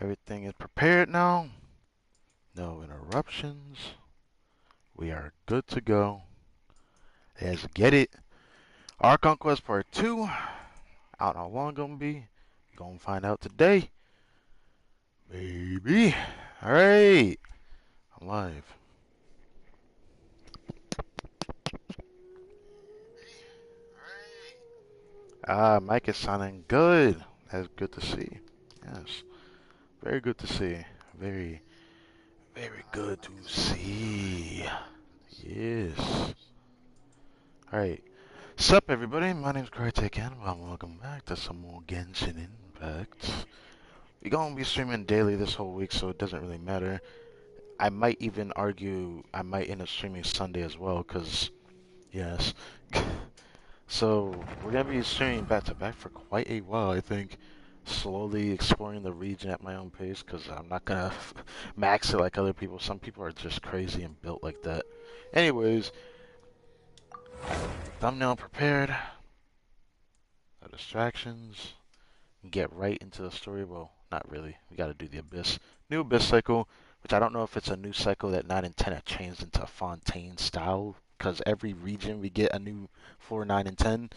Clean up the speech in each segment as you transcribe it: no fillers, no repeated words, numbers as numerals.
Everything is prepared now. No interruptions. We are good to go. Let's get it. Archon Quest Part 2. Out how long gonna be? Gonna find out today. Baby. Alright. I'm live. Mike is sounding good. That's good to see. Yes. Very good to see. Very, very good to see. Yes. Alright. Sup, everybody? My name's Crytek and welcome back to some more Genshin Impact. We're gonna be streaming daily this whole week, so it doesn't really matter. I might even argue I might end up streaming Sunday as well, because, yes. So, we're gonna be streaming back to back for quite a while, I think. Slowly exploring the region at my own pace, because I'm not gonna max it like other people. Some people are just crazy and built like that. Anyways, thumbnail prepared. No distractions. Get right into the story. Well, not really. We gotta do the Abyss. New Abyss cycle, which I don't know if it's a new cycle that 9 and 10 have changed into FONTAINE style, because every region we get a new 4, 9, and 10.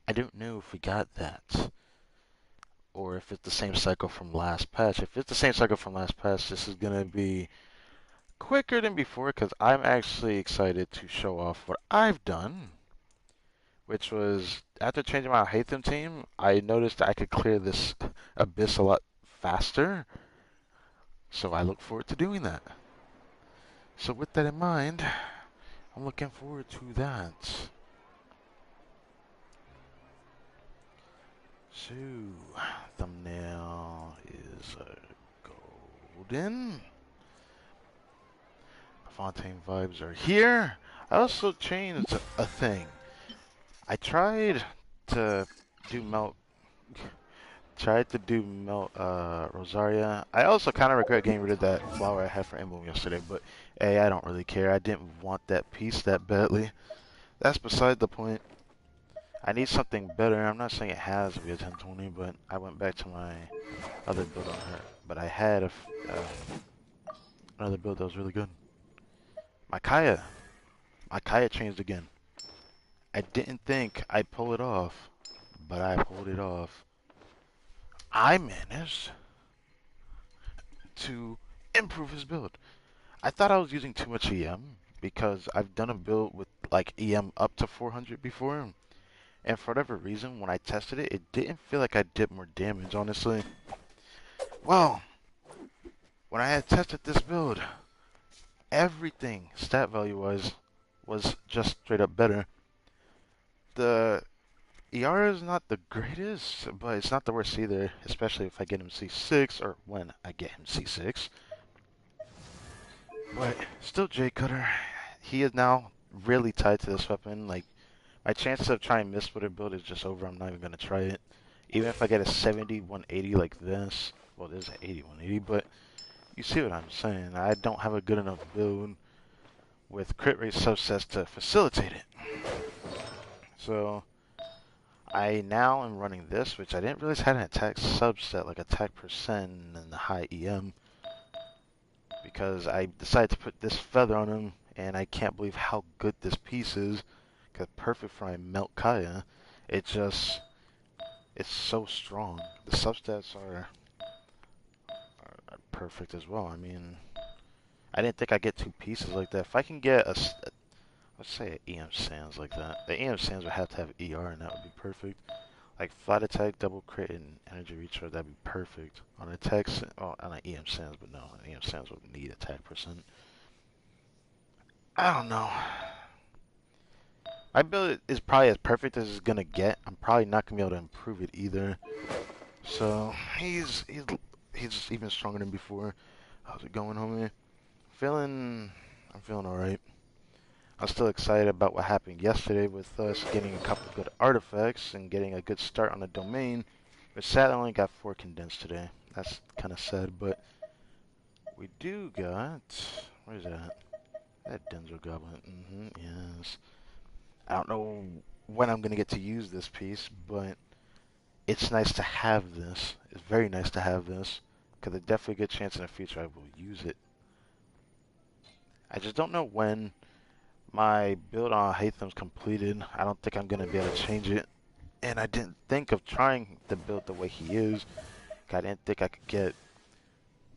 I don't know if we got that, or if it's the same cycle from last patch. If it's the same cycle from last patch, this is gonna be quicker than before, because I'm actually excited to show off what I've done, which was, after changing my Hatham team, I noticed that I could clear this Abyss a lot faster, so I look forward to doing that. So with that in mind, I'm looking forward to that. So, thumbnail is golden. Fontaine vibes are here. I also changed a thing. I to do melt melt Rosaria. I also kind of regret getting rid of that flower I had for Emblem yesterday, but hey, I don't really care. I didn't want that piece that badly. That's beside the point. I need something better. I'm not saying it has to be a 1020, but I went back to my other build on her. But I had another build that was really good. My Kaya. My Kaya changed again. I didn't think I'd pull it off, but I pulled it off. I managed to improve his build. I thought I was using too much EM because I've done a build with like EM up to 400 before, and for whatever reason, when I tested it, it didn't feel like I did more damage, honestly. Well, when I had tested this build, everything stat value wise was just straight up better. The ER is not the greatest, but it's not the worst either, especially if I get him C6, or when I get him C6. But still, J Cutter, he is now really tied to this weapon. Like, my chances of trying miss with a build is just over. I'm not even gonna try it. Even if I get a 70, 180 like this, well, there's an 80, 180, but you see what I'm saying. I don't have a good enough build with crit rate subsets to facilitate it. So I now am running this, which I didn't realize had an attack subset, like attack percent and the high EM, because I decided to put this feather on him, and I can't believe how good this piece is, because perfect for my Melt Kaya. It just, it's so strong. The substats are perfect as well. I mean, I didn't think I'd get two pieces like that. If I can get let's say an EM Sands like that. The EM Sands would have to have ER, and that would be perfect. Like flat attack, double crit, and energy recharge, that'd be perfect. On attack, oh, on an EM Sands, but no, an EM Sands would need attack percent. I don't know. My build is probably as perfect as it's gonna get. I'm probably not gonna be able to improve it either. So he's even stronger than before. How's it going, homie? I'm feeling alright. I'm still excited about what happened yesterday with us getting a couple of good artifacts and getting a good start on the domain. But sadly, I only got 4 condensed today. That's kind of sad, but we do got... Where's that? That Denzel Goblin. Yes. I don't know when I'm going to get to use this piece, but it's nice to have this. It's very nice to have this, because there's definitely a good chance in the future I will use it. I just don't know when my build on Haytham's completed. I don't think I'm going to be able to change it. And I didn't think of trying the build the way he is. I didn't think I could get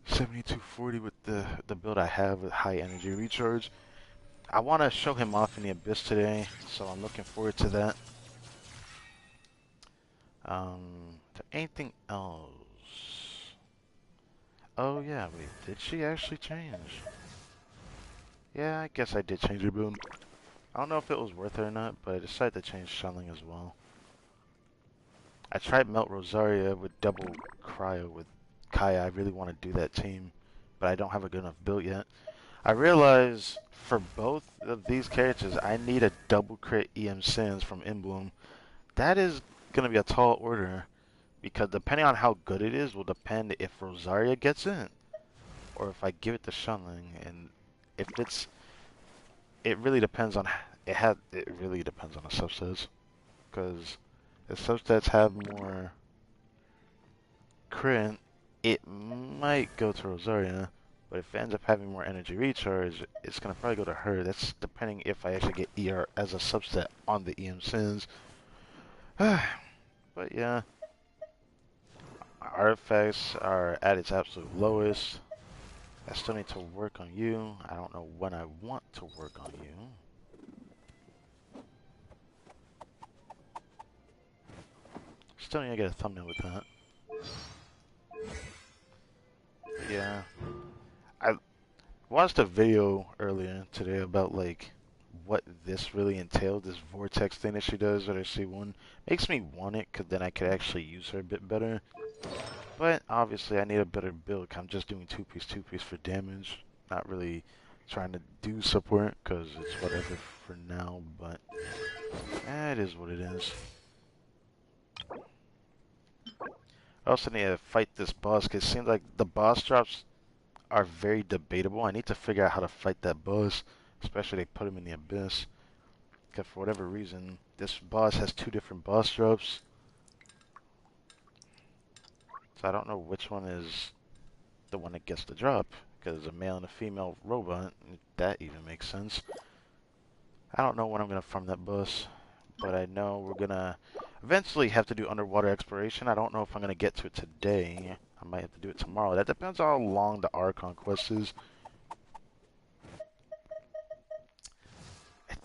7240 with the build I have with high energy recharge. I want to show him off in the Abyss today, so I'm looking forward to that. Is there anything else? Oh yeah, wait, did she actually change? Yeah, I guess I did change her build. I don't know if it was worth it or not, but I decided to change Shunling as well. I tried Melt Rosaria with double Cryo with Kaya. I really want to do that team, but I don't have a good enough build yet. I realize for both of these characters, I need a double crit EM Sins from Emblem. That is going to be a tall order, because depending on how good it is will depend if Rosaria gets it, or if I give it to Shunling. And if it's, it really depends on, it really depends on the subsets, because if subsets have more crit, it might go to Rosaria. But if it ends up having more energy recharge, it's going to probably go to her. That's depending if I actually get ER as a subset on the EM Sins. But yeah, artifacts are at its absolute lowest. I still need to work on you. I don't know when I want to work on you. Still need to get a thumbnail with that. But yeah. I watched a video earlier today about like what this really entailed, this vortex thing that she does at her C1. Makes me want it, because then I could actually use her a bit better. But obviously I need a better build. I'm just doing 2-piece for damage. Not really trying to do support, because it's whatever for now, but it is what it is. I also need to fight this boss, because it seems like the boss drops are very debatable. I need to figure out how to fight that boss, especially they put him in the Abyss. Because for whatever reason, this boss has 2 different boss drops. So I don't know which one is the one that gets the drop, because it's a male and a female robot, if that even makes sense. I don't know when I'm going to farm that boss, but I know we're going to eventually have to do underwater exploration. I don't know if I'm going to get to it today. I might have to do it tomorrow. That depends on how long the Archon quest is. I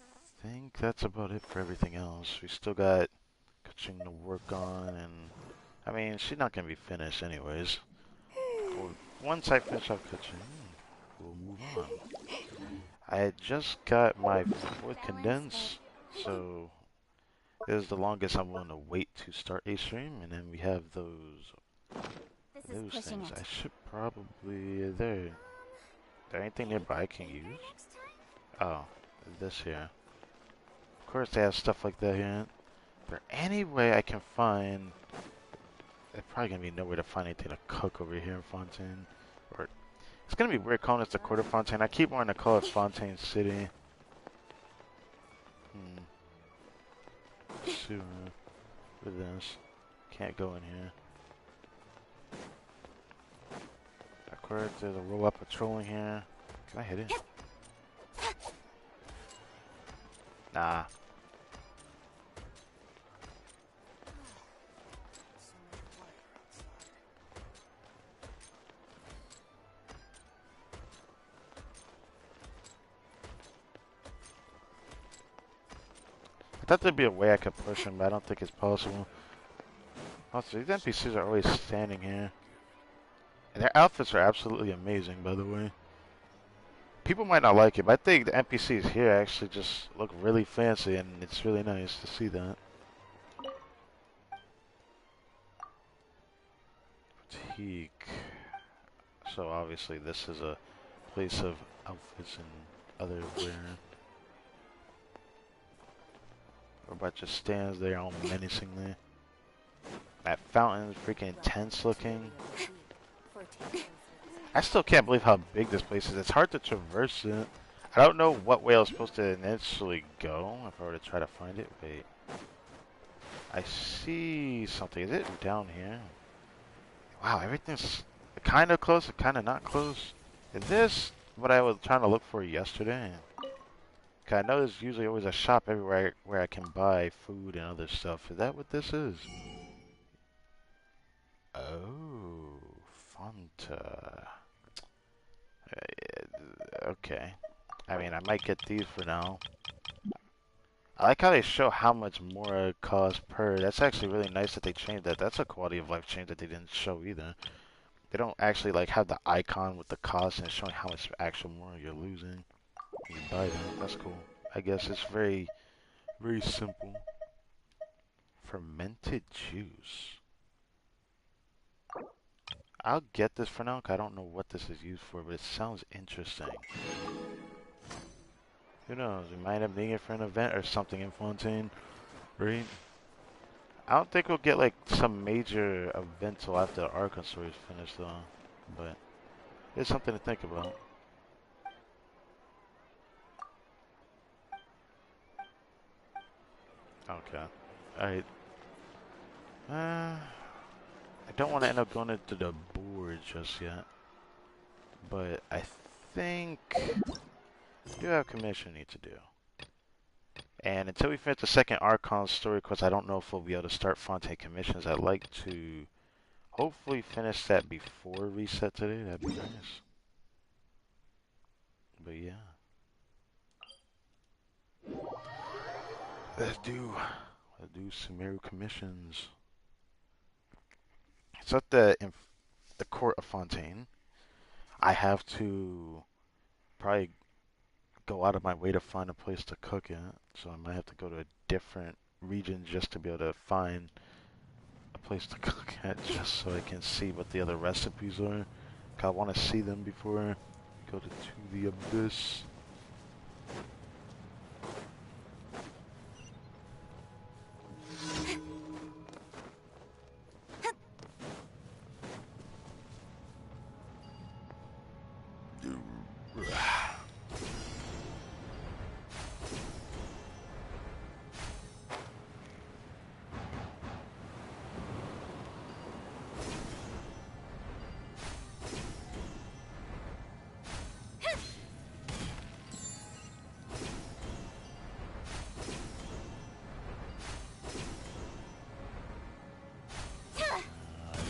think that's about it for everything else. We still got Kaching to work on, and I mean, she's not going to be finished anyways. Well, once I finish up Kaching, we'll move on. I had just got my 4th condense, so this is the longest I'm willing to wait to start a stream, and then we have those things. I should probably there anything nearby I can use? Oh, this here. Of course they have stuff like that here. Is there any way I can find? There's probably gonna be nowhere to find anything to cook over here in Fontaine. Or it's gonna be weird calling this the Quarter Fontaine. I keep wanting to call it Fontaine City. So, with this, can't go in here. Of course, there's a robot patrolling here. Can I hit it? Nah. I thought there'd be a way I could push him, but I don't think it's possible. Also, these NPCs are always standing here. And their outfits are absolutely amazing, by the way. People might not like it, but I think the NPCs here actually just look really fancy, and it's really nice to see that. Boutique. So obviously this is a place of outfits and other wear. Robot just stands there all menacingly. That fountain is freaking intense looking. I still can't believe how big this place is. It's hard to traverse it. I don't know what way I was supposed to initially go if I were to try to find it. Wait. I see something. Is it down here? Wow, everything's... kind of close, kind of not close. Is this what I was trying to look for yesterday? 'Cause I know there's usually always a shop everywhere where I can buy food and other stuff. Is that what this is? Oh, Fanta. Okay. I mean, I might get these for now. I like how they show how much more it costs per. That's actually really nice that they changed that. That's a quality of life change that they didn't show either. They don't actually like have the icon with the cost and showing how much actual more you're losing. You buy them. That's cool. I guess it's very, very simple. Fermented juice. I'll get this for now, 'cause I don't know what this is used for, but it sounds interesting. Who knows? We might end up needing it for an event or something in Fontaine, right? I don't think we'll get like some major event till after the ARCHON story is finished, though. But it's something to think about. Okay. Alright. I don't want to end up going into the board just yet. But I think I do have commission I need to do. And until we finish the second Archon story, because I don't know if we'll be able to start Fontaine commissions, I'd like to hopefully finish that before reset today. That'd be nice. But yeah. Let's do Sumeru commissions. It's at the court of Fontaine. I have to probably go out of my way to find a place to cook it, so I might have to go to a different region just to be able to find a place to cook at, just so I can see what the other recipes are. 'Cause I want to see them before I go to the Abyss.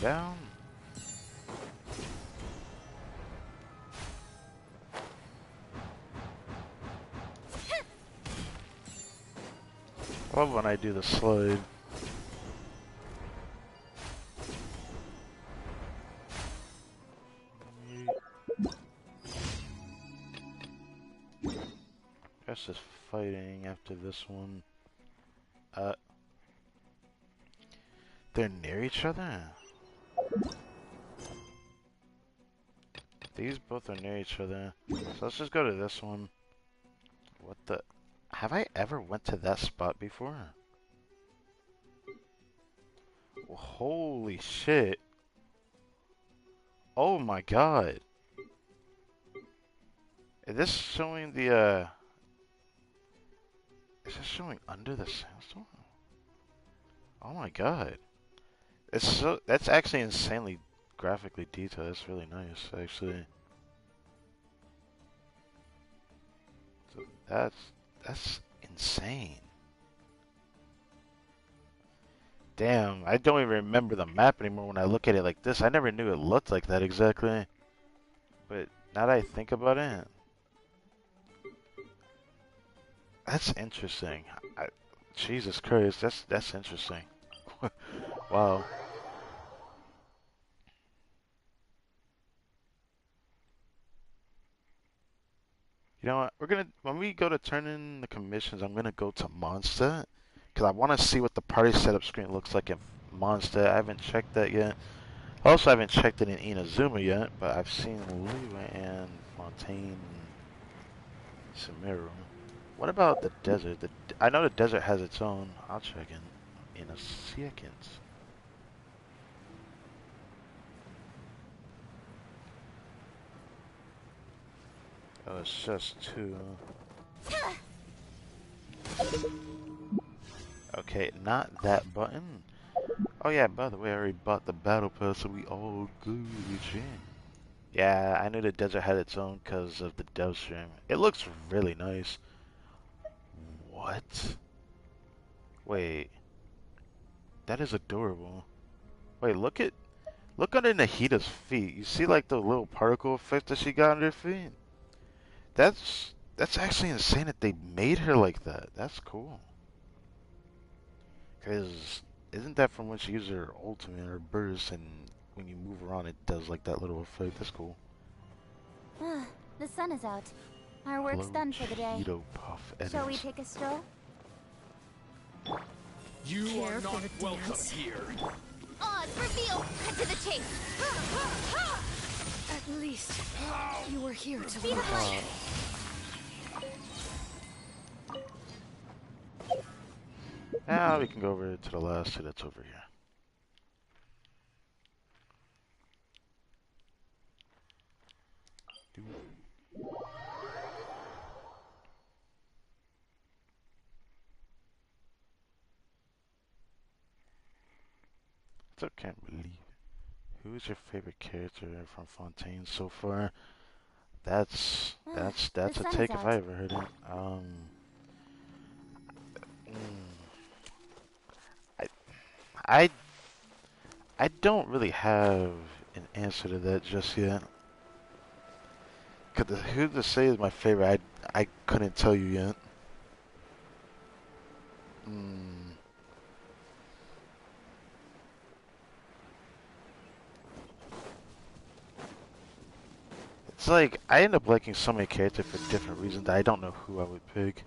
Down. I love when I do the slide. Guess just fighting after this one. They're near each other? These both are near each other. So let's just go to this one. What the? Have I ever went to that spot before? Well, holy shit. Oh my god. Is this showing the, is this showing under the sandstorm? Oh my god. It's so, that's actually insanely graphically detailed. That's really nice, actually. So that's insane. Damn, I don't even remember the map anymore when I look at it like this. I never knew it looked like that exactly. But now that I think about it, that's interesting. Jesus Christ, that's interesting. Wow. You know what? When we go to turn in the commissions, I'm gonna go to Mondstadt because I want to see what the party setup screen looks like in Mondstadt. I haven't checked that yet. Also, I haven't checked it in Inazuma yet, but I've seen Liyue and Fontaine, Sumeru. What about the desert? I know the desert has its own. I'll check in a second. Oh, it's just two. Okay, not that button. Oh yeah, by the way, I already bought the battle pass, so we all good. Yeah, I knew the desert had its own because of the dev stream. It looks really nice. What? Wait, that is adorable. Wait, look under Nahita's feet. You see like the little particle effect that she got on her feet? That's actually insane that they made her like that. That's cool. Cause isn't that from when she uses her ultimate or burst, and when you move around it does like that little effect? That's cool. The sun is out. Our work's Hello, done for the day. Cheeto Puff Edits. Shall we take a stroll? You are not welcome here. Odds, reveal! Cut to the chase! At least you were here to Speed of light! Now we can go over to the last two that's over here. Still can't believe it. Who's your favorite character from Fontaine so far? That's a take if I ever heard it. I I I don't really have an answer to that just yet. Cause who to say is my favorite? I couldn't tell you yet. It's like I end up liking so many characters for different reasons that I don't know who I would pick.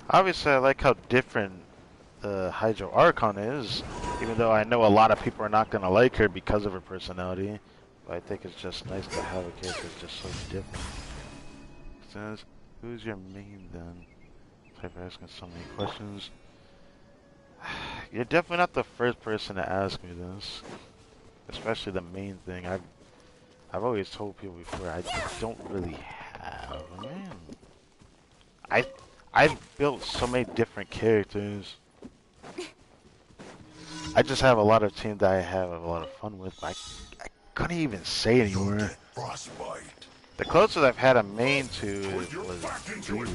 Obviously, I like how different the Hydro Archon is, even though I know a lot of people are not gonna like her because of her personality. But I think it's just nice to have a character that's just so different. It says, who's your main then? Type asking so many questions. You're definitely not the first person to ask me this, especially the main thing. I've always told people before I don't really have a man. I've built so many different characters. I just have a lot of teams that I have a lot of fun with. But I couldn't even say anymore. The closest I've had a main to was Dude.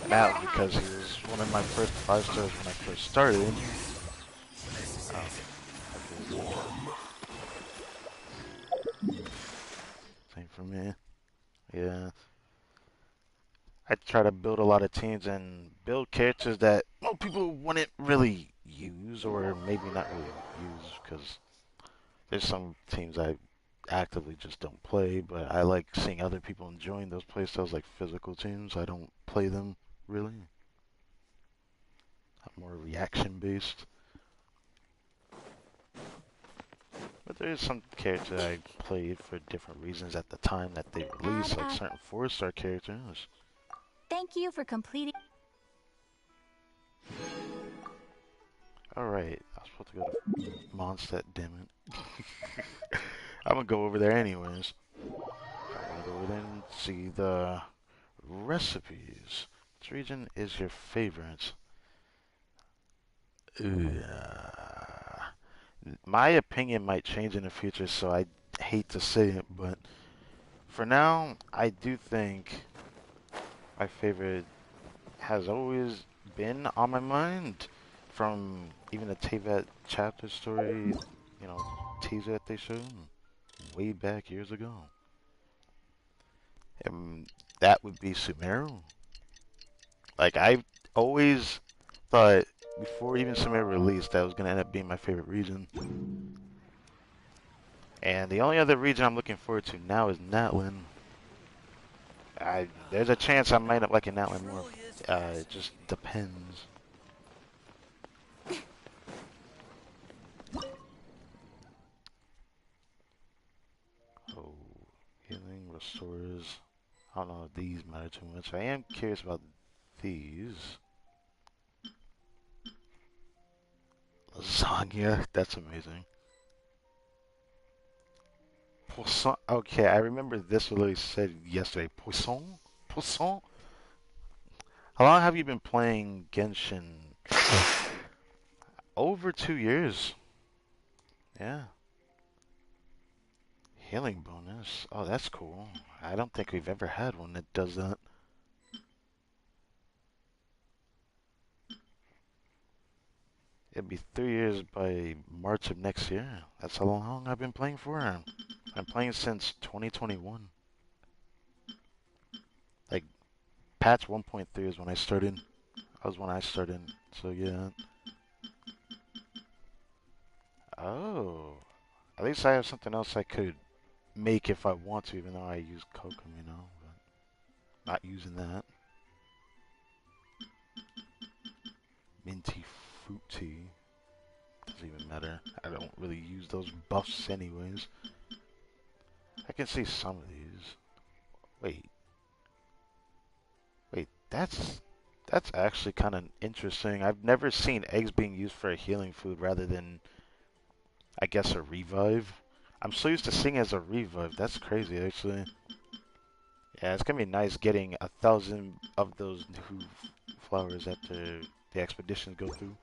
Now, because he was one of my first 5 stars when I first started. Same for me. Yeah. I try to build a lot of teams and build characters that most people wouldn't really use, or maybe not really use, because there's some teams I actively just don't play, but I like seeing other people enjoying those playstyles, like physical teams. I don't play them really. I'm more reaction based. But there's some characters I played for different reasons at the time that they released, like certain 4-star characters. Thank you for completing. Alright, I was supposed to go to Mondstadt, damn it. I'm gonna go over there anyways. I'm gonna go over there and see the recipes. Which region is your favorite? My opinion might change in the future, so I hate to say it, but for now, I do think my favorite has always been on my mind from even the Teyvat chapter story, you know, teaser that they showed way back years ago. And that would be Sumeru. Like, I always thought before even Sumeru released that was going to end up being my favorite region. And the only other region I'm looking forward to now is Natlin. There's a chance I might not like Natlin more. It just depends. Oh, healing restores. I don't know if these matter too much. I am curious about these. Lasagna, that's amazing. Poisson. Okay, I remember this was literally said yesterday. Poisson? Poisson? How long have you been playing Genshin? Over 2 years. Yeah. Healing bonus. Oh, that's cool. I don't think we've ever had one that does that. It'd be 3 years by March of next year. That's how long I've been playing for. I'm playing since 2021. Like, patch 1.3 is when I started. That was when I started. So, yeah. Oh. At least I have something else I could make if I want to, even though I use Kokum, you know. But not using that. Minty fruit tea. Doesn't even matter. I don't really use those buffs anyways. I can see some of these. Wait. Wait, that's actually kind of interesting. I've never seen eggs being used for a healing food rather than, I guess, a revive. I'm so used to seeing it as a revive. That's crazy, actually. Yeah, it's gonna be nice getting 1,000 of those new flowers after the expeditions go through.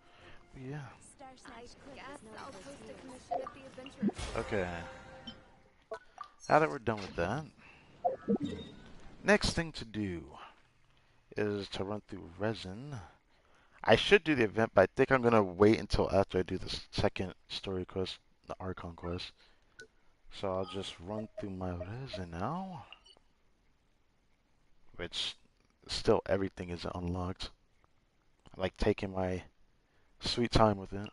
But yeah. Okay. Now that we're done with that, next thing to do is to run through resin. I should do the event, but I think I'm gonna wait until after I do the second story quest, the Archon quest. So I'll just run through my resin now, which still everything is unlocked. I like taking my sweet time with it.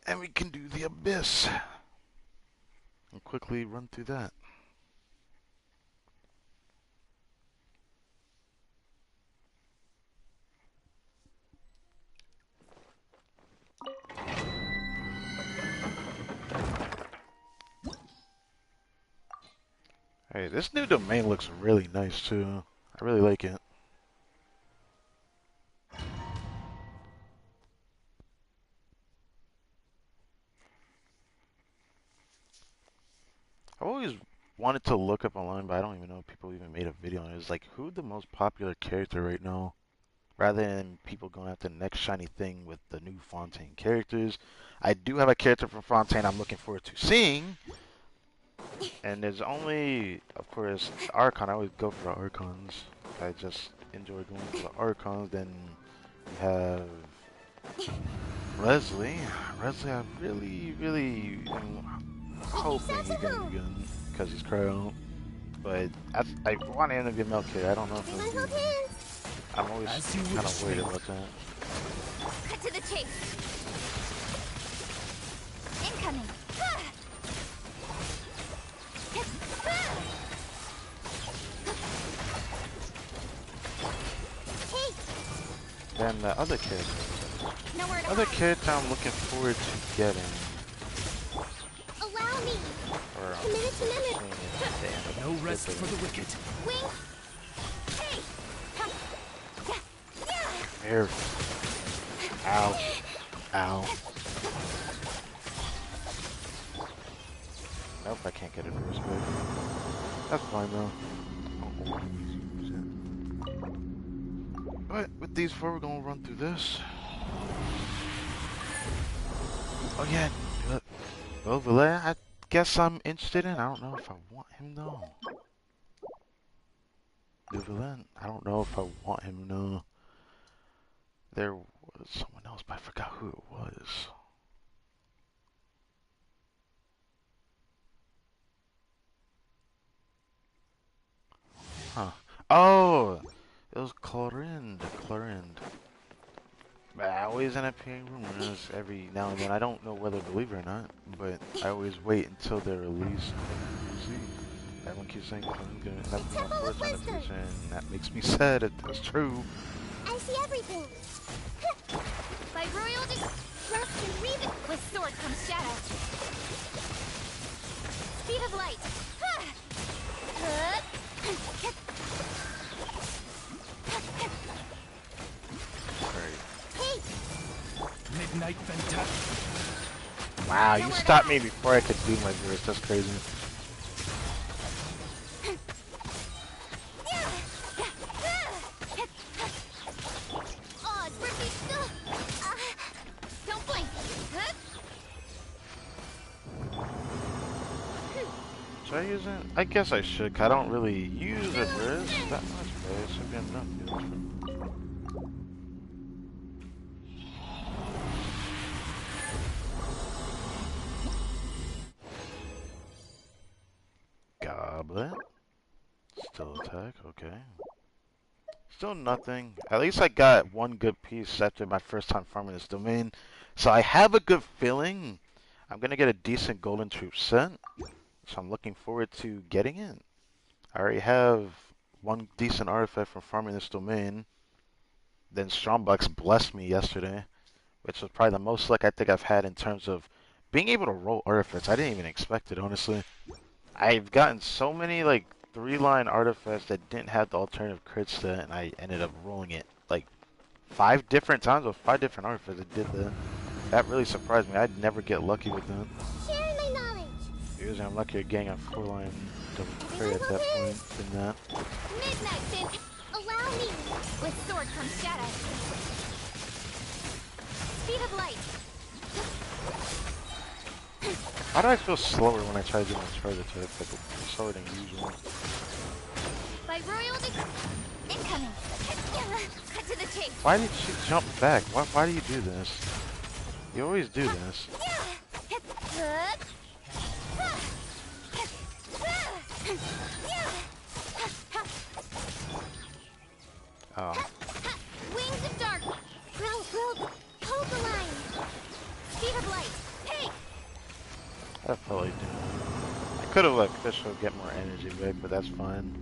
And we can do the abyss and quickly run through that. Hey, this new domain looks really nice too. I really like it. I've always wanted to look up online, but I don't even know if people even made a video on it. It's like, who's the most popular character right now? Rather than people going after the next shiny thing with the new Fontaine characters. I do have a character from Fontaine I'm looking forward to seeing. And there's only, of course, Archon. I always go for the Archons. I just enjoy going for the Archons. Then we have Leslie. Leslie, I really am hoping he's gonna be good because he's cryo. But I want him to be a milk kid. I don't know if he'll be. I'm always kind of worried about that. Cut to the chase. Incoming. Then the other character. Other character I'm looking forward to getting. Allow me. Or Minute. No rest for the wicked. Wing. Hey. Here. Ow. Ow. Nope, I can't get it first good. That's fine though. But with these four, we're gonna run through this. Oh yeah, well, Valet, I guess I'm interested in. I don't know if I want him though. Duvalin, I don't know if I want him though. There was someone else, but I forgot who it was. Huh. Oh! It was Clorind. But I always end up hearing rumors every now and then. I don't know whether to believe it or not, but I always wait until they're released. See, everyone keeps saying I'm gonna have my first notification, and that makes me sad if that's true. I see everything. By royal rest and read it. With sword comes shadow. Speed of light. Midnight fantastic. Wow. Wow, you Nowhere to stopped me hide. before I could do my burst. That's crazy. Odds for me. Don't blink. Should I use it? I guess I should, 'cause I don't really use a burst that much, but it should be enough. Goblet. Still attack, okay. Still nothing. At least I got one good piece after my first time farming this domain. So I have a good feeling I'm gonna get a decent golden troop set. So I'm looking forward to getting it. I already have one decent artifact from farming this domain. Then Strombucks blessed me yesterday, which was probably the most luck I think I've had in terms of being able to roll artifacts. I didn't even expect it, honestly. I've gotten so many like 3-line artifacts that didn't have the alternative crit set, and I ended up rolling it like 5 different times with 5 different artifacts that did that. That really surprised me. I'd never get lucky with that. Share my knowledge. Usually I'm lucky at getting a 4-line double crit Everyone at that hold point than that. Midnight sin. Allow me. With sword comes shadow. Speed of light. Why do I feel slower when I try to do my charge attack? Like slower than usual. By royal incoming. Cut to the chase. Why did she jump back? Why do you do this? You always do this. Oh. Wings of dark. Grow. Hold the line. Speed of light. Hey. I probably do. I could have let Fischl get more energy back, but that's fine.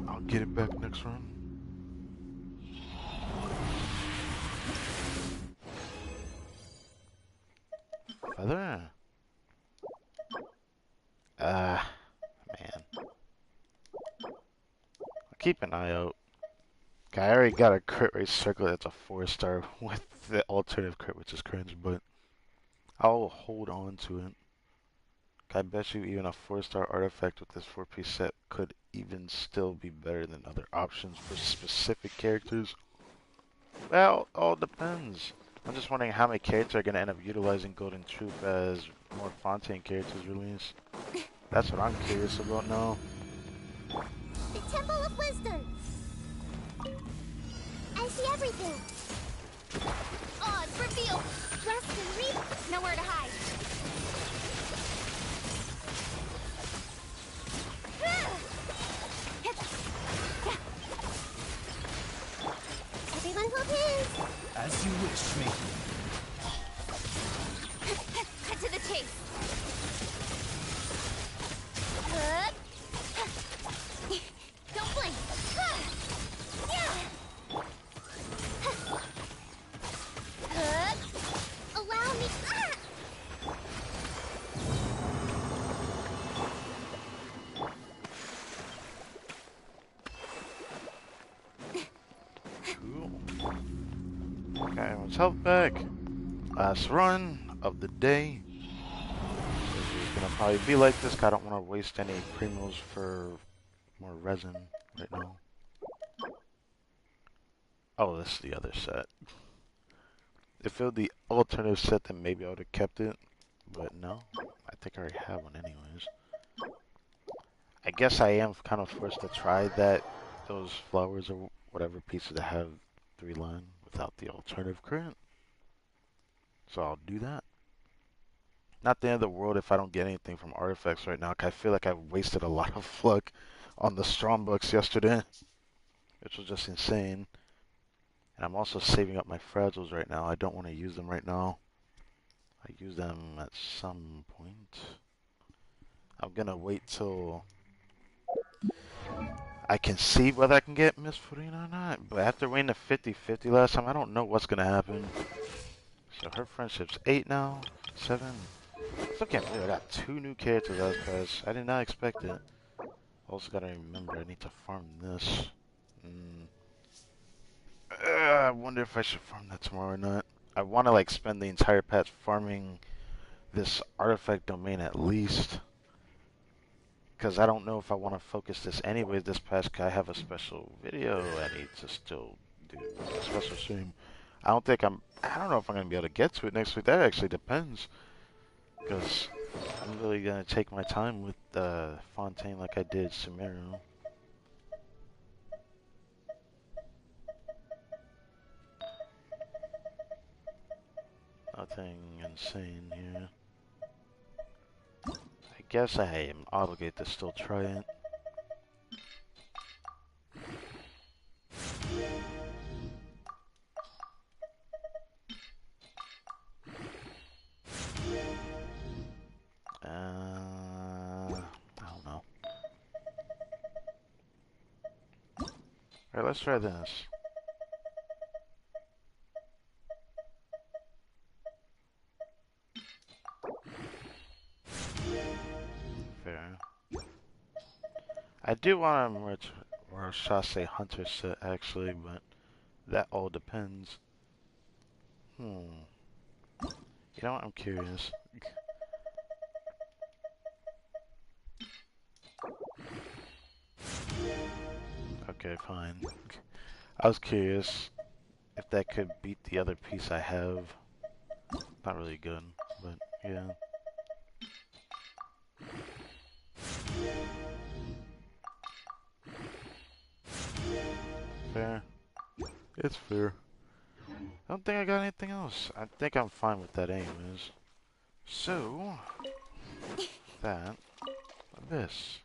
I'll get it back next run. Feather? Man. I'll keep an eye out. Okay, I already got a crit rate circle that's a 4-star with the alternative crit, which is cringe, but I'll hold on to it. I bet you even a 4-star artifact with this 4-piece set could even still be better than other options for specific characters. Well, all depends. I'm just wondering how many characters are going to end up utilizing Golden Troop as more Fontaine characters release. That's what I'm curious about now. The Temple of Wisdom. I see everything. Odds reveal. Rest and reap. Nowhere to hide. Everyone will do. As you wish, matey. Cut to the chase. Don't blink. Allow me. Cool. Okay, everyone's health back. Last run of the day. It's gonna probably be like this, 'cause I don't want to waste any primos for more resin right now. Oh, this is the other set. If it was the alternative set, then maybe I would have kept it. But no, I think I already have one anyways. I guess I am kind of forced to try those flowers or whatever pieces that have 3-line without the alternative crit. So I'll do that. Not the end of the world if I don't get anything from artifacts right now, 'cause I feel like I wasted a lot of luck on the Strombucks yesterday, which was just insane. And I'm also saving up my fragiles right now. I don't want to use them right now. I use them at some point. I'm gonna wait till I can see whether I can get Miss Farina or not. But after winning the 50-50 last time, I don't know what's gonna happen. So her friendship's 8 now, 7. Still can't believe I got 2 new characters as past. I did not expect it. Also gotta remember I need to farm this. I wonder if I should farm that tomorrow or not. I want to like spend the entire patch farming this artifact domain at least. Because I don't know if I want to focus this anyways. This past, I have a special video I need to still do. A special stream. I don't know if I'm going to be able to get to it next week. That actually depends. Because I'm really going to take my time with Fontaine like I did Sumeru. Nothing insane here. I guess I am obligated to still try it. I don't know. Alright, let's try this. Fair. I do want to or shall I say hunter set actually, but that all depends. You know what? I'm curious. Okay, fine. I was curious if that could beat the other piece I have. Not really good, but yeah. Fair. It's fair. I don't think I got anything else. I think I'm fine with that anyways. So, that, this.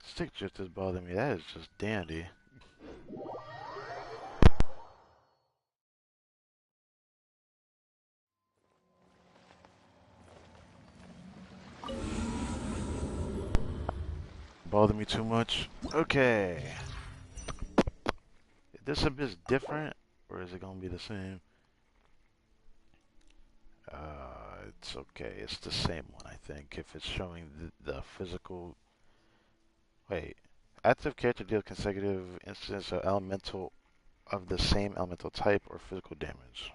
Stick drift is bothering me. That is just dandy. Bother me too much? Okay. Is this abyss different? Or is it gonna be the same? It's okay. It's the same one, I think. If it's showing the physical... Wait. Active character deals consecutive instances of elemental of the same elemental type or physical damage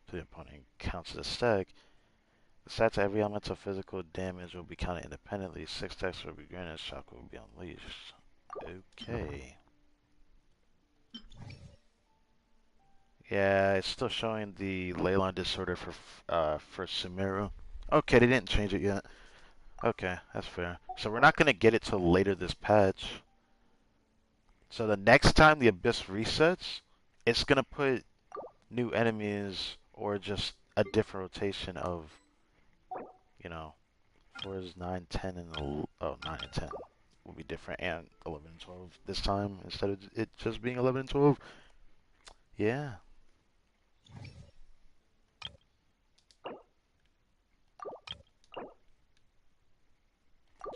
to the opponent. Counts as a stack. The stats of every elemental physical damage will be counted independently. 6 stacks will be granted. Shock will be unleashed. Okay. Yeah, it's still showing the leyline disorder for Sumeru. Okay, they didn't change it yet. Okay, that's fair. So we're not gonna get it till later this patch. So the next time the Abyss resets, it's gonna put new enemies or just a different rotation of, you know, 4 is 9, 10, and 9 and 10 will be different, and 11 and 12 this time instead of it just being 11 and 12. Yeah.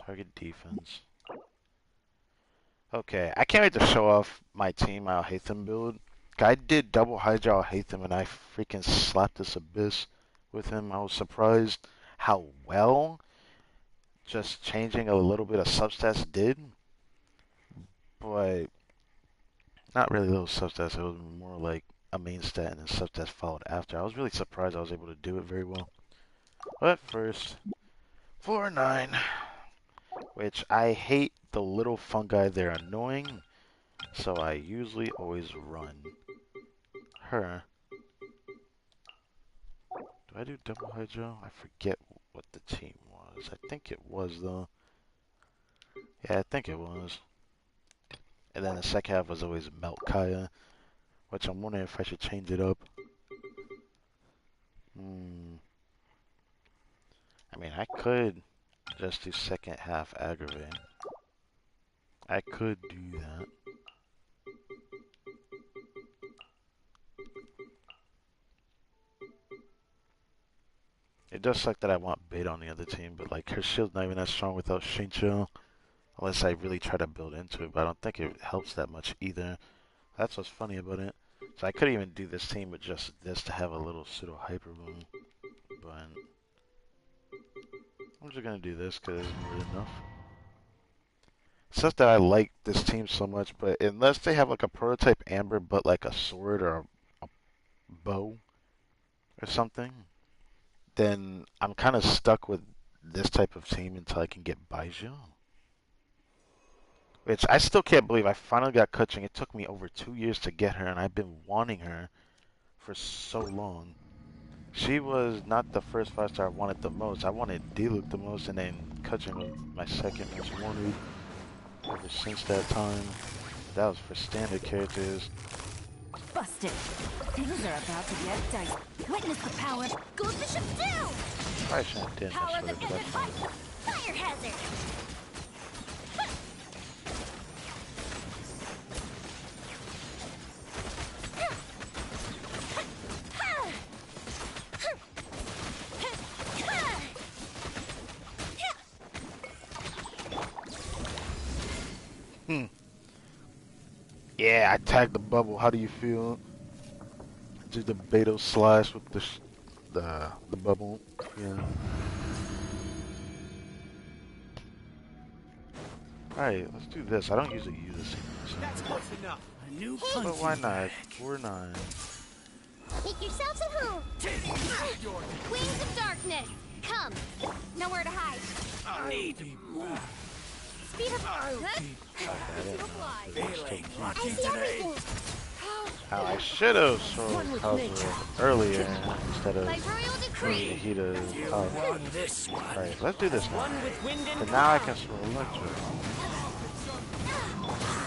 Target defense. Okay, I can't wait to show off my team I'll hate them build. I did double Hydra I'll hate them and I freaking slapped this Abyss with him. I was surprised how well just changing a little bit of substats did. But not really those substats, it was more like a main stat and then substats followed after. I was really surprised I was able to do it very well. But first, floor 9. Which I hate the little fungi, they're annoying. So I usually always run her. Do I do double hydro? I forget what the team was. I think it was though. Yeah, I think it was. And then the second half was always Melt Kaya, which I'm wondering if I should change it up. I mean, I could just do second half Aggravate. I could do that. It does suck that I want bait on the other team, but like her shield's not even that strong without Shincho. Unless I really try to build into it, but I don't think it helps that much either. That's what's funny about it. So I could even do this team with just this to have a little pseudo hyper boom. But I'm just gonna do this because it's more than enough. It's just that I like this team so much, but unless they have like a prototype Amber but like a sword or a bow or something, then I'm kind of stuck with this type of team until I can get Baiju. Which I still can't believe I finally got Kuching. It took me over 2 years to get her, and I've been wanting her for so long. She was not the first 5-star I wanted the most. I wanted Diluc the most, and then Kuching was my second most wanted ever since that time. That was for standard characters. Busted. Things are about to get dicey. Witness the power. Goes the ship down! Probably shouldn't have did Power this that for ended the by fire hazard! Yeah, I tagged the bubble. How do you feel? Do the Beto slash with the bubble. Yeah. Alright, let's do this. I don't usually use this anymore. That's close enough. A new punch. But why not? 4-9. Make yourselves at home! Wings of darkness! Come! Nowhere to hide! I need to move. Speed up! Huh? I see everything! How I should have sold Kazuha earlier instead of By royal decree! Hita's power. On this one. Alright, let's do this now. One with wind and But now I can swirl Electro.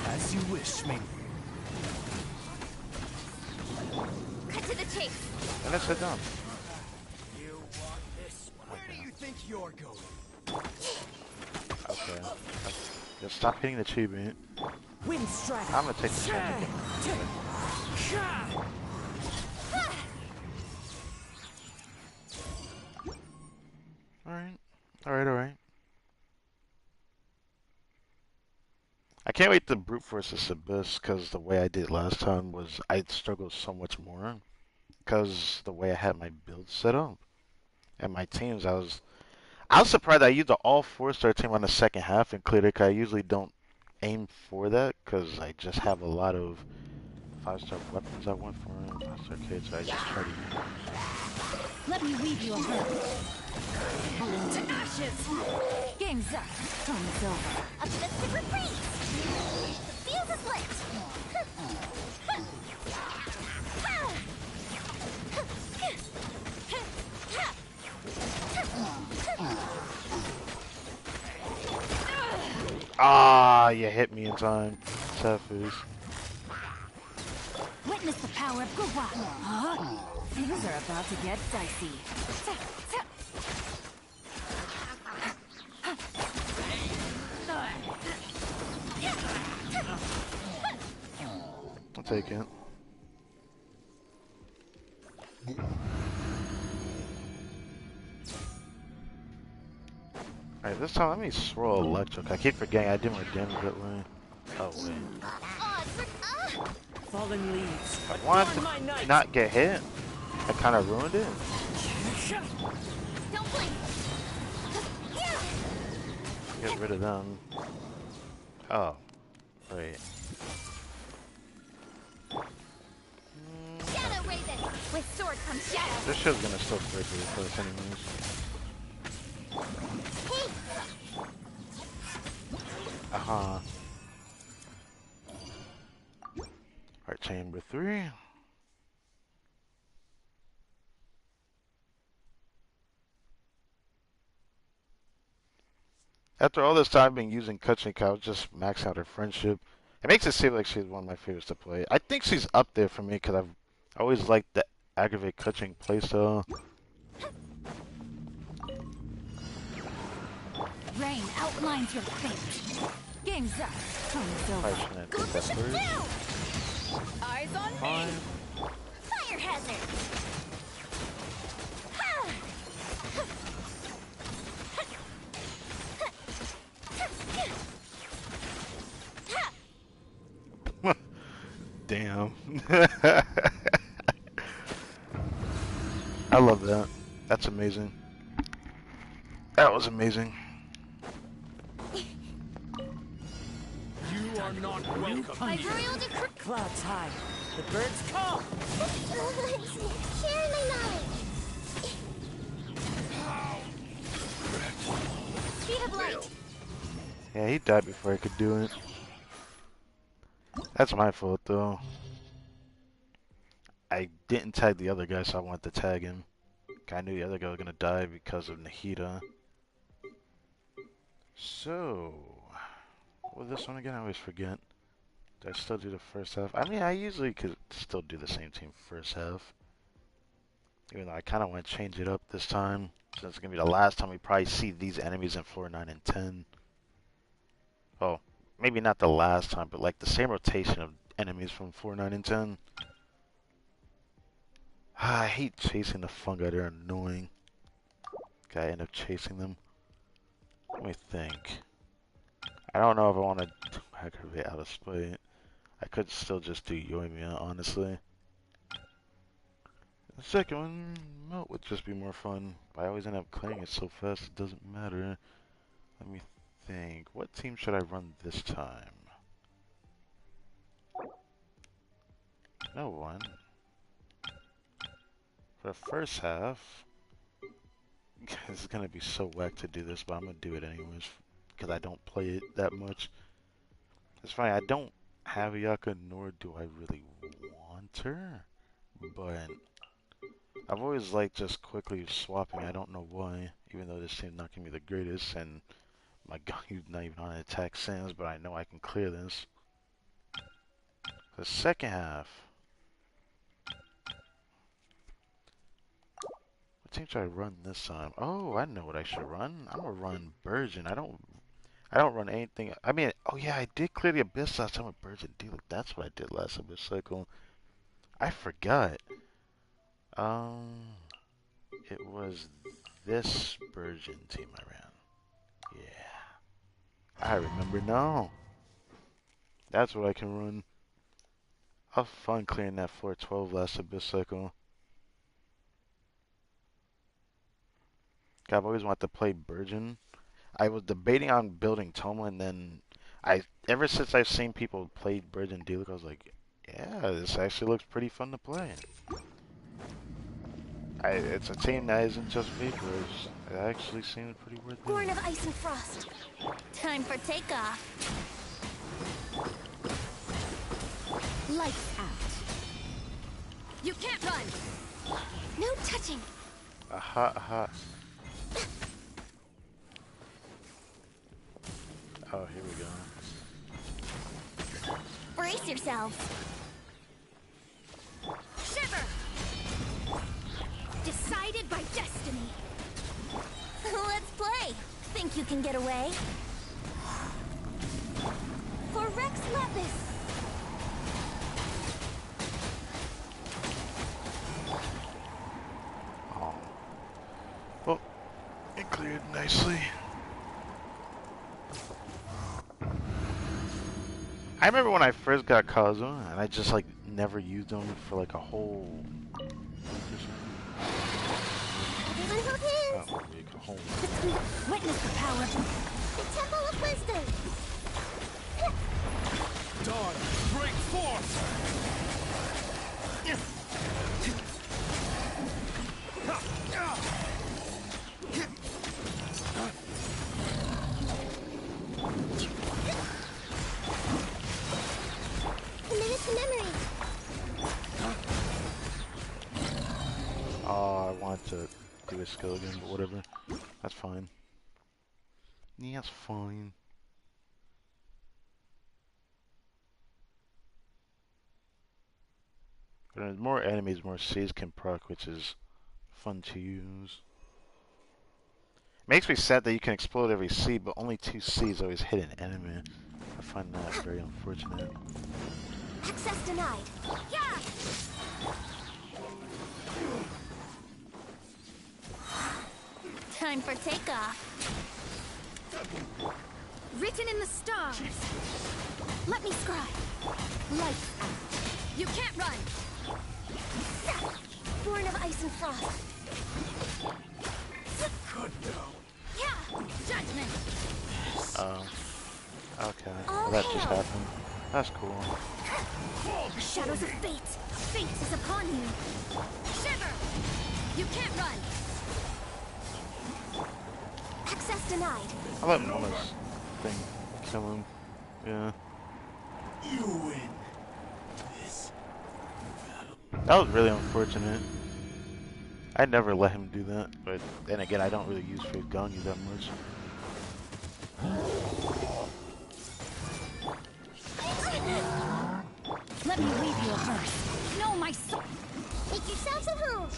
As you wish, me. Cut to the chase! And let's sit down. You want this one. Where do you think you're going? Okay. Just stop hitting the Chibi. Wind strike. I'm gonna take the chance. Alright. Alright. I can't wait to brute force this Abyss because the way I did last time was I struggled so much more because the way I had my build set up and my teams. I was surprised I used the all 4-star team on the second half and cleared it 'cause I usually don't aim for that because I just have a lot of 5-star weapons I went for and 5-star kids, so I just try to use. Let me weave you a web. To ashes. Game's up. Time's over. Up to the super freeze! The fuse is lit! Ah, you hit me in time. Toughies. Witness the power of Gua. Huh? Things are about to get dicey. I'll take it. Alright, this time let me swirl Electric. I keep forgetting I did more damage that way. Oh, wait. Fallen leaves. I wanted to not get hit. I kind of ruined it. Don't blink! Get rid of them. Oh, right. Shadow Raven! With sword comes shadow! This shit's gonna still break really close anyways. Hey! Uh-huh. Alright, chamber 3. After all this time being using Kuching, I was just max out her friendship. It makes it seem like she's one of my favorites to play. I think she's up there for me because I've always liked the aggravate Kuching playstyle. Rain outlines your fate. Game's up. Time's I over. shouldn't Go take that push it first. down! Eyes on Fine. me! Fire hazard! Ha! Damn. I love that. That's amazing. That was amazing. You are not welcome. By royal decree! Clouds high. The birds come. Sharing my knowledge! of light. Yeah, he died before I could do it. That's my fault, though. I didn't tag the other guy, so I wanted to tag him. I knew the other guy was gonna die because of Nahida. So, what was this one again? I always forget. Did I still do the first half? I mean, I usually could still do the same team first half. Even though I kind of want to change it up this time. Since it's going to be the last time we probably see these enemies in floor 9 and 10. Oh, maybe not the last time, but like the same rotation of enemies from floor 9 and 10. I hate chasing the fungi, they're annoying. Okay, I end up chasing them. Let me think. I don't know if I want to aggravate out of spite. I could still just do Yoimiya, honestly. The second one, melt would just be more fun. I always end up clearing it so fast it doesn't matter. Let me think. What team should I run this time? No one. For the first half, this is gonna be so whack to do this, but I'm gonna do it anyways because I don't play it that much. It's funny, I don't have Ayaka, nor do I really want her, but I've always liked just quickly swapping. I don't know why, even though this team's not gonna be the greatest, and my god, he's not even on an attack since, but I know I can clear this. The second half. What team should I run this time? Oh, I know what I should run. I'm gonna run Burgeon. I don't run anything. I mean, oh yeah, I did clear the Abyss last time with Burgeon Dealer. That's what I did last Abyss cycle. I forgot. It was this Burgeon team I ran. Yeah. I remember now. That's what I can run. I have fun clearing that floor 12 last Abyss cycle. I've always wanted to play Burgeon. I was debating on building Toma, and then ever since I've seen people play Burgeon Dealer, I was like, yeah, this actually looks pretty fun to play. It's a team that isn't just vapors. It actually seems pretty worth it. Born of ice and frost. Time for takeoff. Lights out. You can't run. No touching. Aha, aha. Oh, here we go. Brace yourselves. Shiver. Decided by destiny. Let's play. Think you can get away? For Rex Lepis. Oh. Well, it cleared nicely. I remember when I first got Kazu, and I just like never used them for like a whole. Everyone hold hands. Oh, like a whole. Witness the power. The Temple of Wisdom. Dawn, break forth! A minute to memory. Oh, I want to do a skill again, but whatever. That's fine. Yeah, that's fine. But there's more enemies, more C's can proc, which is fun to use. Makes me sad that you can explode every C, but only 2 C's always hit an enemy. I find that very unfortunate. Access denied. Yeah. Time for takeoff. Written in the stars. Let me scribe. Lights out. You can't run. Born of ice and frost. Good now. Yeah. Judgment. Oh. Okay. All Well, that just hail. happened. That's cool. Shadows of fate. Fate is upon you. Shiver. You can't run. Access denied. I let Mona's thing kill him. Yeah. You win. This. That was really unfortunate. I never let him do that, but then again, I don't really use Faith Ganyu that much. Let me leave you a verse. Know my soul. Make yourselves at home.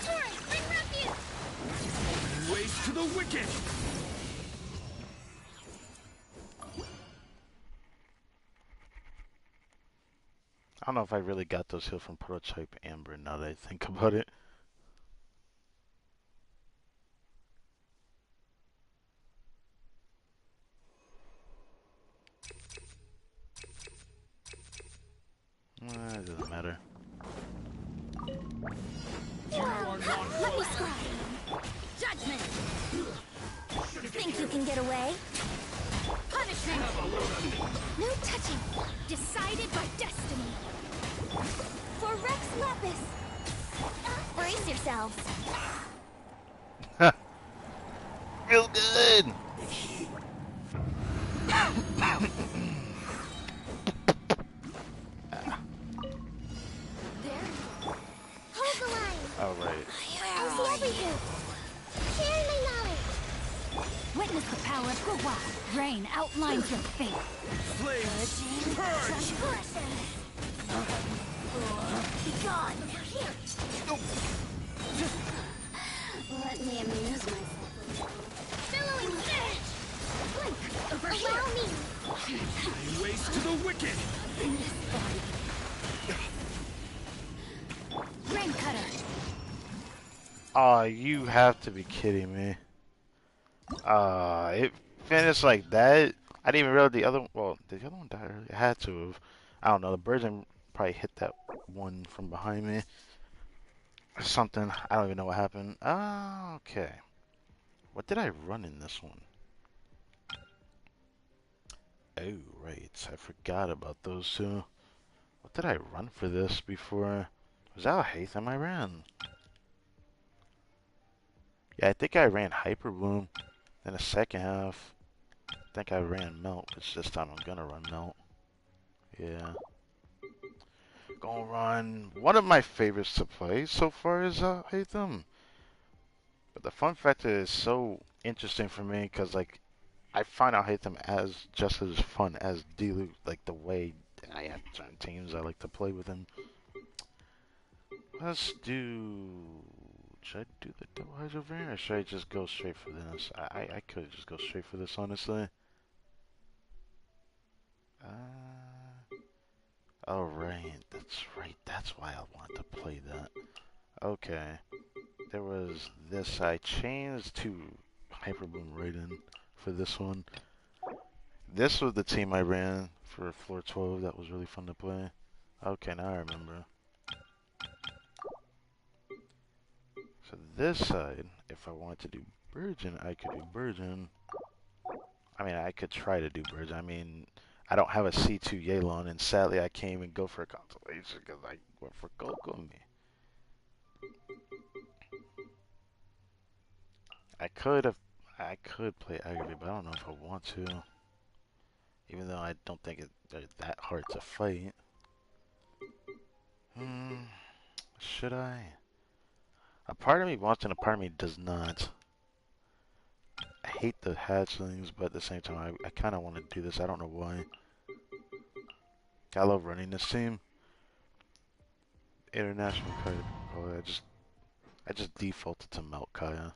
Torrent, bring refuge. Ways to the wicked. I don't know if I really got those heals from Prototype Amber now that I think about it. It doesn't matter. Let me scry. Judgment. Think you can get away? Punishment. No touching. Decided by destiny. For Rex Lapis. Brace yourselves. Real good! Hold the line. Alright. I see everything. Share my knowledge. Witness the power of Gua. Rain outlines your fate. Flames. Purge. Be gone. Here. Let me amuse myself. Billowing edge. Blink. Over Allow me. Ways to the wicked. Rain cutter. Aw, you have to be kidding me. It finished like that? I didn't even realize the other one. Well, did the other one die early? It had to have. I don't know. The Virgin probably hit that one from behind me. Or something. I don't even know what happened. Okay. What did I run in this one? Oh, right. I forgot about those two. What did I run for this before? Was that a Hatham I ran? Yeah, I think I ran Hyper Bloom. Then the second half, I think I ran Melt, which this time I'm gonna run Melt. Yeah. Gonna run. One of my favorites to play so far is Hatham. But the fun factor is so interesting for me because, like, I find out Hatham as just as fun as Diluc, like the way I have certain teams I like to play with him. Let's do. Should I do the double Hydro variant or should I just go straight for this? I could just go straight for this, honestly. Oh, right. That's right. That's why I wanted to play that. Okay. There was this. I changed to Hyper Bloom Raiden for this one. This was the team I ran for floor 12. That was really fun to play. Okay, now I remember. So this side, if I wanted to do Virgin, I could do Virgin. I mean, I could try to do Virgin. I mean, I don't have a C2 Yelan, and sadly I can't even go for a constellation because I went for Kokumi. I could play Aggravate, but I don't know if I want to. Even though I don't think they're that hard to fight. Should I? A part of me wants and a part of me does not. I hate the hatchlings, but at the same time, I kind of want to do this. I don't know why. I love running this team. International Kaya. I just defaulted to Melt Kaya.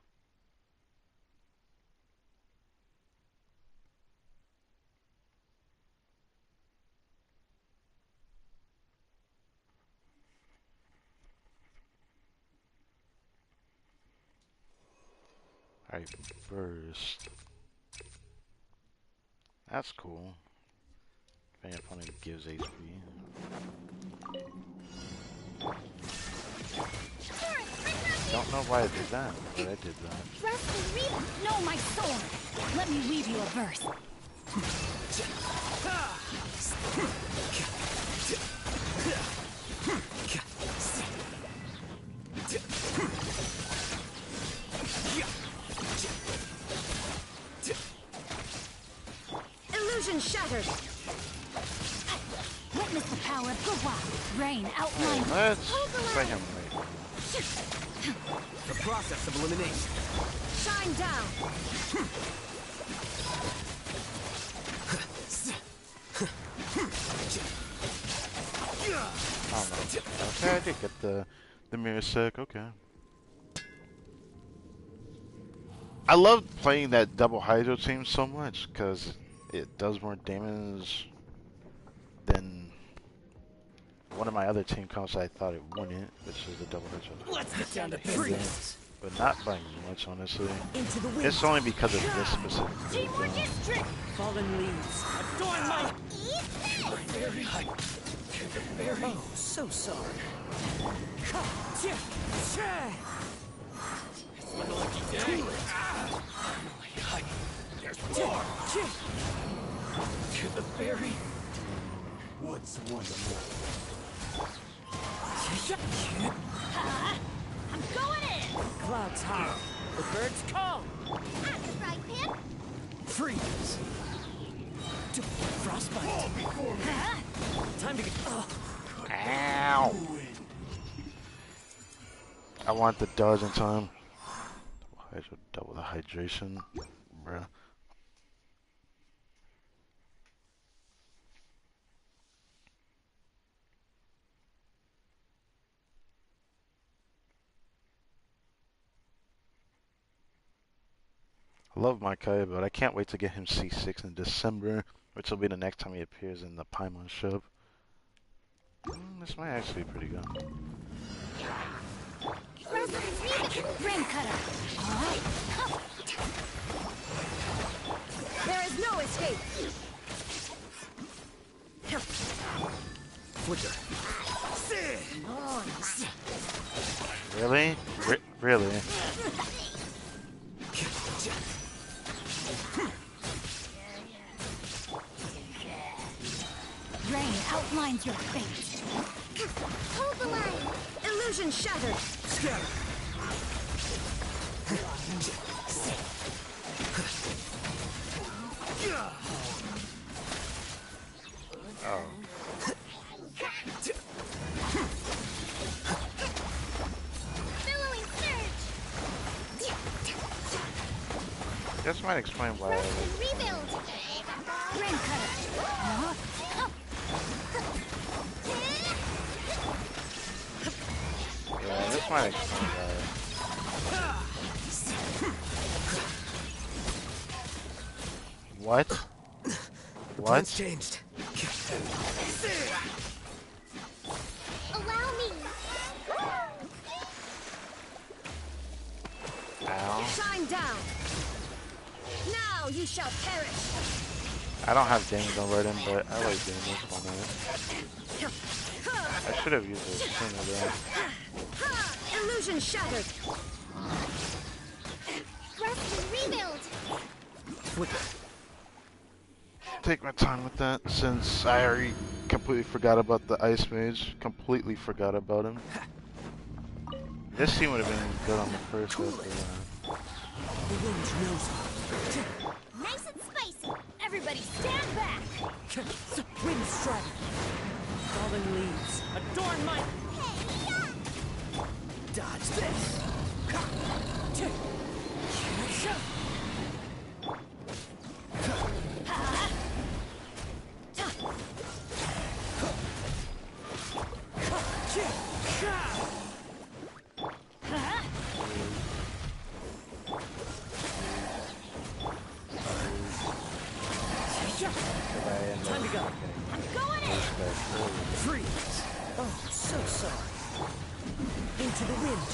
Alright, burst. That's cool. If any opponent gives HP. Don't know why I did that, but I did that. Rest and read. Know my sword. Let me weave you a verse. shattered. Witness the power of Gua. Rain outlined. Let's play him right. The process of elimination. Shine down. I don't know. Okay, I did get the mirror sick. Okay. I love playing that double hydro team so much because it does more damage than one of my other team comps I thought it wouldn't, which is the double hydro. Let's get down to business. But not by much, honestly. Into the wind. It's only because of this specific Teamwork build. is trick. Fallen leaves. Adorn my very height. Oh, so sorry. It's my lucky day. There's more. To the berry. What's wonderful? I'm going in. Clouds high. The birds call. At the right pin. Freeze. Frostbite. Time to get. Ow! I want the dodge in time. Double the hydration, bruh. I love my Kai, but I can't wait to get him C6 in December, which will be the next time he appears in the Paimon shop. This might actually be pretty good. Rain cutter. There is no escape. Flicker. Really? Really? Rain outlines your fate. Hold the line. Illusion shattered. Scatter. Oh. Billowing surge. This might explain why I Rest like and rebuild. Rain cutter. Yeah, this might explain why. What? The What? plan's changed. Allow me. Ow. Shine down. Now you shall perish. I don't have damage on Redden, but I like damage on it. I should have used it sooner though. Illusion shattered. Rest and rebuild. Flicker. Take my time with that since I already completely forgot about the Ice Mage. Completely forgot about him. This team would have been good on the first episode. The wind knows. Nice and spicy. Everybody stand back. Wind strike. Fallen leaves. Adorn my. Dodge this. Time to go. I'm going in. Freeze. Oh, so sorry. Into the wind.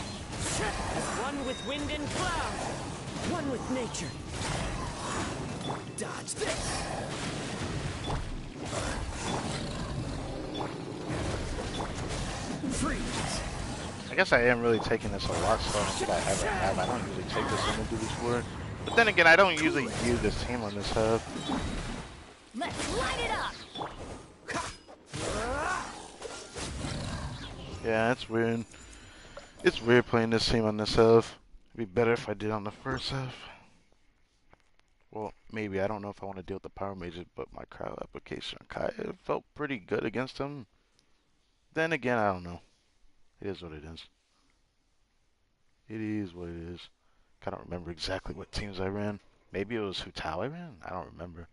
As one with wind and cloud. One with nature. Dodge this. Freeze. I guess I am really taking this a lot slower than I ever have. I don't usually take this in and do this for. But then again, I don't usually use this team on this hub. Let's light it up. Yeah, it's weird. It's weird playing this team on this hub. It'd be better if I did on the first half. Well, maybe. I don't know if I want to deal with the power mages, but my crowd application on Kai felt pretty good against him. Then again, I don't know. It is what it is. It is what it is. I don't remember exactly what teams I ran. Maybe it was Hutao I ran? I don't remember.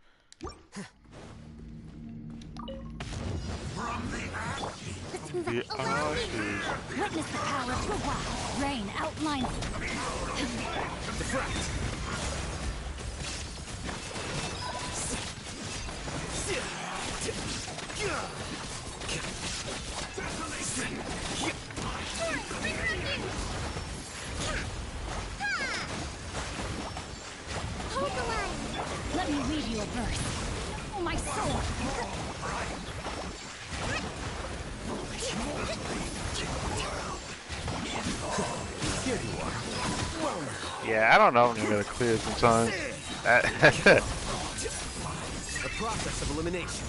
The ashes. Witness the power of the wild. Rain outlines. Deflect. Hold the line. Let me read you a verse. Oh, my soul. Here you are. Yeah, I don't know if I'm gonna clear some time. The process of elimination.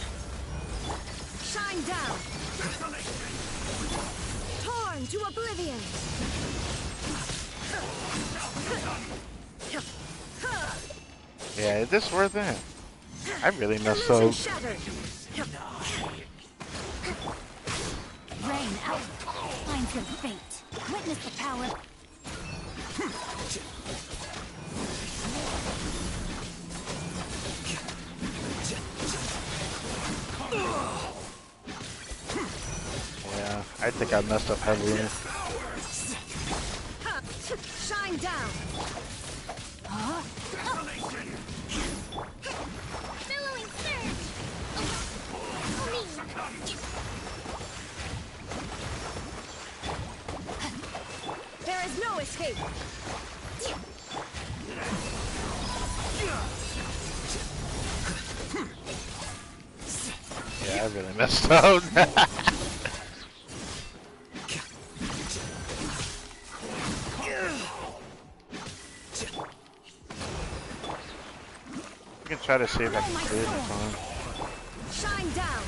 Shine down. Torn to oblivion. Yeah, is this worth it? I really messed Illusion up. shattered. Rain outlines your fate. Witness the power. Yeah, I think I messed up heavily. Shine down. Billowing surge. There is no escape. Yeah, I really messed up. I can try to see if I can clear this time. Shine down.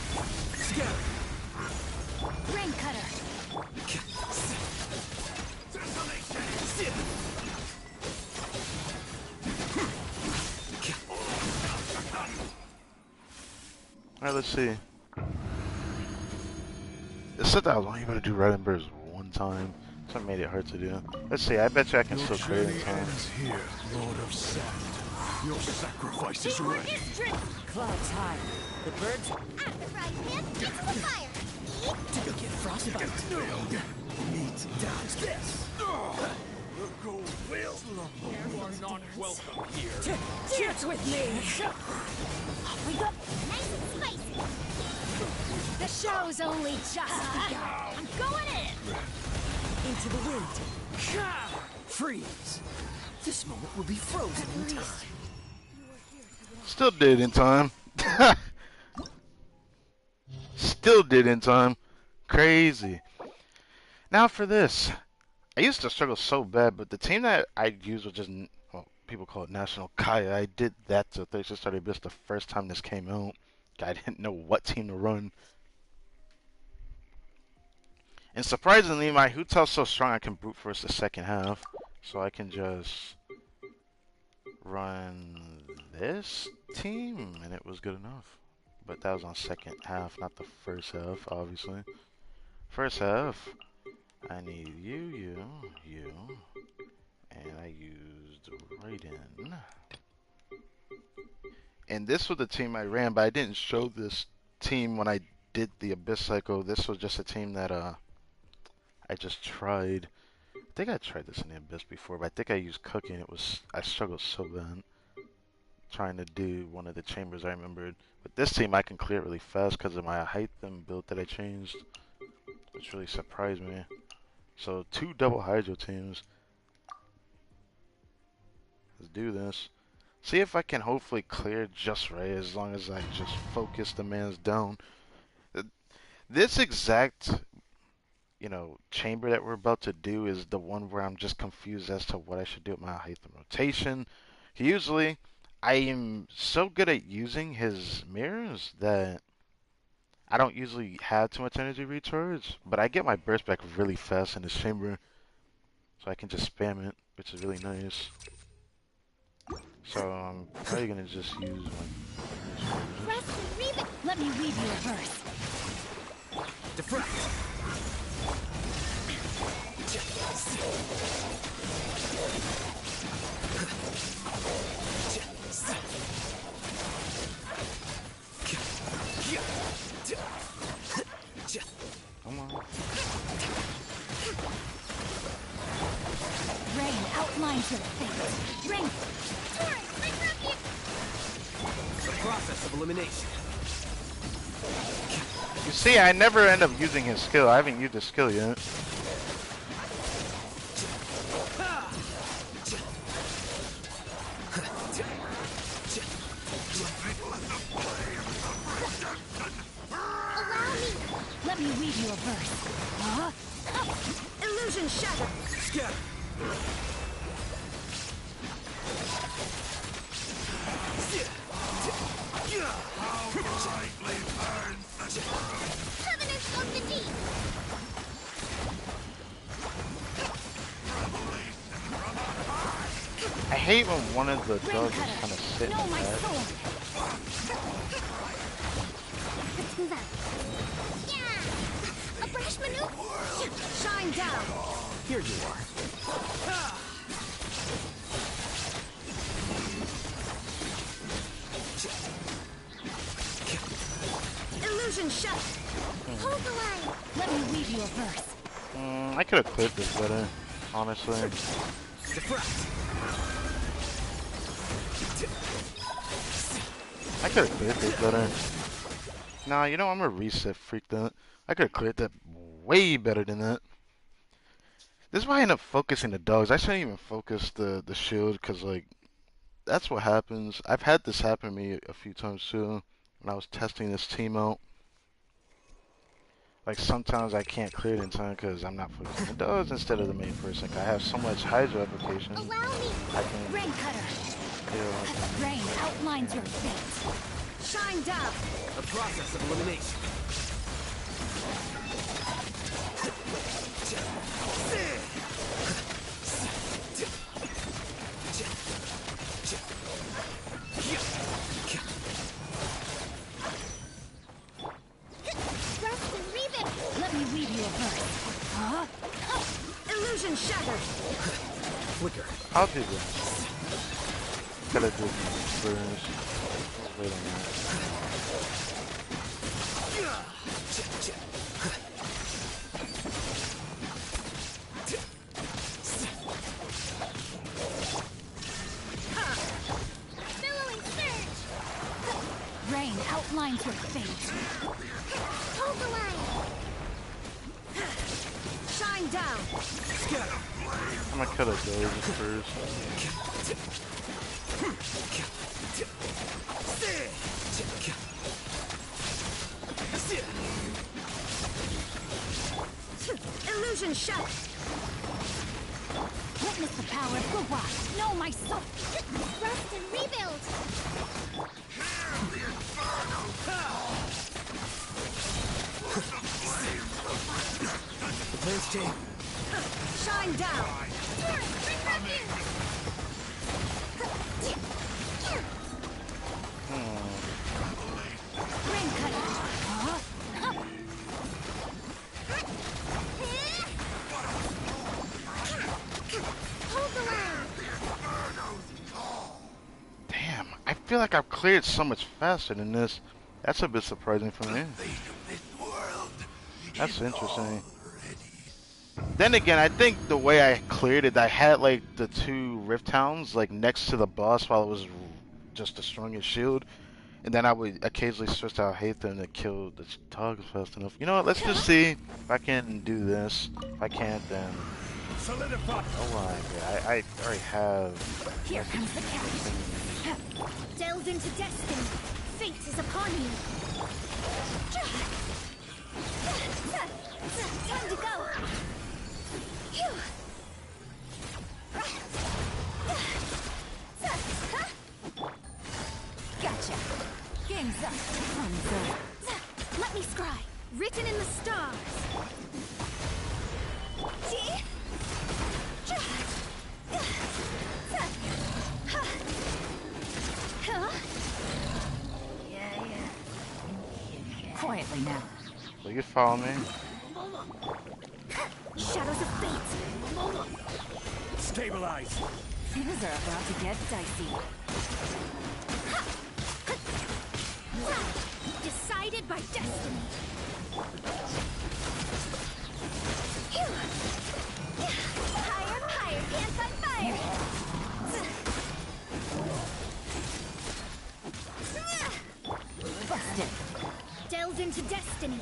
Scary. Rain cutter. Alright, let's see. It said that I was only able to do red embers one time, so it made it hard to do. Let's see, I bet you I can still clear in time. Ends here, Lord of Sand. Your sacrifice is ready. Clouds high. The birds At the frying pan, into the fire. to get frostbite. Meet downstairs. The gold will. You are not welcome here. Cheers with me. Off we go. Nice and spicy. The show's only just begun. I'm going in. Into the wind. Freeze. This moment will be frozen in time. Still did in time. Still did in time. Crazy. Now for this. I used to struggle so bad, but the team that I used was just, well, people call it National Kaya. I did that to 36 started Abyss the first time this came out. I didn't know what team to run. And surprisingly, my Hutao's so strong I can brute force the second half. So I can just run this team, and it was good enough. But that was on second half, not the first half, obviously. First half, I need you, and I used Raiden. And this was the team I ran, but I didn't show this team when I did the Abyss Cycle. This was just a team that I just tried. I think I tried this in the Abyss before, but I think I used Cooking. I struggled so bad trying to do one of the chambers I remembered. But this team I can clear it really fast because of my height and build that I changed, which really surprised me. So 2 double Hydro teams. Let's do this. See if I can hopefully clear just right as long as I just focus the man's down. This exact, chamber that we're about to do is the one where I'm just confused as to what I should do with my height and rotation. Usually, I am so good at using his mirrors that I don't usually have too much energy recharge, but I get my burst back really fast in this chamber, so I can just spam it, which is really nice. So I'm probably gonna just use like. Rest and rebuild. Let me weave you a verse. Deflect. Come on. Rain outlines your fate. Rain. Torrent, I grab you. The process of elimination. You see, I never end up using his skill. I haven't used his skill yet. Allow me. Let me weave you a verse. Huh? Illusion shattered. Scatter. Covenants of the deep. I hate when one of the dogs is kind of sitting Know my back. soul. Let's move out. Yeah. A brash maneuver. Shine down. Here you are. Illusion shut. Hold the line. Let me weave you a verse. I could have cleared this better, honestly. Deflect. I could have cleared this better. Nah, you know, I'm gonna reset freak that. I could have cleared that way better than that. This is why I end up focusing the dogs. I shouldn't even focus the shield, because, like, that's what happens. I've had this happen to me a few times, too, when I was testing this team out. Like, sometimes I can't clear it in time because I'm not focusing the dogs instead of the main person. I have so much hydro application. Allow me. I can Rain cutter. kill. Rain outlines your fate. Shine down. The process of elimination. Rest and rebuild. Let me weave you a verse. Huh? Illusion shattered. Flicker. I'll do this. Gotta do this first. Wait on that. Billowing surge. Rain outlines your fate. Hold the line. Shine down. Scatter. I'm gonna cut a doge first. Illusion shut. Witness the power of Gawat. Know my soul. Rest and rebuild. The plan's change. Shine down. Torrent, I grab you. Rain cutter. Huh? Hold the line. Damn, I feel like I've cleared so much faster than this. That's a bit surprising for me. That's interesting. Then again, I think the way I cleared it, I had like the two Rift Hounds like next to the boss while it was just the strongest shield. And then I would occasionally switch out Hatham to kill the dogs fast enough. You know what, let's just see if I can do this. If I can't, then... Solidify. Oh my god, I already have... Here comes the catch. Delved into destiny. Fate is upon you. Time to go. Phew. Gotcha. Game's up. Time's over. Let me scry. Written in the stars. can follow me. Shadows of fate. Stabilize. Things are about to get dicey. Decided by destiny. Higher, higher, can't fight fire. Busted. Delves into destiny.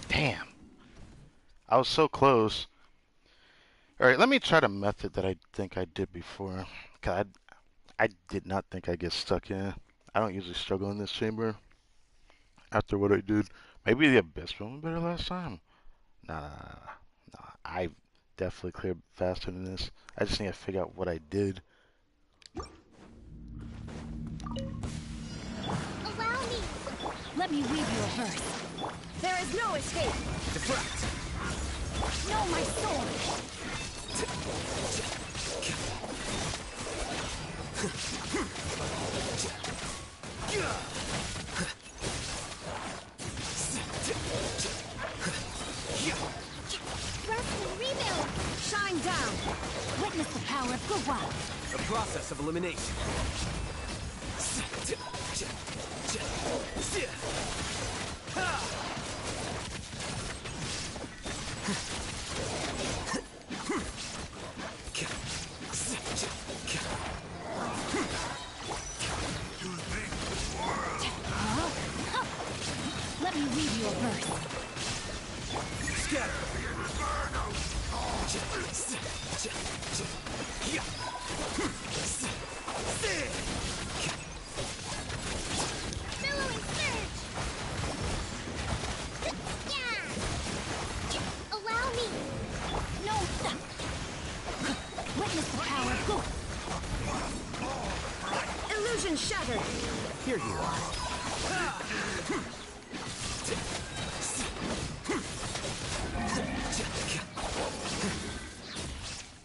Damn. I was so close. Alright, let me try the method that I think I did before. 'Cause I did not think I'd get stuck in. I don't usually struggle in this chamber after what I did. Maybe the Abyss went better last time. Nah. I definitely cleared faster than this. I just need to figure out what I did. Allow me. Let me weave you a verse. There is no escape. Deflect. Know my sword. Rest and rebuild. Shine down. Witness the power of Guwa. A process of elimination. Let me weave you a verse. Scatter. Billowing surge. Yeah. Allow me. No. Witness the power of Guwa. Illusion shattered. Here you are.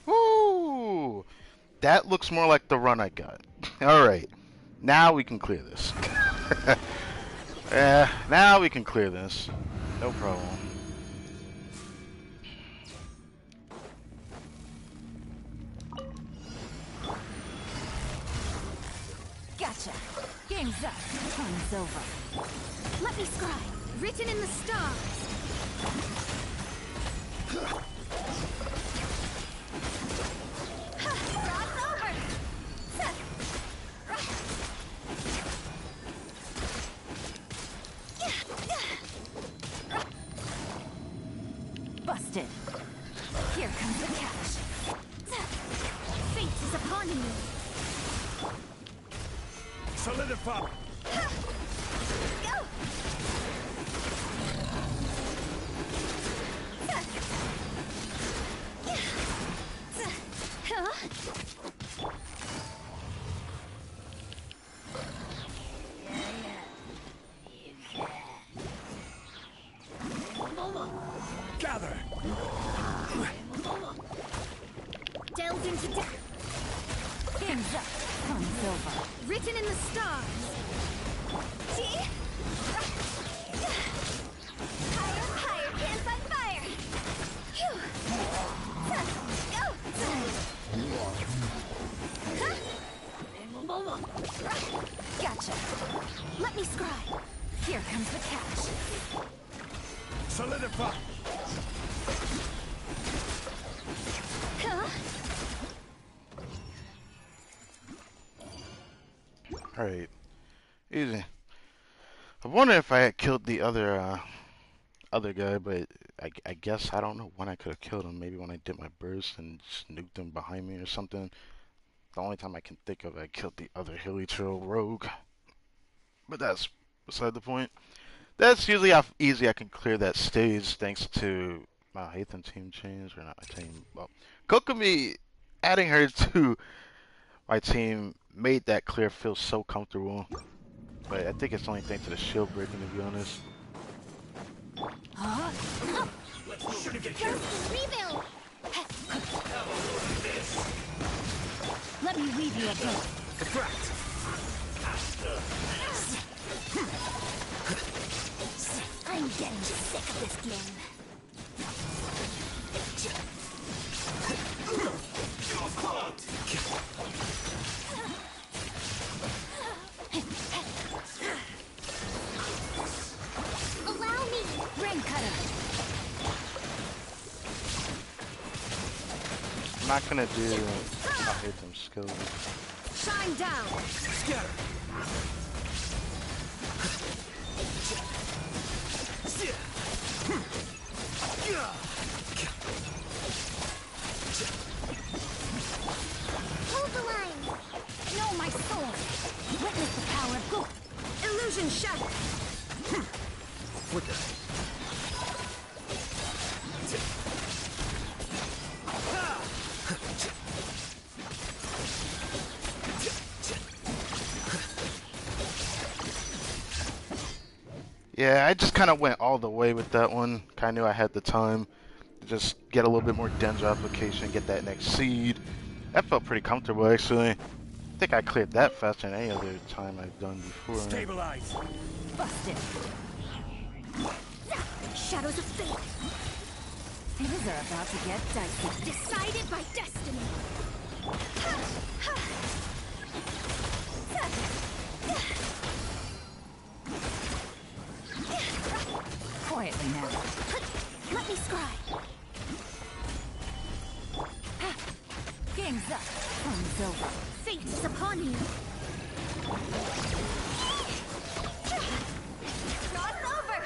Woo! That looks more like the run I got. Alright. Now we can clear this. Now we can clear this. No problem. Gotcha. Game's up. Time's over. Let me scribe. Written in the stars. Frost over. Busted. Here comes the catch. Fate is upon you. Solidify. Go. Huh? Gather. Delved into death. Game's up. Time's over. Written in the stars. See? Higher, higher, can't fight fire. Phew. Go. Gotcha. Let me scribe. Here comes the catch. Solidify. Huh? Alright. Easy. I wonder if I had killed the other guy, but I guess I don't know when I could have killed him. Maybe when I did my burst and just nuked him behind me or something. The only time I can think of, I killed the other Hilly Trail rogue. But that's beside the point. That's usually how easy I can clear that stage thanks to my Hathan team change, or not my team. Well, Kokomi adding her to my team made that clear feel so comfortable. But I think it's only thanks to the shield breaking, to be honest. Rebuild. Let me weave you a verse. Deflect. I'm dead. not gonna do. I'll hit them skills. Shine down. Scatter. Hold the line. Know my sword. Witness the power of good. Illusion shattered. Flicker. Yeah, I just kind of went all the way with that one. Kind of knew I had the time to just get a little bit more Denzo application, get that next seed. That felt pretty comfortable, actually. I think I cleared that faster than any other time I've done before. Stabilize. Busted. Shadows of fate. Things are about to get dicey. Decided by destiny. Quietly now. Let me scry. Game's up. Fun's over. Fate is upon you. Cross over.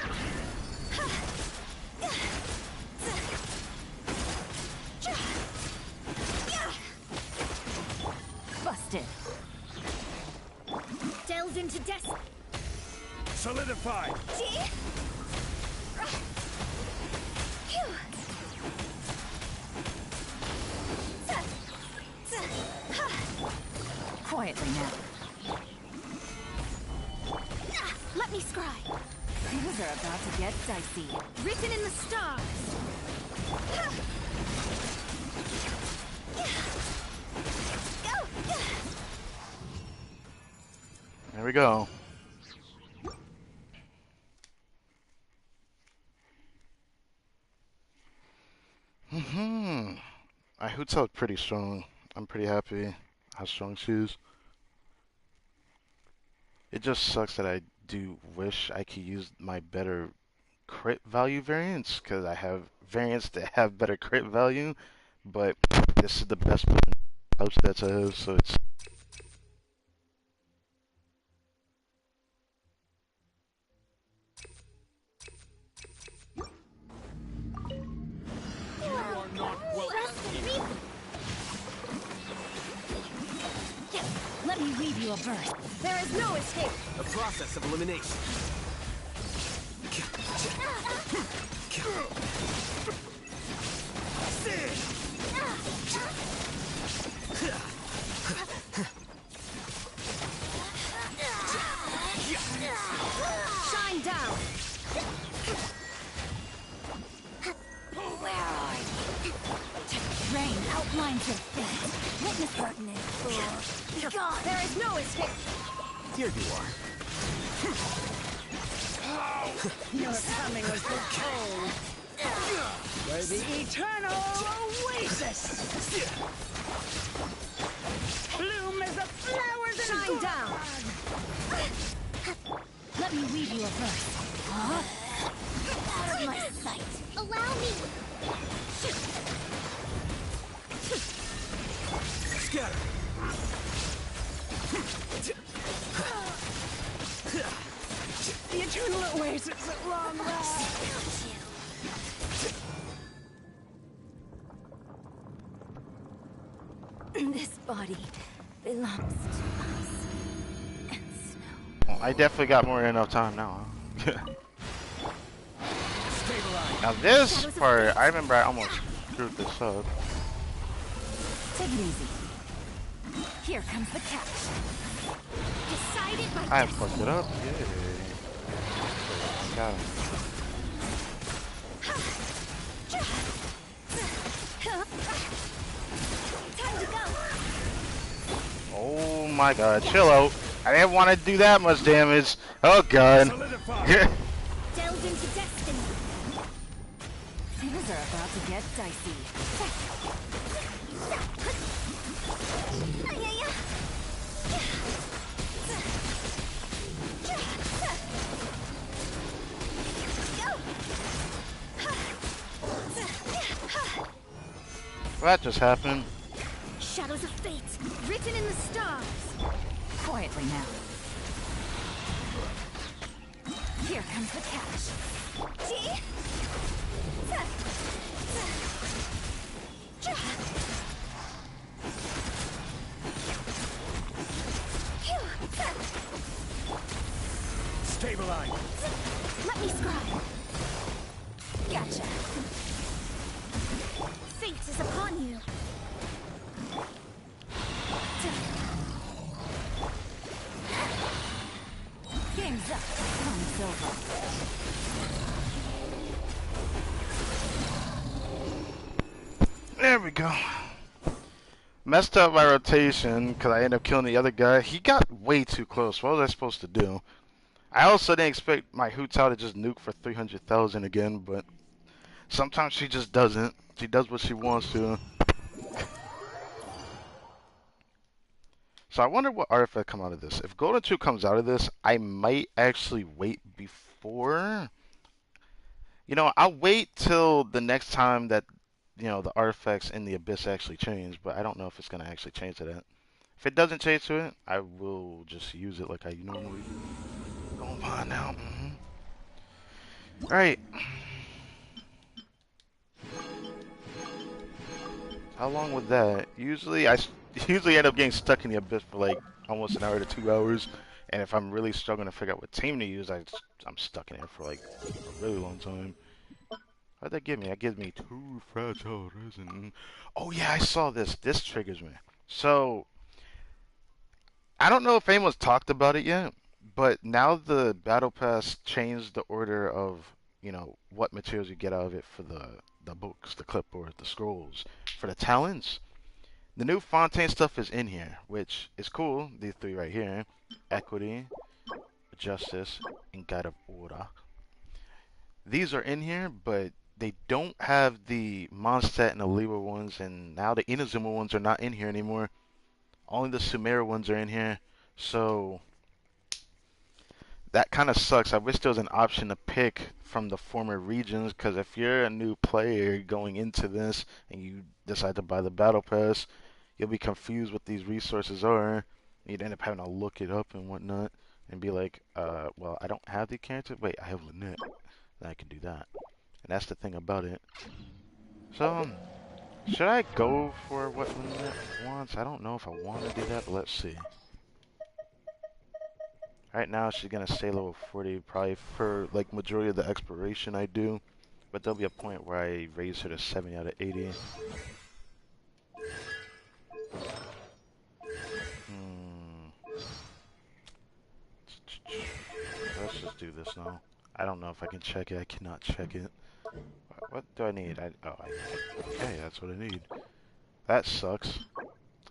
Busted. Delved into destiny. Solidify. Quietly now. Let me scry. Things are about to get dicey. Written in the stars. There we go. Hoot's out pretty strong. I'm pretty happy how strong she is. It just sucks that I do wish I could use my better crit value variants, because I have variants that have better crit value, but this is the best house that I have, so it's Let me weave you a burst. There is no escape. A process of elimination. Shine down. Where are you? Rain outlines your fate. Witness pertinent fool. You're gone. There is no escape. Here you are. Your coming was foretold. Where the eternal oasis. Bloom as the flowers in shine down. Let me weave you a verse. Huh? Out of my sight. Allow me. Scatter. The eternal oasis at long last. This body belongs to ice and snow. well, I definitely got more than enough time now. Huh? Stabilize. Now this part, I remember I almost screwed this up. Take it easy. Here comes the catch. Decided by I destiny. fucked it up. Yay. Got him. Time to go. Oh my god, chill out. I didn't want to do that much damage. Oh god. Solidify. Delved into destiny. Things are about to get dicey. What just happened? Shadows of fate, written in the stars. Quietly now. Here comes the catch. Gee. Stabilize. Let me scribe. Gotcha. Fate is upon you. Game's up. Time's over. There we go. Messed up my rotation because I ended up killing the other guy. He got way too close. What was I supposed to do? I also didn't expect my Hutao to just nuke for 300,000 again, but sometimes she just doesn't. She does what she wants to. So I wonder what artifact come out of this. If Golden 2 comes out of this, I might actually wait before. You know, I'll wait till the next time that, you know, the artifacts in the Abyss actually change, but I don't know if it's going to actually change to that. If it doesn't change to it, I will just use it like I normally do. Going on now. Alright. How long would that? Usually I end up getting stuck in the Abyss for like almost an hour to 2 hours. And if I'm really struggling to figure out what team to use, I'm stuck in it for like a really long time. What'd that give me? That gives me 2 fragile resin. Oh yeah, I saw this. This triggers me. So, I don't know if anyone's talked about it yet, but now the Battle Pass changed the order of, you know, what materials you get out of it for the books, the clipboard, the scrolls. For the talents, the new Fontaine stuff is in here, which is cool. These 3 right here. Equity, Justice, and Guide of Order. These are in here, but they don't have the Mondstadt and the Libra ones, and now the Inazuma ones are not in here anymore. Only the Sumeru ones are in here, so that kind of sucks. I wish there was an option to pick from the former regions, because if you're a new player going into this and you decide to buy the Battle Pass, you'll be confused what these resources are. You'd end up having to look it up and whatnot, and be like, well, I don't have the character. Wait, I have Lynette. Then I can do that. And that's the thing about it. So, should I go for what Lynette wants? I don't know if I want to do that, but let's see. Right now, she's going to stay level 40, probably for, like, majority of the exploration I do. But there'll be a point where I raise her to 70 out of 80. Let's just do this now. I don't know if I can check it. I cannot check it. What do I need? Okay, that's what I need. That sucks.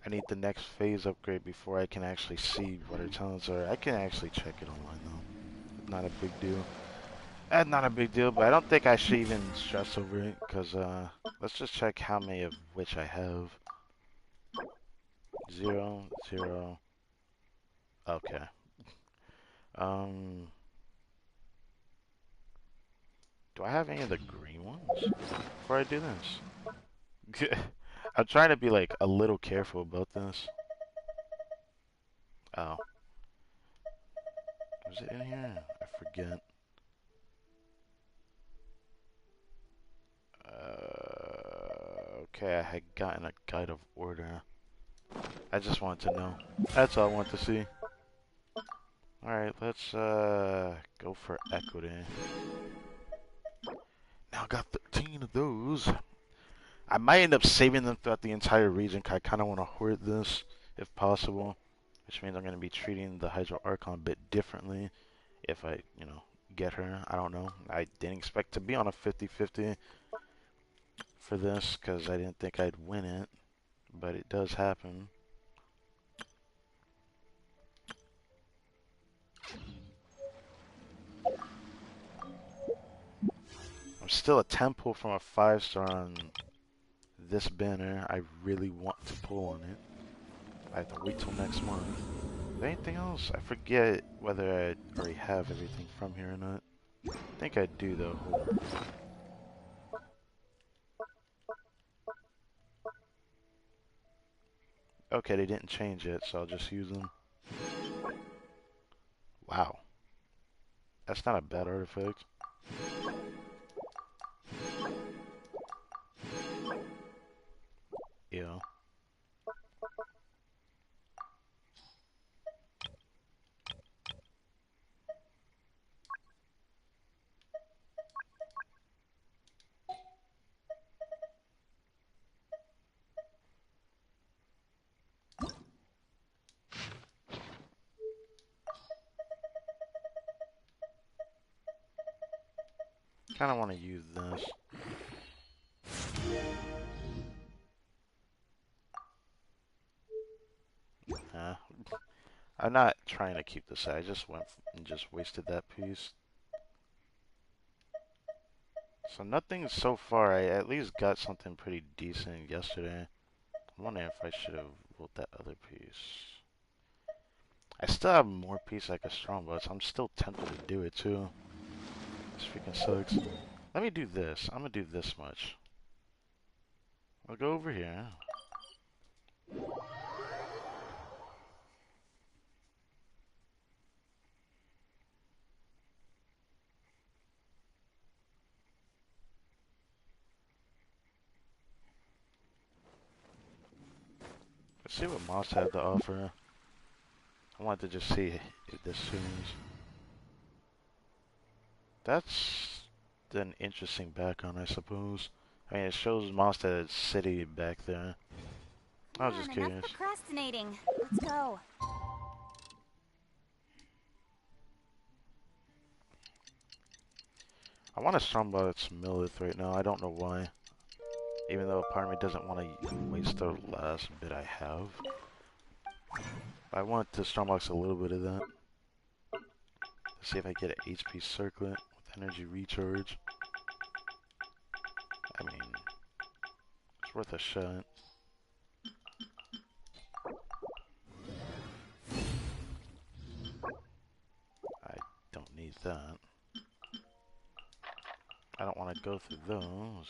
I need the next phase upgrade before I can actually see what her talents are. I can actually check it online though. Not a big deal. That's not a big deal, but I don't think I should even stress over it, because let's just check how many of which I have. 0, 0. Okay. Do I have any of the green ones before I do this? I'm trying to be like a little careful about this. Oh. Was it in here? I forget. Okay, I had gotten a Guide of Order. I just wanted to know. That's all I want to see. Alright, let's go for equity. Now I got 13 of those. I might end up saving them throughout the entire region, because I kind of want to hoard this, if possible. Which means I'm going to be treating the Hydro Archon a bit differently if I, you know, get her. I don't know. I didn't expect to be on a 50-50 for this, because I didn't think I'd win it. But it does happen. I'm still a 10 pull from a 5-star on this banner. I really want to pull on it. I have to wait till next month. Anything else? I forget whether I already have everything from here or not. I think I do though. Hold on. Okay, they didn't change it, so I'll just use them. Wow. That's not a bad artifact. Yeah. Kind of want to use this. Huh? I'm not trying to keep this. I just went and just wasted that piece. So nothing so far. I at least got something pretty decent yesterday. I'm wondering if I should have rolled that other piece. I still have more piece like a strong, but I'm still tempted to do it too. This freaking sucks. Let me do this. I'm gonna do this much. I'll go over here. Let's see what Moss had to offer. I wanted to just see if this tunes. That's an interesting background, I suppose. I mean, it shows Mondstadt's city back there. I was Come just on, enough curious. procrastinating. Let's go. I want to Strombox Millith right now. I don't know why. Even though a part of me doesn't want to waste the last bit I have. I want to Strombox a little bit of that. To see if I get an HP circlet with energy recharge. I mean, it's worth a shot. I don't need that. I don't want to go through those.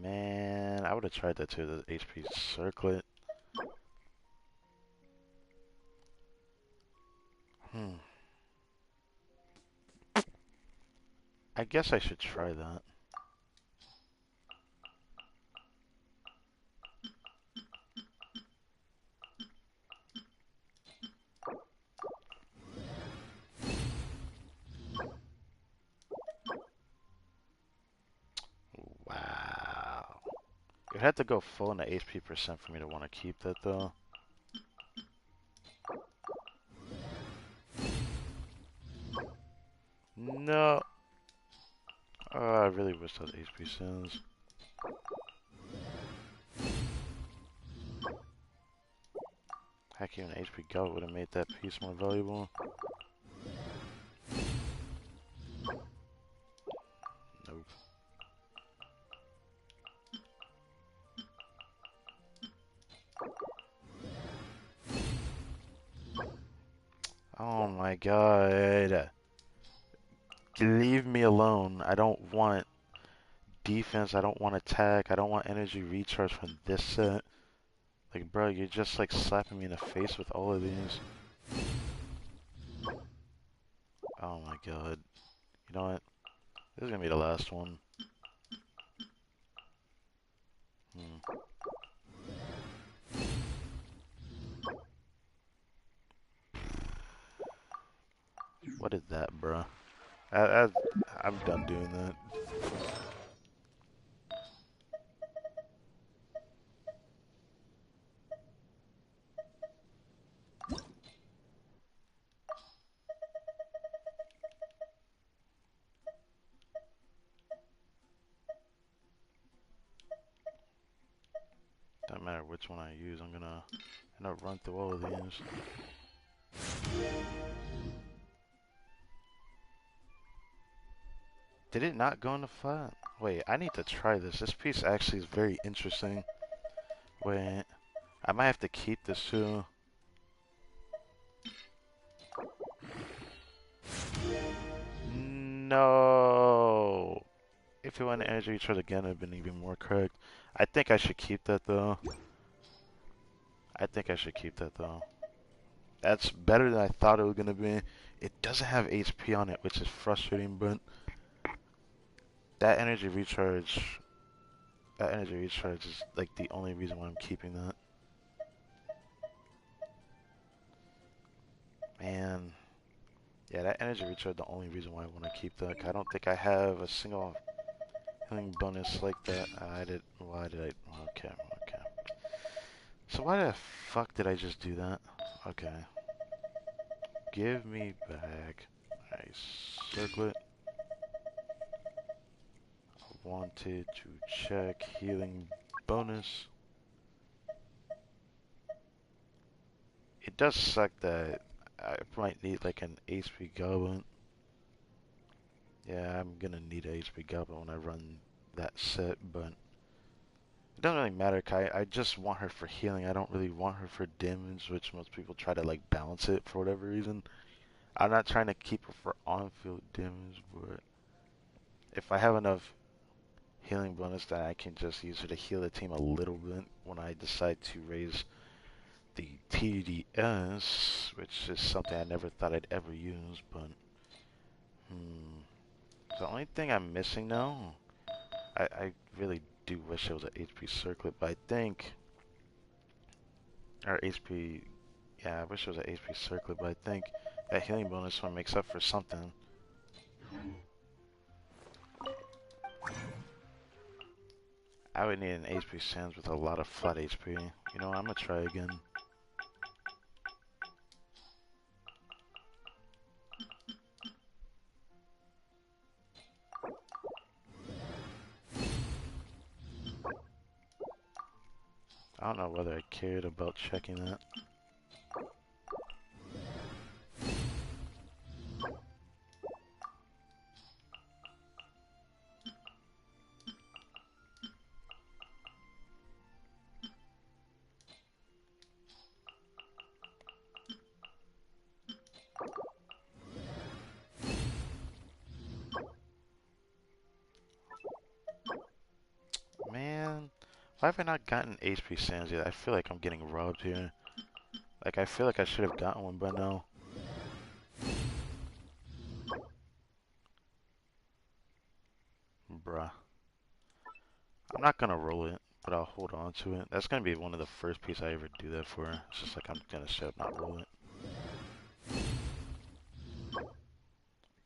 Man, I would have tried that too, the HP circlet. I guess I should try that. Wow. You had to go full in the HP percent for me to want to keep that though. No. Oh, I really wish those HP sounds. Heck, even an HP goat would have made that piece more valuable. Nope. Oh my god. Leave me alone. I don't want defense. I don't want attack. I don't want energy recharge from this set. Like, bro, you're just like slapping me in the face with all of these. Oh my god. You know what? This is gonna be the last one. What is that, bruh? I'm done doing that. Doesn't matter which one I use, I'm gonna run through all of these. Did it not go in the flat? Wait, I need to try this. This piece actually is very interesting. Wait, I might have to keep this too. No. If it went energy recharge again, it'd been even more correct. I think I should keep that though. I think I should keep that though. That's better than I thought it was gonna be. It doesn't have HP on it, which is frustrating, but that energy recharge, that energy recharge is like the only reason why I'm keeping that. Man, yeah, that energy recharge is the only reason why I want to keep that. I don't think I have a single healing bonus like that. I did. Why did I? Okay, okay. So why the fuck did I just do that? Okay. Give me back. Nice. Circlet. Wanted to check healing bonus. It does suck that I might need like an HP goblin. Yeah, I'm gonna need an HP goblin when I run that set, but it doesn't really matter. I just want her for healing. I don't really want her for damage, which most people try to like balance it for whatever reason. I'm not trying to keep her for on-field damage, but if I have enough healing bonus, then I can just use her to heal the team a little bit when I decide to raise the TDS, which is something I never thought I'd ever use, but the only thing I'm missing now, I really do wish it was an HP circlet, but I think, or HP, yeah, I wish it was an HP circlet, but I think that healing bonus one makes up for something. I would need an HP Sands with a lot of flat HP. You know, I'm gonna try again. I don't know whether I cared about checking that. Man, why have I not gotten HP Sands yet? I feel like I'm getting robbed here. Like, I feel like I should have gotten one by now. Bruh. I'm not gonna roll it, but I'll hold on to it. That's gonna be one of the first pieces I ever do that for. It's just like I'm gonna straight up not roll it.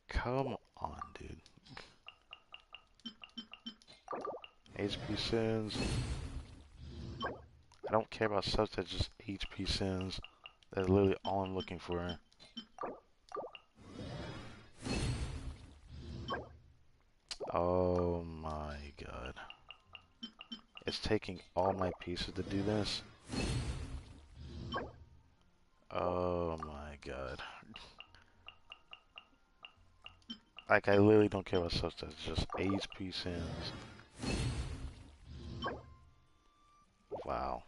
Come on, dude. HP Sands. I don't care about subs, that's just HP Sands. That's literally all I'm looking for. Oh my god. It's taking all my pieces to do this. Oh my god. Like, I literally don't care about subs, that's just HP Sands. Wow.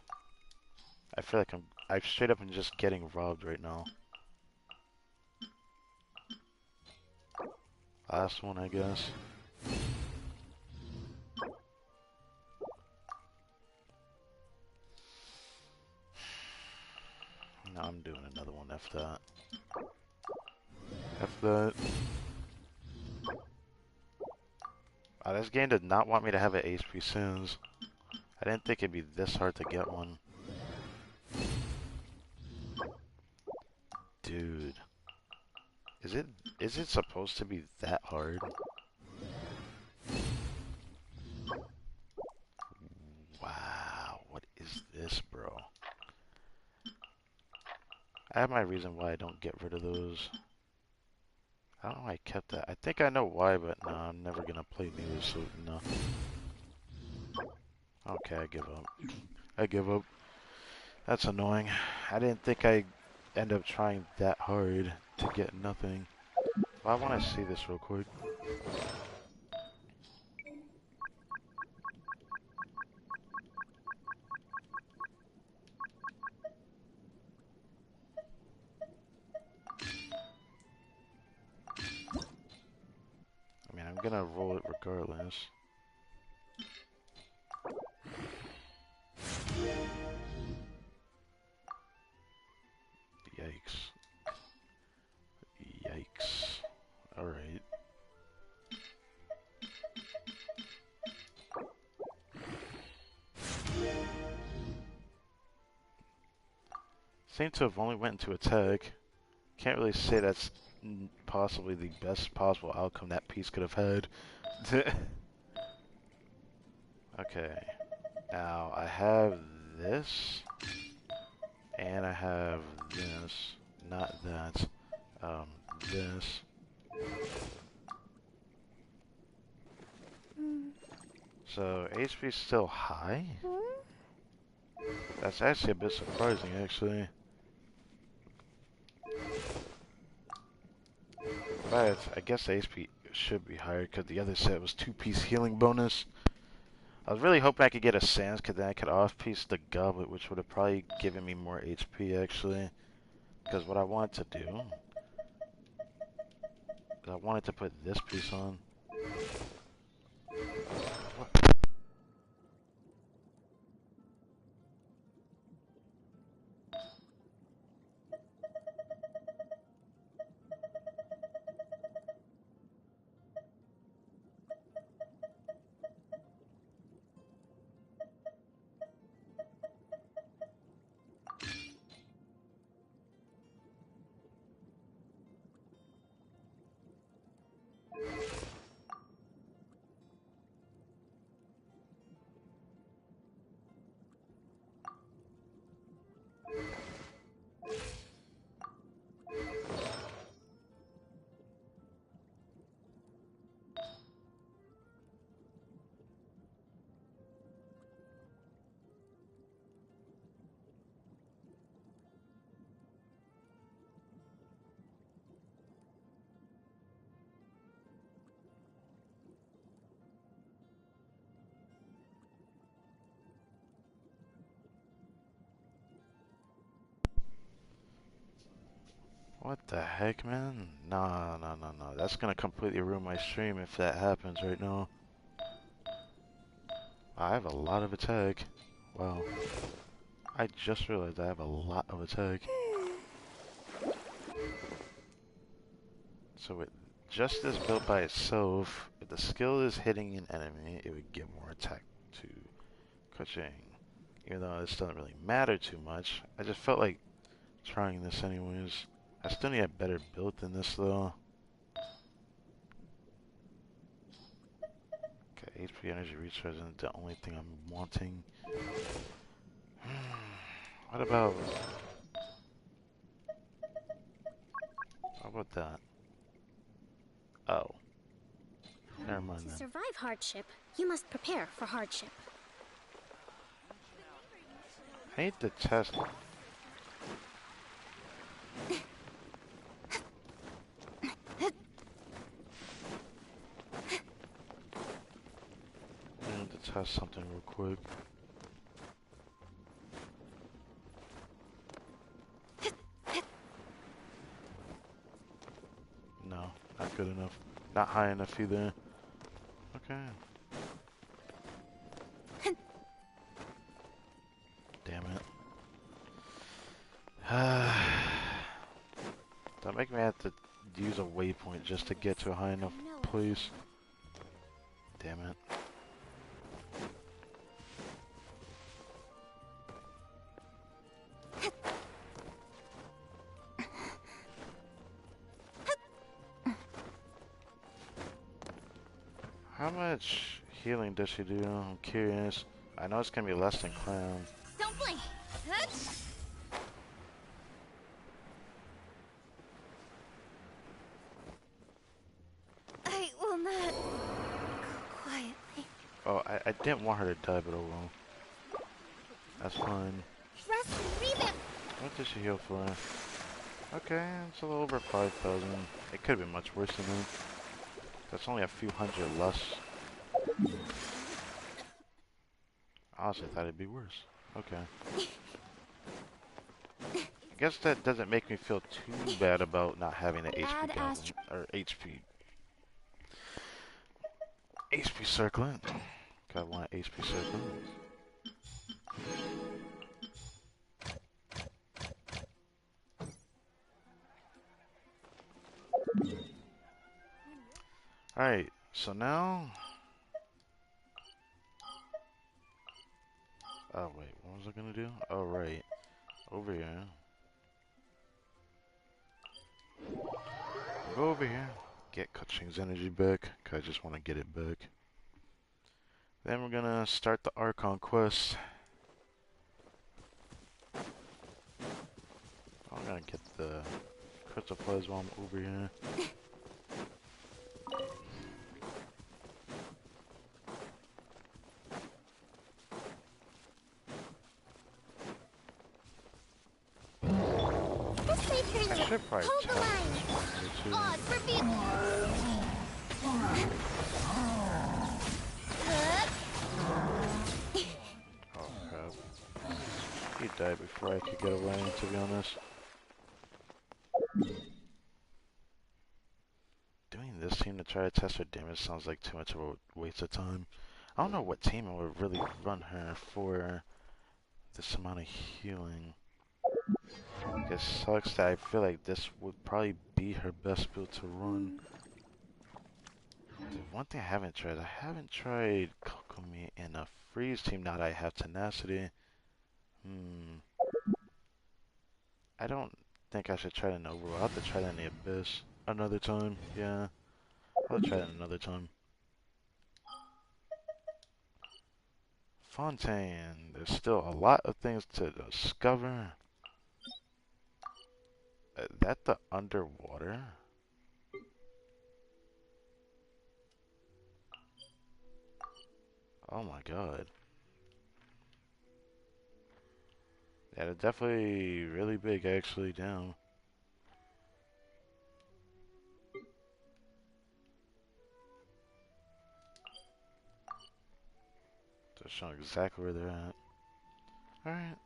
I feel like I straight up am just getting robbed right now. Last one, I guess. Now I'm doing another one, F that. F that. This game did not want me to have an HP Sins. I didn't think it'd be this hard to get one. Dude. Is it supposed to be that hard? Wow, what is this, bro? I have my reason why I don't get rid of those. I don't know why I kept that. I think I know why, but no, I'm never gonna play news, so no. Okay, I give up. I give up. That's annoying. I didn't think I'd end up trying that hard to get nothing. Well, I want to see this real quick. gonna roll it regardless. Yikes. Yikes. Alright. Seem to have only went into attack. Can't really say that's possibly the best possible outcome that piece could have had. Okay. Now, I have this. And I have this. Not that. This. So, HP is still high? That's actually a bit surprising, actually. But I guess the HP should be higher because the other set was 2-piece healing bonus. I was really hoping I could get a Sans because then I could off-piece the goblet, which would have probably given me more HP, actually. Because what I wanted to do... I wanted to put this piece on. What? What the heck, man? Nah, nah, nah, nah. That's gonna completely ruin my stream if that happens right now. I have a lot of attack. Wow. I just realized I have a lot of attack. So with just this built by itself, if the skill is hitting an enemy, it would give more attack to Kuching. Even though this doesn't really matter too much, I just felt like trying this anyways. I still need a better build than this though. Okay, HP energy recharge isn't the only thing I'm wanting. What about... How about that? Oh. Never mind To then. survive hardship, you must prepare for hardship. I need to test... I need to test something real quick. No, not good enough. Not high enough either. Okay. Damn it. Don't make me have to use a waypoint just to get to a high enough place. Damn it. How much healing does she do? I'm curious. I know it's gonna be less than Clown. Don't blink! I will not... Quietly. Oh, I didn't want her to die, but oh well. That's fine. Rest and revamp! What did she heal for? Okay, it's a little over 5,000. It could have been much worse than that. That's only a few hundred less. Honestly, I thought it'd be worse. Okay. I guess that doesn't make me feel too bad about not having an HP goblin, or HP. HP circling. Got one HP circling. Alright, so now... Oh wait, what was I gonna do? Oh right, over here. Go over here. Get Kaching's energy back, cause I just want to get it back. Then we're gonna start the Archon quest. I'm gonna get the crystal fuzz while I'm over here. This may turn I you. should probably Hold the tell line. this one Pause for being. Oh crap. He died before I could get away, to be honest. Doing this team to try to test her damage sounds like too much of a waste of time. I don't know what team I would really run her for this amount of healing. It sucks that I feel like this would probably be her best build to run. The one thing I haven't tried Kokomi in a freeze team now that I have tenacity. I don't think I should try it in overall. I'll have to try that in the abyss another time. Yeah, I'll try it another time. Fontaine. There's still a lot of things to discover. That the underwater? Oh my god. Yeah, they're definitely really big actually down. Just showing exactly where they're at. Alright.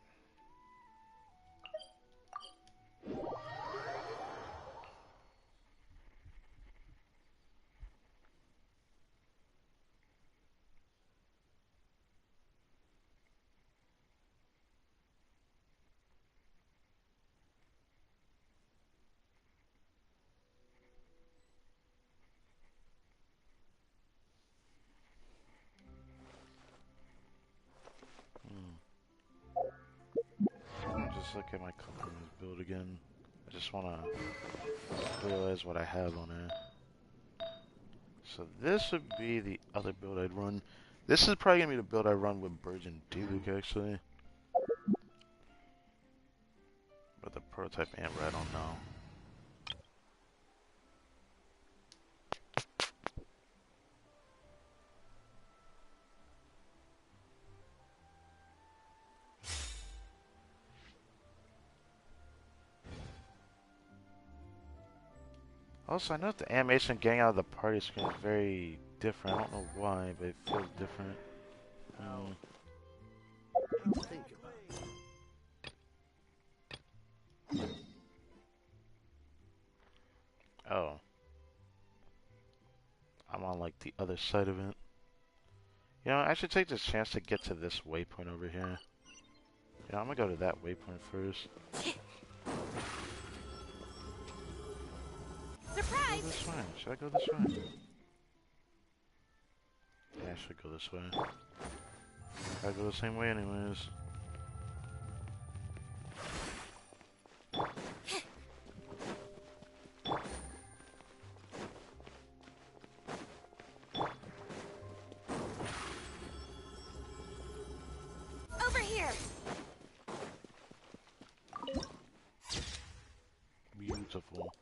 I'll just look at my Kokomi's build again. I just wanna realize what I have on it. So this would be the other build I'd run. This is probably gonna be the build I run with Burge and Diluc actually. But the prototype Amber, I don't know. Also, I know the animation getting out of the party screen is very different. I don't know why, but it feels different. Oh. I'm on like the other side of it. You know, I should take this chance to get to this waypoint over here. Yeah, I'm gonna go to that waypoint first. Surprise! Go this way. Should I go this way? Yeah, I should go this way. I go the same way anyways. Over here! Beautiful.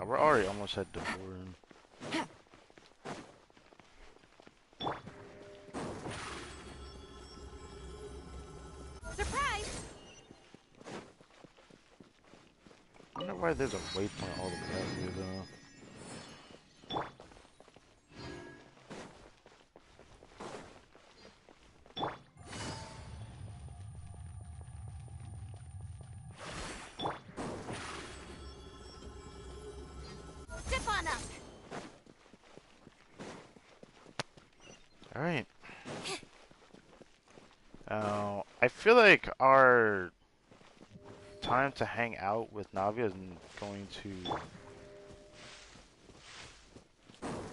We're already almost at the door. Surprise! I wonder why there's a waypoint all the way out here though. Now, I feel like our time to hang out with Navia is going to.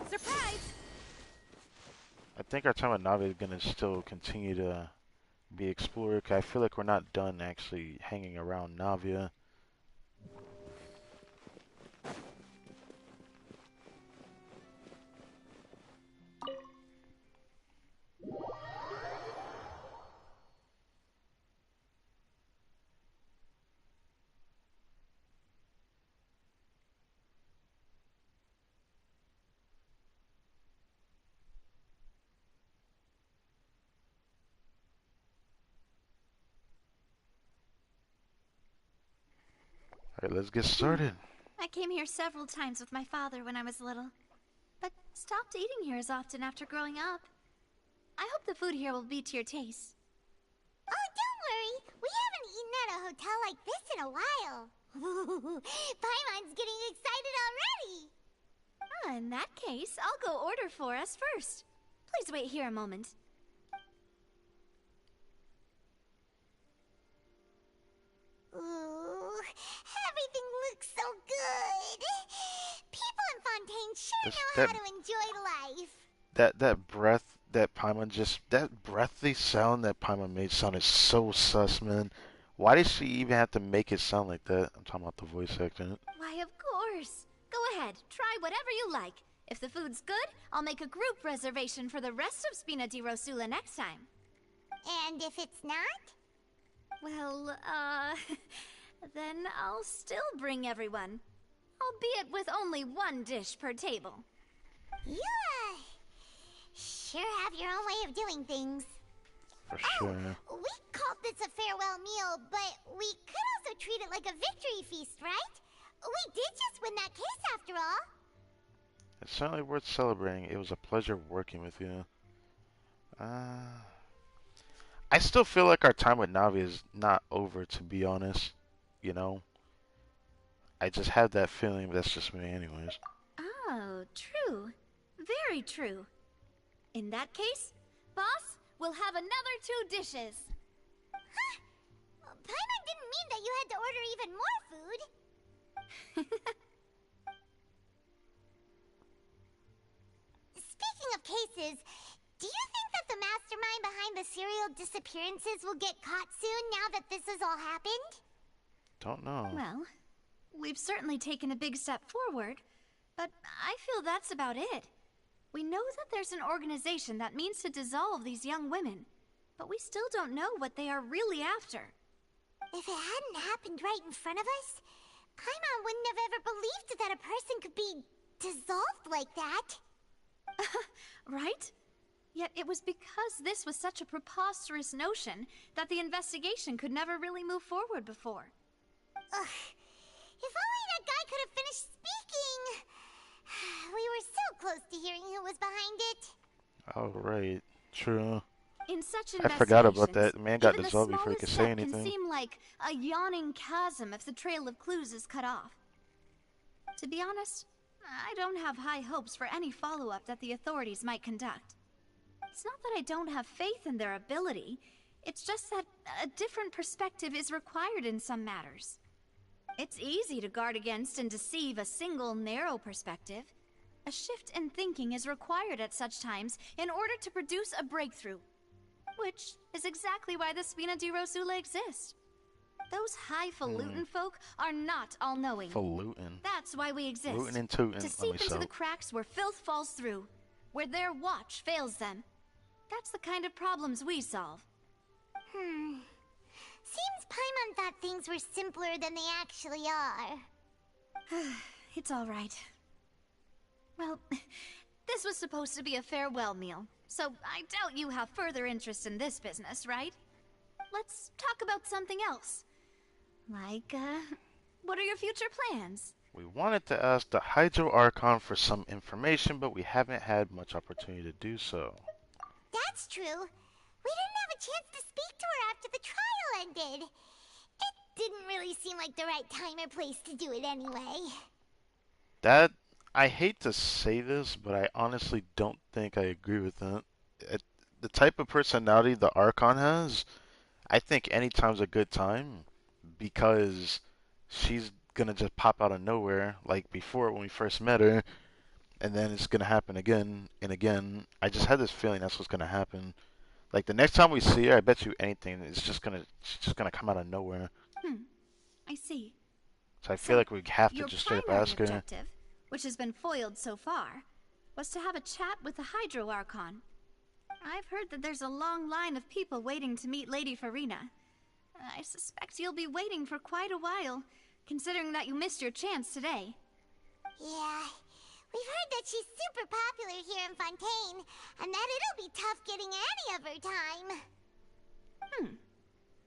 Surprise! I think our time with Navia is going to still continue to be explored. 'Cause I feel like we're not done actually hanging around Navia. Alright, let's get started. I came here several times with my father when I was little, but stopped eating here as often after growing up. I hope the food here will be to your taste. Oh, don't worry. We haven't eaten at a hotel like this in a while. Paimon's getting excited already. In that case, I'll go order for us first. Please wait here a moment. Ooh, everything looks so good. People in Fontaine sure This, know that how to enjoy life. that breath that Paimon just that breathy sound that Paimon made sounded so sus, man. Why did she even have to make it sound like that? I'm talking about the voice acting. Why, of course. Go ahead, try whatever you like. If the food's good, I'll make a group reservation for the rest of Spina di Rosula next time. And if it's not? Well, then I'll still bring everyone. Albeit with only one dish per table. You, sure have your own way of doing things. For sure. We called this a farewell meal, but we could also treat it like a victory feast, right? We did just win that case after all. It's certainly worth celebrating. It was a pleasure working with you. I still feel like our time with Navi is not over, to be honest. You know? I just have that feeling, but that's just me anyways. Oh, true. Very true. In that case, boss, we'll have another 2 dishes. Huh? Paimon didn't mean that you had to order even more food. Speaking of cases, do you think that the mastermind behind the serial disappearances will get caught soon now that this has all happened? Don't know. Well, we've certainly taken a big step forward, but I feel that's about it. We know that there's an organization that means to dissolve these young women, but we still don't know what they are really after. If it hadn't happened right in front of us, Paimon wouldn't have ever believed that a person could be dissolved like that. Right? Yet it was because this was such a preposterous notion that the investigation could never really move forward before. Ugh. If only that guy could have finished speaking. We were so close to hearing who was behind it. Oh, right. True. In such I forgot about investigations, that. The man got even the dissolved before he smallest could say step can anything. seem like a yawning chasm if the trail of clues is cut off. To be honest, I don't have high hopes for any follow-up that the authorities might conduct. It's not that I don't have faith in their ability, it's just that a different perspective is required in some matters. It's easy to guard against and deceive a single narrow perspective. A shift in thinking is required at such times in order to produce a breakthrough. Which is exactly why the Spina di Rosula exist. Those highfalutin folk are not all-knowing. Falutin. That's why we exist. Rootin' and tootin'. To Let me seep into the soak. cracks where filth falls through, where their watch fails them. That's the kind of problems we solve. Seems Paimon thought things were simpler than they actually are. It's all right. Well, this was supposed to be a farewell meal, so I doubt you have further interest in this business, right? Let's talk about something else. Like, what are your future plans? We wanted to ask the Hydro Archon for some information, but we haven't had much opportunity to do so. That's true. We didn't have a chance to speak to her after the trial ended. It didn't really seem like the right time or place to do it anyway. That, I hate to say this, but I honestly don't think I agree with that. The type of personality the Archon has, I think any time's a good time because she's gonna just pop out of nowhere like before when we first met her, and then it's gonna happen again and again. I just had this feeling that's what's gonna happen. Like the next time we see her, I bet you anything, she's just gonna come out of nowhere. Hmm, I see. So I feel So, like we have to your just straight up primary ask her. objective, which has been foiled so far, was to have a chat with the Hydro Archon. I've heard that there's a long line of people waiting to meet Lady Farina. I suspect you'll be waiting for quite a while, considering that you missed your chance today. Yeah, we've heard that she's super popular here in Fontaine, and that it'll be tough getting any of her time.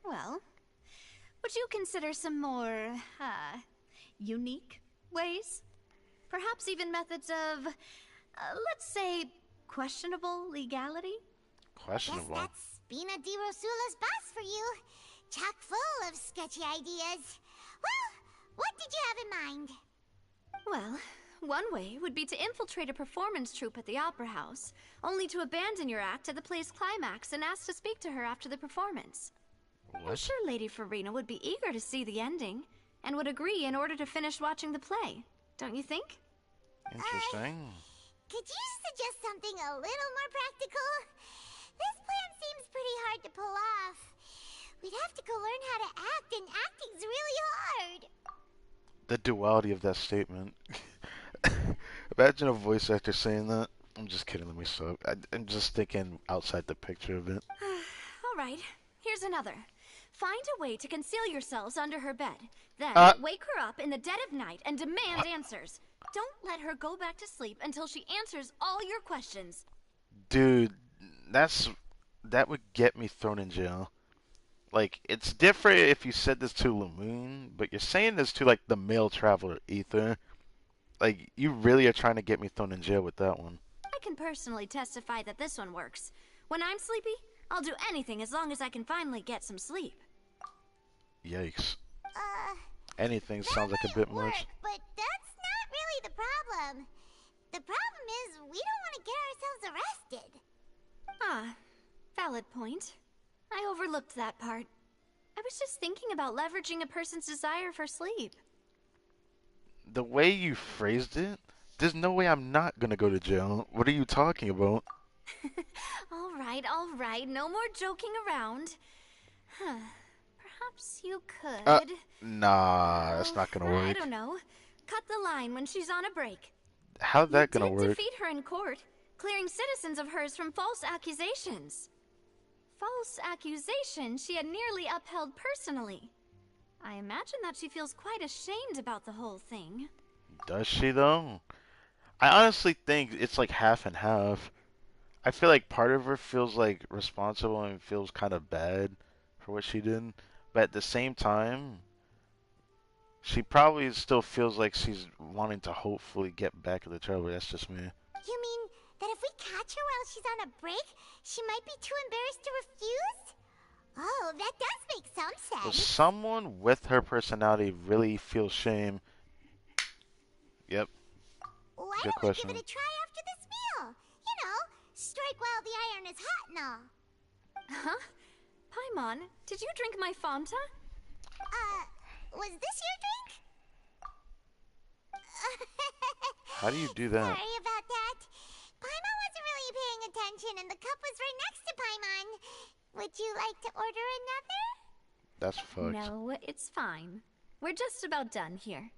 Well, would you consider some more, unique ways? Perhaps even methods of, let's say, questionable legality? Guess Questionable. that's Spina di Rosula's boss for you. Chock full of sketchy ideas. Well, what did you have in mind? Well, one way would be to infiltrate a performance troupe at the Opera House, only to abandon your act at the play's climax and ask to speak to her after the performance. I'm What? sure Lady Farina would be eager to see the ending, and would agree in order to finish watching the play. Don't you think? Interesting. Could you suggest something a little more practical? This plan seems pretty hard to pull off. We'd have to go learn how to act, and acting's really hard. The duality of that statement. Imagine a voice actor saying that. I'm just kidding, let me stop. I'm just thinking outside the picture of it. Alright, here's another. Find a way to conceal yourselves under her bed. Then wake her up in the dead of night and demand answers. Don't let her go back to sleep until she answers all your questions. Dude, that would get me thrown in jail. Like, it's different if you said this to Lamoon, but you're saying this to, like, the male traveler, Ether. Like, you really are trying to get me thrown in jail with that one. I can personally testify that this one works. When I'm sleepy, I'll do anything as long as I can finally get some sleep. Yikes. Uh, Anything that sounds like a might bit work, much. but that's not really the problem. The problem is we don't want to get ourselves arrested. Ah, valid point. I overlooked that part. I was just thinking about leveraging a person's desire for sleep. The way you phrased it, there's no way I'm not gonna go to jail. What are you talking about? All right, no more joking around. Huh. Perhaps you could... Nah, that's not gonna I work. don't know. Cut the line when she's on a break. How's that You gonna did work? defeat her in court, clearing citizens of hers from false accusations. False accusations she had nearly upheld personally. I imagine that she feels quite ashamed about the whole thing. Does she though? I honestly think it's like half and half. I feel like part of her feels like responsible and feels kind of bad for what she did, but at the same time, she probably still feels like she's wanting to hopefully get back at the traveler. That's just me. You mean that if we catch her while she's on a break, she might be too embarrassed to refuse? Oh, that does make some So sense. someone with her personality really feels shame. Yep, Why good don't we question. give it a try after this meal? You know, strike while the iron is hot and all. Huh? Paimon, did you drink my Fanta? Was this your drink? How do you do that? Sorry about that. Paimon wasn't really paying attention and the cup was right next to Paimon. Would you like to order another? That's fucked. No, it's fine. We're just about done here.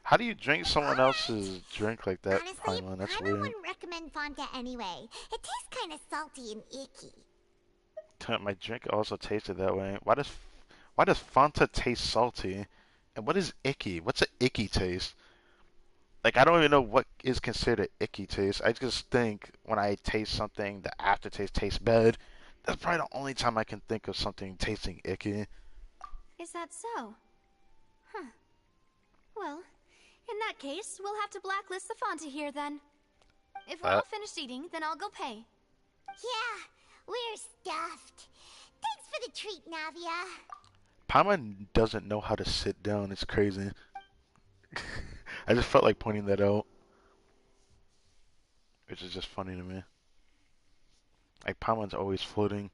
How do you drink someone else's drink like that, Honestly, Paimon? That's Paimon weird. wouldn't recommend Fanta anyway. It tastes kind of salty and icky. My drink also tasted that way. Why does Fanta taste salty? And what is icky? What's an icky taste? Like, I don't even know what is considered icky taste. I just think when I taste something, the aftertaste tastes bad. That's probably the only time I can think of something tasting icky. Is that so? Huh. Well, in that case, we'll have to blacklist the Fanta here then. If we're all finished eating, then I'll go pay. Yeah, we're stuffed. Thanks for the treat, Navia. Paimon doesn't know how to sit down. It's crazy. I just felt like pointing that out. Which is just funny to me. Like, Paimon's always floating.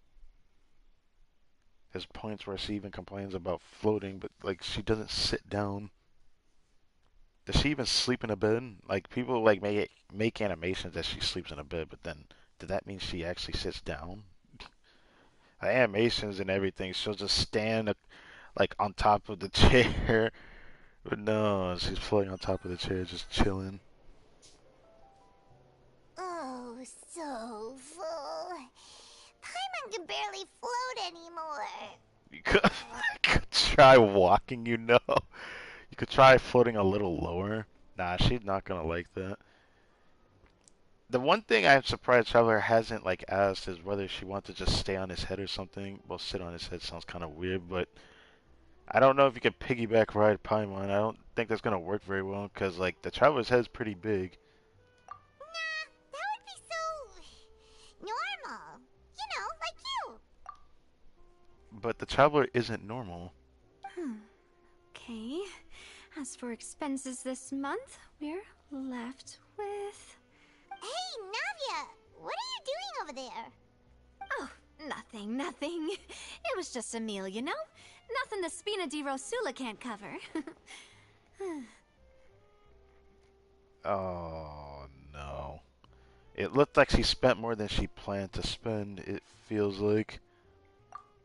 There's points where she even complains about floating, but like she doesn't sit down. Does she even sleep in a bed? Like people like make animations that she sleeps in a bed, but then did that mean she actually sits down? The animations and everything, she'll just stand like on top of the chair. But no, she's floating on top of the chair, just chilling. Oh, so full. Paimon can barely float anymore. You could, you could try walking, you know. You could try floating a little lower. Nah, she's not gonna like that. The one thing I'm surprised Traveler hasn't like asked is whether she wants to just stay on his head or something. Well, sit on his head sounds kind of weird, but I don't know if you can piggyback ride Paimon. I don't think that's gonna work very well because like the Traveler's head's pretty big. Nah, that would be so normal. You know, like you. But the Traveler isn't normal. Okay. As for expenses this month, we're left with... Hey, Navia, what are you doing over there? Oh, nothing. It was just a meal, you know? Nothing the Spina di Rosula can't cover. Oh no. It looked like she spent more than she planned to spend, it feels like.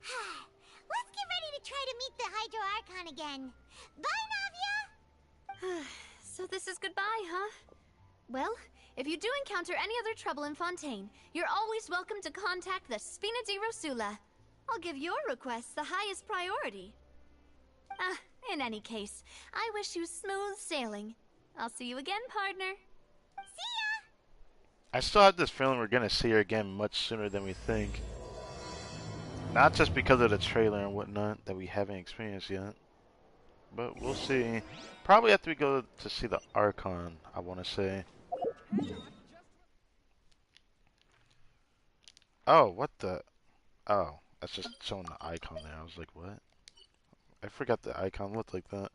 Let's get ready to try to meet the Hydro Archon again. Bye, Navia! So this is goodbye, huh? Well, if you do encounter any other trouble in Fontaine, you're always welcome to contact the Spina di Rosula. I'll give your requests the highest priority. In any case, I wish you smooth sailing. I'll see you again, partner. See ya! I still have this feeling we're gonna see her again much sooner than we think. Not just because of the trailer and whatnot that we haven't experienced yet. But we'll see. Probably after we go to see the Archon, I want to say. Oh, what the? Oh, that's just showing the icon there. I was like, what? I forgot the icon looked like that.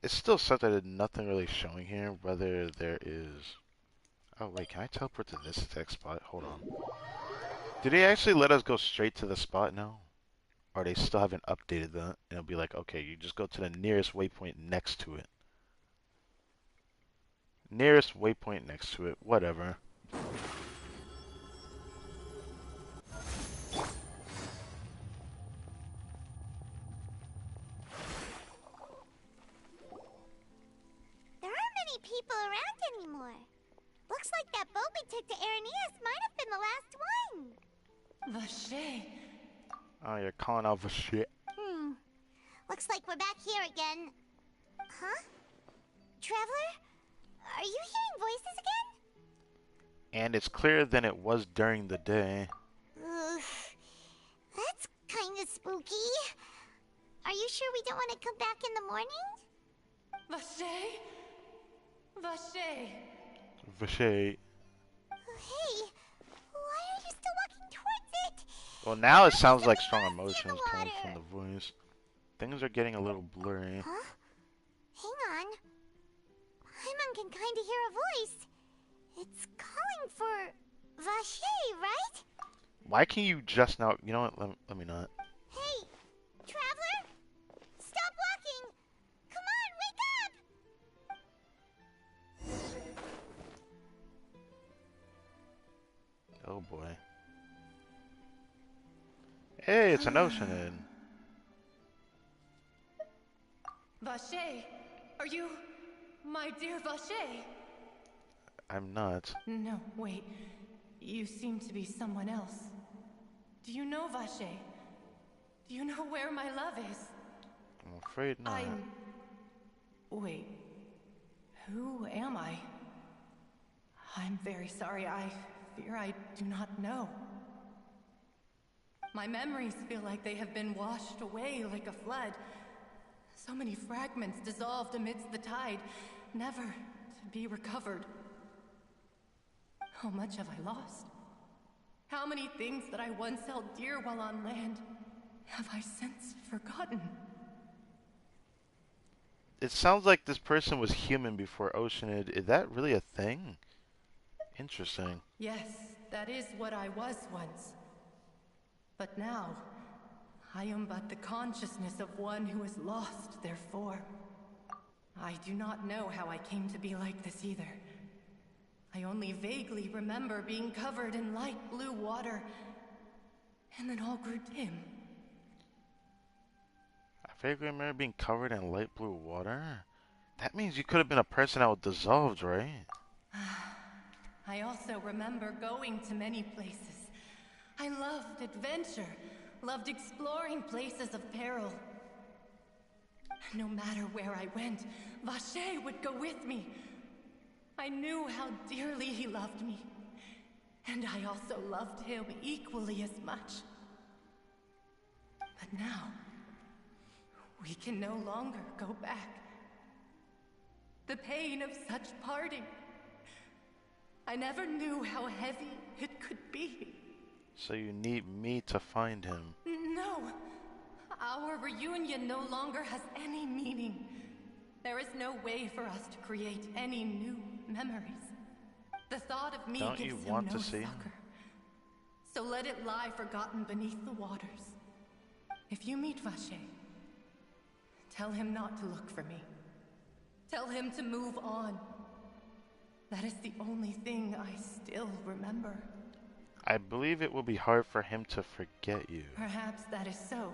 It's still such that there's nothing really showing here, whether there is... Oh, wait, can I teleport to this exact spot? Hold on. Did they actually let us go straight to the spot now? Or they still haven't updated that? And it'll be like, okay, you just go to the nearest waypoint next to it. Nearest waypoint next to it. Whatever. There aren't many people around anymore. Looks like that boat we took to Araneas might have been the last one. Vache. Oh, you're calling out for shit. Looks like we're back here again. Huh? Traveler? Are you hearing voices again? And it's clearer than it was during the day. Ugh. That's kinda spooky. Are you sure we don't want to come back in the morning? Vache. Vache. Vache. Hey, why are you still walking towards it? Well, now it There's sounds like something strong else in the emotions coming from water. the voice. Things are getting a little blurry. Huh? Hang on. Paimon can kinda hear a voice. It's calling for Vache, right? Why can you just now... You know what? Let me not. Hey, Traveler? Stop walking! Come on, wake up! Oh, boy. Hey, it's an Oceanid. Vache. Are you my dear Vache? I'm not. No, wait. You seem to be someone else. Do you know Vache? Do you know where my love is? I'm afraid not. Wait. Who am I? I'm very sorry. I fear I do not know. My memories feel like they have been washed away like a flood. So many fragments dissolved amidst the tide, never to be recovered. How much have I lost? How many things that I once held dear while on land have I since forgotten? It sounds like this person was human before Oceanid. Is that really a thing? Interesting. Yes, that is what I was once. But now, I am but the consciousness of one who has lost their form. I do not know how I came to be like this either. I only vaguely remember being covered in light blue water, and then all grew dim. I vaguely remember being covered in light blue water. That means you could have been a person that was dissolved, right? I also remember going to many places. I loved adventure, loved exploring places of peril. No matter where I went, Vacher would go with me. I knew how dearly he loved me, and I also loved him equally as much. But now, we can no longer go back. The pain of such parting. I never knew how heavy it could be. So you need me to find him. No. Our reunion no longer has any meaning. There is no way for us to create any new memories. The thought of me Don't you gives him want no to see? succor. So let it lie forgotten beneath the waters. If you meet Vacher, tell him not to look for me. Tell him to move on. That is the only thing I still remember. I believe it will be hard for him to forget you. Perhaps that is so.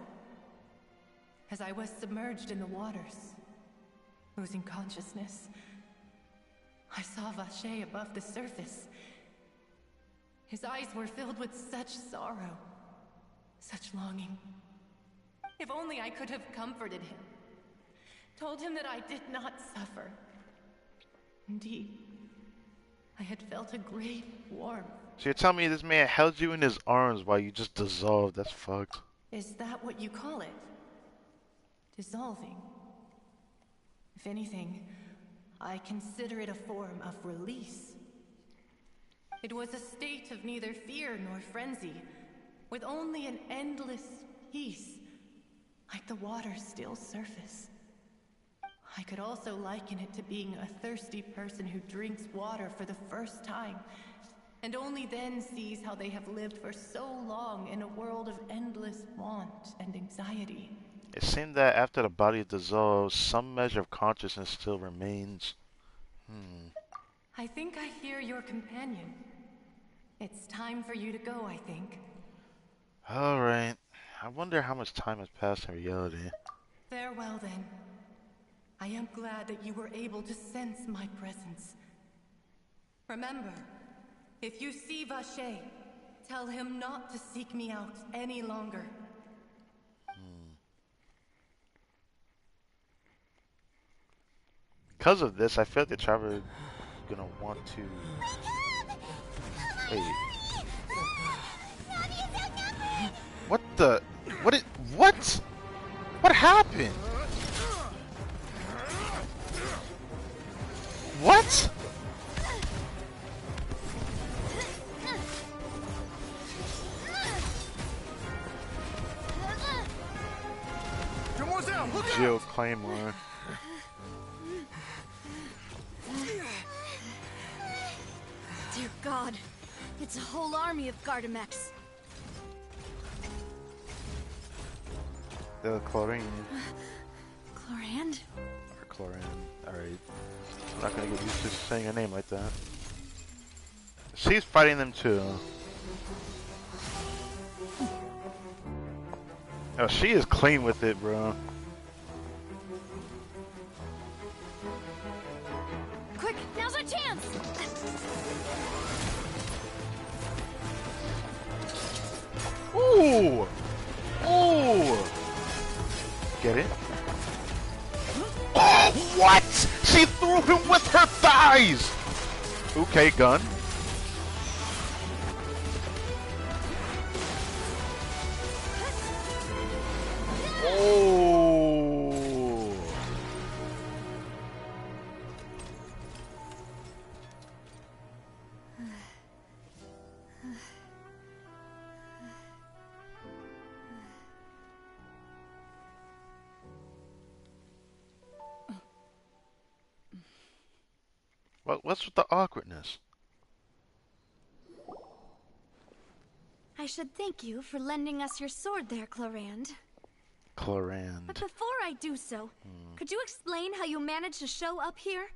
As I was submerged in the waters, losing consciousness, I saw Vacher above the surface. His eyes were filled with such sorrow, such longing. If only I could have comforted him, told him that I did not suffer. Indeed, I had felt a great warmth. So you're telling me this man held you in his arms while you just dissolved? That's fucked. Is that what you call it? Dissolving? If anything, I consider it a form of release. It was a state of neither fear nor frenzy, with only an endless peace, like the water's still surface. I could also liken it to being a thirsty person who drinks water for the first time, and only then sees how they have lived for so long in a world of endless want and anxiety. It seemed that after the body dissolves, some measure of consciousness still remains. I think I hear your companion. It's time for you to go, I think. Alright. I wonder how much time has passed in reality. Farewell, then. I am glad that you were able to sense my presence. Remember, if you see Vacher, tell him not to seek me out any longer. Because of this, I feel like the traveler is gonna want to. Wait. What the? What? What? What happened? What? Jill Claymore. Dear God, it's a whole army of Gardamex. The chlorine. Chlorand? Or chlorine. Alright. I'm not gonna get used to saying a name like that. She's fighting them too. Oh, she is clean with it, bro. Quick, now's our chance! Ooh! Ooh! Get it? Oh, what? She threw him with her thighs! Okay, gun. Oh! What's with the awkwardness? I should thank you for lending us your sword there, Chlorand. Chlorand. But before I do so, could you explain how you managed to show up here?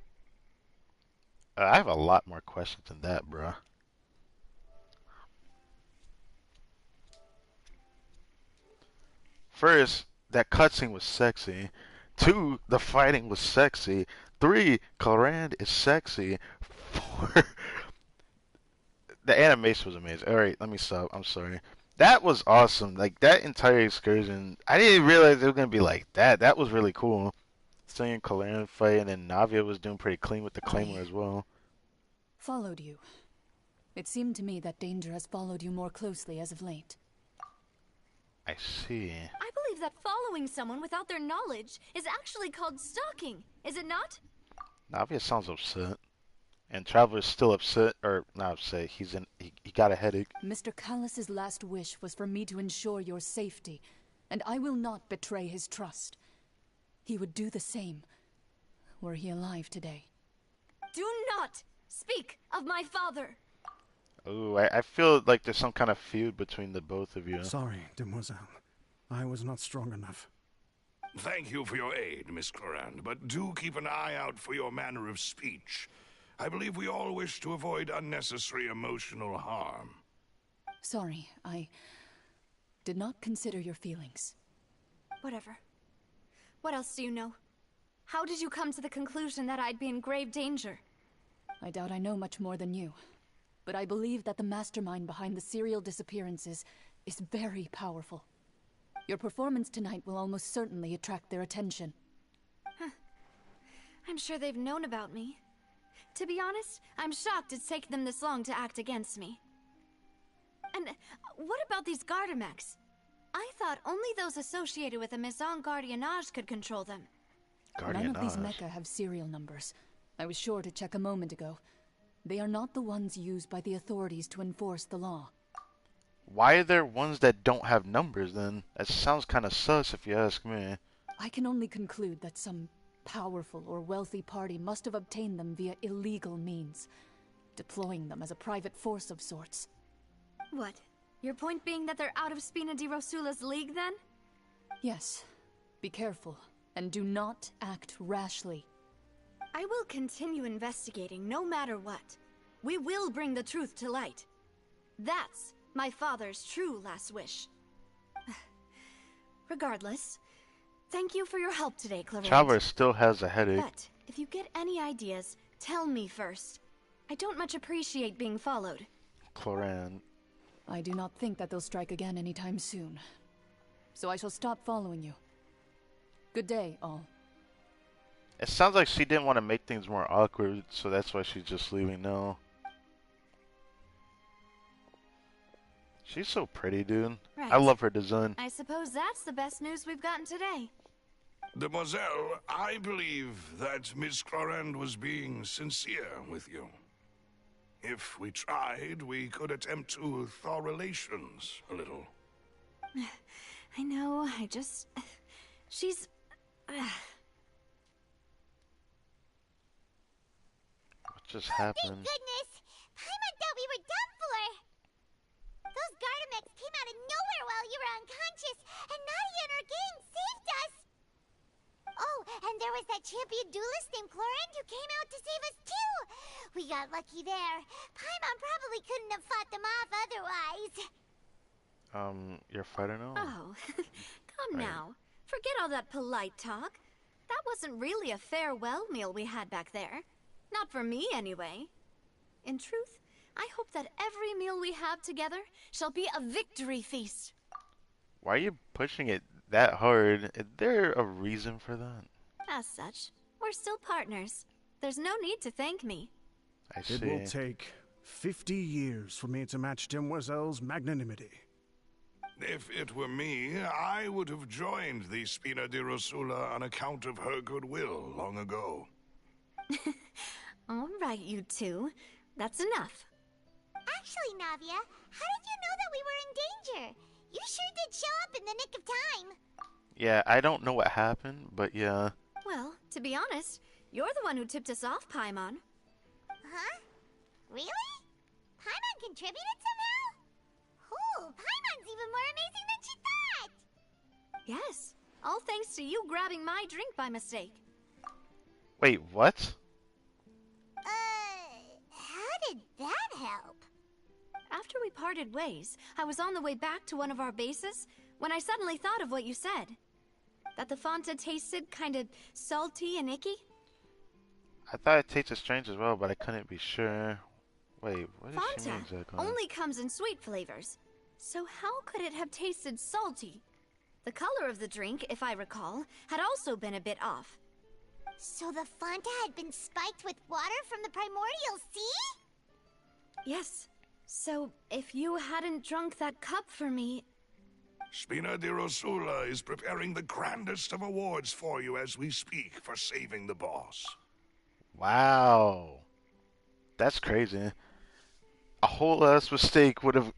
I have a lot more questions than that, bruh. First, that cutscene was sexy. 2, the fighting was sexy. 3, Chlorand is sexy. 4, the animation was amazing. Alright, let me stop. I'm sorry. That was awesome. Like, that entire excursion, I didn't realize it was going to be like that. That was really cool. Seeing Chlorand fight, and then Navia was doing pretty clean with the Claymore as well. Followed you. It seemed to me that danger has followed you more closely as of late. I see. I believe that following someone without their knowledge is actually called stalking, is it not? Navia sounds upset. And Traveler's still upset, or not upset, he got a headache. Mr. Callus's last wish was for me to ensure your safety, and I will not betray his trust. He would do the same, were he alive today. Do not speak of my father! Ooh, I feel like there's some kind of feud between the both of you. Sorry, demoiselle. I was not strong enough. Thank you for your aid, Miss Chlorand, but do keep an eye out for your manner of speech. I believe we all wish to avoid unnecessary emotional harm. Sorry, I did not consider your feelings. Whatever. What else do you know? How did you come to the conclusion that I'd be in grave danger? I doubt I know much more than you, but I believe that the mastermind behind the serial disappearances is very powerful. Your performance tonight will almost certainly attract their attention. I'm sure they've known about me. To be honest, I'm shocked it's taken them this long to act against me. And what about these Gardamex? I thought only those associated with a Maison Gardiennage could control them. None of these mecha have serial numbers. I was sure to check a moment ago. They are not the ones used by the authorities to enforce the law. Why are there ones that don't have numbers then? That sounds kind of sus if you ask me. I can only conclude that some powerful or wealthy party must have obtained them via illegal means, deploying them as a private force of sorts. What? Your point being that they're out of Spina di Rosula's league then? Yes. Be careful, and do not act rashly. I will continue investigating no matter what. We will bring the truth to light. That's my father's true last wish. Regardless, thank you for your help today, Chlorand. Traveler still has a headache. But if you get any ideas, tell me first. I don't much appreciate being followed. Chlorand. I do not think that they'll strike again anytime soon. So I shall stop following you. Good day, all. It sounds like she didn't want to make things more awkward, so that's why she's just leaving now. She's so pretty, dude. Right. I love her design. I suppose that's the best news we've gotten today. Demoiselle, I believe that Miss Chlorand was being sincere with you. If we tried, we could attempt to thaw relations a little. I know, she's... What just happened? Thank goodness! Paimon thought we were done for! Those Gardamex came out of nowhere while you were unconscious, and Nadia and her gang saved us! Oh, and there was that champion duelist named Chlorand who came out to save us too! We got lucky there. Paimon probably couldn't have fought them off otherwise. You're fighting now? Oh, come now. Forget all that polite talk. That wasn't really a farewell meal we had back there. Not for me, anyway. In truth, I hope that every meal we have together shall be a victory feast. Why are you pushing it that hard? Is there a reason for that? As such, we're still partners. There's no need to thank me. I see. It will take 50 years for me to match Demoiselle's magnanimity. If it were me, I would have joined the Spina di Rosula on account of her goodwill long ago. All right, you two. That's enough. Actually, Navia, how did you know that we were in danger? You sure did show up in the nick of time. Yeah, I don't know what happened, but yeah. Well, to be honest, you're the one who tipped us off, Paimon. Huh? Really? Paimon contributed somehow? Ooh, Paimon's even more amazing than she thought! Yes, All thanks to you grabbing my drink by mistake. Wait, what? How did that help? After we parted ways, I was on the way back to one of our bases when I suddenly thought of what you said. That the Fanta tasted kind of salty and icky. I thought it tasted strange as well, but I couldn't be sure. Wait, what does she mean Fanta exactly? only comes in sweet flavors. So how could it have tasted salty? The color of the drink, if I recall, had also been a bit off. So the Fanta had been spiked with water from the primordial sea? Yes. So if you hadn't drunk that cup for me... Spina di Rosula is preparing the grandest of awards for you as we speak for saving the boss. Wow. That's crazy. A whole ass mistake would have...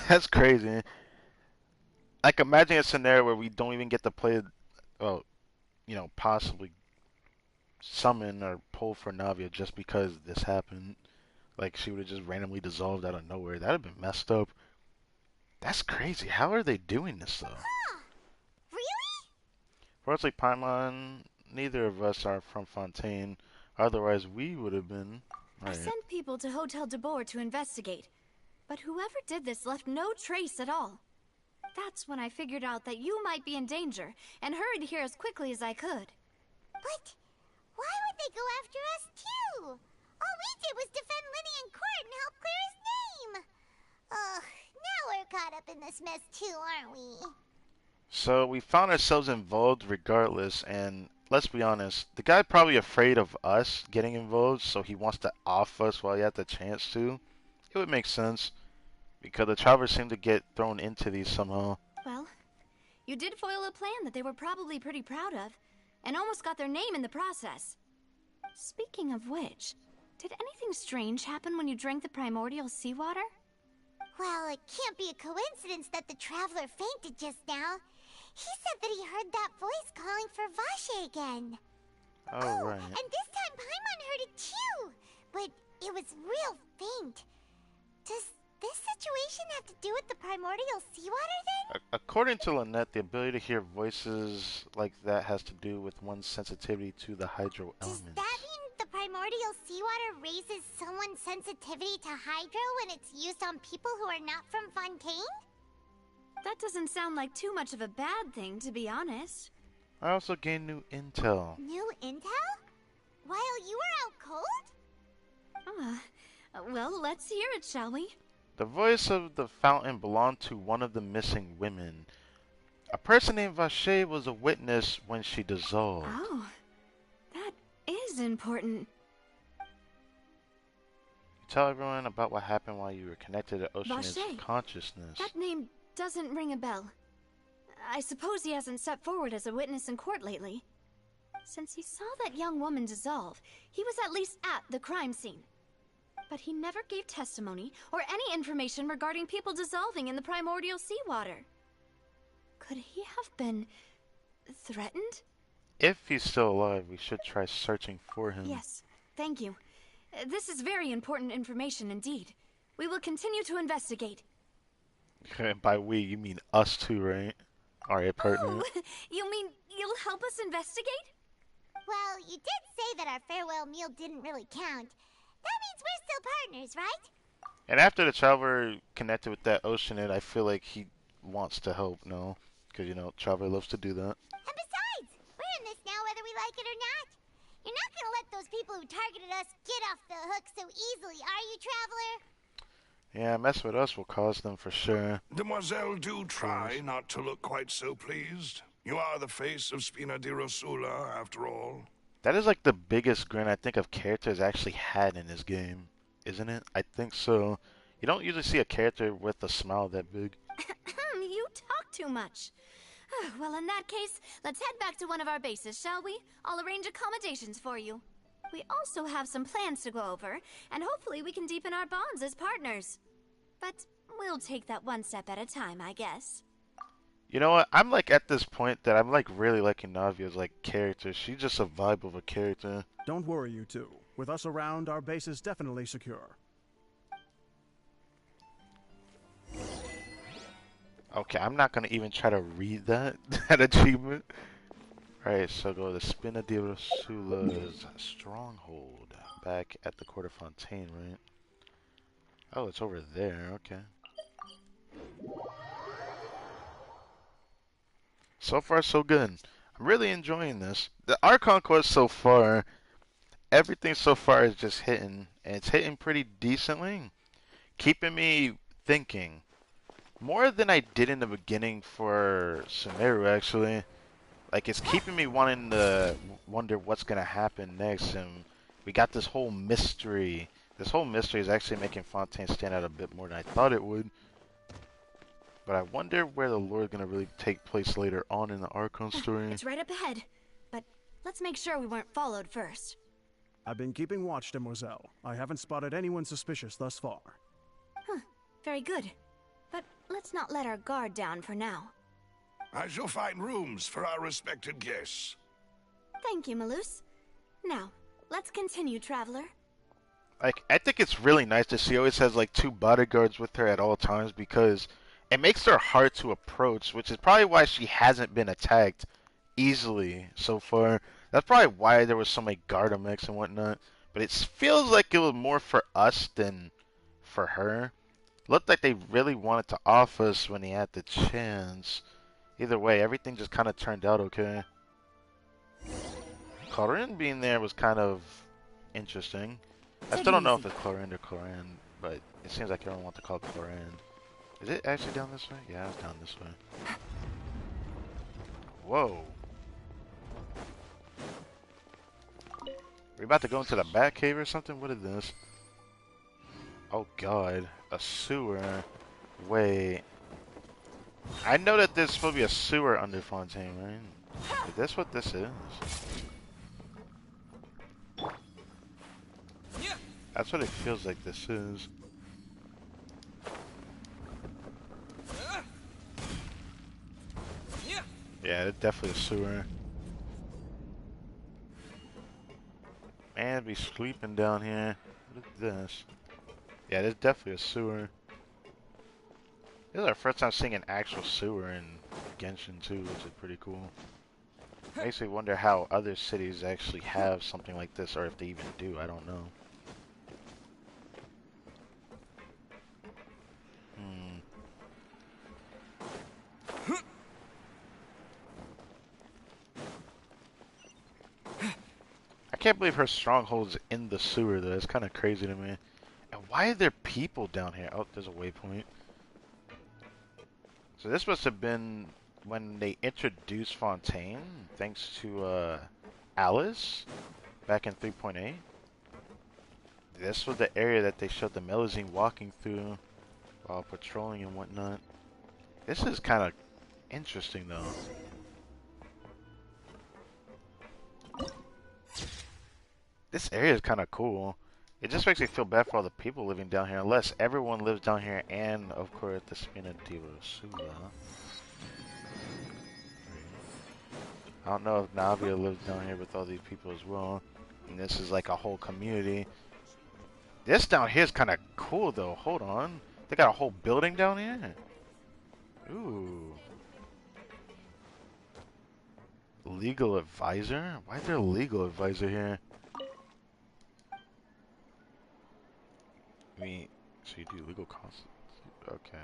That's crazy. Like, imagine a scenario where we don't even get to play... Well, you know, possibly summon or pull for Navia just because this happened. Like, she would have just randomly dissolved out of nowhere. That would have been messed up. That's crazy. How are they doing this, though? Huh. Really? Fortunately, Paimon, neither of us are from Fontaine. Otherwise, we would have been. I sent people to Hotel de Boer to investigate. But whoever did this left no trace at all. That's when I figured out that you might be in danger and hurried here as quickly as I could. But why would they go after us, too? All we did was defend Linny in court and help clear his name. Ugh, now we're caught up in this mess too, aren't we? So we found ourselves involved regardless, and let's be honest, the guy probably afraid of us getting involved, so he wants to off us while he had the chance to. It would make sense, because the travelers seem to get thrown into these somehow. Well, you did foil a plan that they were probably pretty proud of, and almost got their name in the process. Speaking of which, did anything strange happen when you drank the primordial seawater? Well, it can't be a coincidence that the traveler fainted just now. He said that he heard that voice calling for Vache again. Oh, right. And this time Paimon heard it too, but it was real faint. Does this situation have to do with the primordial seawater then? According to Lynette, the ability to hear voices like that has to do with one's sensitivity to the hydro Does elements. that mean the primordial seawater raises someone's sensitivity to hydro when it's used on people who are not from Fontaine? That doesn't sound like too much of a bad thing, to be honest. I also gained new intel. New intel? While you were out cold? Well, let's hear it, shall we? The voice of the fountain belonged to one of the missing women. A person named Vache was a witness when she dissolved. Oh, that is important. You tell everyone about what happened while you were connected to Ocean's Vache. consciousness. That name doesn't ring a bell. I suppose he hasn't stepped forward as a witness in court lately. Since he saw that young woman dissolve, he was at least at the crime scene. But he never gave testimony or any information regarding people dissolving in the primordial seawater. Could he have been threatened? If he's still alive, we should try searching for him. Yes, thank you. This is very important information indeed. We will continue to investigate. By we, you mean us too, right? Alright, partner. Oh, you mean you'll help us investigate? Well, you did say that our farewell meal didn't really count. That means we're still partners, right? And after the traveler connected with that Oceanid, I feel like he wants to help, no? Because, you know, traveler loves to do that. And besides, we're in this now whether we like it or not. You're not gonna let those people who targeted us get off the hook so easily, are you, Traveler? Yeah, mess with us will cause them for sure. Demoiselle, do try not to look quite so pleased. You are the face of Spina di Rosula, after all. That is like the biggest grin I think of characters actually had in this game, isn't it? I think so. You don't usually see a character with a smile that big. You talk too much. Well, in that case, let's head back to one of our bases, shall we? I'll arrange accommodations for you. We also have some plans to go over, and hopefully we can deepen our bonds as partners. But we'll take that one step at a time, I guess. You know what? I'm like at this point that I'm like really liking Navia's like character. She's just a vibe of a character. Don't worry, you two. With us around, our base is definitely secure. Okay, I'm not gonna even try to read that that achievement. Alright, so go to Spina di Rosula's stronghold. Back at the court of Fontaine, right? Oh, it's over there, okay. So far, so good. I'm really enjoying this. The Archon quest so far, everything so far is just hitting, and it's hitting pretty decently, keeping me thinking more than I did in the beginning for Sumeru. Actually, like it's keeping me wanting to wonder what's gonna happen next, and we got this whole mystery. This whole mystery is actually making Fontaine stand out a bit more than I thought it would. But I wonder where the lore is gonna really take place later on in the Archon story. It's right up ahead. But let's make sure we weren't followed first. I've been keeping watch, Demoiselle. I haven't spotted anyone suspicious thus far. Huh. Very good. But let's not let our guard down for now. I shall find rooms for our respected guests. Thank you, Malus. Now, let's continue, Traveler. Like, I think it's really nice that she always has like 2 bodyguards with her at all times, because it makes her hard to approach, which is probably why she hasn't been attacked easily so far. That's probably why there was so many Gardamex and whatnot. But it feels like it was more for us than for her. Looked like they really wanted to off us when he had the chance. Either way, everything just kind of turned out okay. Corinne being there was kind of interesting. I still don't know if it's Corinne or Corinne, but it seems like everyone wants to call it Corinne. Is it actually down this way? Yeah, it's down this way. Whoa. We about to go into the Bat Cave or something? What is this? Oh god, a sewer. Wait. I know that there's supposed to be a sewer under Fontaine, right? Is this what this is? That's what it feels like this is. Yeah, it's definitely a sewer. Man, be sleeping down here. What is this? Yeah, there's definitely a sewer. This is our first time seeing an actual sewer in Genshin too, which is pretty cool. Makes me wonder how other cities actually have something like this, or if they even do, I don't know. I can't believe her stronghold's in the sewer though, it's kind of crazy to me. And why are there people down here? Oh, there's a waypoint. So this must have been when they introduced Fontaine, thanks to Alice, back in 3.8. This was the area that they showed the Melusine walking through while patrolling and whatnot. This is kind of interesting though. This area is kind of cool. It just makes me feel bad for all the people living down here, unless everyone lives down here and, of course, the Spina di Rosula. I don't know if Navia lives down here with all these people as well. And this is like a whole community. This down here is kind of cool though. Hold on. They got a whole building down here? Ooh. Legal advisor? Why is there a legal advisor here? I mean, so you do legal counsel? Okay.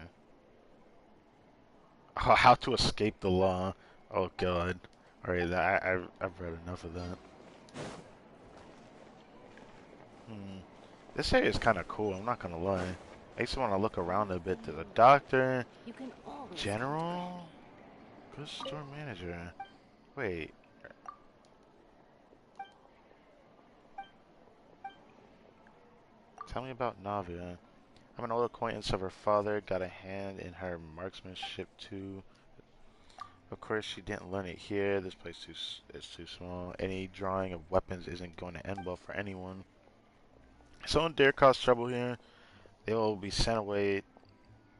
Oh, how to escape the law. Oh god. Alright, I've read enough of that. This area is kind of cool, I'm not gonna lie. I used to want to look around a bit. There's a doctor, general, good store manager. Wait. Tell me about Navia. I'm an old acquaintance of her father, got a hand in her marksmanship too. Of course, she didn't learn it here. This place is too small. Any drawing of weapons isn't going to end well for anyone. If someone dare cause trouble here, they will be sent away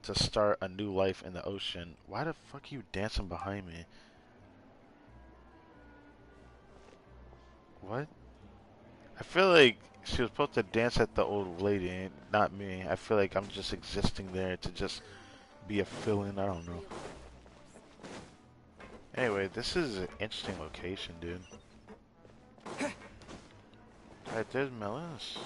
to start a new life in the ocean. Why the fuck are you dancing behind me? What? I feel like she was supposed to dance at the old lady, not me. I feel like I'm just existing there to just be a fill-in. I don't know. Anyway, this is an interesting location, dude. Alright, there's Melis.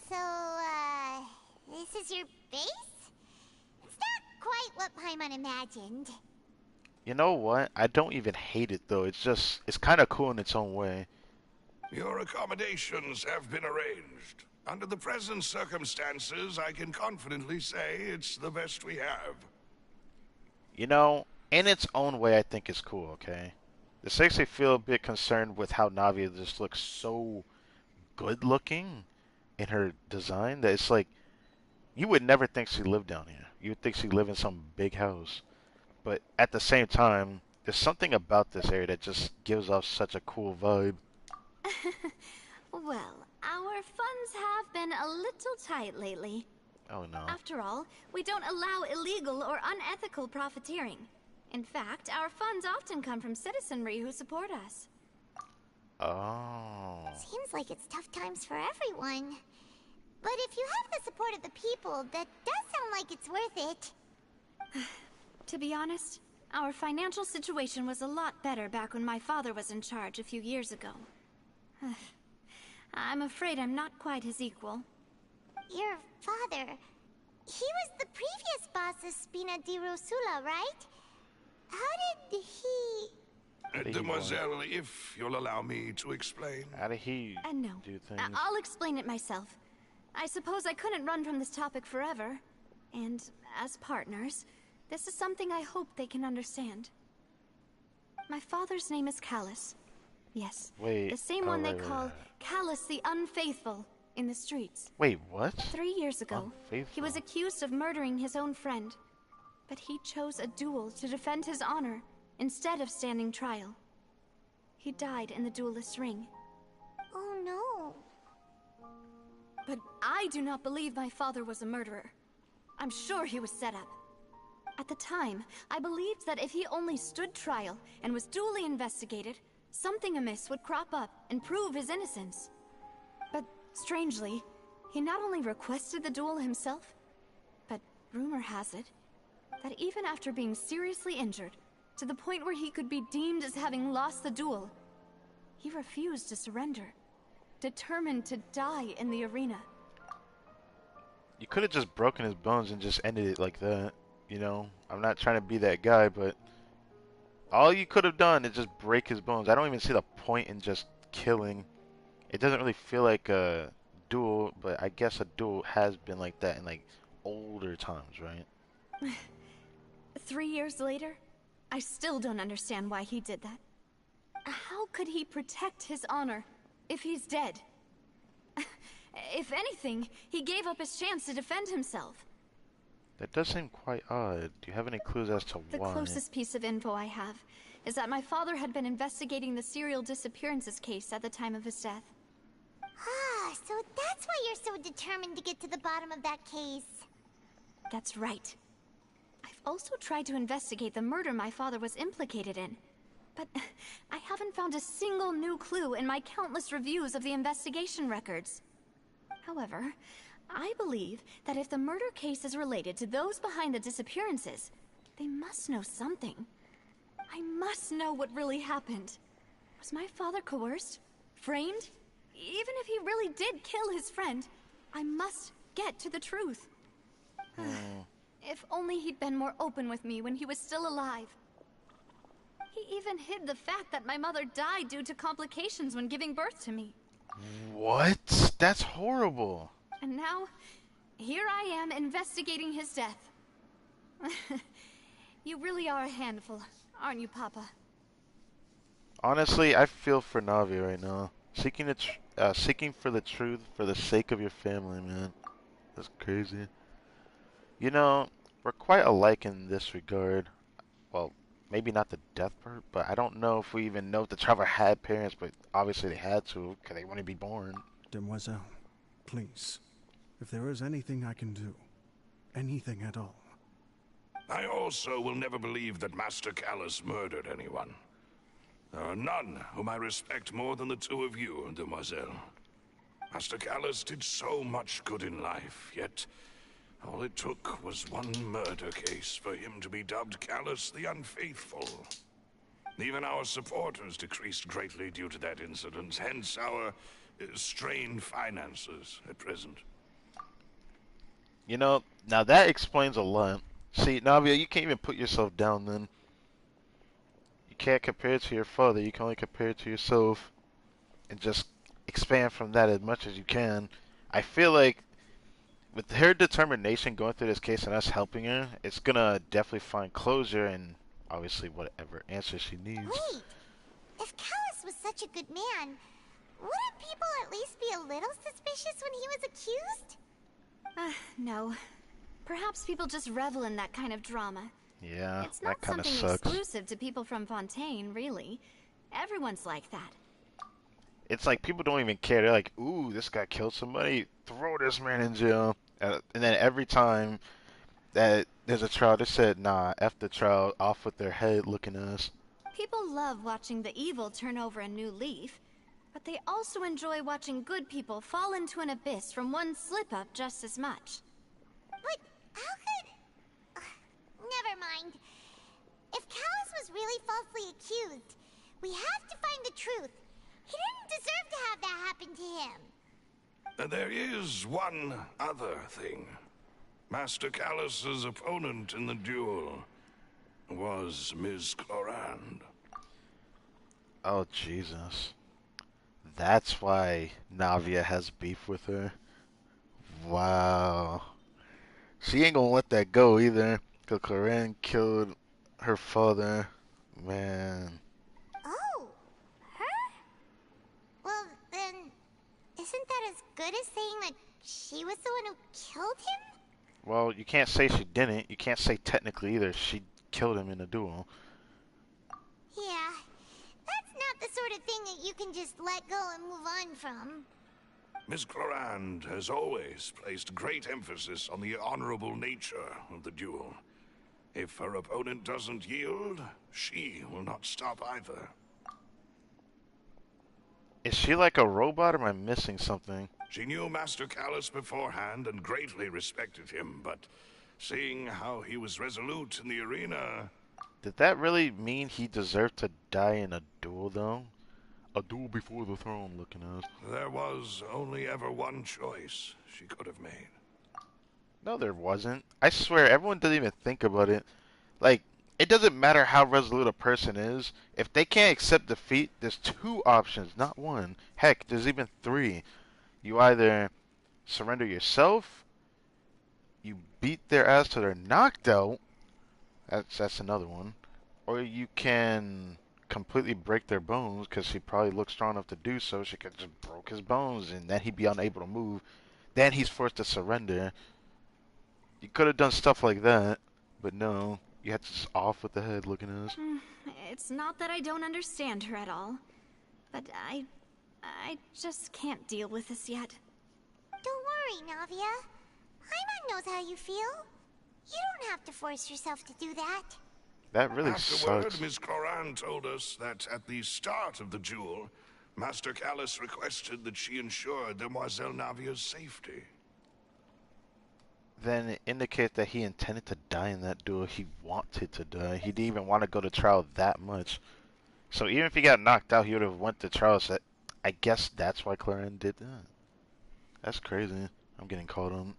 So, this is your base? It's not quite what Paimon imagined. You know what? I don't even hate it though. It's kind of cool in its own way. Your accommodations have been arranged. Under the present circumstances, I can confidently say it's the best we have. You know, in its own way, I think it's cool, okay? This makes me feel a bit concerned with how Navia just looks so good looking in her design that it's like, you would never think she lived down here. You would think she lived in some big house. But at the same time, there's something about this area that just gives off such a cool vibe. Well, our funds have been a little tight lately. Oh no. After all, we don't allow illegal or unethical profiteering. In fact, our funds often come from citizenry who support us. Oh. Seems like it's tough times for everyone. But if you have the support of the people, that does sound like it's worth it. To be honest, our financial situation was a lot better back when my father was in charge a few years ago. I'm afraid I'm not quite his equal. Your father, he was the previous boss of Spina di Rosula, right? How did he... Mademoiselle, if you'll allow me to explain. How did he No. do things? I'll explain it myself. I suppose I couldn't run from this topic forever. And as partners, this is something I hope they can understand. My father's name is Callus. Yes, Wait, the same one they call Callus the Unfaithful in the streets. Wait, what? 3 years ago, he Unfaithful? was accused of murdering his own friend. But he chose a duel to defend his honor instead of standing trial. He died in the duelist's ring. Oh no. But I do not believe my father was a murderer. I'm sure he was set up. At the time, I believed that if he only stood trial and was duly investigated, something amiss would crop up and prove his innocence. But strangely, he not only requested the duel himself, but rumor has it that even after being seriously injured, to the point where he could be deemed as having lost the duel, he refused to surrender, determined to die in the arena. You could have just broken his bones and just ended it like that. You know, I'm not trying to be that guy, but all you could have done is just break his bones. I don't even see the point in just killing. It doesn't really feel like a duel, but I guess a duel has been like that in like older times, right? 3 years later, I still don't understand why he did that. How could he protect his honor if he's dead? If anything, he gave up his chance to defend himself. That does seem quite odd. Do you have any clues as to The why? closest piece of info I have is that my father had been investigating the serial disappearances case at the time of his death. Ah, so that's why you're so determined to get to the bottom of that case. That's right. I've also tried to investigate the murder my father was implicated in, but I haven't found a single new clue in my countless reviews of the investigation records. However, I believe that if the murder case is related to those behind the disappearances, they must know something. I must know what really happened. Was my father coerced? Framed? Even if he really did kill his friend, I must get to the truth. If only he'd been more open with me when he was still alive. He even hid the fact that my mother died due to complications when giving birth to me. What? That's horrible. And now, here I am investigating his death. You really are a handful, aren't you, Papa? Honestly, I feel for Navi right now. Seeking for the truth for the sake of your family, man. That's crazy. You know, we're quite alike in this regard. Well, maybe not the death part, but I don't know if we even know if the Trevor had parents, but obviously they had to, because they wouldn't be born. Demoiselle, please, if there is anything I can do, anything at all. I also will never believe that Master Callus murdered anyone. There are none whom I respect more than the two of you, demoiselle. Master Callus did so much good in life, yet all it took was one murder case for him to be dubbed Callus the Unfaithful. Even our supporters decreased greatly due to that incident, hence our strained finances at present. You know, now that explains a lot. See, Navia, you can't even put yourself down then. You can't compare it to your father, you can only compare it to yourself and just expand from that as much as you can. I feel like with her determination going through this case and us helping her, it's gonna definitely find closure and obviously whatever answer she needs. Wait, if Callus was such a good man, wouldn't people at least be a little suspicious when he was accused? No. Perhaps people just revel in that kind of drama. Yeah, It's that not kind of something sucks. exclusive to people from Fontaine, really. Everyone's like that. It's like people don't even care. They're like, ooh, this guy killed somebody, throw this man in jail. And then every time that there's a trial, they said, nah, F the trial, off with their head looking at us. People love watching the evil turn over a new leaf, but they also enjoy watching good people fall into an abyss from one slip-up just as much. But how could... never mind. If Callus was really falsely accused, we have to find the truth. He didn't deserve to have that happen to him. There is one other thing. Master Callus's opponent in the duel was Ms. Clorand. Oh, Jesus. That's why Navia has beef with her. Wow. She ain't gonna let that go either. Cause Corinne killed her father. Man. Oh, her? Well, then, isn't that as good as saying that she was the one who killed him? Well, you can't say she didn't. You can't say technically either. She killed him in a duel. Yeah, that's not the sort of thing that you can just let go and move on from. Ms. Clorand has always placed great emphasis on the honorable nature of the duel. If her opponent doesn't yield, she will not stop either. Is she like a robot or am I missing something? She knew Master Callus beforehand and greatly respected him, but seeing how he was resolute in the arena... Did that really mean he deserved to die in a duel, though? A duel before the throne, looking at us. There was only ever one choice she could have made. No, there wasn't. I swear, everyone doesn't even think about it. Like, it doesn't matter how resolute a person is. If they can't accept defeat, there's two options, not one. Heck, there's even three. You either surrender yourself, you beat their ass till they're knocked out. That's another one. Or you can completely break their bones, because he probably looks strong enough to do so. She could just broke his bones, and then he'd be unable to move. Then he's forced to surrender. You could have done stuff like that, but no. You had to just off with the head looking at us. It's not that I don't understand her at all, but I just can't deal with this yet. Don't worry, Navia. Paimon knows how you feel. You don't have to force yourself to do that. That really Afterward, sucks. Ms. Clorand told us that at the start of the duel, Master Callus requested that she ensure Demoiselle Navia's safety. Then it indicates that he intended to die in that duel. He wanted to die. He didn't even want to go to trial that much. So even if he got knocked out, he would have went to trial. So I guess that's why Clarence did that. That's crazy. I'm getting caught on.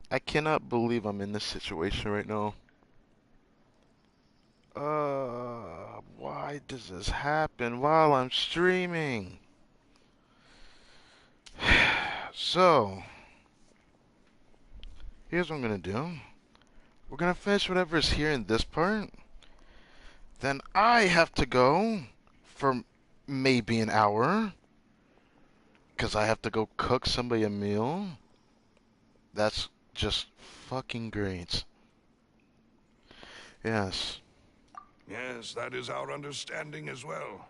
I cannot believe I'm in this situation right now. Why does this happen while I'm streaming? So, here's what I'm gonna do. We're gonna finish whatever's here in this part. Then I have to go for maybe an hour. Because I have to go cook somebody a meal. That's just fucking great. Yes. Yes, that is our understanding as well.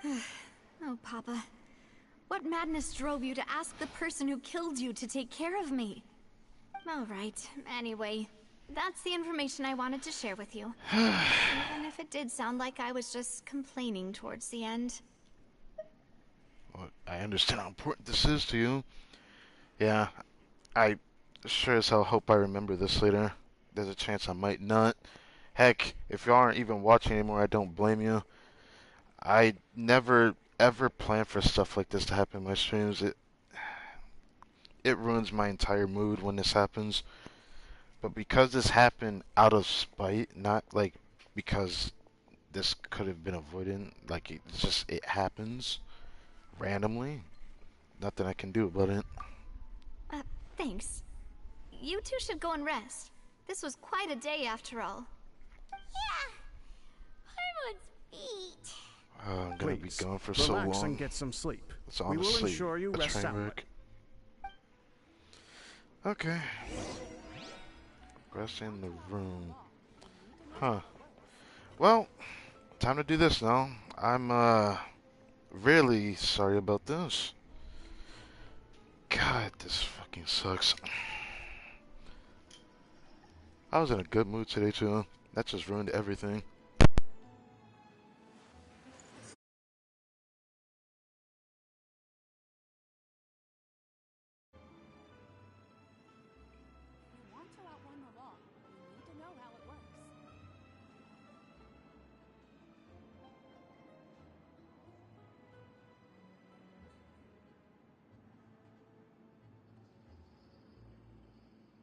Oh, Papa. What madness drove you to ask the person who killed you to take care of me? All right. Anyway, that's the information I wanted to share with you. Even if it did sound like I was just complaining towards the end. Well, I understand how important this is to you. Yeah, I sure as hell hope I remember this later. There's a chance I might not. Heck, if you aren't even watching anymore, I don't blame you. I never ever plan for stuff like this to happen in my streams. It ruins my entire mood when this happens. But because this happened out of spite, not like because this could have been avoided, like it happens randomly. Nothing I can do about it. Thanks. You two should go and rest. This was quite a day after all. Yeah. Harmon's beat. I'm gonna be Please, gone for so relax long. and get some sleep. It's We will honestly ensure you a rest train soundly. wreck. Okay. Rest in the room. Huh. Well, time to do this now. I'm really sorry about this. God, this fucking sucks. I was in a good mood today too. That just ruined everything. If you want to outrun the law, you need to know how it works. If you want to outrun the law, you need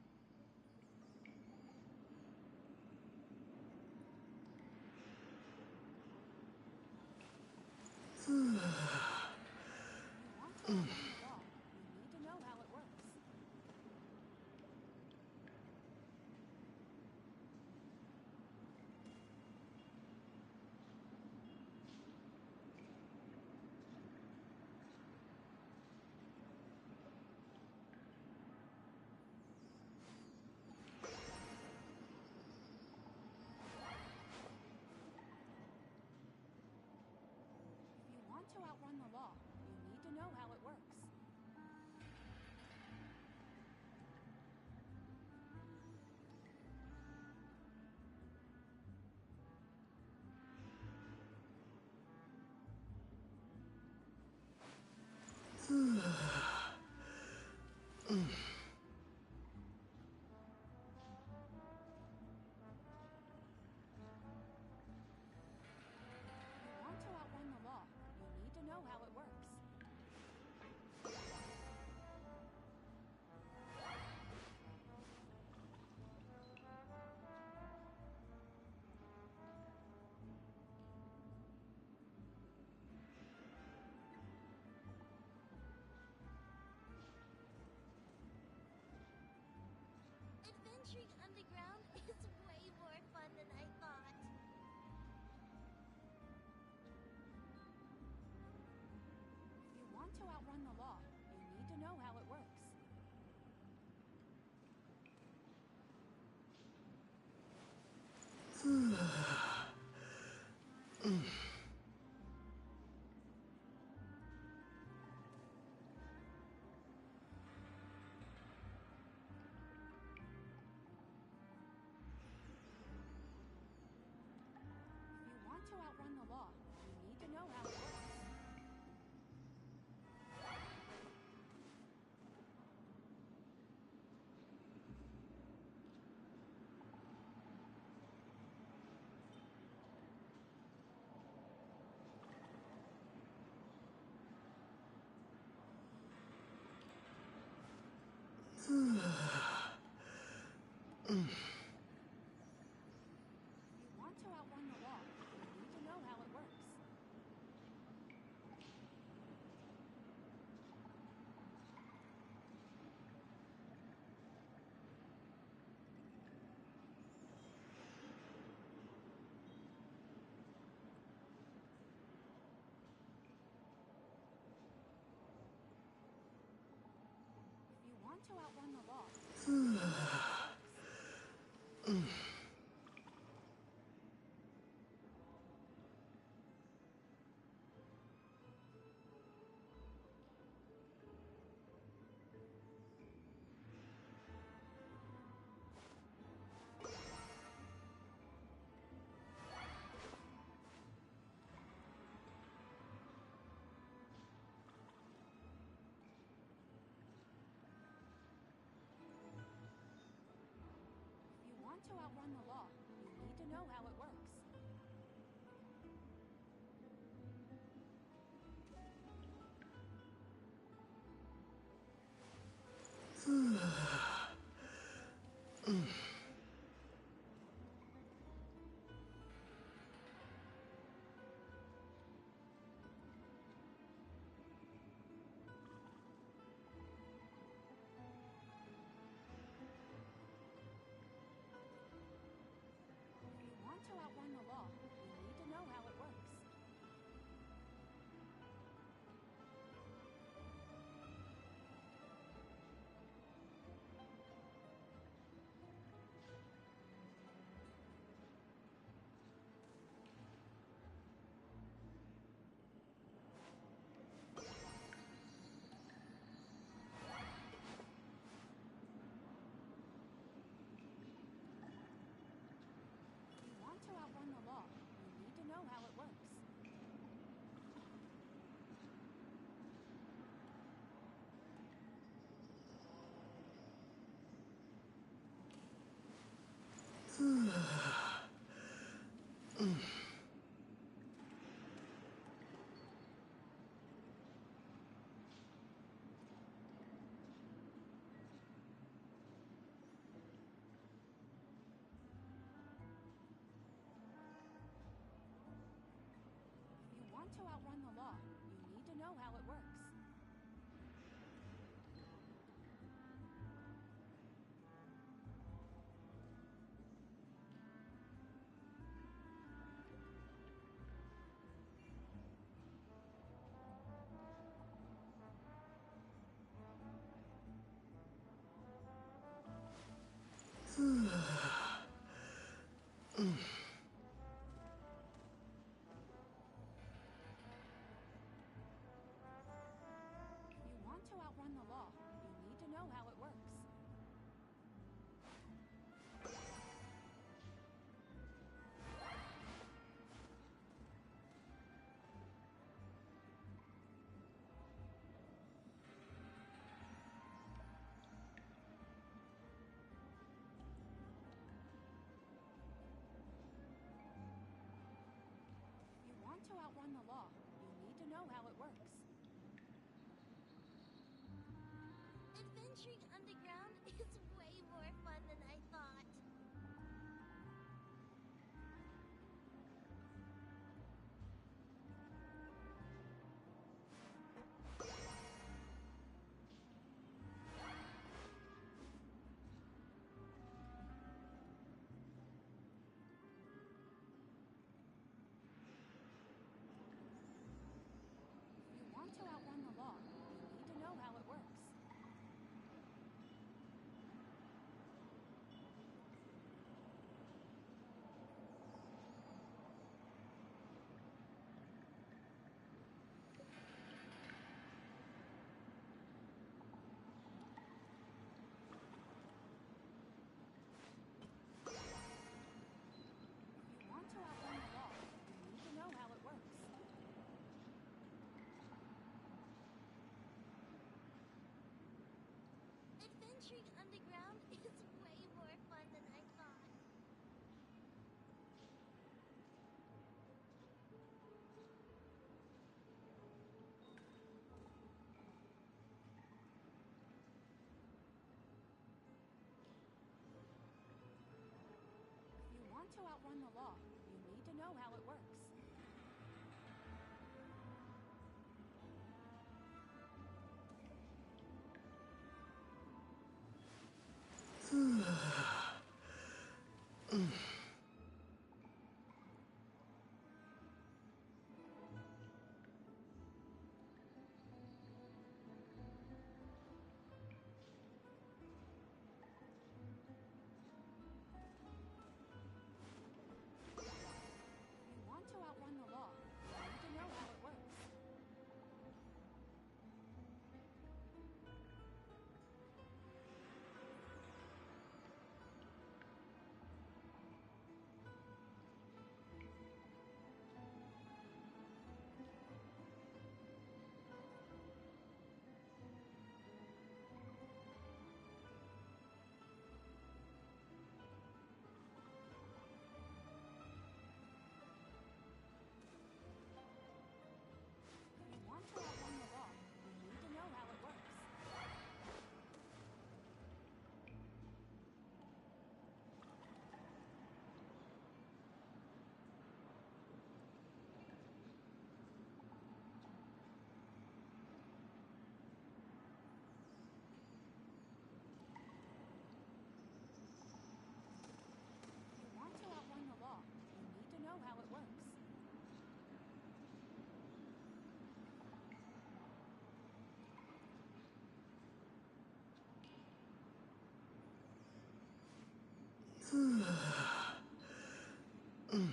to know how it works. If you want to outrun the law, you need to know how it works. want to outrun the law, to outrun the law, you need to know how it works. If you want to outrun the law, you need to know how it works. If you want to outrun the law, you need to know how it works. If you want to outrun the law, you need to know how it works. If you want to outrun the law, you need to know how it works. If you want to outrun the law, you need to know how it works. Adventuring underground is way more fun than I thought. If you want to outrun the law, you need to know how it works. you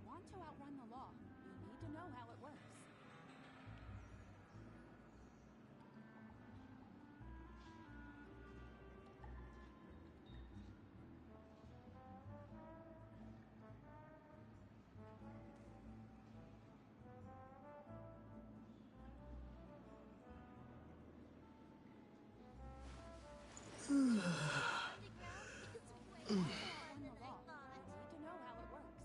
want to outrun the law, you need to know how it works. Underground is way more fun than I thought. You need to know how it works.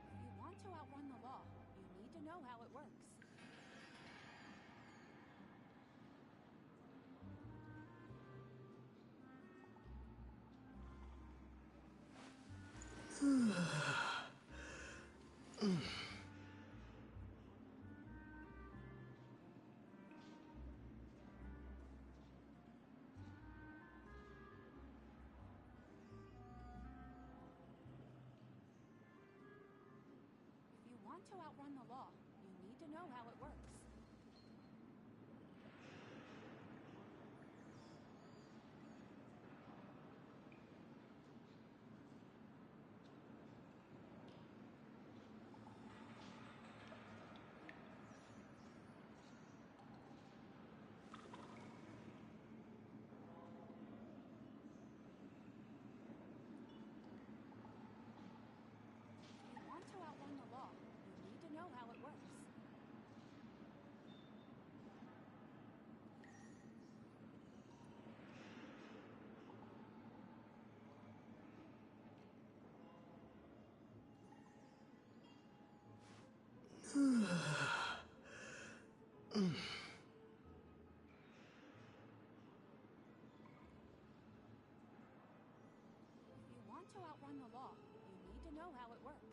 If you want to outrun the law, you need to know how it works. If you want to outrun the law, you need to know how it works. If you want to outrun the law, you need to know how it works. If you want to outrun the law, you need to know how it works.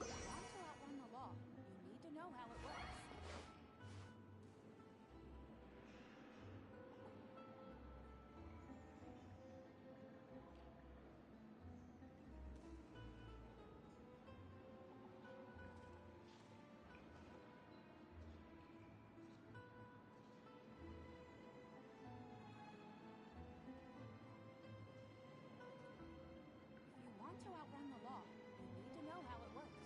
If you want to outrun the law, you need to know how it works. If you want to outrun the law, you need to know how it works.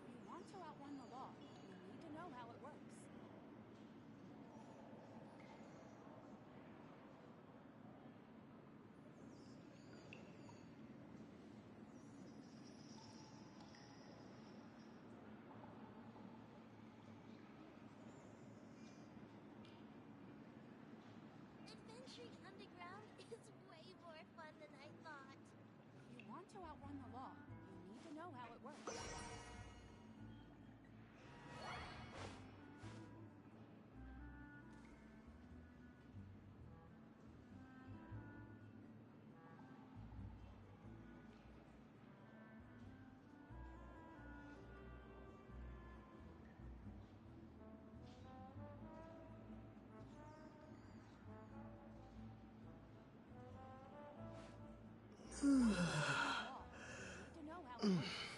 If you want to outrun the law, you need to know how it works. Adventuring underground is way more fun than I thought. If you want to outrun the law, you need to know how it works. If you want to outrun the law, you need to know how it works.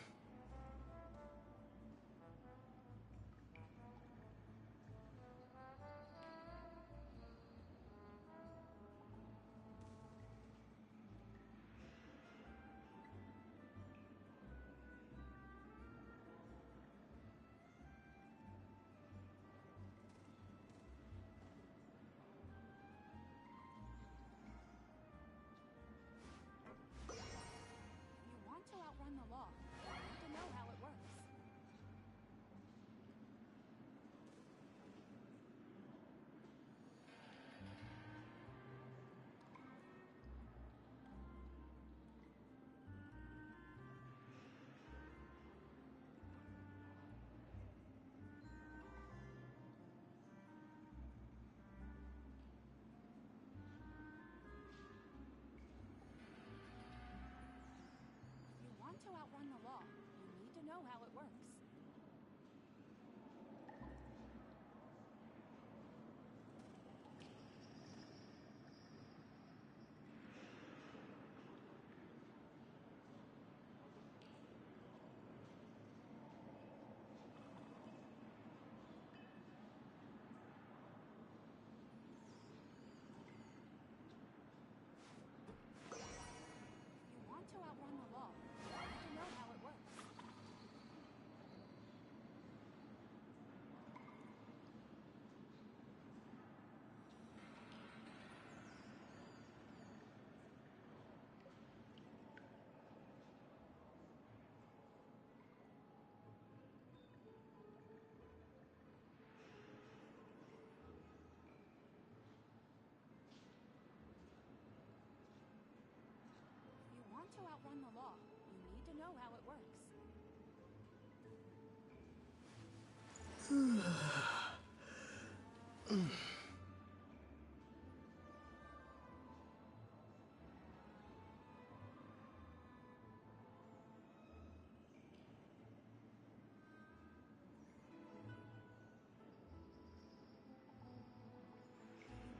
you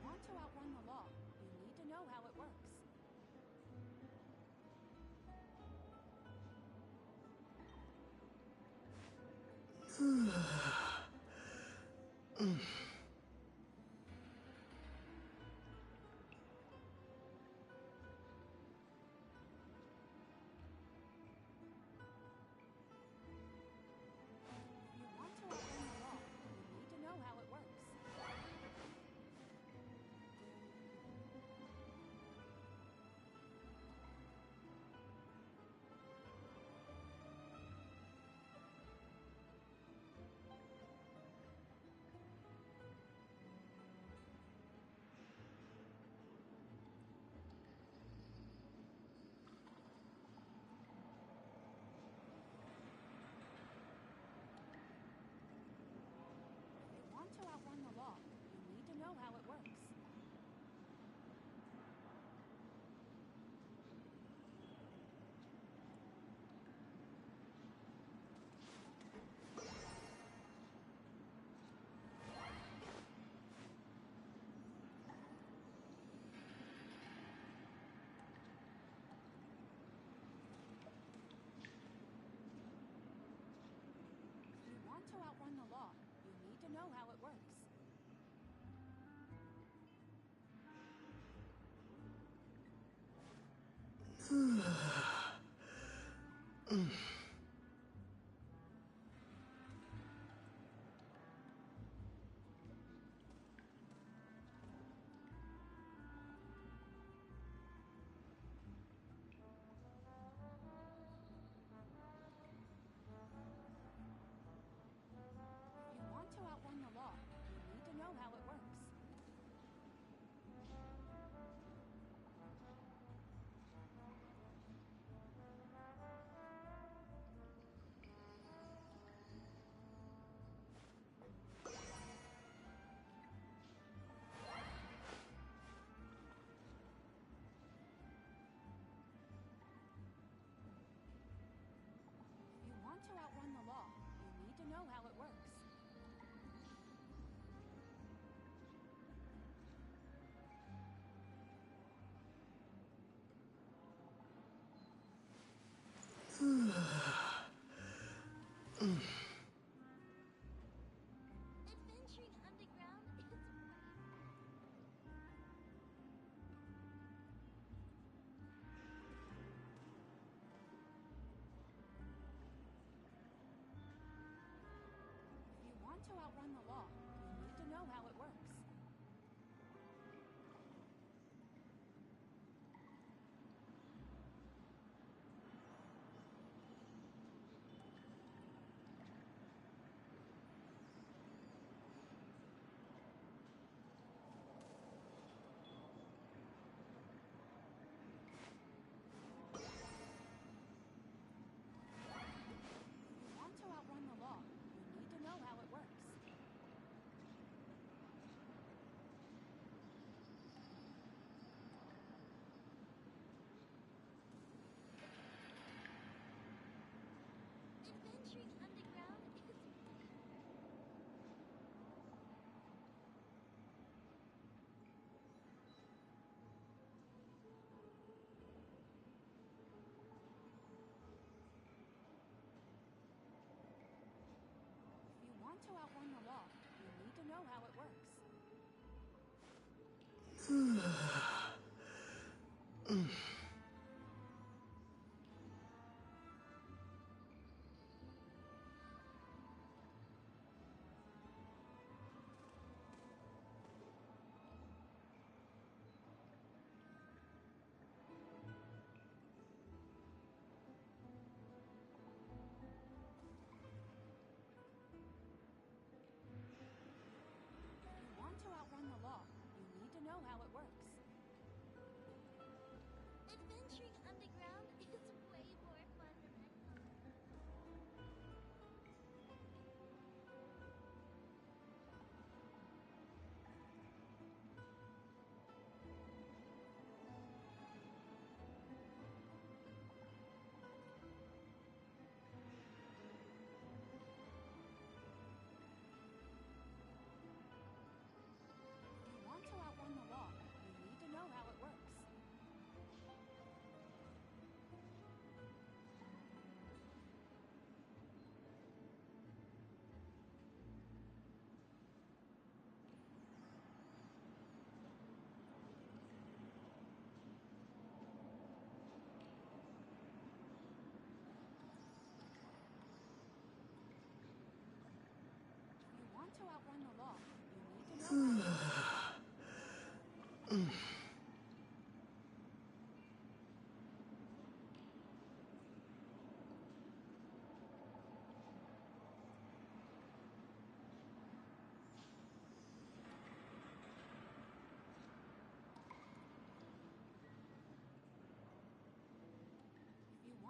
want to outrun the law, you need to know how it works.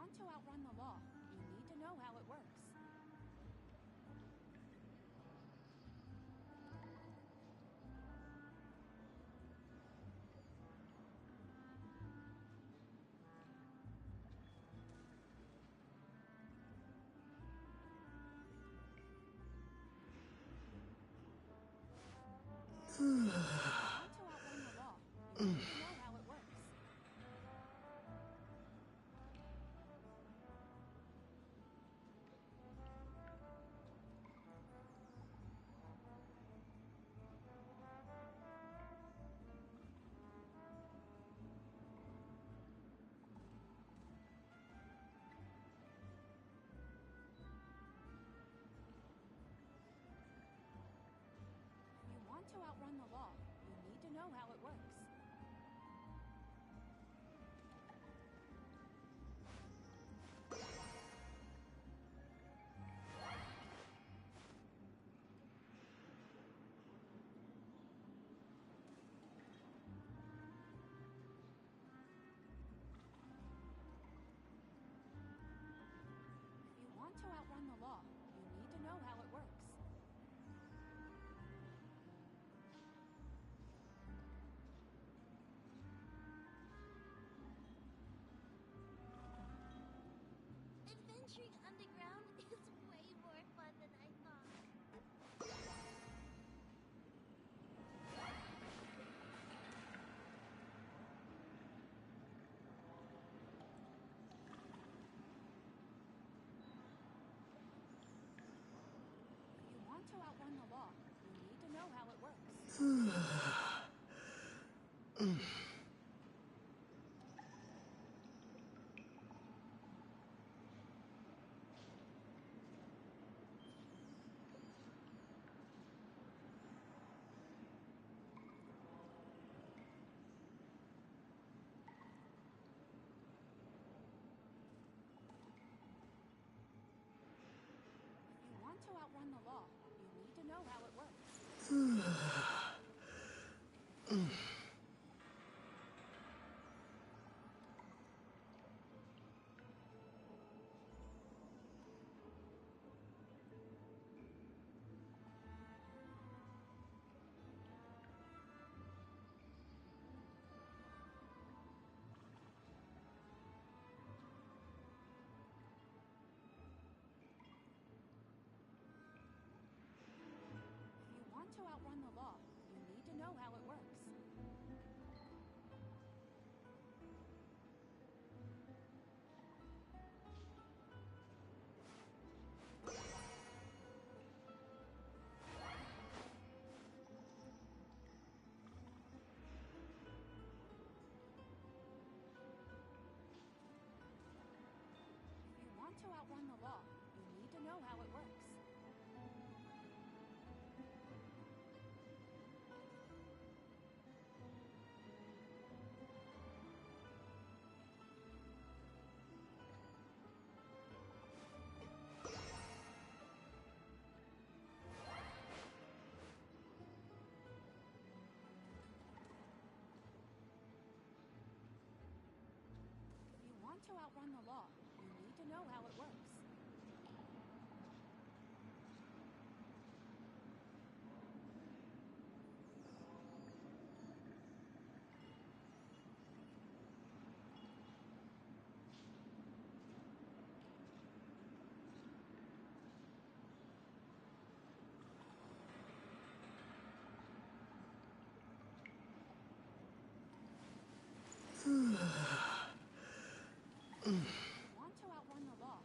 want to outrun the law, you need to know how it works. If you want to outrun the law, you need to know how it works. If you want to outrun the law, you need to know how it works. If you want to outrun the law, you need to know how it works. Adventuring underground is way more fun than I thought. If you want to outrun the law, you need to know how it works. If you want to outrun the law, you need to know how it works. If you want to outrun the law, you need to know how it works. If you want to outrun the law, you need to know how it works. If you want to outrun the law, you need to know how it works. If you want to outrun the law,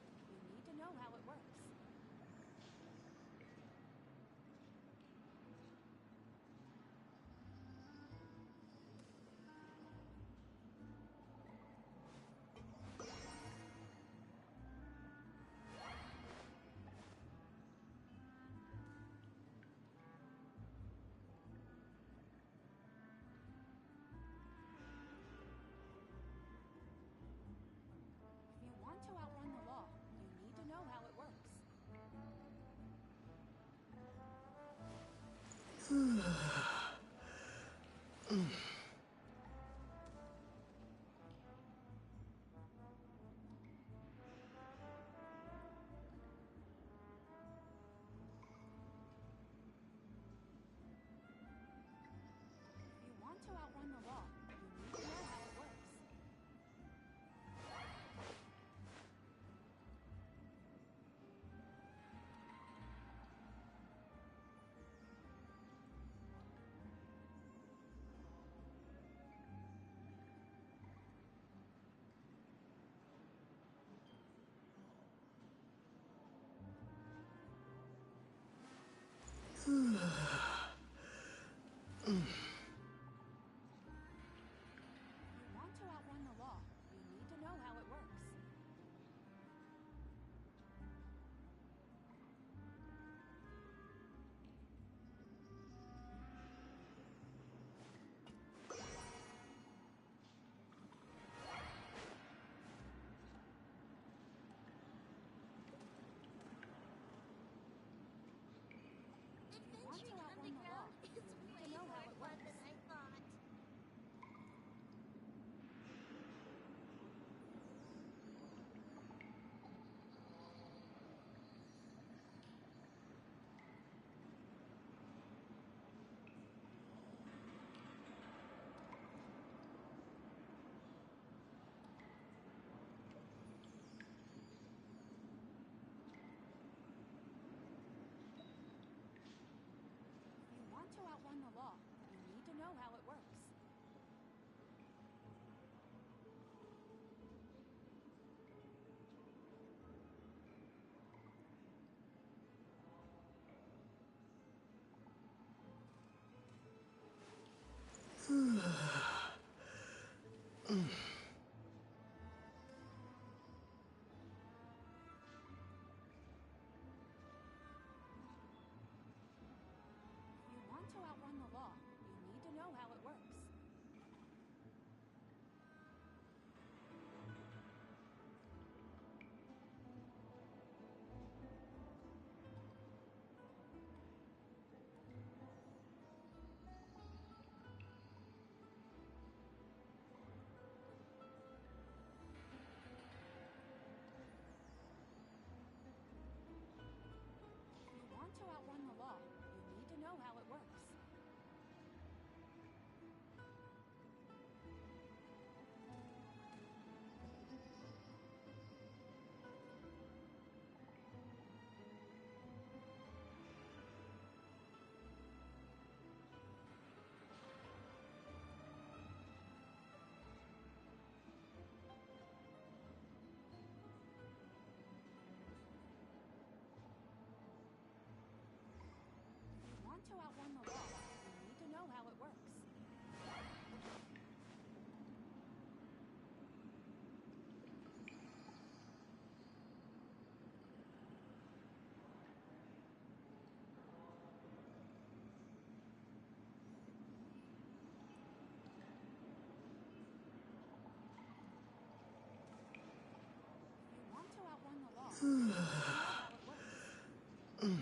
If you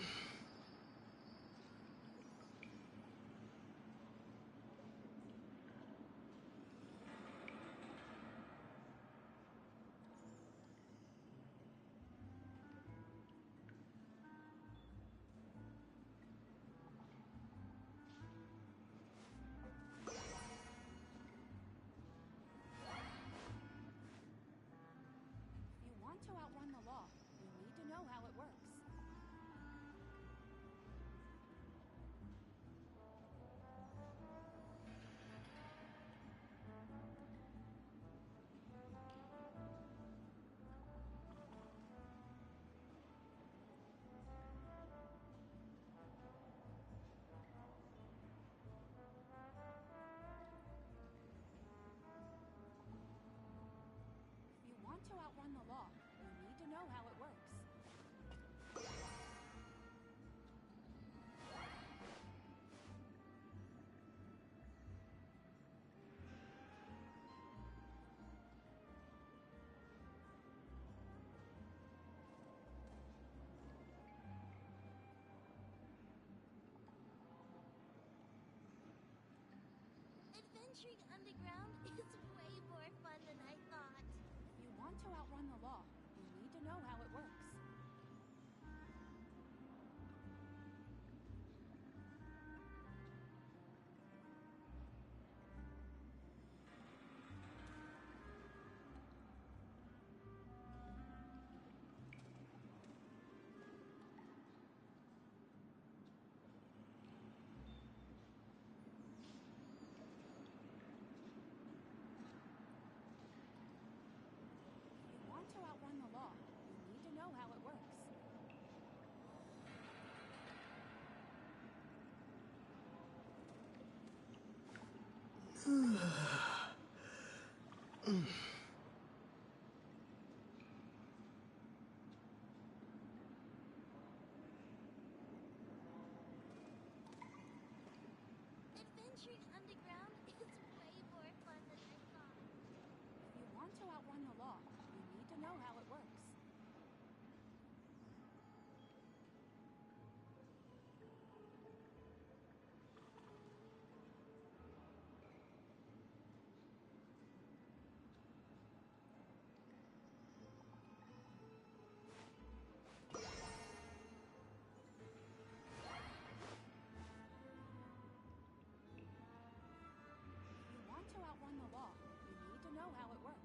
want to outrun the law, you need to know how it works. If you want to outrun the law, you need to know how it works. Adventuring underground is way more fun than I thought. If you want to outrun the law, you need to know how it works. If you want to outrun the law, you need to know how it works. Adventuring underground is way more fun than I thought. If you want to outrun the law, you need to know how it works. If you want to outrun the law, you need to know how it works.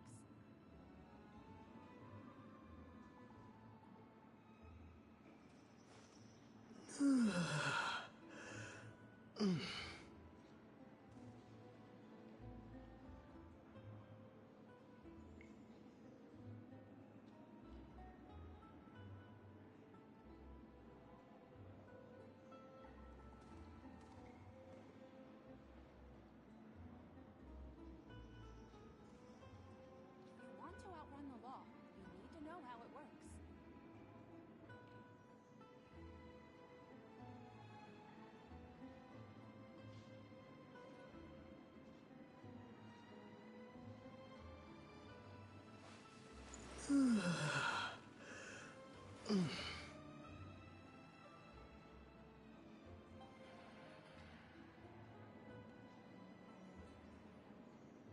If you want to outrun the law, you need to know how it works.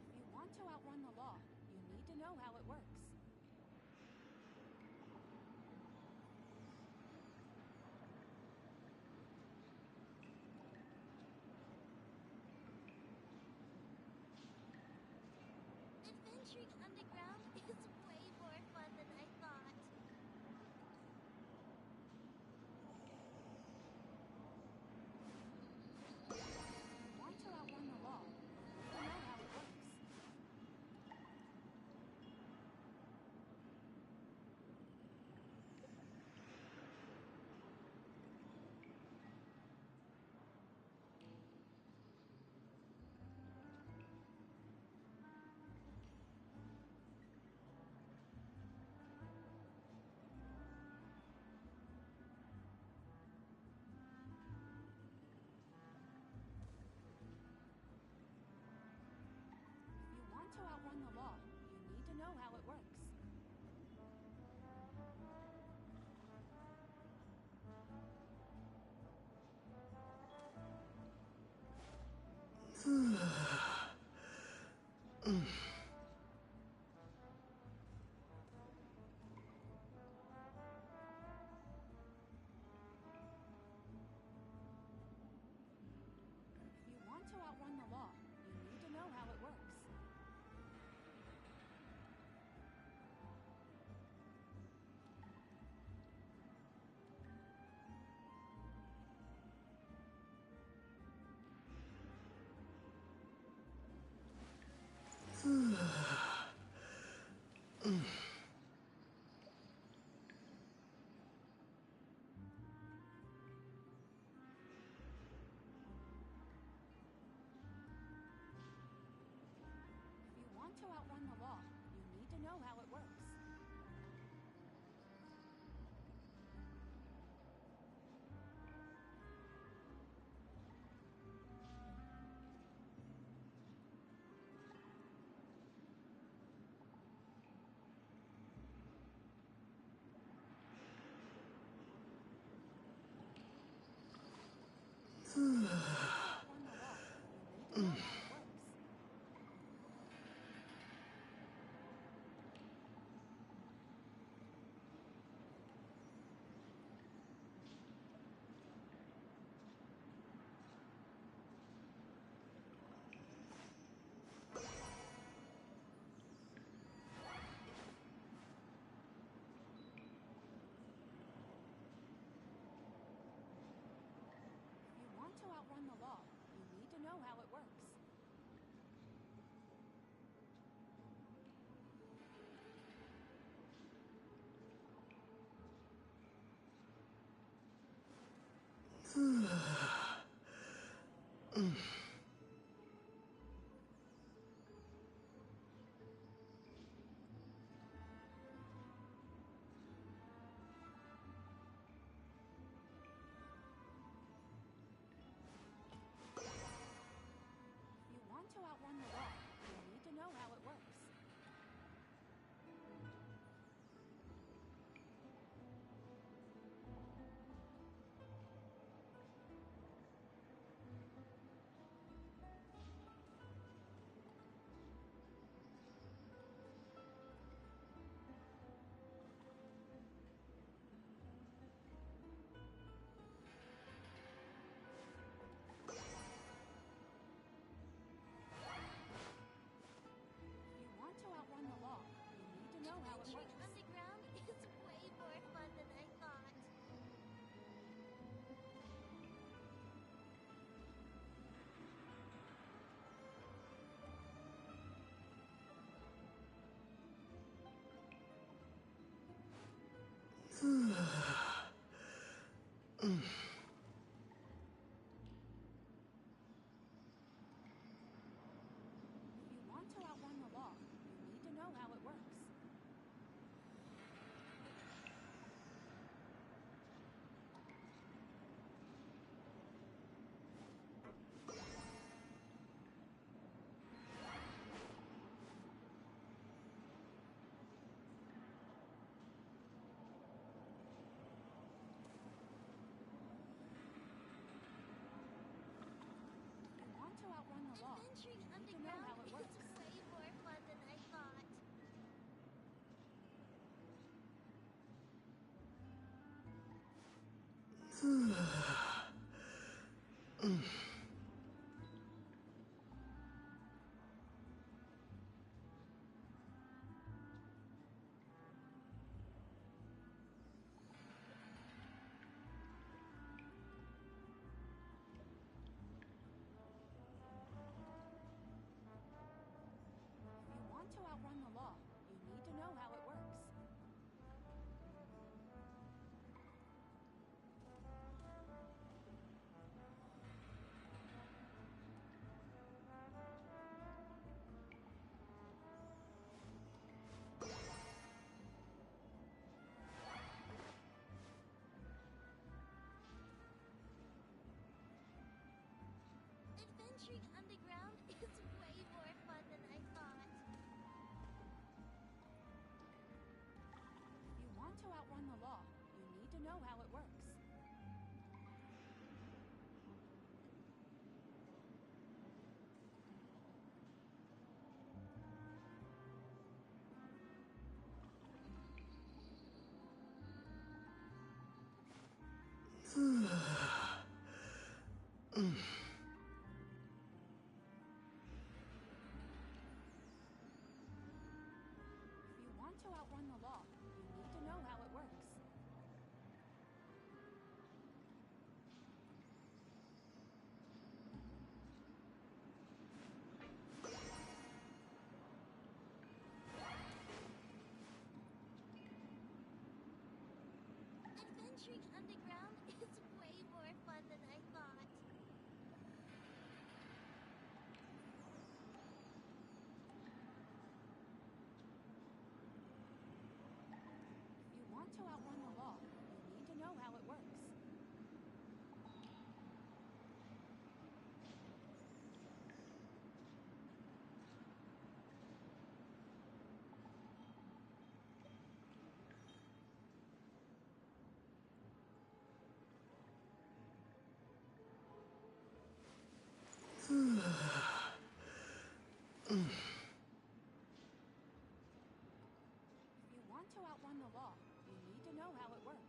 If you want to outrun the law, you need to know how it works. Adventuring underground is way more fun than I thought. If you want to outrun the law, you need to know how it works. If you want to outrun the law, you need to know how it works. If you want to outrun the law, you need to know how it works. If you want to outrun the law, you need to know how it works. If you want to outrun the law, you need to know how it works. If you want to outrun the law, you need to know how it Adventuring works. underground is way more fun than I thought. If you want to outrun the law, you need to know how it works. If you want to outrun the law, Adventuring you need to know how underground it works. is way more fun than I thought. If you want to outrun the law, you need to know how it works. Adventuring underground is way more fun than I thought. If you want to outrun the law, you need to know how it works. If you want to outrun the law, you need to know how it works. Adventuring underground is way more fun than I thought. If you want to outrun the law, you need to know how it works. If you want to outrun the law, you need to know how it works.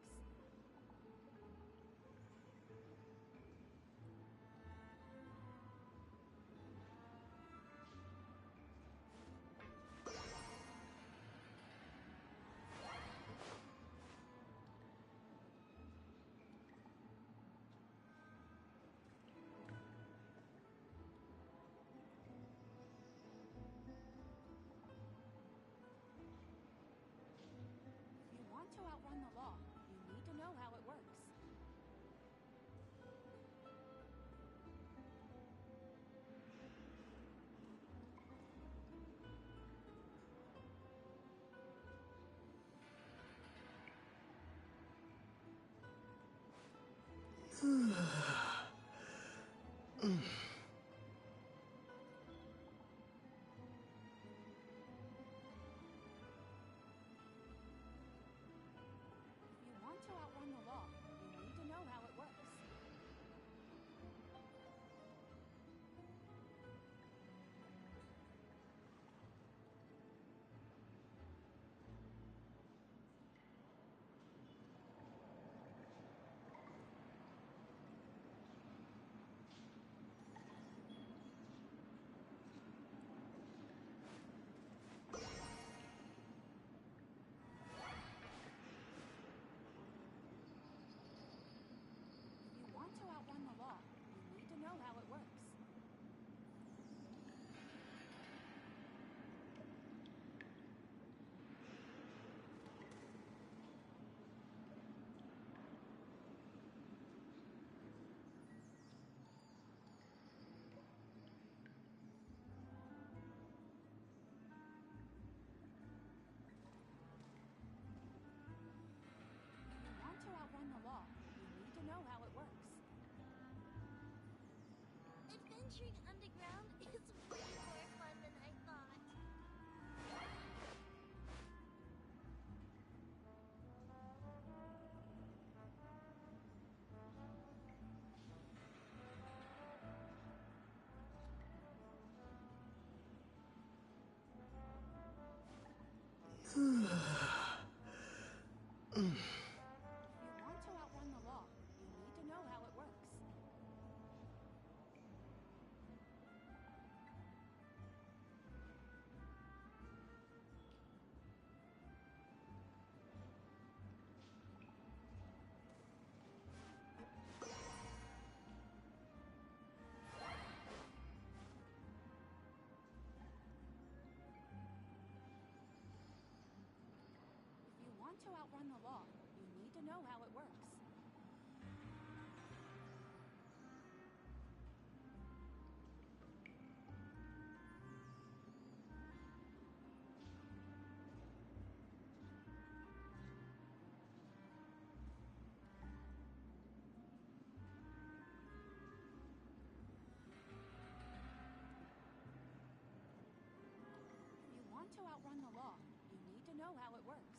If you want to outrun the law, you need to know how it works. If you want to outrun the law, you need to know how it works. If you want to outrun the law, you need to know how it works. If you want to outrun the law, you need to know how it works. Adventuring underground is way more fun than I thought. If you want to outrun the law, you need to know how it works. If you want to outrun the law, you need to know how it works. If you want to outrun the law, you need to know how it works.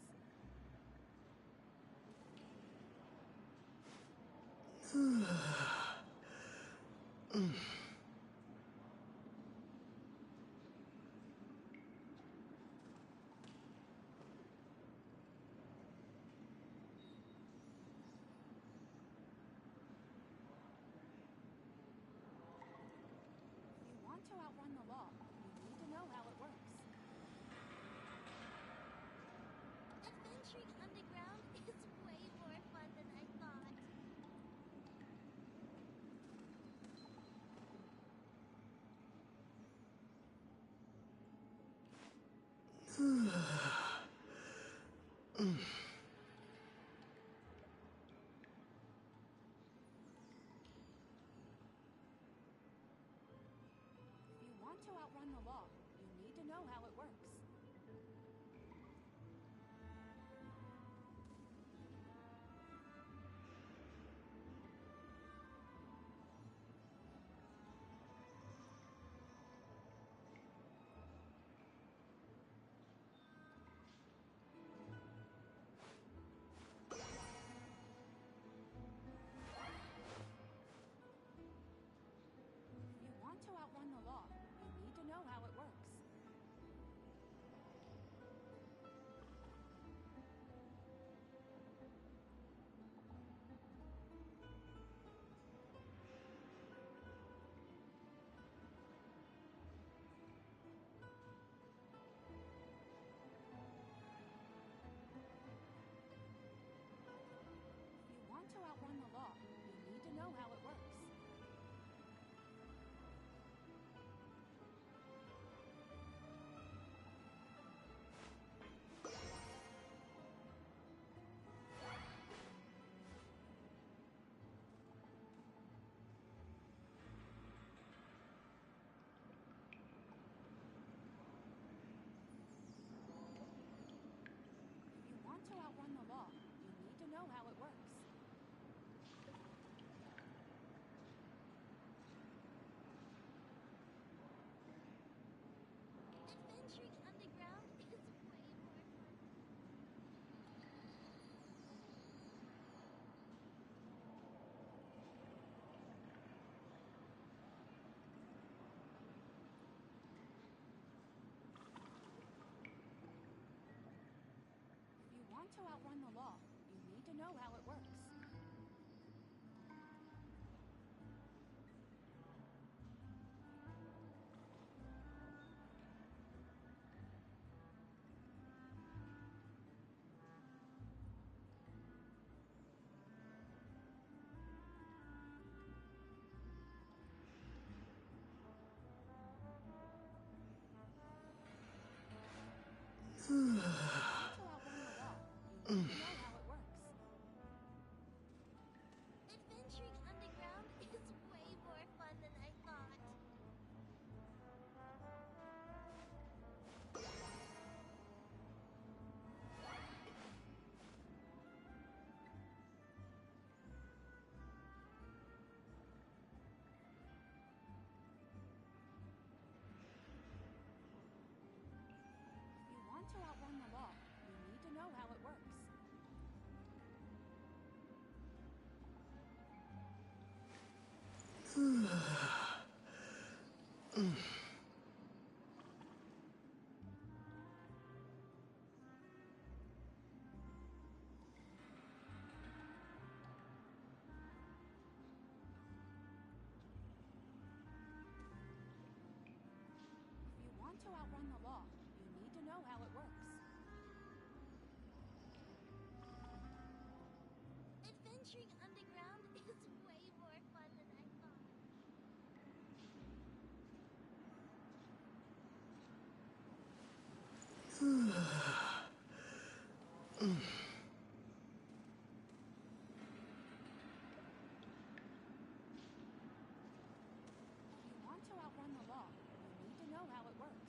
law, you need to know how it works. If you want to outrun the law, you need to know how it works. If you want to outrun the law, you need to know how it works. If you want to outrun the law, you need to know how it works. Adventuring underground is way more fun. If you want to outrun the law, you need to know how it works. If you want to outrun the law, you need to know how it works. Adventuring underground is way more fun than I thought. If you want to outrun the law, you need to know how it works. If you want to outrun the law, you need to know how it works. Adventuring underground is way more fun than I thought. If you want to outrun the law, you need to know how it works.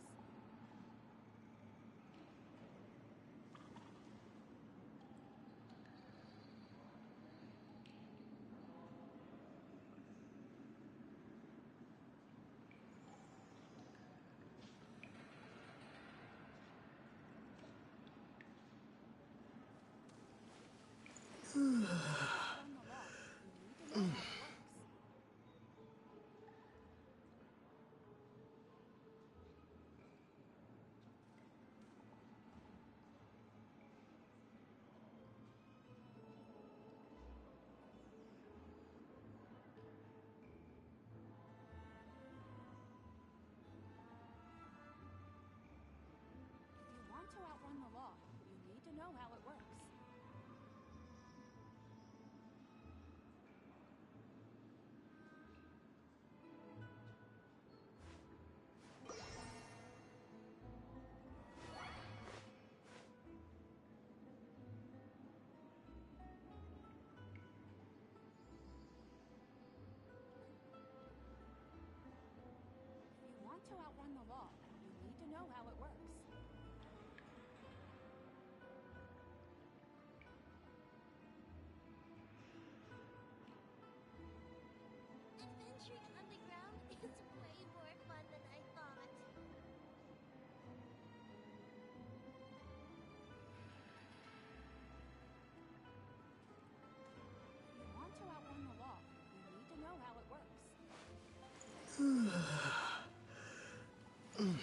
If you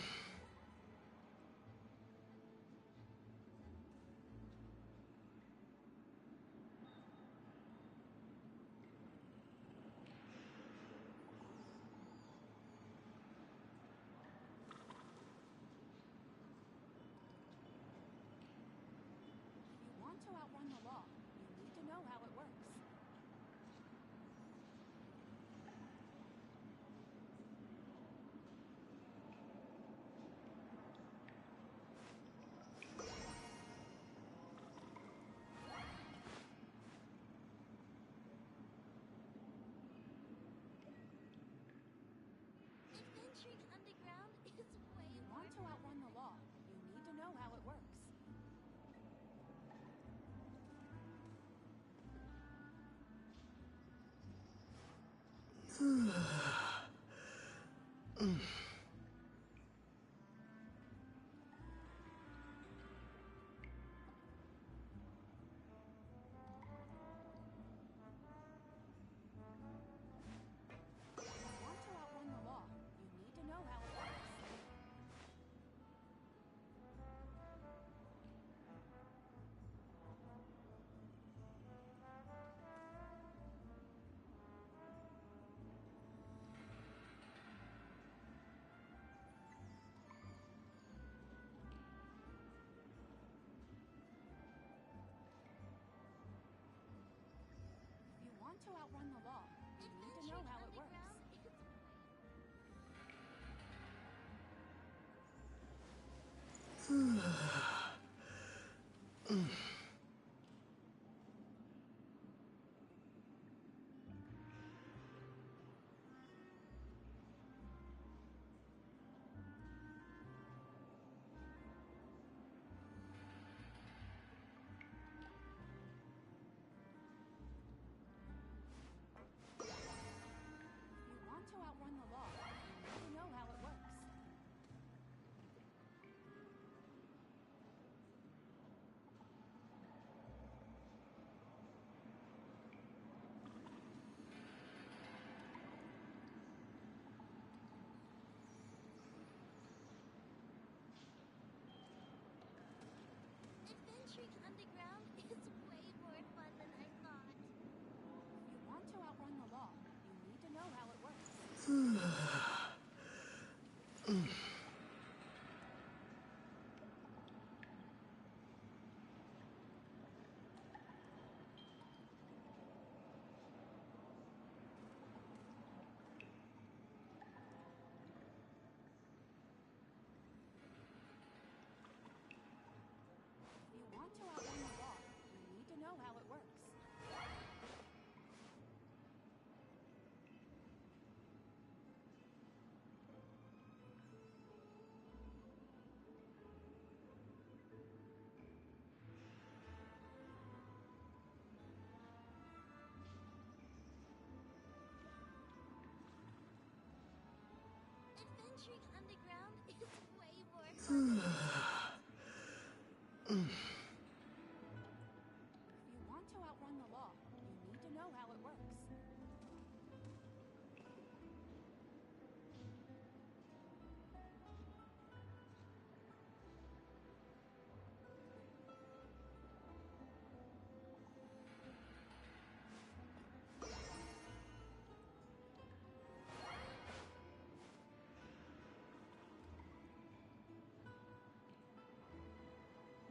want to outrun the law, you need to know how it works. Adventuring underground is way If you more want to outrun the law, you need to know how it works. If you want to outrun the law, you need to know how it works. If you want to outrun the law, you need to know how it works. If you want to outrun the law, you need to know how it works. Adventuring underground is way more fun than I thought. If you want to outrun the law, you need to know how it works. If you want to outrun the law, you need to know how it works. Adventuring underground is way more fun than I thought. If you want to outrun the law, you need to know how it works.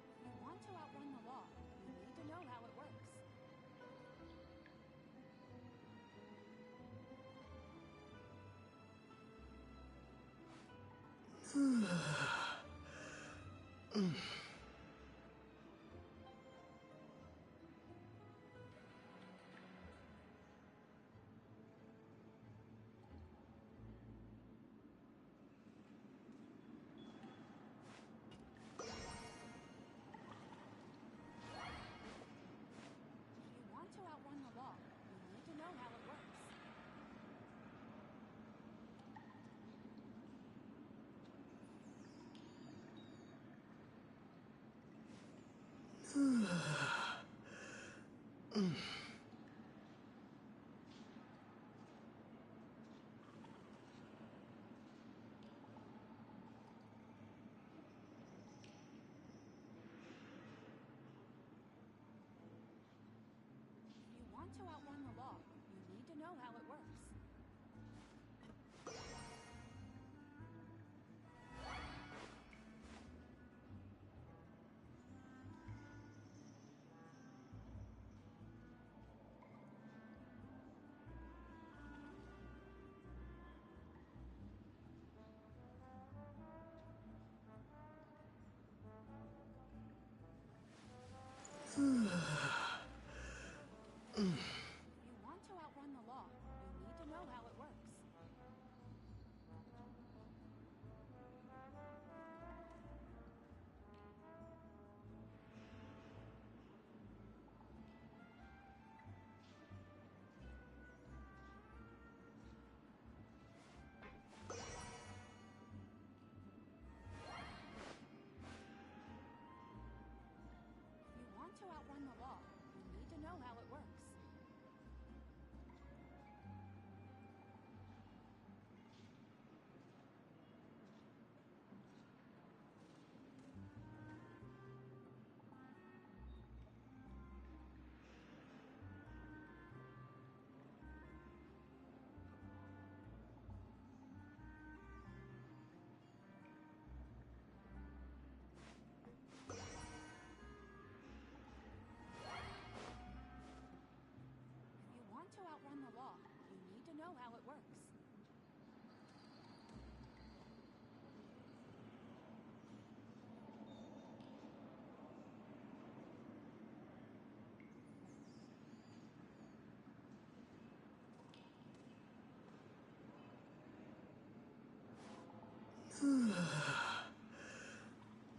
If you want to outrun the law, you need to know how it works. If you want to outrun the law, you need to know how it works.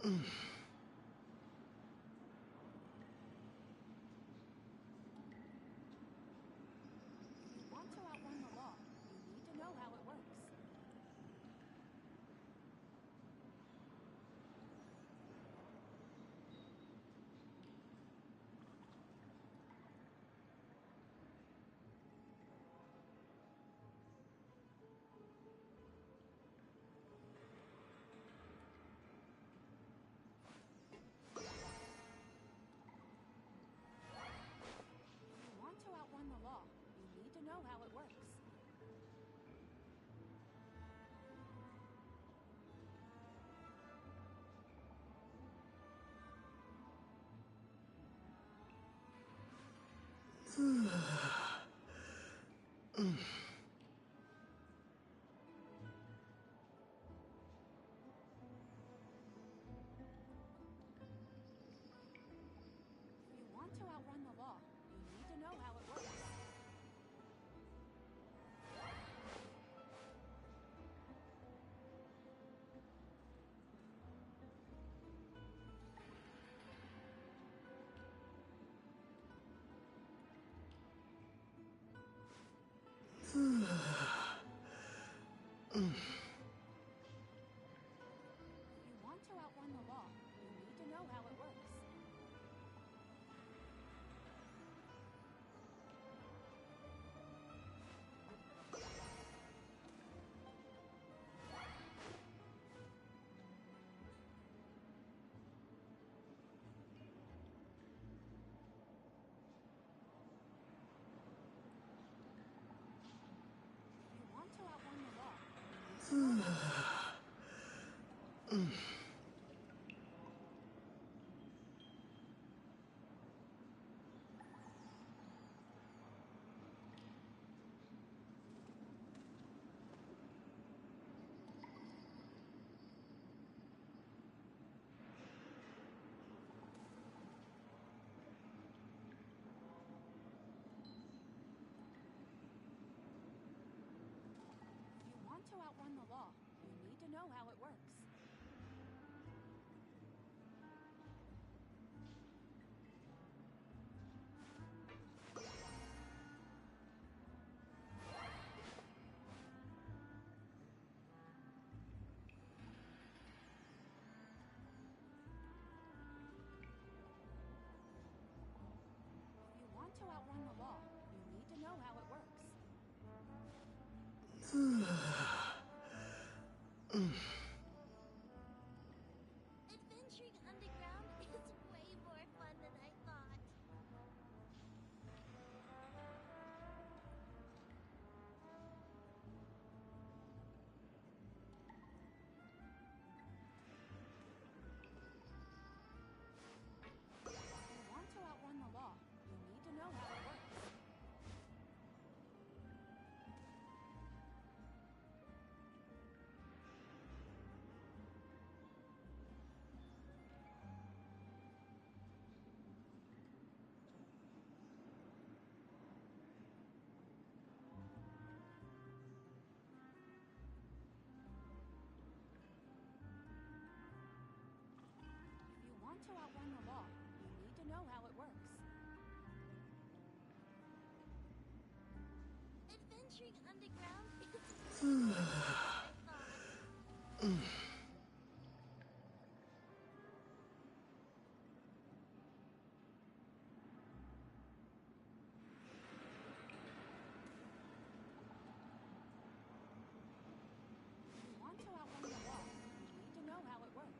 you want to outrun the law, you need to know how it works. If you want to outrun the law, you need to know how it works. If you want to outrun the law, you need to know how it works. If you want to outrun the law, you need to know how it works. If you want to outrun the law, you need to know how it works. If you want to outrun the law, you need to know how it works. If you want to outrun the law, you need to know how it works. Adventuring underground is way more fun than I thought. If you want to outrun the law, you need to know how it works. If you want to outrun the law, you need to know how it works. Adventuring underground is way more fun than I thought. If you want to outrun the law, you need to know how it works.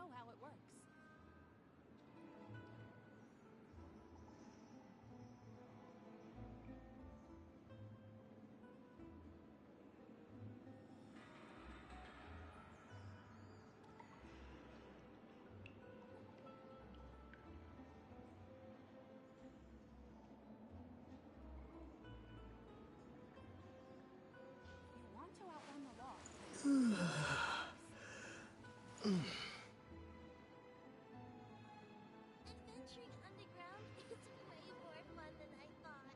know how it works. If you want to outrun the law, Adventuring underground is way more fun than I thought.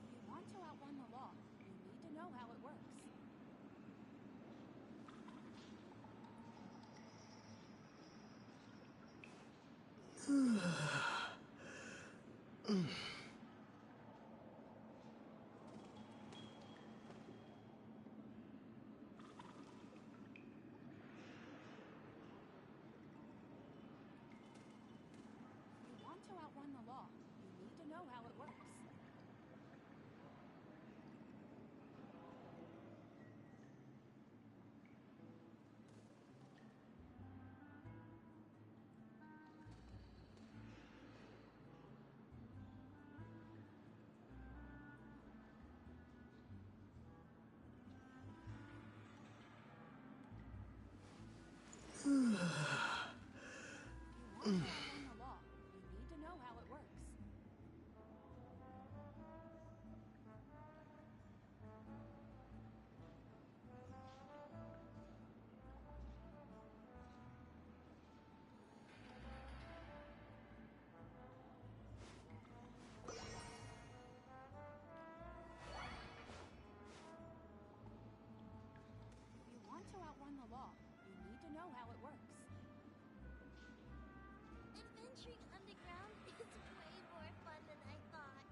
if you want to outrun the law, you need to know how it works. If you want to outrun the law, you need to know how it works. If you want to outrun the law, you need to know how it works. If you want to outrun the law, you need to know how it works. Adventuring underground is way more fun than I thought.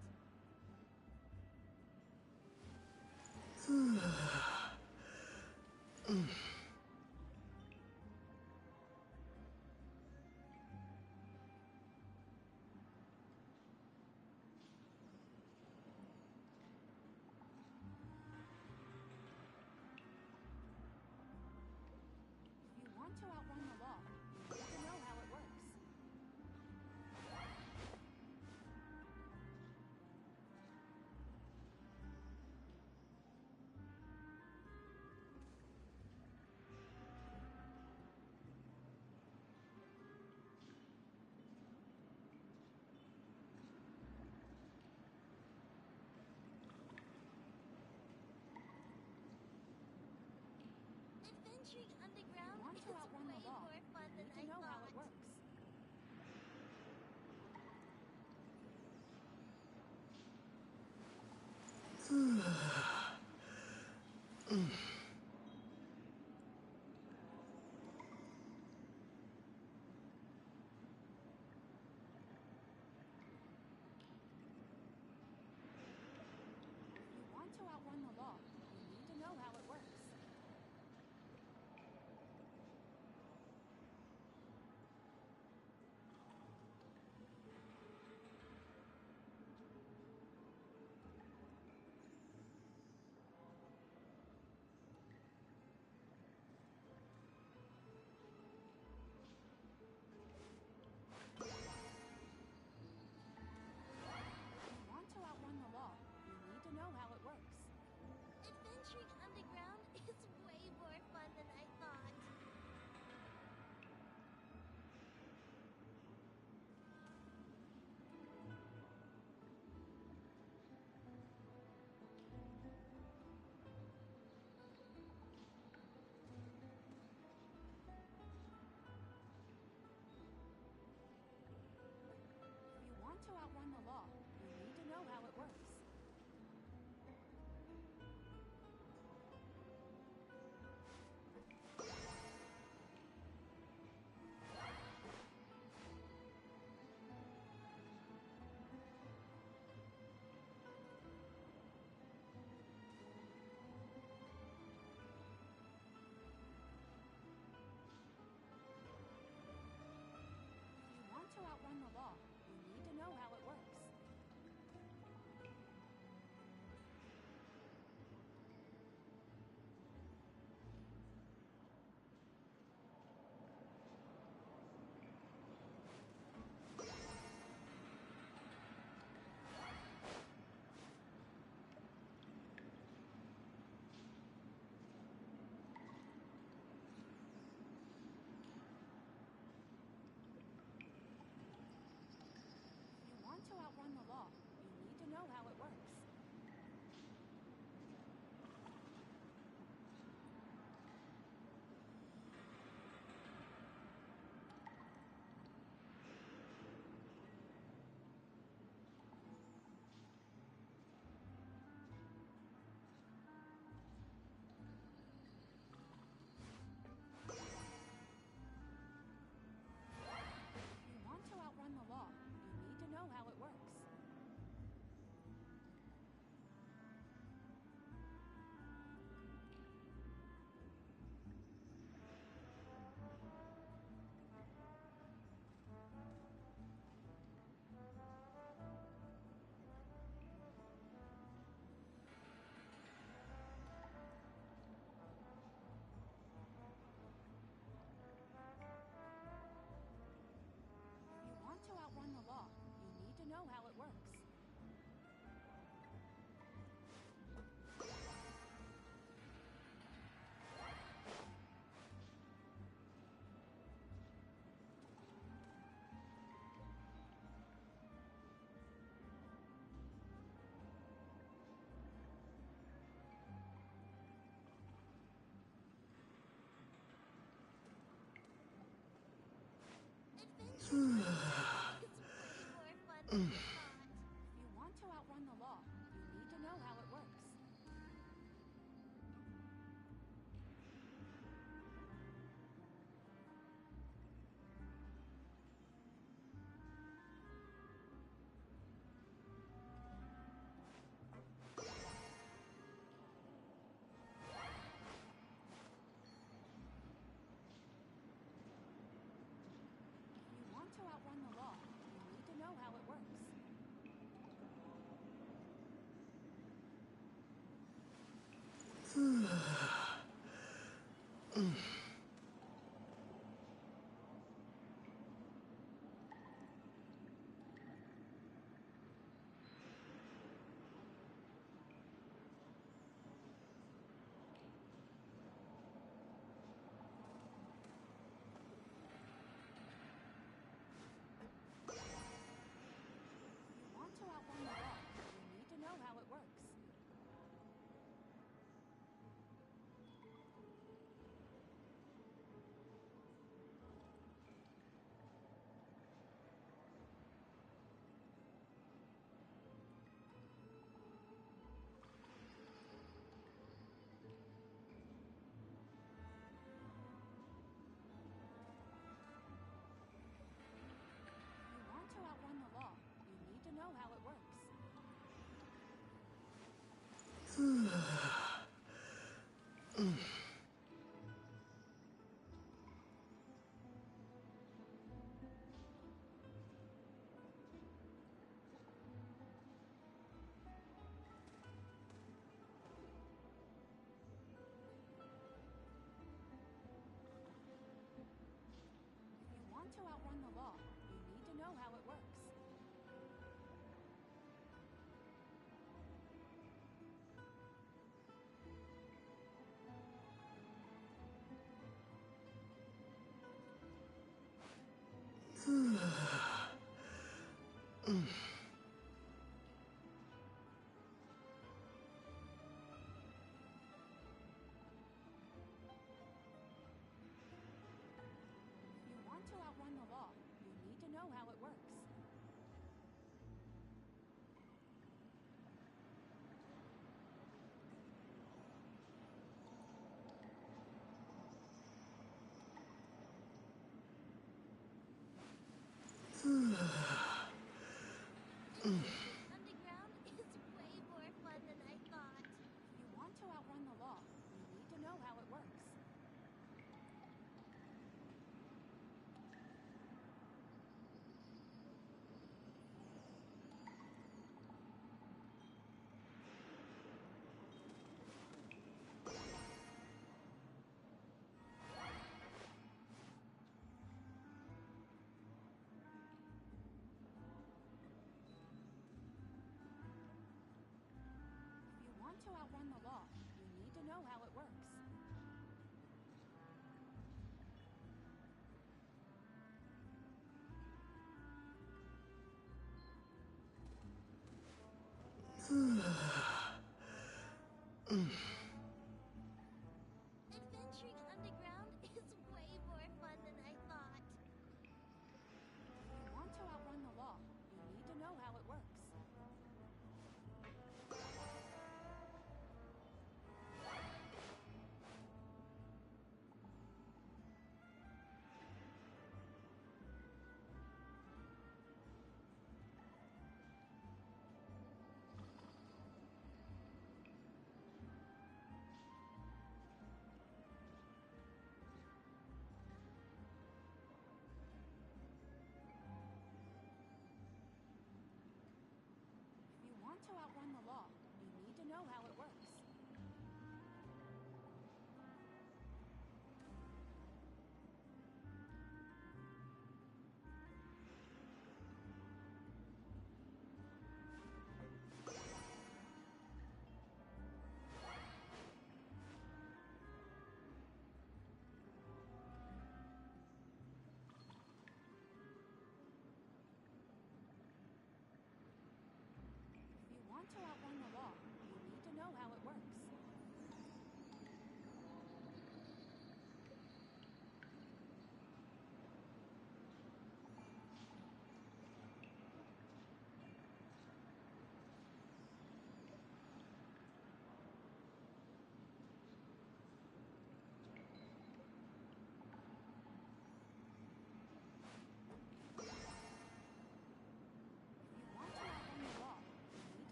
If you want to outrun the law, you need to know how it works. Adventuring If you underground want is to outrun way the law, more fun you than need to I know how it thought. works. If you want to outrun the law, you need to know how it works.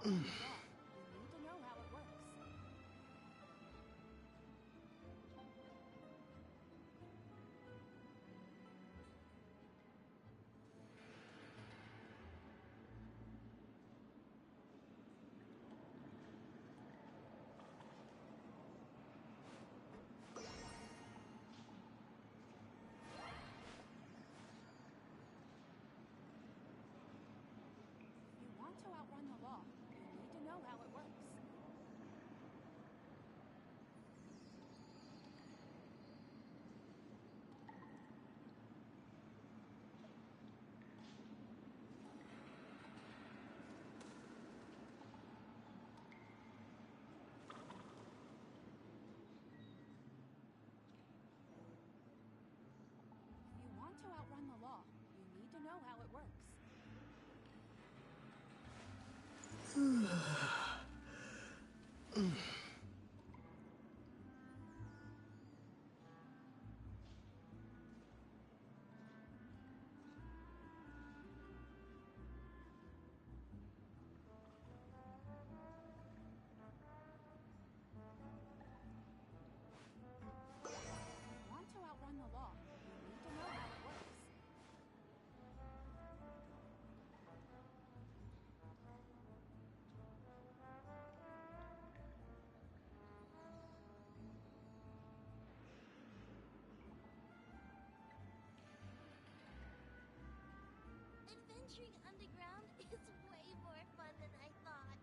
to know how it works. If you want to outrun the law, you need to know how it works. If you want to outrun the law, you need to know how it works. If you want to outrun the law, you need to know how it works. Adventuring underground is way more fun than I thought.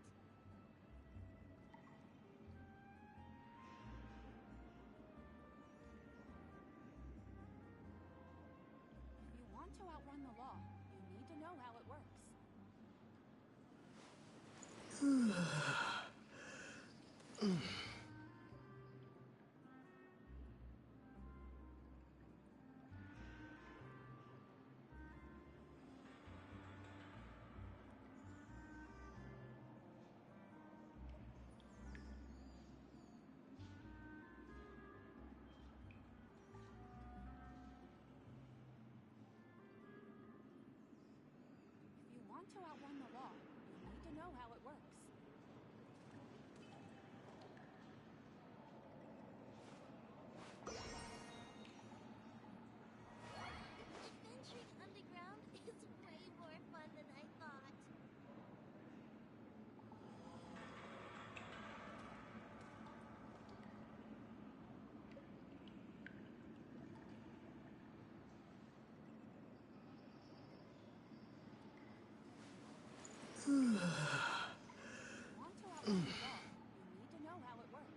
If you want to outrun the law, you need to know how it works. If you want to outrun the law, you need to know how it works. Adventuring underground is way more fun than I thought. If you want to outrun the law, you need to know how it works.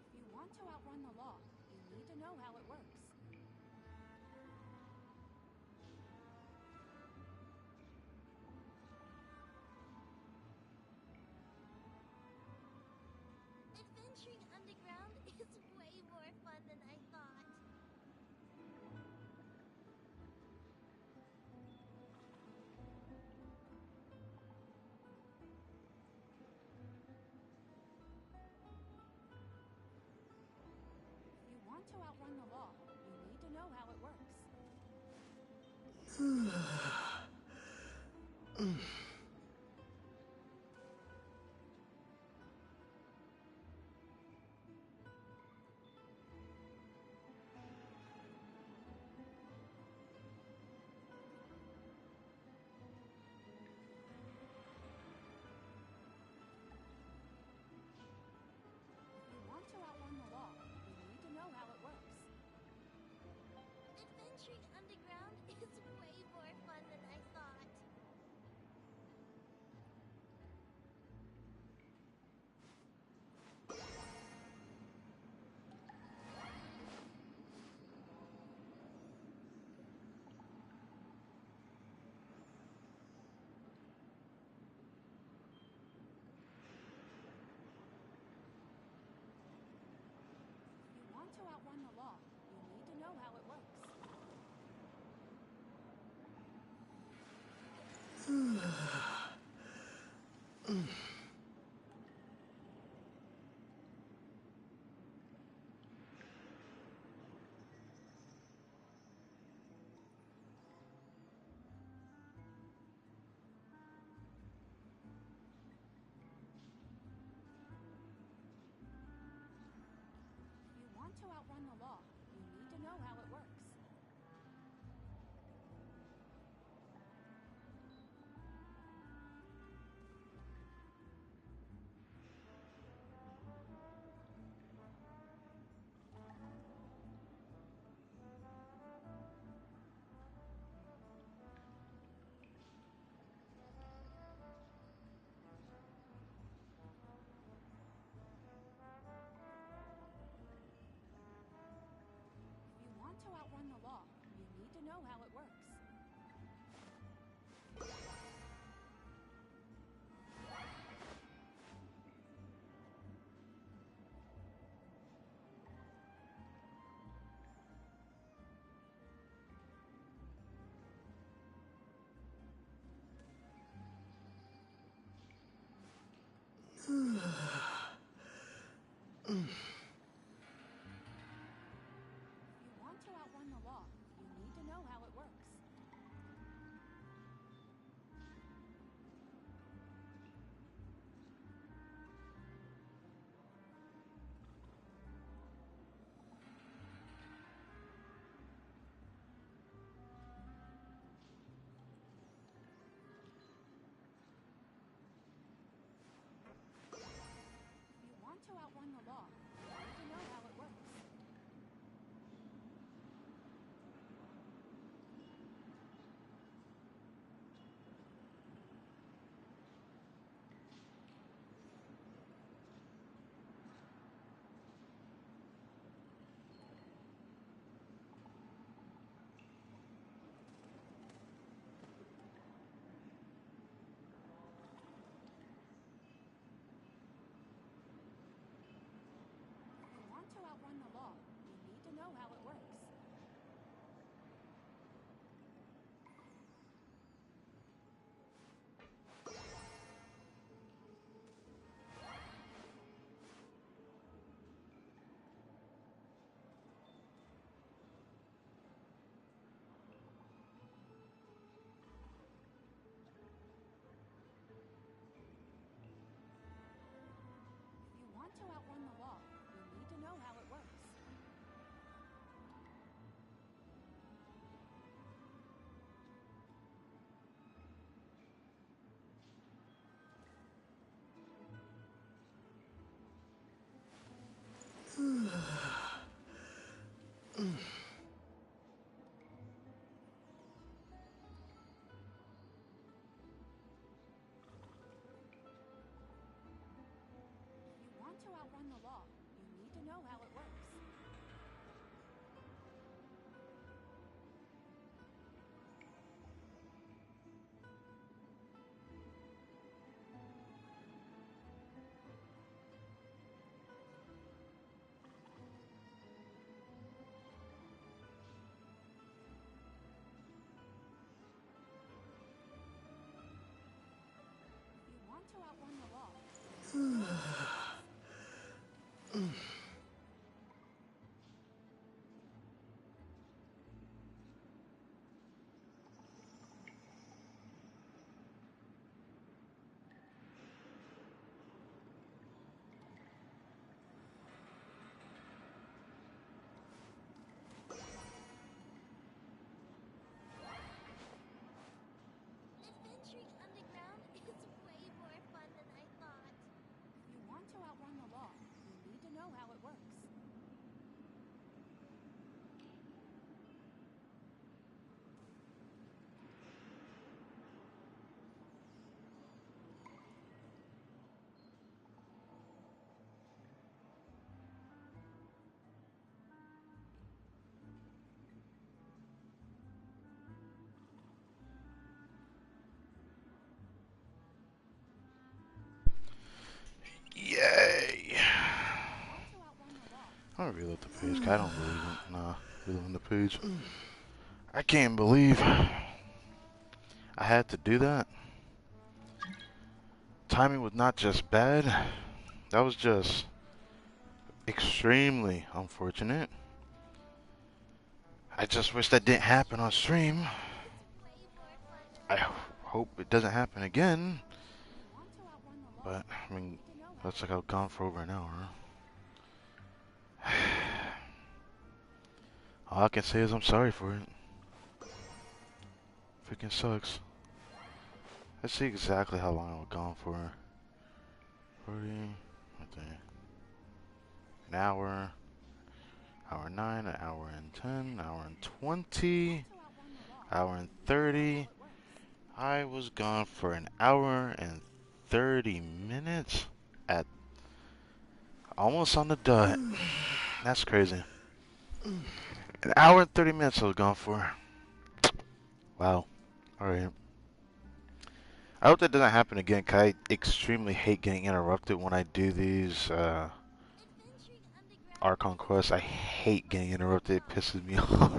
If you want to outrun the law, you need to know how it works. Adventuring underground is way more fun than I thought. If you want to outrun the law, you need to know how it works. If you want to outrun the law, you need to know how it works. If you want to outrun the law, you need to know how it works. If you want to outrun the law, you need to know how it works. If you want to outrun the law, you need to know how it works. If you want to outrun the law, you need to know how it works. If you want to outrun the law, you need to know how it works. If you want to outrun the law, you need to know how it works. If you want to outrun the law, you need to know how it works. Adventuring underground is way more fun than I thought. If you want to outrun the law, you need to know how it works. Yay! Want to outrun the law, I'm gonna reload the page. 'Cause I don't believe it. Nah, reloading the page. I can't believe I had to do that. timing was not just bad, that was just extremely unfortunate. I just wish that didn't happen on stream. I hope it doesn't happen again. But, I mean, looks like I've gone for over an hour. All I can say is I'm sorry for it. Freaking sucks. Let's see exactly how long I've gone for. 40, right there. An hour. Hour 9, an hour and 10, hour and 20, hour and 30. I was gone for an hour and 30 minutes at almost on the dot. That's crazy. An hour and 30 minutes I was gone for. Wow. Alright. I hope that doesn't happen again, because I extremely hate getting interrupted when I do these ARCHON quests. I hate getting interrupted. It pisses me off.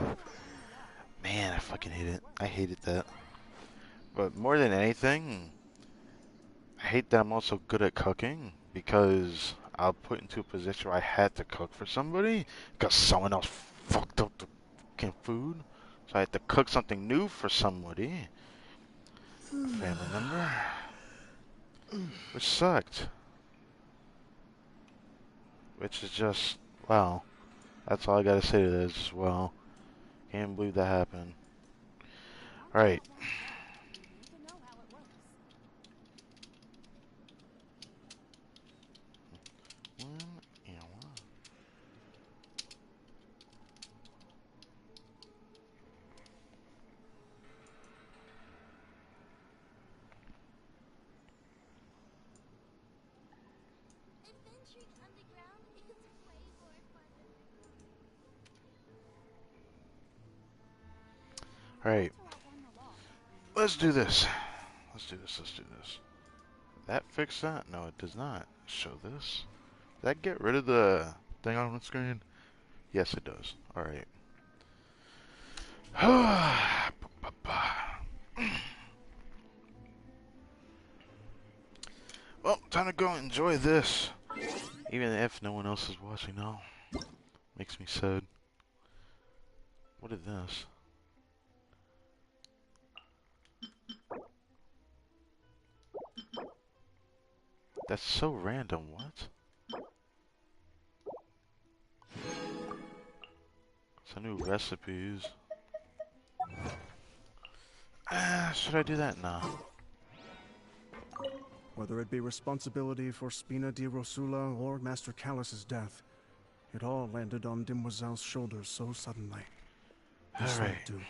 Man, I fucking hate it. I hated that. But more than anything, I hate that I'm also good at cooking, because I'll put into a position where I had to cook for somebody because someone else fucked up the fucking food. So I had to cook something new for somebody, a family member, which sucked. Which is just, wow. That's all I gotta say to this. Wow. Can't believe that happened. Alright. Alright. Let's do this. Let's do this. Let's do this. That fix that? No, it does not. Show this. Does that get rid of the thing on the screen? Yes, it does. Alright. Well, time to go enjoy this. Even if no one else is watching now. Makes me sad. What is this? That's so random, what? Some new recipes. Should I do that? Nah. Whether it be responsibility for Spina di Rosula or Master Callus's death, it all landed on Demoiselle's shoulders so suddenly. This won't do.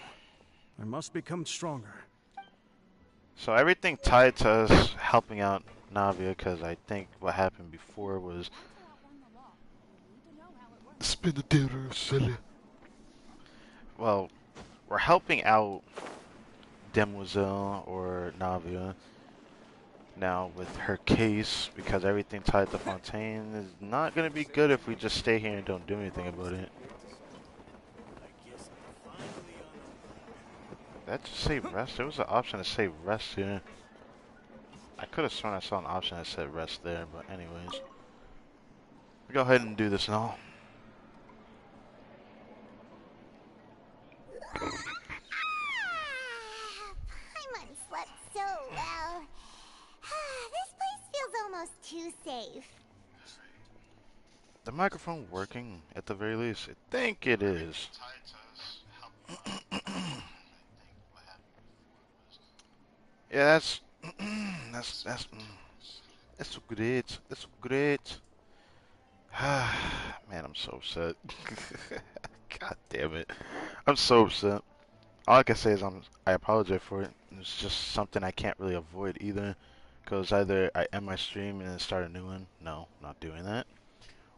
I must become stronger. So everything tied to us helping out Navia, because I think what happened before was spin the theater, silly. Well, we're helping out Demoiselle or Navia now with her case, because everything tied to Fontaine is not going to be good if we just stay here and don't do anything about it. That just say rest? There was an option to say rest here. I could have sworn I saw an option that said rest there, but anyways. We go ahead and do this now. Paimon slept so well. This place feels almost too safe. The microphone working at the very least? I think it is. Yeah, that's that's great. That's great. Man, I'm so upset. God damn it. I'm so upset. All I can say is I apologize for it. It's just something I can't really avoid either. Because either I end my stream and then start a new one. No, not doing that.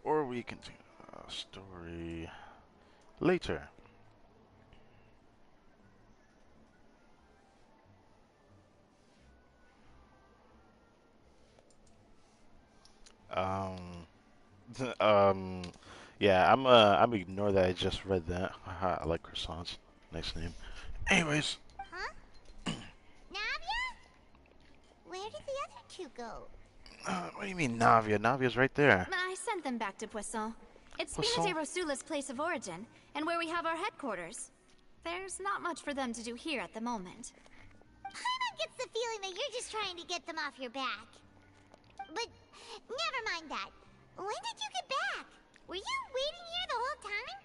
Or we continue story later. Um, yeah, I'm ignore that. I just read that. Haha, I like croissants. Nice name. Anyways. Huh? Navia? Where did the other two go? What do you mean Navia? Navia's right there. I sent them back to Poisson. It's Spina Poisson? de Rosula's place of origin, and where we have our headquarters. There's not much for them to do here at the moment. Paimon gets the feeling that you're just trying to get them off your back. But never mind that. When did you get back? Were you waiting here the whole time?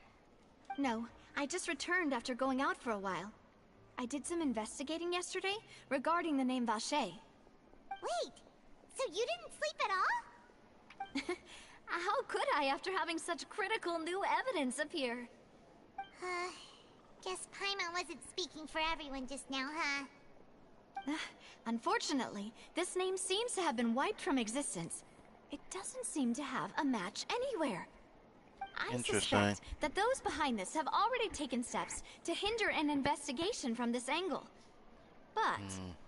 No, I just returned after going out for a while. I did some investigating yesterday regarding the name Vacher. Wait, so you didn't sleep at all? How could I after having such critical new evidence appear? Guess Paimon wasn't speaking for everyone just now, huh? Unfortunately, this name seems to have been wiped from existence. It doesn't seem to have a match anywhere. I suspect that those behind this have already taken steps to hinder an investigation from this angle. But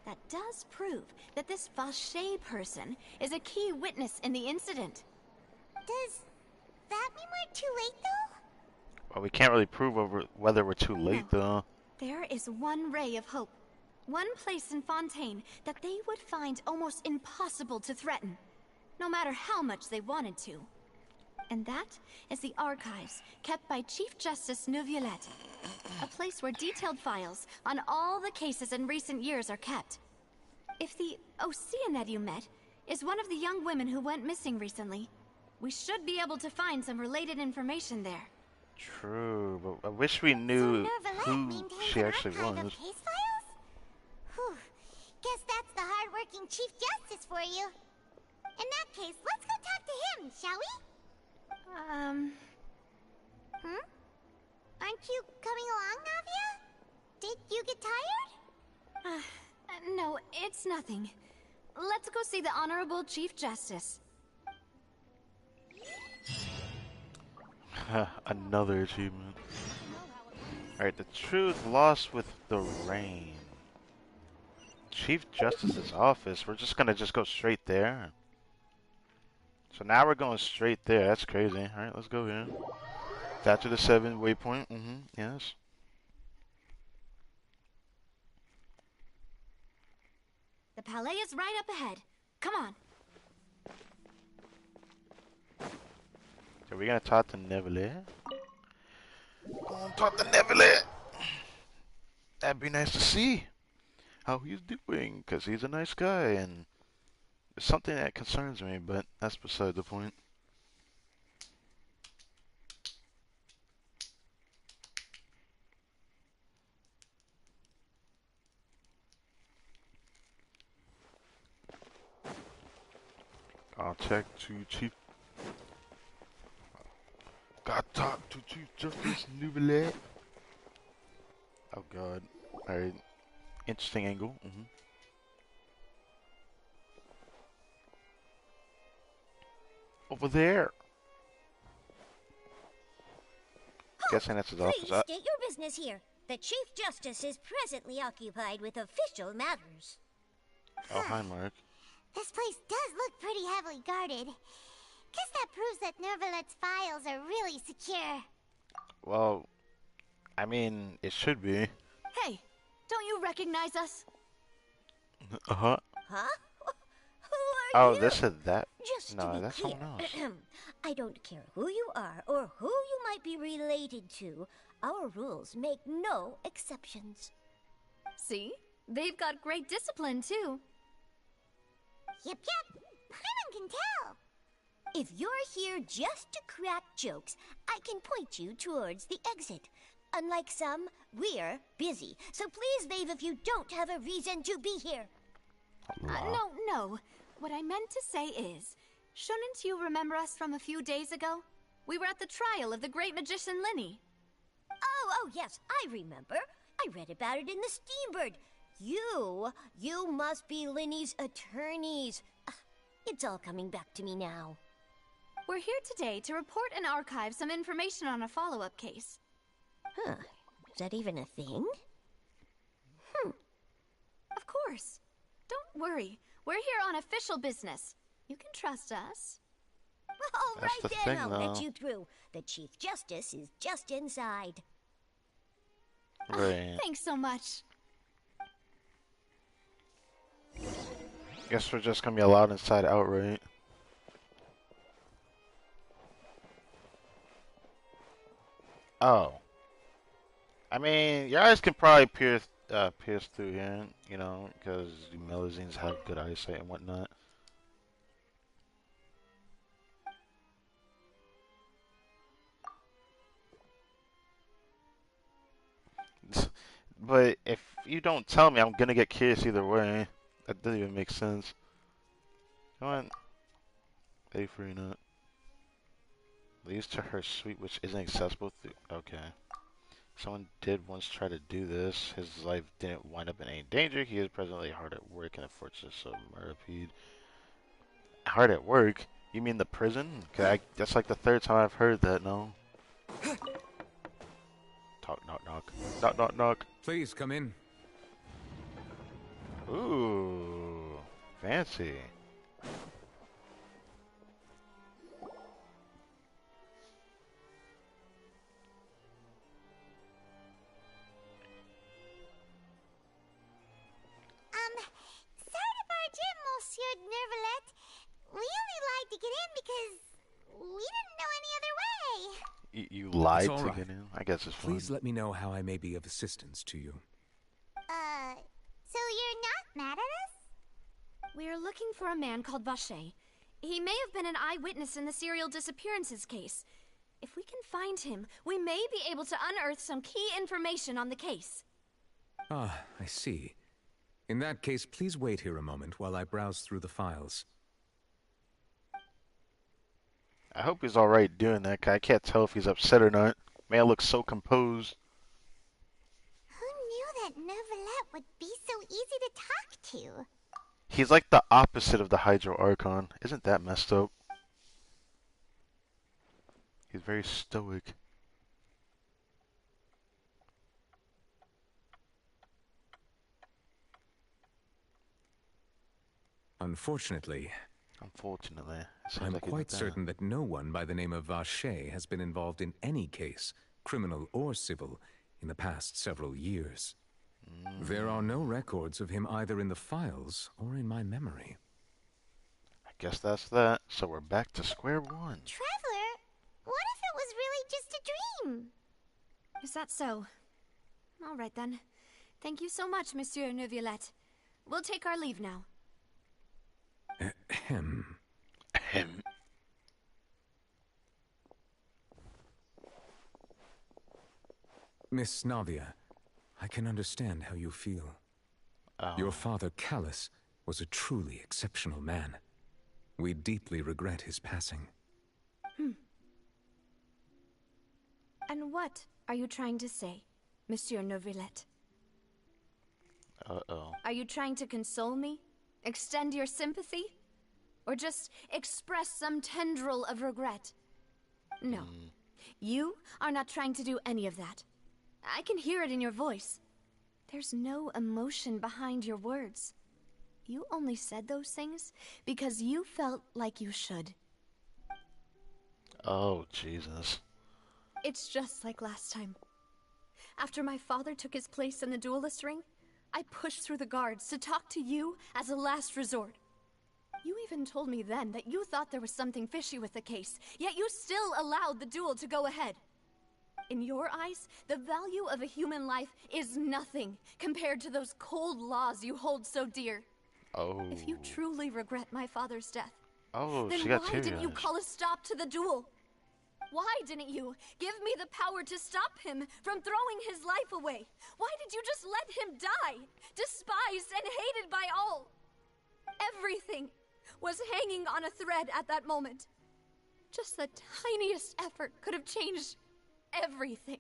that does prove that this Vacher person is a key witness in the incident. Does that mean we're too late, though? Well, we can't really prove whether we're too late, though. There is one ray of hope. One place in Fontaine that they would find almost impossible to threaten, no matter how much they wanted to. And that is the archives kept by Chief Justice Neuvillette, a place where detailed files on all the cases in recent years are kept. If the Oceanette you met is one of the young women who went missing recently, we should be able to find some related information there. True, but I wish we knew who she actually was. Case files? Whew. Guess that's the hard-working Chief Justice for you. In that case, let's go talk to him, shall we? Aren't you coming along, Navia? Did you get tired? No, it's nothing. Let's go see the Honorable Chief Justice. Another achievement. Alright, the truth lost with the rain. Chief Justice's office. We're just gonna go straight there. So now we're going straight there. That's crazy. Alright, let's go here. After the 7 waypoint. Yes. The Palais is right up ahead. Come on. So we're gonna talk to Neuvillette. Go on, talk to Neuvillette. That'd be nice to see how he's doing, because he's a nice guy, and it's something that concerns me, but that's beside the point. I'll check to Chief. Got talk to Chief Justice Neuvillette. Oh God! All right, interesting angle. Over there. Guessing that's his office. Please state your business here. The Chief Justice is presently occupied with official matters. Oh, hi, Mark. This place does look pretty heavily guarded. Guess that proves that Neuvillette's files are really secure. Well, I mean, it should be. Hey, don't you recognize us? Uh-huh. Huh? Who are you? Oh, this is that? Just no, to be that's clear, someone else. I don't care who you are or who you might be related to. Our rules make no exceptions. See? They've got great discipline, too. Yep. Paimon can tell. If you're here just to crack jokes, I can point you towards the exit. Unlike some, we're busy, so please leave if you don't have a reason to be here. No. What I meant to say is, shouldn't you remember us from a few days ago? We were at the trial of the great magician Linny. Oh, yes, I remember. I read about it in the Steambird. You must be Linny's attorneys. It's all coming back to me now. We're here today to report and archive some information on a follow-up case. Huh. Is that even a thing? Of course. Don't worry. We're here on official business. You can trust us. All That's right the then, thing, I'll though. let you through. The Chief Justice is just inside. Right. Thanks so much. Guess we're just gonna be allowed inside outright. Oh. I mean, your eyes can probably pierce through here, you know, because the Melusines have good eyesight and whatnot. But if you don't tell me, I'm gonna get curious either way. That doesn't even make sense. Come on. A free nut. Leads to her suite, which isn't accessible through. Okay. Someone did once try to do this. His life didn't wind up in any danger. He is presently hard at work in the fortress of Meripede. Hard at work? You mean the prison? That's like the third time I've heard that, no? Talk, knock, knock. Knock, knock, knock. Please come in. Ooh. Fancy. Sorry to barge in, Monsieur Nervalet. We only lied to get in because we didn't know any other way. You lied all to right. get in? I guess it's fine. Please let me know how I may be of assistance to you. So you're not mad at us? We're looking for a man called Vacher. He may have been an eyewitness in the serial disappearances case. If we can find him, we may be able to unearth some key information on the case. Ah, I see. In that case, please wait here a moment while I browse through the files. I hope he's alright doing that, 'cause I can't tell if he's upset or not. Man looks so composed. Who knew that Nervalet would be so easy to talk to? He's like the opposite of the Hydro Archon. Isn't that messed up? He's very stoic. Unfortunately, it seems I'm like he's quite not certain that no one by the name of Vacher has been involved in any case, criminal or civil, in the past several years. There are no records of him either in the files or in my memory. I guess that's that. So we're back to square one. Traveler, what if it was really just a dream? Is that so? All right then. Thank you so much, Monsieur Neuvillette. We'll take our leave now. Ahem. Ahem. Miss Navia, I can understand how you feel. Your father, Callus, was a truly exceptional man. We deeply regret his passing. And what are you trying to say, Monsieur Neuvillette? Uh-oh. Are you trying to console me? Extend your sympathy? Or just express some tendril of regret? No. You are not trying to do any of that. I can hear it in your voice. There's no emotion behind your words. You only said those things because you felt like you should. Oh, Jesus. It's just like last time. After my father took his place in the duelist ring, I pushed through the guards to talk to you as a last resort. You even told me then that you thought there was something fishy with the case, yet you still allowed the duel to go ahead. In your eyes, the value of a human life is nothing compared to those cold laws you hold so dear. Oh. If you truly regret my father's death, Oh, then she got why didn't you teary-eyed. call a stop to the duel? Why didn't you give me the power to stop him from throwing his life away? Why did you just let him die, despised and hated by all? Everything was hanging on a thread at that moment. Just the tiniest effort could have changed everything.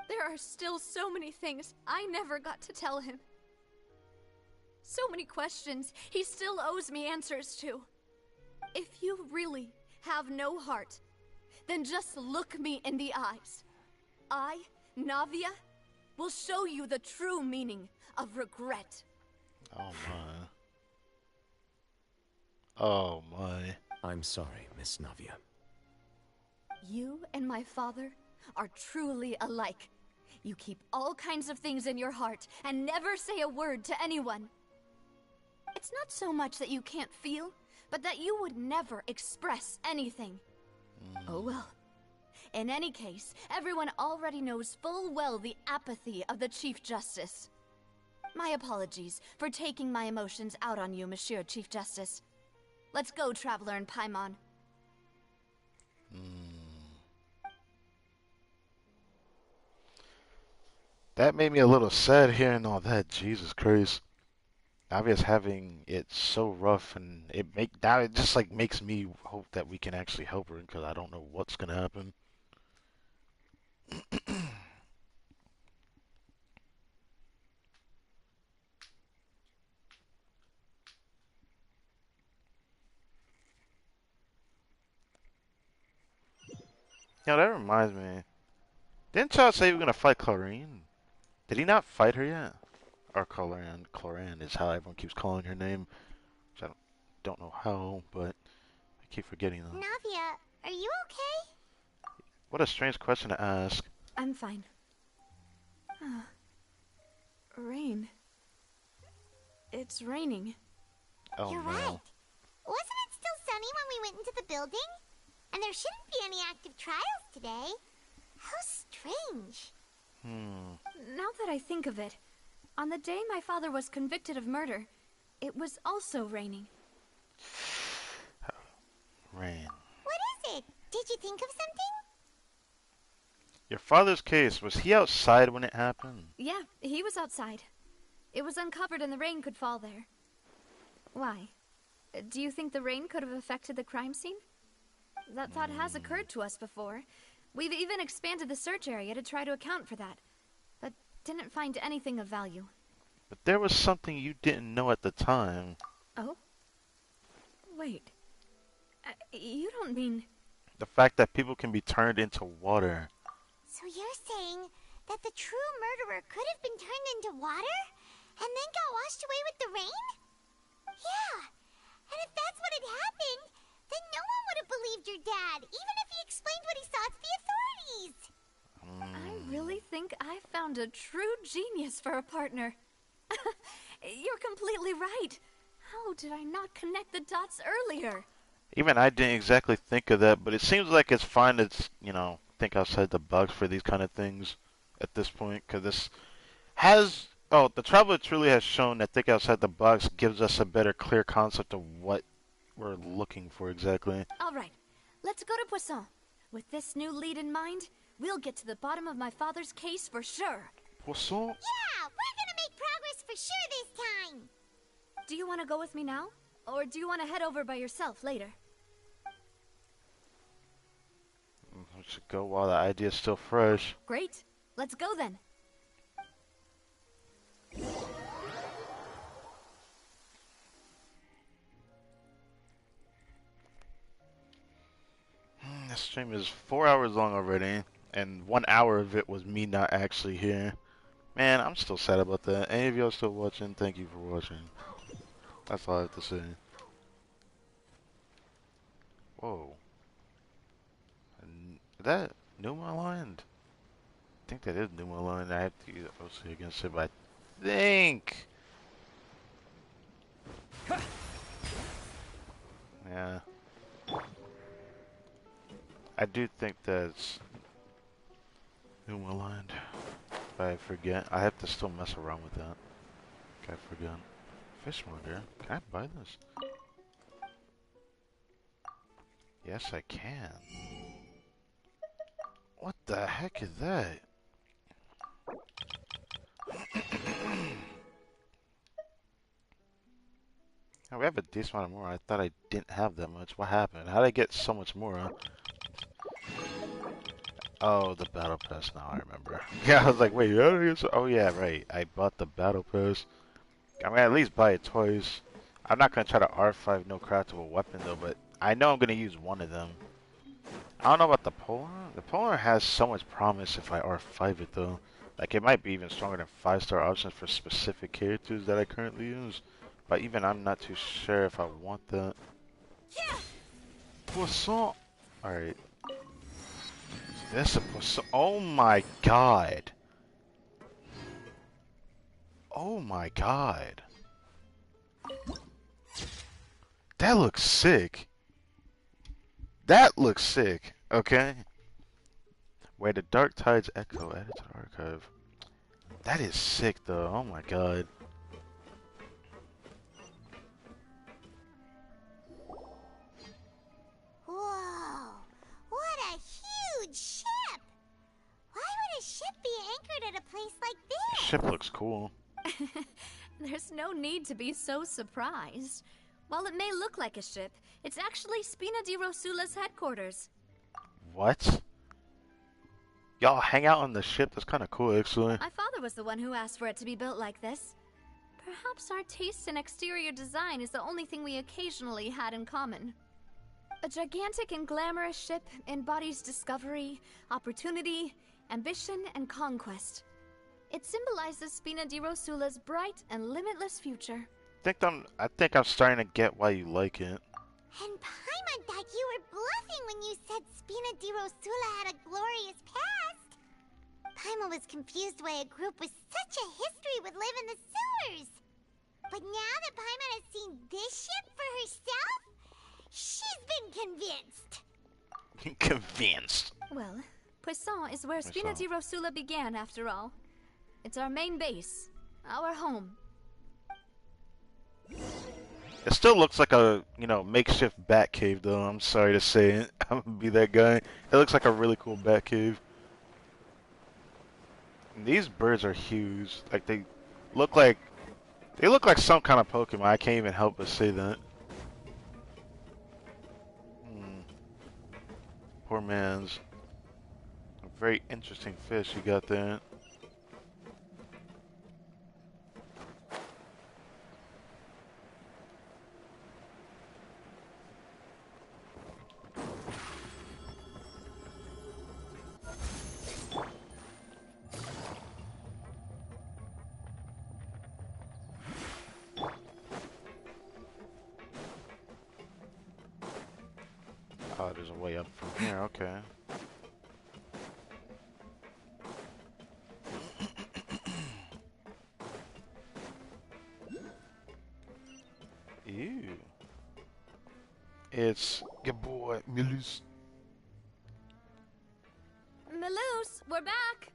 There are still so many things I never got to tell him. So many questions he still owes me answers to. If you really have no heart, then just look me in the eyes. I, Navia, will show you the true meaning of regret. Oh, my. Oh, my. I'm sorry, Miss Navia. You and my father are truly alike. You keep all kinds of things in your heart and never say a word to anyone. It's not so much that you can't feel, but that you would never express anything. Oh well. In any case, everyone already knows full well the apathy of the Chief Justice. My apologies for taking my emotions out on you, Monsieur Chief Justice. Let's go, Traveler and Paimon. That made me a little sad hearing all that. Jesus Christ. Obvious having it so rough, and it just like makes me hope that we can actually help her, because I don't know what's gonna happen. Yeah, that reminds me. Didn't Child say we were gonna fight Chlorine? Did he not fight her yet? Or Cloran. Cloran is how everyone keeps calling her name. Which I don't know how, but I keep forgetting that. Navia, are you okay? What a strange question to ask. I'm fine. Rain. It's raining. Oh You're no. right. Wasn't it still sunny when we went into the building? And there shouldn't be any active trials today. How strange. Now that I think of it, on the day my father was convicted of murder, it was also raining. Rain. What is it? Did you think of something? Your father's case, was he outside when it happened? Yeah, he was outside. It was uncovered and the rain could fall there. Why? Do you think the rain could have affected the crime scene? That thought has occurred to us before. We've even expanded the search area to try to account for that, but didn't find anything of value. But there was something you didn't know at the time. Oh? Wait. You don't mean... The fact that people can be turned into water. So you're saying that the true murderer could have been turned into water? And then got washed away with the rain? Yeah. And if that's what had happened, then no one would have believed your dad, even if he explained what he saw to the authorities. I really think I found a true genius for a partner. You're completely right. How did I not connect the dots earlier? Even I didn't exactly think of that, but it seems like it's fine to, think outside the box for these kind of things at this point, because this has... Oh, the Traveler truly has shown that think outside the box gives us a better, clear concept of what we're looking for exactly. All right, let's go to Poisson. With this new lead in mind, we'll get to the bottom of my father's case for sure. Poisson? Yeah, we're gonna make progress for sure this time. Do you want to go with me now? Or do you want to head over by yourself later? We should go while the idea's still fresh. Great. Let's go then. This stream is 4 hours long already, and 1 hour of it was me not actually here. Man, I'm still sad about that. Any of y'all still watching? Thank you for watching. That's all I have to say. Whoa. Is that Numa aligned? I think that is Numa aligned. I have to use OC against it, but I think... Yeah. I do think that's Numa aligned. If I forget, I have to still mess around with that. I forgot. Fishmonger? Can I buy this? Yes, I can. What the heck is that? Oh, we have a decent amount of more. I thought I didn't have that much. What happened? How did I get so much more? Oh, the battle pass. Now I remember. Yeah, I was like, wait, oh yeah, right. I bought the battle pass. I mean, at least buy it twice. I'm not gonna try to R5 no craftable weapon though, but I know I'm gonna use one of them. I don't know about the Polar. The Polar has so much promise if I R5 it though. Like it might be even stronger than 5-star options for specific characters that I currently use. But even I'm not too sure if I want that. Poisson. Alright. This a Poisson. Oh my god. Oh my god. That looks sick. That looks sick. Okay. Where the dark tides echo, added to the archive. That is sick, though. Oh my god. Whoa! What a huge ship! Why would a ship be anchored at a place like The this? ship looks cool. There's no need to be so surprised. While it may look like a ship, it's actually Spina di Rosula's headquarters. What? Y'all hang out on the ship? That's kind of cool, actually. My father was the one who asked for it to be built like this. Perhaps our taste in exterior design is the only thing we occasionally had in common. A gigantic and glamorous ship embodies discovery, opportunity, ambition, and conquest. It symbolizes Spina di Rosula's bright and limitless future. I think I'm starting to get why you like it. And Paimon thought you were bluffing when you said Spina di Rosula had a glorious past. Paimon was confused why a group with such a history would live in the sewers. But now that Paimon has seen this ship for herself, she's been convinced. Convinced. Well, Poisson is where Spina di Rosula began, after all. It's our main base, our home. It still looks like a, makeshift bat cave, though. I'm sorry to say it. I'm gonna be that guy. It looks like a really cool bat cave. And these birds are huge. Like they look like some kind of Pokemon. I can't even help but say that. Poor man's. A very interesting fish you got there. Oh, there's a way up from here, okay. Ew. It's your boy, Milus. Milus, we're back!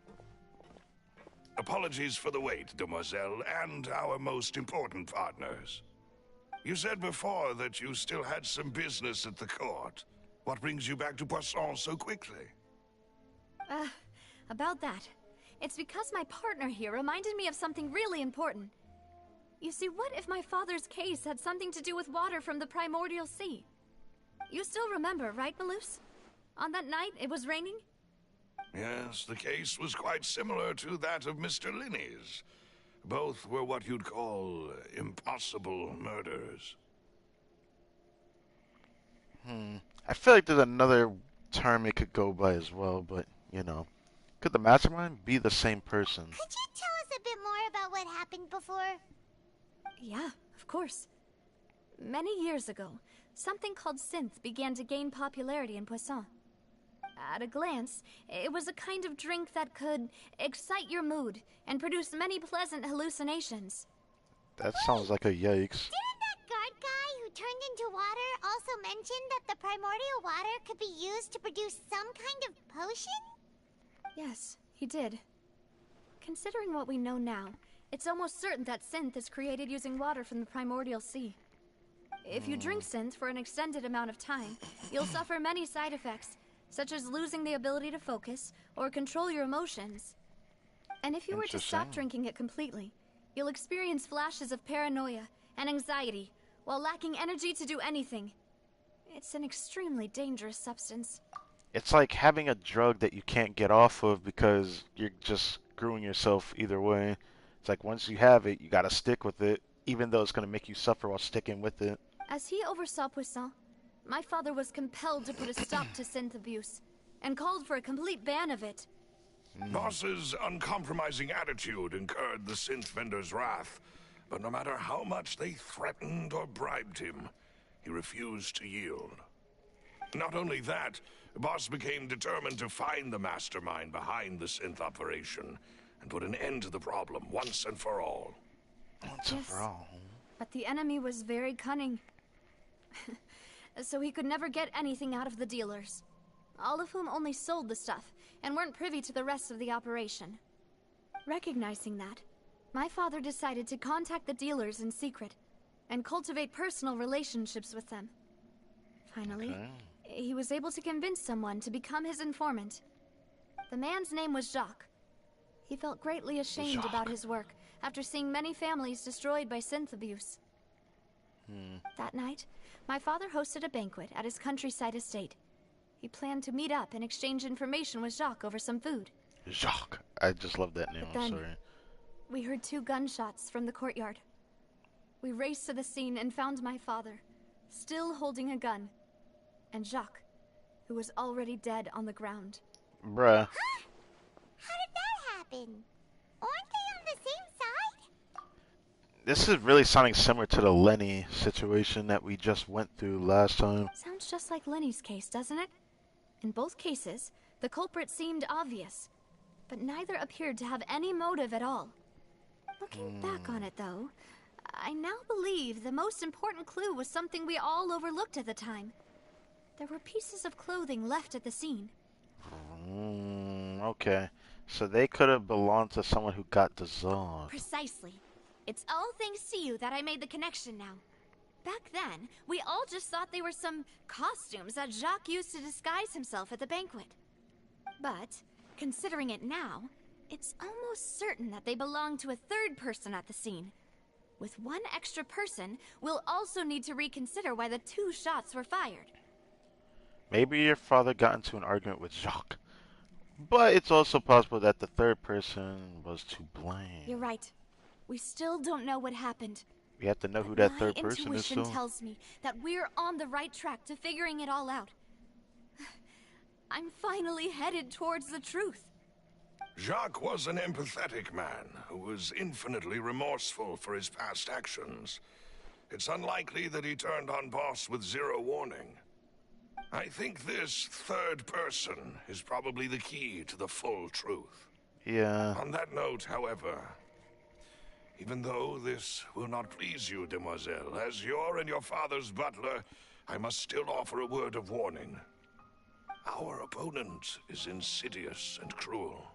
Apologies for the wait, demoiselle, and our most important partners. You said before that you still had some business at the court. What brings you back to Poisson so quickly? About that. It's because my partner here reminded me of something really important. You see, what if my father's case had something to do with water from the primordial sea? You still remember, right, Malus? On that night, it was raining? Yes, the case was quite similar to that of Mr. Linney's. Both were what you'd call impossible murders. I feel like there's another term it could go by as well, but, could the mastermind be the same person? Could you tell us a bit more about what happened before? Yeah, of course. Many years ago, something called synth began to gain popularity in Poisson. At a glance, it was a kind of drink that could excite your mood and produce many pleasant hallucinations. That sounds like a yikes. Didn't that guard guy who turned into water also mention that the primordial water could be used to produce some kind of potion? Yes, he did. Considering what we know now, it's almost certain that synth is created using water from the primordial sea. If you drink synth for an extended amount of time, you'll suffer many side effects, such as losing the ability to focus or control your emotions. And if you were to stop drinking it completely, you'll experience flashes of paranoia and anxiety while lacking energy to do anything. It's an extremely dangerous substance. It's like having a drug that you can't get off of because you're just screwing yourself either way. It's like once you have it, you gotta stick with it, even though it's gonna make you suffer while sticking with it. As he oversaw Poisson, my father was compelled to put a stop to synth abuse and called for a complete ban of it. Boss's uncompromising attitude incurred the synth vendor's wrath, but no matter how much they threatened or bribed him, he refused to yield. Not only that, Boss became determined to find the mastermind behind the synth operation and put an end to the problem once and for all. Once and for all. But the enemy was very cunning. So he could never get anything out of the dealers, all of whom only sold the stuff and weren't privy to the rest of the operation. Recognizing that, my father decided to contact the dealers in secret and cultivate personal relationships with them. Finally, he was able to convince someone to become his informant. The man's name was Jacques. He felt greatly ashamed about his work after seeing many families destroyed by synth abuse. That night, my father hosted a banquet at his countryside estate. He planned to meet up and exchange information with Jacques over some food. Jacques. I just love that name, I'm sorry. We heard 2 gunshots from the courtyard. We raced to the scene and found my father, still holding a gun, and Jacques, who was already dead on the ground. Bruh. Huh? How did that happen? Aren't they on the same side? This is really sounding similar to the Lenny situation that we just went through last time. Sounds just like Lenny's case, doesn't it? In both cases, the culprit seemed obvious, but neither appeared to have any motive at all. Looking back on it, though, I now believe the most important clue was something we all overlooked at the time. There were pieces of clothing left at the scene. Okay. So they could have belonged to someone who got dissolved. Precisely. It's all thanks to you that I made the connection now. Back then, we all just thought they were some costumes that Jacques used to disguise himself at the banquet. But, considering it now, it's almost certain that they belong to a third person at the scene. With one extra person, we'll also need to reconsider why the 2 shots were fired. Maybe your father got into an argument with Jacques. But it's also possible that the third person was to blame. You're right. We still don't know what happened. We have to know who that third person is. My intuition tells me that we're on the right track to figuring it all out. I'm finally headed towards the truth. Jacques was an empathetic man who was infinitely remorseful for his past actions. It's unlikely that he turned on Boss with 0 warning. I think this third person is probably the key to the full truth. Yeah. On that note, however, even though this will not please you, demoiselle, as your and your father's butler, I must still offer a word of warning. Our opponent is insidious and cruel.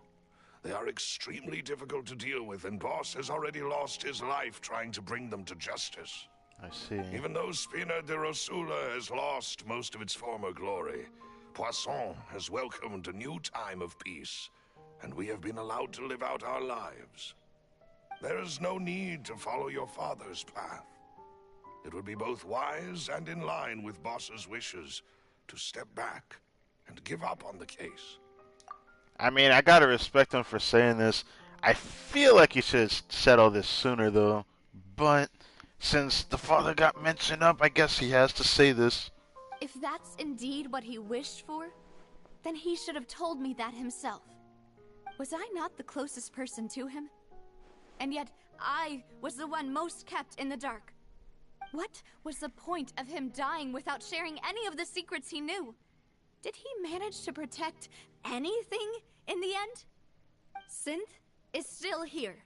They are extremely difficult to deal with, and Boss has already lost his life trying to bring them to justice. I see. Even though Spina de Rosula has lost most of its former glory, Poisson has welcomed a new time of peace, and we have been allowed to live out our lives. There is no need to follow your father's path. It would be both wise and in line with Boss's wishes to step back and give up on the case. I mean, I gotta respect him for saying this. I feel like he should have said all this sooner, though. But since the father got mentioned up, I guess he has to say this. If that's indeed what he wished for, then he should have told me that himself. Was I not the closest person to him? And yet, I was the one most kept in the dark. What was the point of him dying without sharing any of the secrets he knew? Did he manage to protect anything in the end? Synth is still here.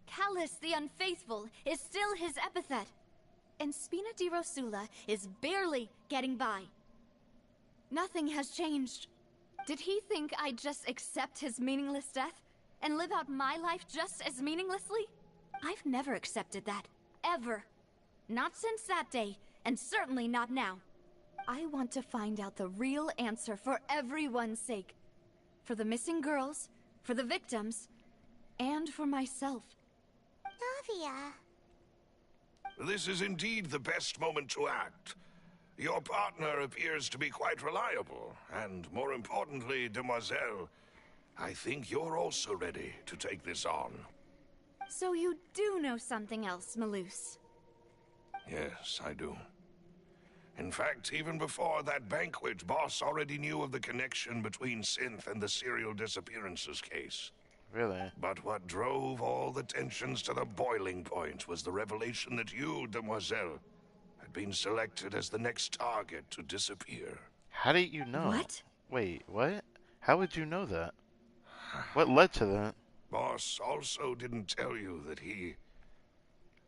Callus the Unfaithful is still his epithet. And Spina di Rosula is barely getting by. Nothing has changed. Did he think I'd just accept his meaningless death and live out my life just as meaninglessly? I've never accepted that. Ever. Not since that day, and certainly not now. I want to find out the real answer for everyone's sake. For the missing girls, for the victims, and for myself. Navia. This is indeed the best moment to act. Your partner appears to be quite reliable, and more importantly, demoiselle, I think you're also ready to take this on. So you do know something else, Malus? Yes, I do. In fact, even before that banquet, Boss already knew of the connection between Synth and the serial disappearances case. Really? But what drove all the tensions to the boiling point was the revelation that you, demoiselle, had been selected as the next target to disappear. How did you know? What? Wait, what? How would you know that? What led to that? Boss also didn't tell you that he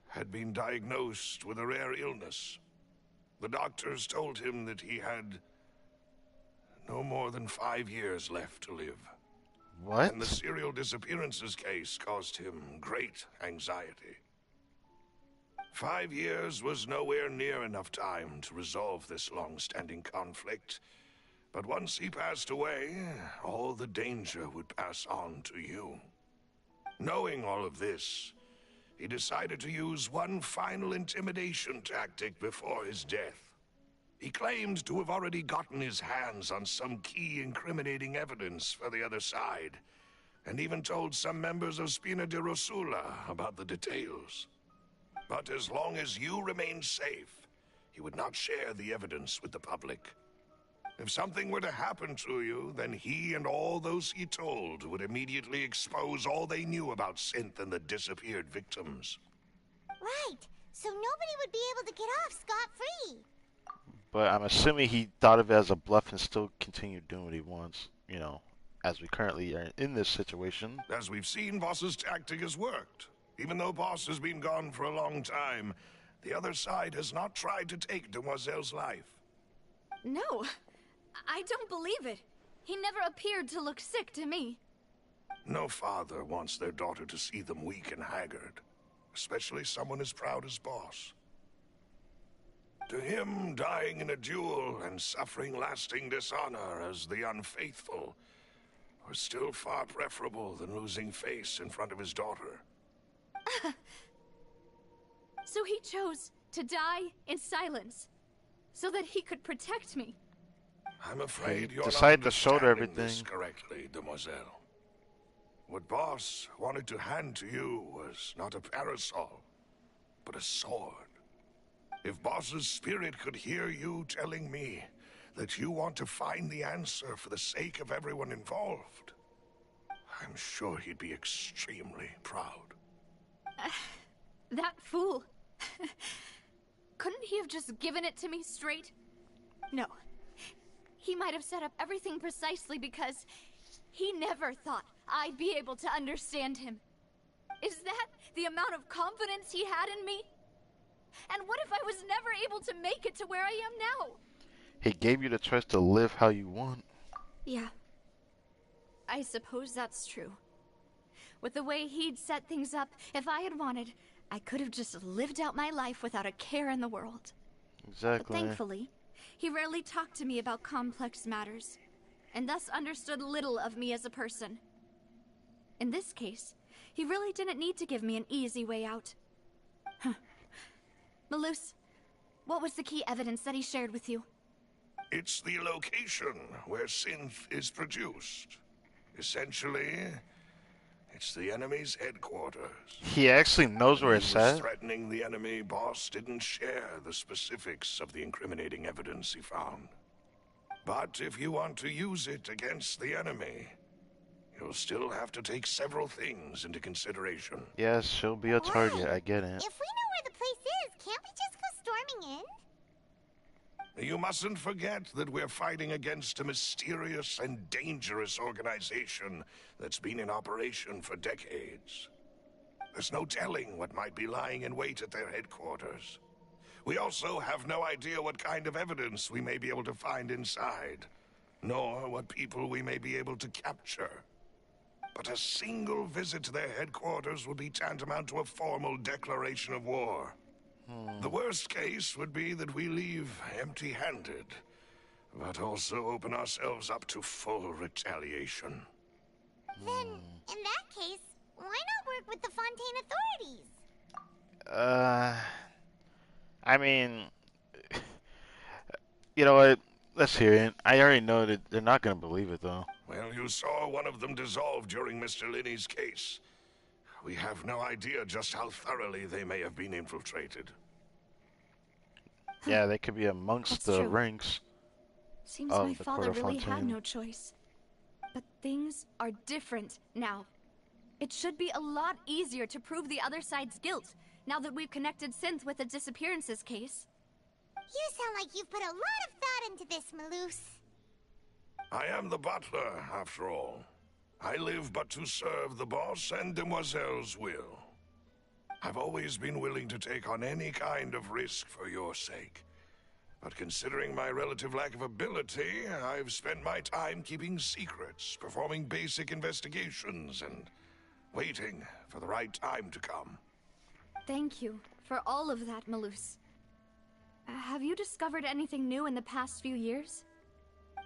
had been diagnosed with a rare illness. The doctors told him that he had no more than 5 years left to live. What? And the serial disappearances case caused him great anxiety. 5 years was nowhere near enough time to resolve this long-standing conflict. But once he passed away, all the danger would pass on to you. Knowing all of this, he decided to use one final intimidation tactic before his death. He claimed to have already gotten his hands on some key incriminating evidence for the other side, and even told some members of Spina di Rosula about the details. But as long as you remained safe, he would not share the evidence with the public. If something were to happen to you, then he and all those he told would immediately expose all they knew about Synth and the disappeared victims. Right, so nobody would be able to get off scot-free. But I'm assuming he thought of it as a bluff and still continued doing what he wants, you know, as we currently are in this situation. As we've seen, Boss's tactic has worked. Even though Boss has been gone for a long time, the other side has not tried to take Demoiselle's life. No, I don't believe it. He never appeared to look sick to me. No father wants their daughter to see them weak and haggard, especially someone as proud as Boss. To him, dying in a duel and suffering lasting dishonor as the unfaithful was still far preferable than losing face in front of his daughter. So he chose to die in silence, so that he could protect me. I'm afraid you're decided not to shoulder understanding this everything. correctly, Demoiselle. What Boss wanted to hand to you was not a parasol, but a sword. If Boss's spirit could hear you telling me that you want to find the answer for the sake of everyone involved, I'm sure he'd be extremely proud. That fool. Couldn't he have just given it to me straight? No. He might have set up everything precisely because he never thought I'd be able to understand him. Is that the amount of confidence he had in me? And what if I was never able to make it to where I am now? He gave you the choice to live how you want. Yeah. I suppose that's true. With the way he'd set things up, if I had wanted, I could have just lived out my life without a care in the world. Exactly. But thankfully, he rarely talked to me about complex matters, and thus understood little of me as a person. In this case, he really didn't need to give me an easy way out. Huh. Malus, what was the key evidence that he shared with you? It's the location where synth is produced. Essentially, it's the enemy's headquarters. He actually knows where it's When he was at. threatening the enemy, Boss didn't share the specifics of the incriminating evidence he found. But if you want to use it against the enemy, you'll still have to take several things into consideration. Yes, she'll be a target. I get it. If we know where the place is, can't we just go storming in? You mustn't forget that we're fighting against a mysterious and dangerous organization that's been in operation for decades. There's no telling what might be lying in wait at their headquarters. We also have no idea what kind of evidence we may be able to find inside, nor what people we may be able to capture. But a single visit to their headquarters would be tantamount to a formal declaration of war. The worst case would be that we leave empty-handed, but also open ourselves up to full retaliation. Then, in that case, why not work with the Fontaine authorities? I mean, you know what? Let's hear it. I already know that they're not going to believe it, though. Well, you saw one of them dissolve during Mr. Linney's case. We have no idea just how thoroughly they may have been infiltrated. Yeah, they could be amongst That's the true. ranks. Seems of my the father Court of really had Fontaine. no choice. But things are different now. It should be a lot easier to prove the other side's guilt, now that we've connected Synth with the disappearances case. You sound like you've put a lot of thought into this, Malus. I am the butler, after all. I live but to serve the boss and Demoiselle's will. I've always been willing to take on any kind of risk for your sake. But considering my relative lack of ability, I've spent my time keeping secrets, performing basic investigations, and waiting for the right time to come. Thank you for all of that, Malus. Have you discovered anything new in the past few years?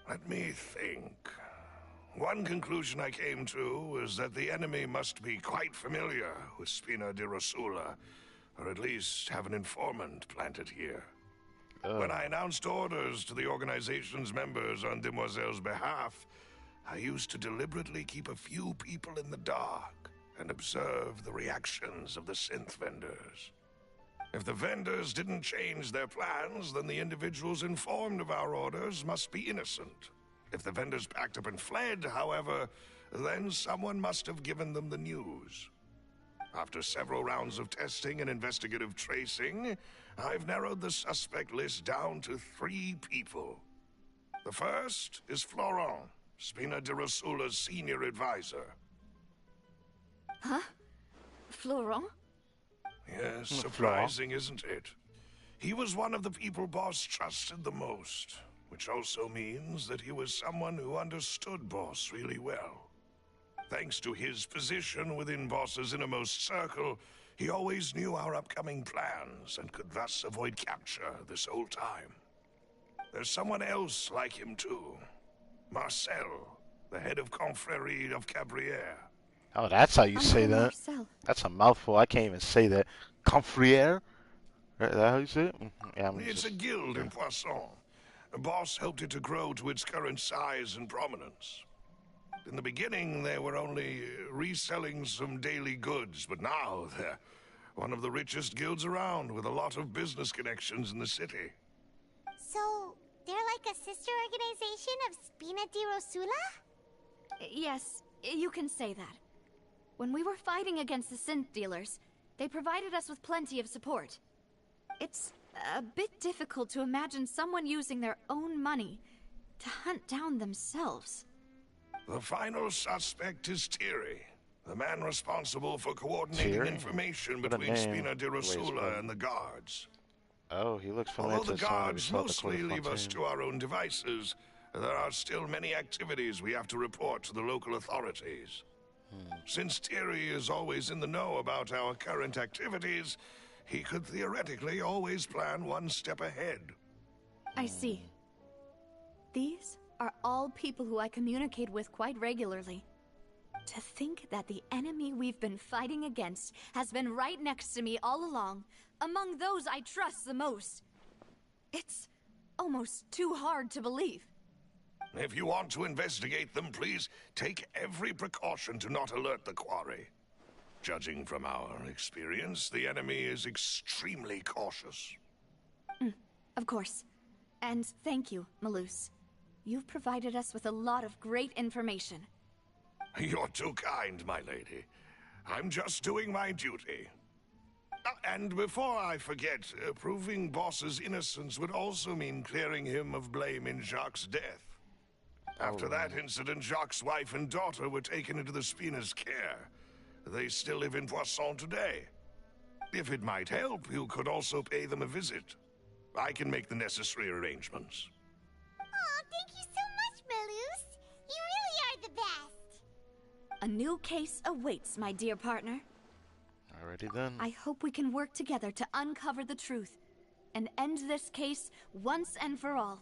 Let me think. One conclusion I came to is that the enemy must be quite familiar with Spina di Rosula, or at least have an informant planted here. When I announced orders to the organization's members on Demoiselle's behalf, I used to deliberately keep a few people in the dark and observe the reactions of the synth vendors. If the vendors didn't change their plans, then the individuals informed of our orders must be innocent. If the vendors packed up and fled, however, then someone must have given them the news. After several rounds of testing and investigative tracing, I've narrowed the suspect list down to 3 people. The first is Florent, Spina di Rosula's senior advisor. Huh? Florent? Yes, surprising, isn't it? He was one of the people Boss trusted the most, which also means that he was someone who understood Boss really well. Thanks to his position within Boss's innermost circle, he always knew our upcoming plans and could thus avoid capture this whole time. There's someone else like him too. Marcel, the head of Confrérie of Cabrières. Oh, that's how you say that. Marcel. That's a mouthful. I can't even say that. Confrère? Is that how you say it? Yeah, It's a guild in Poisson. Boss helped it to grow to its current size and prominence. In the beginning, they were only reselling some daily goods, but now they're one of the richest guilds around with a lot of business connections in the city. So, they're like a sister organization of Spina di Rosula? Yes, you can say that. When we were fighting against the synth dealers, they provided us with plenty of support. It's a bit difficult to imagine someone using their own money to hunt down themselves. The final suspect is Thierry, the man responsible for coordinating Thierry? information What a between name. Spina di Wait, Rosula and the guards. Oh, he looks familiar Although to the someone that we guards saw at the mostly court of leave us Fontaine. to our own devices, there are still many activities we have to report to the local authorities. Since Thierry is always in the know about our current activities, he could theoretically always plan one step ahead. I see. These are all people who I communicate with quite regularly. To think that the enemy we've been fighting against has been right next to me all along, among those I trust the most. It's almost too hard to believe. If you want to investigate them, please take every precaution to not alert the quarry. Judging from our experience, the enemy is extremely cautious. Of course. And thank you, Malus. You've provided us with a lot of great information. You're too kind, my lady. I'm just doing my duty. And before I forget, proving Boss's innocence would also mean clearing him of blame in Jacques' death. After that incident, Jacques' wife and daughter were taken into the Spina's care. They still live in Poisson today. If it might help, you could also pay them a visit. I can make the necessary arrangements. Aw, thank you so much, Malus. You really are the best. A new case awaits, my dear partner. Alrighty then. I hope we can work together to uncover the truth and end this case once and for all.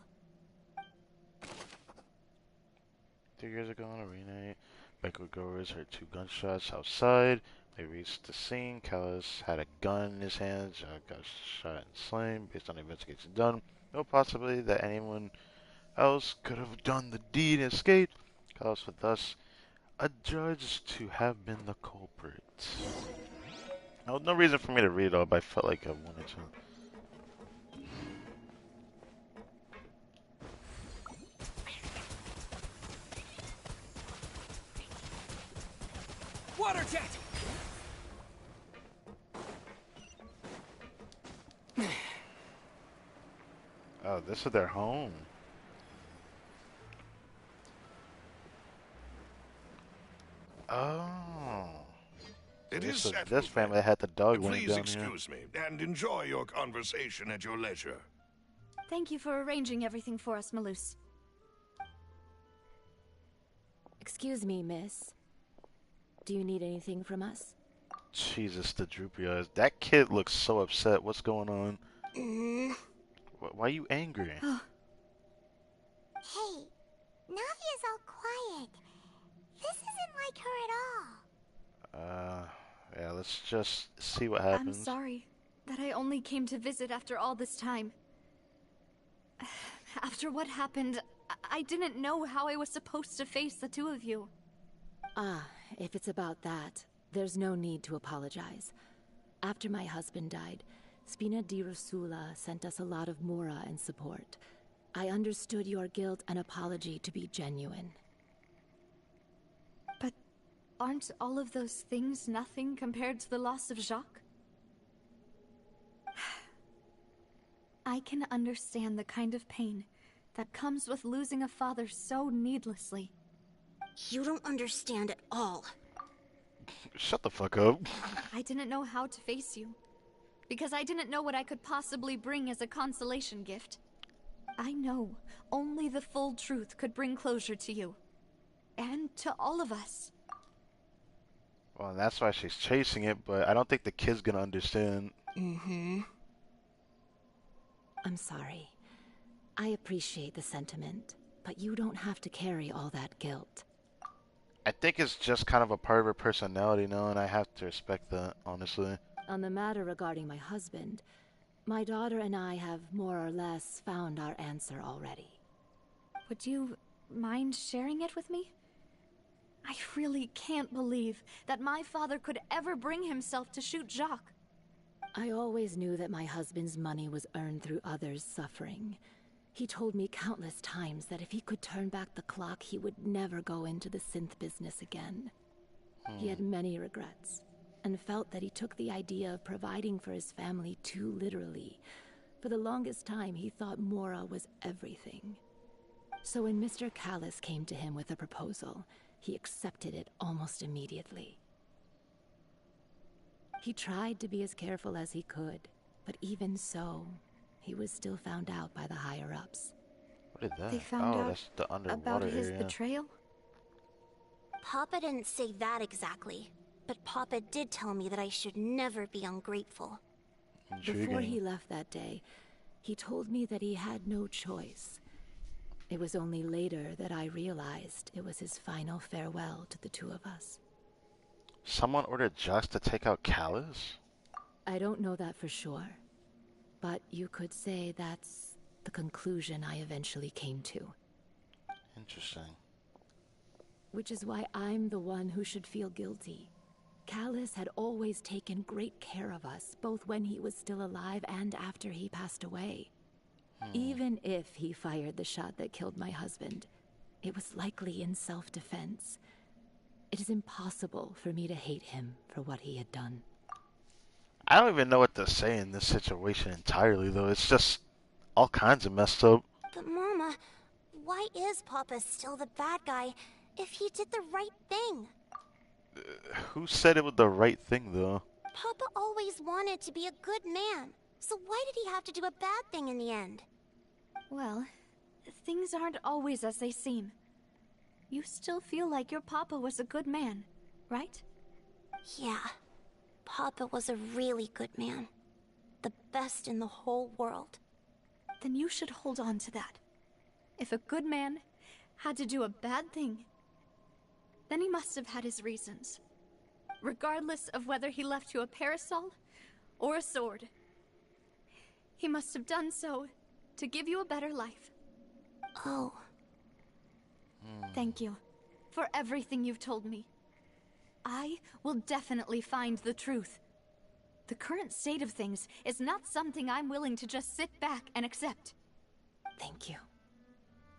2 years ago on Arena, banquet goers heard 2 gunshots outside. They reached the scene. Callus had a gun in his hands. Got shot and slain. Based on the investigation done, no possibility that anyone else could have done the deed and escaped. Callus was thus adjudged to have been the culprit. There was no reason for me to read it all, but I felt like I wanted to. Water jet! Oh, this is their home. Oh. It is settled. This family had the dog laying Please down excuse me, and enjoy your conversation at your leisure. Thank you for arranging everything for us, Malus. Excuse me, miss. Do you need anything from us? Jesus, the droopy eyes. That kid looks so upset. What's going on? Why are you angry? Hey, Navia's all quiet. This isn't like her at all. Yeah, let's just see what happens. I'm sorry that I only came to visit after all this time. After what happened, I didn't know how I was supposed to face the two of you. Ah, if it's about that, there's no need to apologize. After my husband died, Spina di Rosula sent us a lot of mora and support. I understood your guilt and apology to be genuine. But aren't all of those things nothing compared to the loss of Jacques? I can understand the kind of pain that comes with losing a father so needlessly. You don't understand at all. Shut the fuck up. I didn't know how to face you, because I didn't know what I could possibly bring as a consolation gift. I know only the full truth could bring closure to you, and to all of us. Well, and that's why she's chasing it, but I don't think the kid's gonna understand. I'm sorry. I appreciate the sentiment, but you don't have to carry all that guilt. I think it's just kind of a part of her personality now, and I have to respect that, honestly. On the matter regarding my husband, my daughter and I have more or less found our answer already. Would you mind sharing it with me? I really can't believe that my father could ever bring himself to shoot Jacques. I always knew that my husband's money was earned through others' suffering. He told me countless times that if he could turn back the clock, he would never go into the synth business again. He had many regrets, and felt that he took the idea of providing for his family too literally. For the longest time, he thought Mora was everything. So when Mr. Callis came to him with a proposal, he accepted it almost immediately. He tried to be as careful as he could, but even so, he was still found out by the higher-ups. What is that? They found out that's the underwater about his area. betrayal? Papa didn't say that exactly, but Papa did tell me that I should never be ungrateful. Intriguing. Before he left that day, he told me that he had no choice. It was only later that I realized it was his final farewell to the two of us. Someone ordered Josh to take out Callus? I don't know that for sure, but you could say that's the conclusion I eventually came to. Interesting. Which is why I'm the one who should feel guilty. Callus had always taken great care of us, both when he was still alive and after he passed away. Even if he fired the shot that killed my husband, it was likely in self-defense. It is impossible for me to hate him for what he had done. I don't even know what to say in this situation entirely, though. It's just all kinds of messed up. But Mama, why is Papa still the bad guy if he did the right thing? Who said it was the right thing, though? Papa always wanted to be a good man, so why did he have to do a bad thing in the end? Well, things aren't always as they seem. You still feel like your papa was a good man, right? Yeah, Papa was a really good man. The best in the whole world. Then you should hold on to that. If a good man had to do a bad thing, then he must have had his reasons. Regardless of whether he left you a parasol or a sword. He must have done so to give you a better life. Oh. Thank you for everything you've told me. I will definitely find the truth. The current state of things is not something I'm willing to just sit back and accept. Thank you.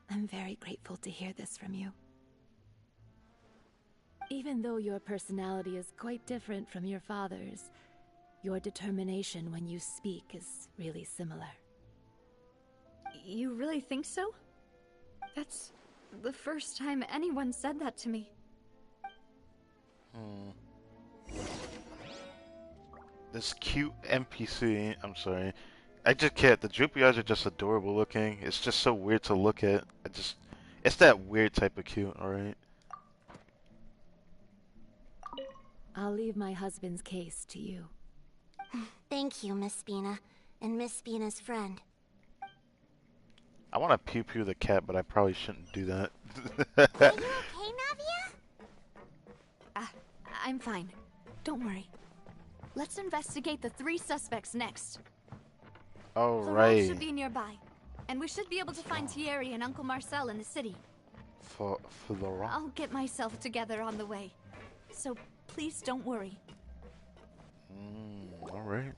I'm very grateful to hear this from you. Even though your personality is quite different from your father's, your determination when you speak is really similar. You really think so? That's the first time anyone said that to me. This cute NPC, I'm sorry, I just can't. The droopy eyes are just adorable looking. It's just so weird to look at. It's that weird type of cute, alright? I'll leave my husband's case to you. Thank you, Miss Spina, and Miss Spina's friend. I want to pew-pew the cat, but I probably shouldn't do that. Are you okay, Navia? I'm fine. Don't worry. Let's investigate the 3 suspects next. Florent should be nearby, and we should be able to find Thierry and Uncle Marcel in the city. Florent? I'll get myself together on the way, so please don't worry. Alright.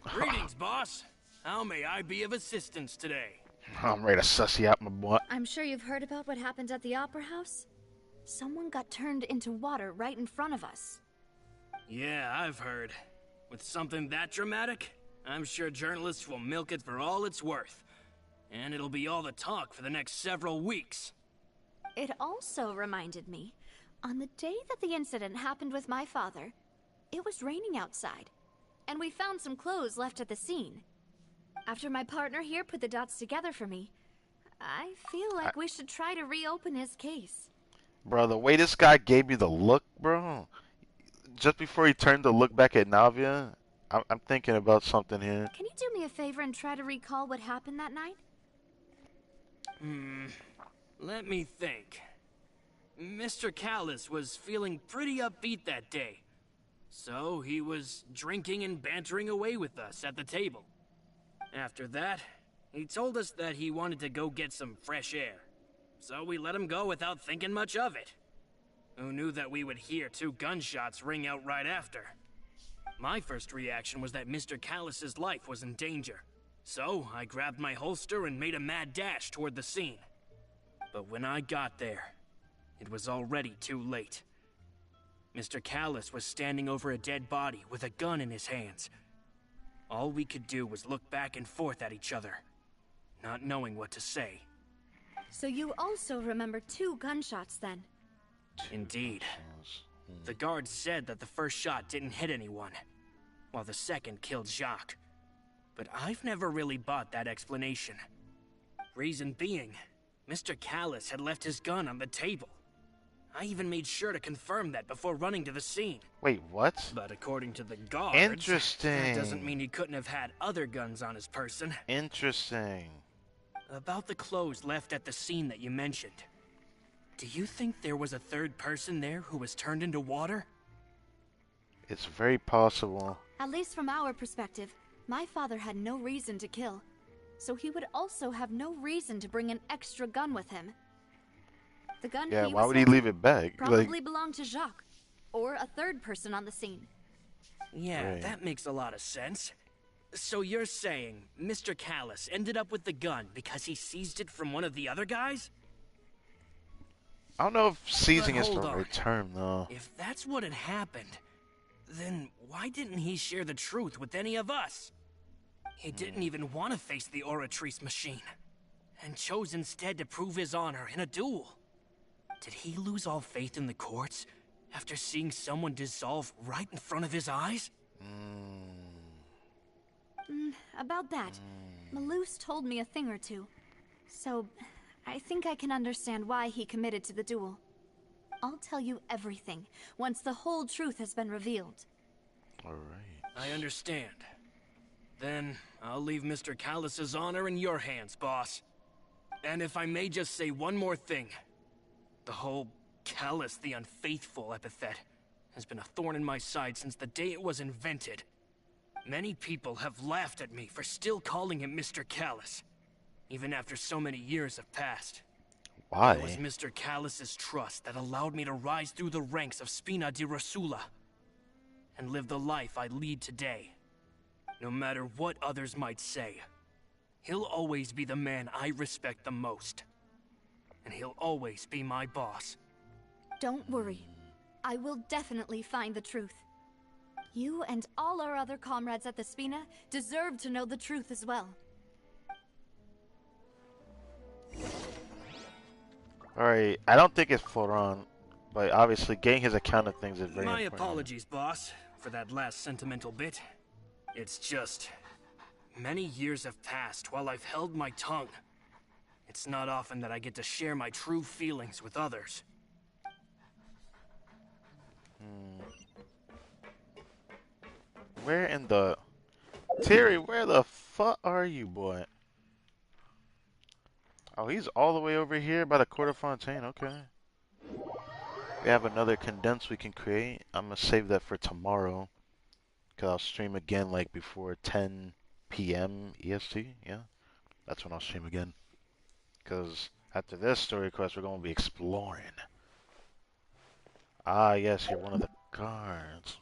Greetings, boss. How may I be of assistance today? I'm ready to suss you out, my boy. I'm sure you've heard about what happened at the Opera House? Someone got turned into water right in front of us. Yeah, I've heard. With something that dramatic, I'm sure journalists will milk it for all it's worth. And it'll be all the talk for the next several weeks. It also reminded me, on the day that the incident happened with my father, it was raining outside, and we found some clothes left at the scene. After my partner here put the dots together for me, I feel like we should try to reopen his case. Bro, the way this guy gave me the look, bro, just before he turned to look back at Navia, I'm thinking about something here. Can you do me a favor and try to recall what happened that night? Let me think. Mr. Callus was feeling pretty upbeat that day. So he was drinking and bantering away with us at the table. After that, he told us that he wanted to go get some fresh air. So we let him go without thinking much of it. Who knew that we would hear 2 gunshots ring out right after? My first reaction was that Mr. Callus's life was in danger. So I grabbed my holster and made a mad dash toward the scene. But when I got there, it was already too late. Mr. Callus was standing over a dead body with a gun in his hands. All we could do was look back and forth at each other, not knowing what to say. So you also remember 2 gunshots then? Indeed. The guards said that the first shot didn't hit anyone, while the second killed Jacques. But I've never really bought that explanation. Reason being, Mr. Callus had left his gun on the table. I even made sure to confirm that before running to the scene. Wait, what? But according to the guards, Interesting. that doesn't mean he couldn't have had other guns on his person. Interesting. About the clothes left at the scene that you mentioned. Do you think there was a third person there who was turned into water? It's very possible. At least from our perspective, my father had no reason to kill. So he would also have no reason to bring an extra gun with him. The gun why would he leave it back? Probably belonged to Jacques, or a third person on the scene. Yeah, Right. that makes a lot of sense. So you're saying Mr. Callus ended up with the gun because he seized it from one of the other guys? I don't know if seizing But is the hold on. right term, though. If that's what had happened, then why didn't he share the truth with any of us? He didn't even want to face the Oratrice machine, and chose instead to prove his honor in a duel. Did he lose all faith in the courts after seeing someone dissolve right in front of his eyes? About that, Malus told me a thing or two. So, I think I can understand why he committed to the duel. I'll tell you everything once the whole truth has been revealed. Alright. I understand. Then I'll leave Mr. Callus's honor in your hands, boss. And if I may just say one more thing. The whole Callus the Unfaithful epithet has been a thorn in my side since the day it was invented. Many people have laughed at me for still calling him Mr. Callus, even after so many years have passed. Why? It was Mr. Callus's trust that allowed me to rise through the ranks of Spina di Rosula and live the life I lead today. No matter what others might say, he'll always be the man I respect the most. And he'll always be my boss. Don't worry. I will definitely find the truth. You and all our other comrades at the Spina deserve to know the truth as well. Alright, I don't think it's Florent, but obviously getting his account of things is very My important. apologies, boss, for that last sentimental bit. It's just... many years have passed while I've held my tongue. It's not often that I get to share my true feelings with others. Where in the... Terry, where the fuck are you, boy? Oh, he's all the way over here by the Court of Fontaine. Okay. We have another condense we can create. I'm gonna save that for tomorrow. Because I'll stream again like before 10 p.m. EST. Yeah. That's when I'll stream again. Because after this story quest, we're going to be exploring. Ah, yes, you're one of the guards.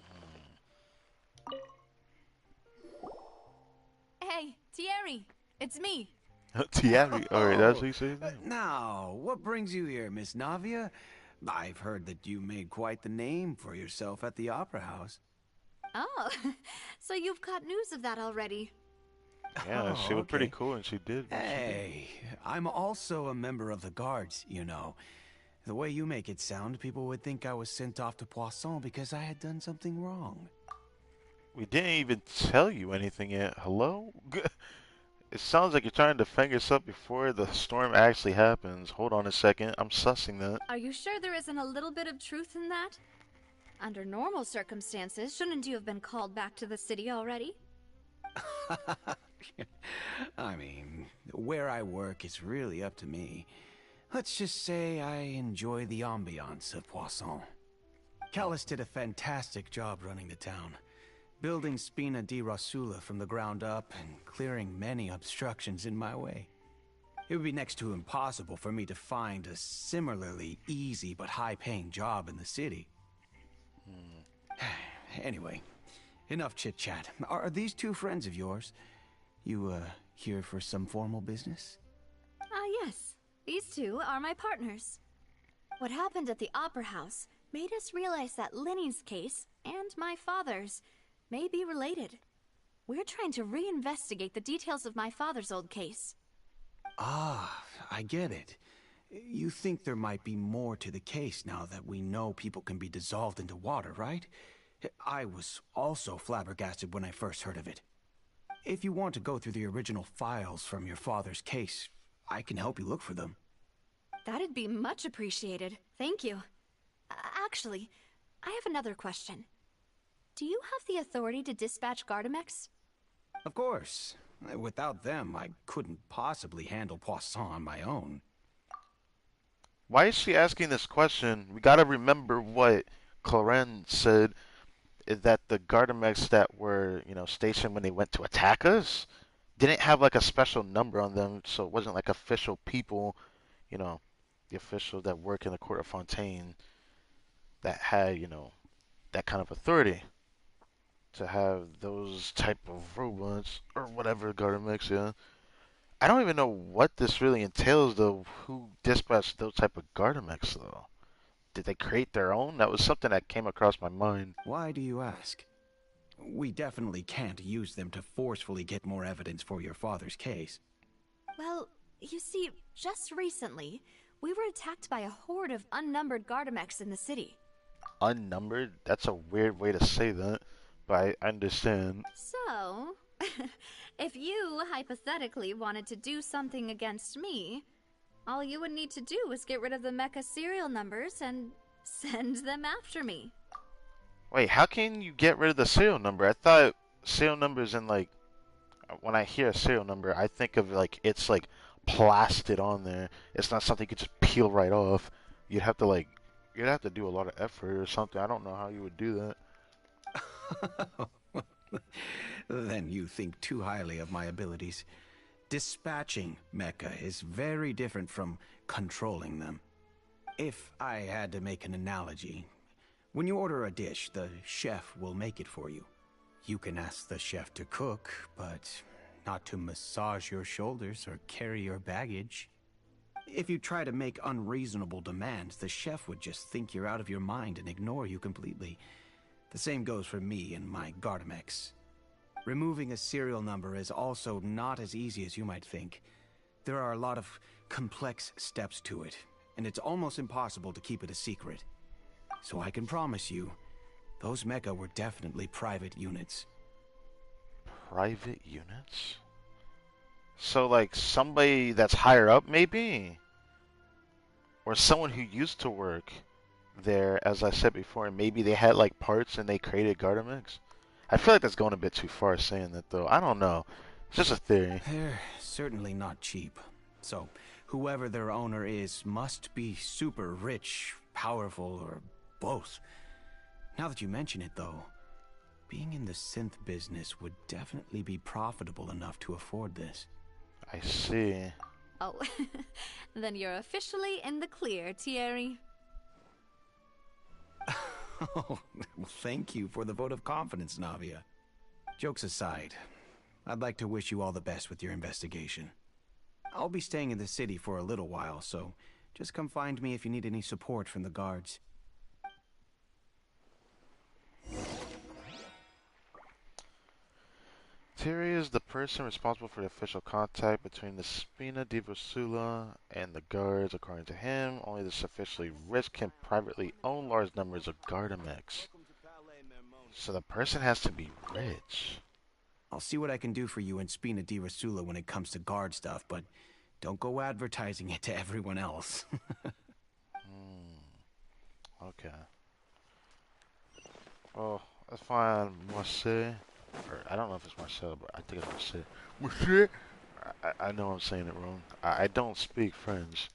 Hey, Thierry, it's me. Thierry. Alright, that's what you say his name. Now, what brings you here, Miss Navia? I've heard that you made quite the name for yourself at the Opera House. Oh, so you've got news of that already. Yeah, she looked pretty cool, and she did. Hey, I'm also a member of the guards, you know. The way you make it sound, people would think I was sent off to Poisson because I had done something wrong. We didn't even tell you anything yet. Hello? It sounds like you're trying to defend yourself before the storm actually happens. Hold on a second. I'm sussing that. Are you sure there isn't a little bit of truth in that? Under normal circumstances, shouldn't you have been called back to the city already? I mean, where I work is really up to me. Let's just say I enjoy the ambiance of Poisson. Callis did a fantastic job running the town, building Spina di Rosula from the ground up and clearing many obstructions in my way. It would be next to impossible for me to find a similarly easy but high-paying job in the city. Anyway, enough chit-chat. Are these two friends of yours? You, here for some formal business? Yes. These two are my partners. What happened at the Opera House made us realize that Linny's case and my father's may be related. We're trying to reinvestigate the details of my father's old case. Ah, I get it. You think there might be more to the case now that we know people can be dissolved into water, right? I was also flabbergasted when I first heard of it. If you want to go through the original files from your father's case, I can help you look for them. That'd be much appreciated. Thank you. Actually, I have another question. Do you have the authority to dispatch Gardamex? Of course. Without them, I couldn't possibly handle Poisson on my own. Why is she asking this question? We gotta remember what Cloren said, is that the Gardamex that were, stationed when they went to attack us didn't have like a special number on them, so it wasn't like official people, the officials that work in the Court of Fontaine that had, that kind of authority to have those type of robots or whatever Gardamex, yeah. I don't even know what this really entails, though. Who dispatched those type of Gardamex, though? Did they create their own? That was something that came across my mind. Why do you ask? We definitely can't use them to forcefully get more evidence for your father's case. Well, you see, just recently, we were attacked by a horde of unnumbered Gardamex in the city. Unnumbered? That's a weird way to say that, but I understand. So, if you hypothetically wanted to do something against me, all you would need to do is get rid of the mecha serial numbers and send them after me. Wait, how can you get rid of the serial number? I thought serial numbers in when I hear a serial number, I think of it's plastered on there. It's not something you could just peel right off. You'd have to do a lot of effort or something. I don't know how you would do that. Then you think too highly of my abilities. Dispatching mecha is very different from controlling them. If I had to make an analogy, when you order a dish, the chef will make it for you. You can ask the chef to cook, but not to massage your shoulders or carry your baggage. If you try to make unreasonable demands, the chef would just think you're out of your mind and ignore you completely. The same goes for me and my Gardamex. Removing a serial number is also not as easy as you might think. There are a lot of complex steps to it, and it's almost impossible to keep it a secret. So I can promise you, those mecha were definitely private units. private units? So, like, somebody that's higher up, maybe? Or someone who used to work there, as I said before, and maybe they had, like, parts and they created Gardamex? I feel like that's going a bit too far saying that, though. I don't know. It's just a theory. They're certainly not cheap. So, whoever their owner is must be super rich, powerful, or both. Now that you mention it, though, being in the synth business would definitely be profitable enough to afford this. I see. Oh, then you're officially in the clear, Thierry. Oh, well, thank you for the vote of confidence, Navia. Jokes aside, I'd like to wish you all the best with your investigation. I'll be staying in the city for a little while, so just come find me if you need any support from the guards. Thierry is the person responsible for the official contact between the Spina di Rosula and the guards. According to him, only the sufficiently rich can privately own large numbers of Gardamex. So the person has to be rich. I'll see what I can do for you in Spina di Rosula when it comes to guard stuff, but don't go advertising it to everyone else. Okay. Oh, let's find Marseille. Or, I don't know if it's Marcel, but I think it's Marseille. Marseille? I know I'm saying it wrong. I don't speak French.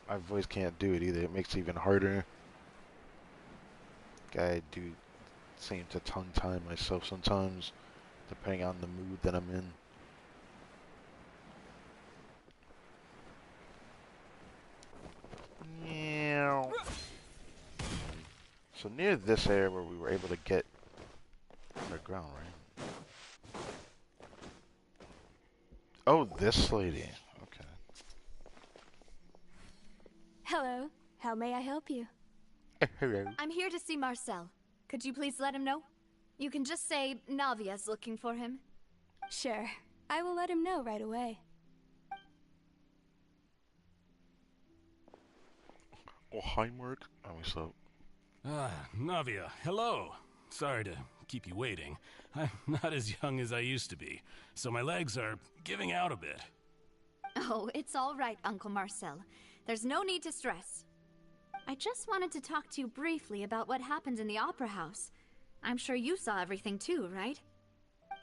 My voice can't do it either. It makes it even harder. I do seem to tongue-tie myself sometimes, depending on the mood that I'm in. Meow. So near this area where we were able to get underground, right? Oh, this lady. Okay. Hello. How may I help you? Hello. I'm here to see Marcel. Could you please let him know? You can just say Navia's looking for him. Sure. I will let him know right away. Oh, hi, Mark. Oh, what's up? Navia, hello. Sorry to keep you waiting. I'm not as young as I used to be, so my legs are giving out a bit. Oh, it's all right, Uncle Marcel. There's no need to stress. I just wanted to talk to you briefly about what happened in the Opera House. I'm sure you saw everything too, right?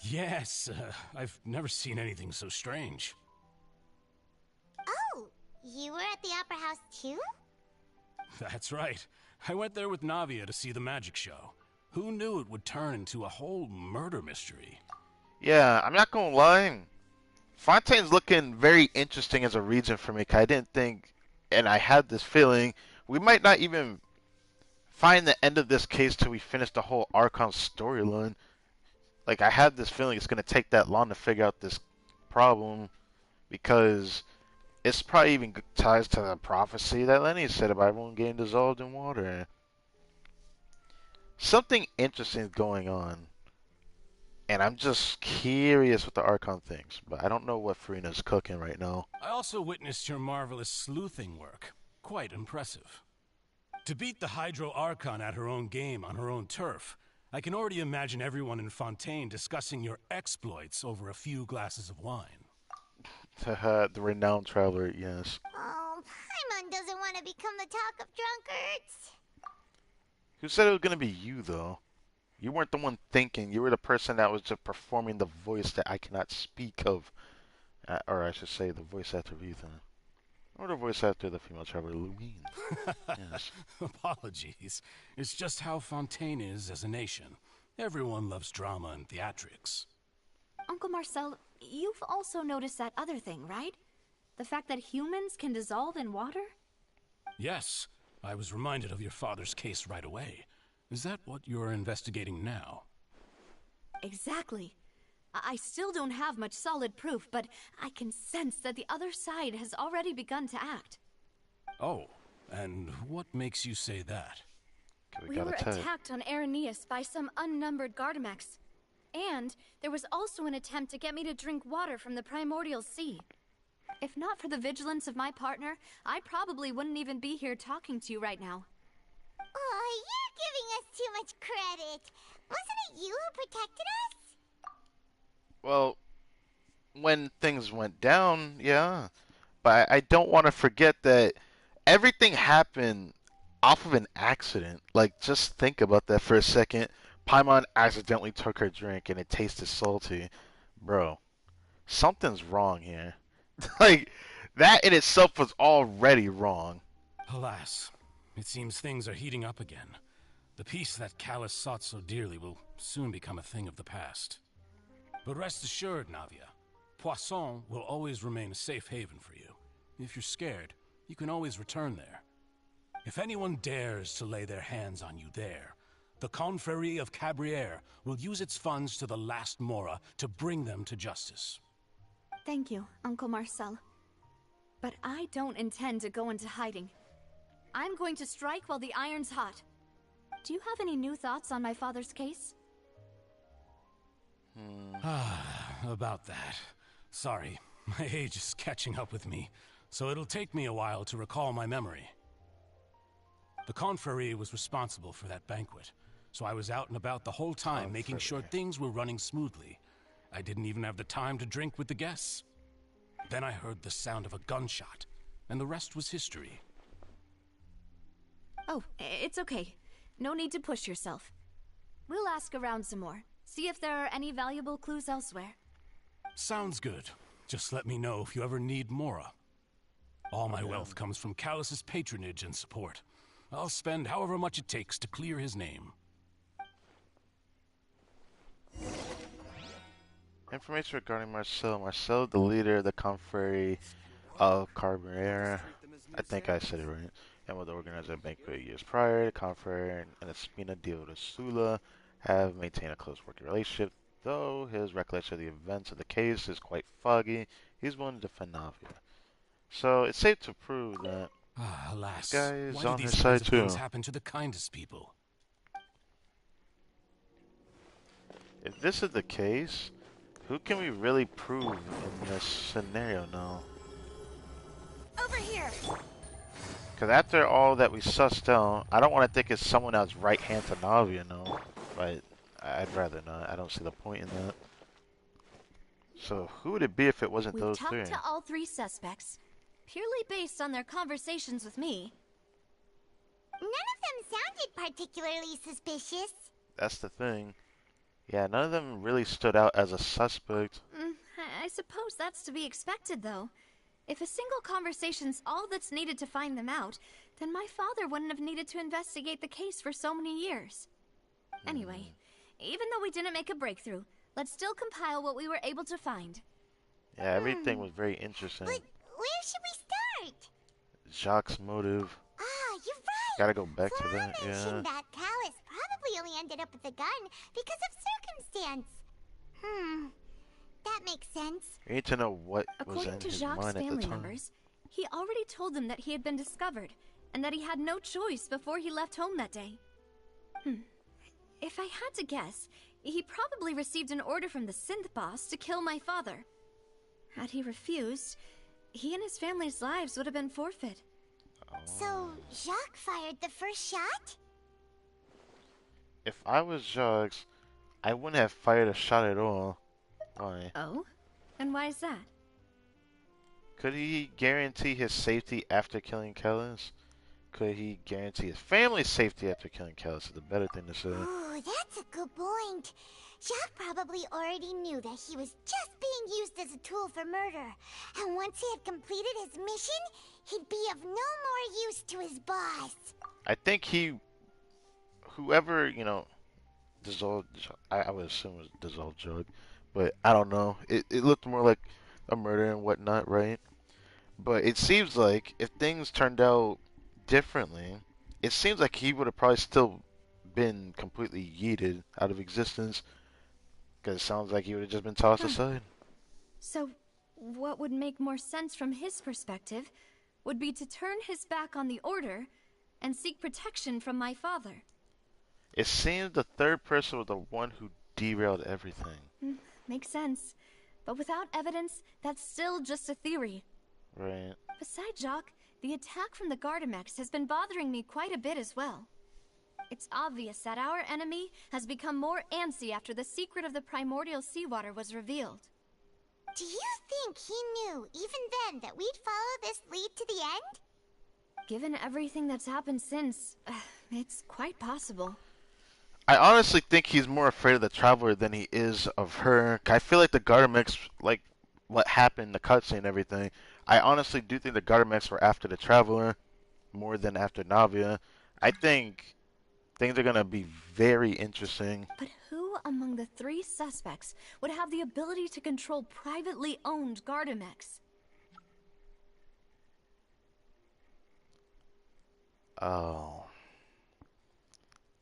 Yes, I've never seen anything so strange. Oh, you were at the Opera House too? That's right. I went there with Navia to see the magic show. Who knew it would turn into a whole murder mystery? Yeah, I'm not gonna lie. Fontaine's looking very interesting as a region for me. 'Cause I didn't think, and I had this feeling, we might not even find the end of this case till we finish the whole Archon storyline. Like, I had this feeling it's gonna take that long to figure out this problem, because it's probably even ties to the prophecy that Lenny said about everyone getting dissolved in water. Something interesting is going on, and I'm just curious with the Archon things, but I don't know what Farina's cooking right now. I also witnessed your marvelous sleuthing work. Quite impressive. To beat the Hydro Archon at her own game on her own turf, I can already imagine everyone in Fontaine discussing your exploits over a few glasses of wine. The renowned traveler, yes. Oh, Paimon doesn't want to become the talk of drunkards. Who said it was gonna be you, though? You weren't the one thinking. You were the person that was just performing the voice that I cannot speak of. Or I should say, the voice actor of Ethan. Or the voice actor of the female traveler, Louise. Yes. Apologies. It's just how Fontaine is as a nation. Everyone loves drama and theatrics. Uncle Marcel, you've also noticed that other thing, right? The fact that humans can dissolve in water? Yes. I was reminded of your father's case right away. Is that what you're investigating now? Exactly. I still don't have much solid proof, but I can sense that the other side has already begun to act. Oh, and what makes you say that? We were attacked on Araneus by some unnumbered Gardamex. And there was also an attempt to get me to drink water from the primordial sea. If not for the vigilance of my partner, I probably wouldn't even be here talking to you right now. Oh, you're giving us too much credit. Wasn't it you who protected us? Well, when things went down, yeah. But I don't want to forget that everything happened off of an accident. Like, just think about that for a second. Paimon accidentally took her drink and it tasted salty. Bro, something's wrong here. Like, that in itself was already wrong. Alas, it seems things are heating up again. The peace that Callus sought so dearly will soon become a thing of the past. But rest assured, Navia, Poisson will always remain a safe haven for you. If you're scared, you can always return there. If anyone dares to lay their hands on you there, the Confrérie of Cabrières will use its funds to the last Mora to bring them to justice. Thank you, Uncle Marcel. But I don't intend to go into hiding. I'm going to strike while the iron's hot. Do you have any new thoughts on my father's case? About that. Sorry, my age is catching up with me, so it'll take me a while to recall my memory. The Confrérie was responsible for that banquet, so I was out and about the whole time making sure things were running smoothly. I didn't even have the time to drink with the guests. Then I heard the sound of a gunshot, and the rest was history. Oh, it's okay. No need to push yourself. We'll ask around some more. See if there are any valuable clues elsewhere. Sounds good. Just let me know if you ever need Mora. All my wealth comes from Callus's patronage and support. I'll spend however much it takes to clear his name. Information regarding Marcel. Marcel, the leader of the Confrérie of Cabrières. I think I said it right. And was organized a banquet years prior. The Confrérie and Espina di Rosula have maintained a close working relationship, though his recollection of the events of the case is quite foggy. He's willing to defend Navia. So it's safe to prove that alas, this guy is why do on these his kinds side of too. things happen to the kindest people? If this is the case, who can we really prove in this scenario now? Over here. Because after all that we sussed out, I don't want to think it's someone else right hand to Navia, no. But I'd rather not. I don't see the point in that. So who would it be if it wasn't those three? We've talked to all three suspects, purely based on their conversations with me. None of them sounded particularly suspicious. That's the thing. Yeah, none of them really stood out as a suspect. I suppose that's to be expected, though. If a single conversation's all that's needed to find them out, then my father wouldn't have needed to investigate the case for so many years. Anyway, even though we didn't make a breakthrough, let's still compile what we were able to find. Yeah, everything was very interesting. But where should we start? Jacques' motive. Ah, you're right. Gotta go back to that, yeah. Mentioned that Callus probably only ended up with the gun because of circumstance. That makes sense. We need to know what was in According to his Jacques' mind at the family time. members, he already told them that he had been discovered, and that he had no choice before he left home that day. If I had to guess, he probably received an order from the synth boss to kill my father. Had he refused, he and his family's lives would have been forfeit. So, Jacques fired the first shot? If I was Jacques, I wouldn't have fired a shot at all. Why? Oh? And why is that? Could he guarantee his safety after killing Callus? Could he guarantee his family's safety after killing Callus? Is the better thing to say. Ooh, that's a good point. Jacques probably already knew that he was just being used as a tool for murder. And once he had completed his mission, he'd be of no more use to his boss. I think whoever, dissolved, I would assume it was dissolved Jug, but I don't know. It looked more like a murder and whatnot, right? But it seems like if things turned out differently, it seems like he would have probably still been completely yeeted out of existence, because it sounds like he would have just been tossed aside. So, what would make more sense from his perspective would be to turn his back on the Order and seek protection from my father. It seems the third person was the one who derailed everything. Makes sense. But without evidence, that's still just a theory. It's obvious that our enemy has become more antsy after the secret of the primordial seawater was revealed. Do you think he knew, even then, that we'd follow this lead to the end? Given everything that's happened since, it's quite possible. I honestly think he's more afraid of the Traveler than he is of her. I feel like the Gardamex, like what happened, the cutscene and everything, I honestly do think the Gardamex were after the Traveler more than after Navia. I think things are going to be very interesting. But who among the 3 suspects would have the ability to control privately owned Gardamex? Oh.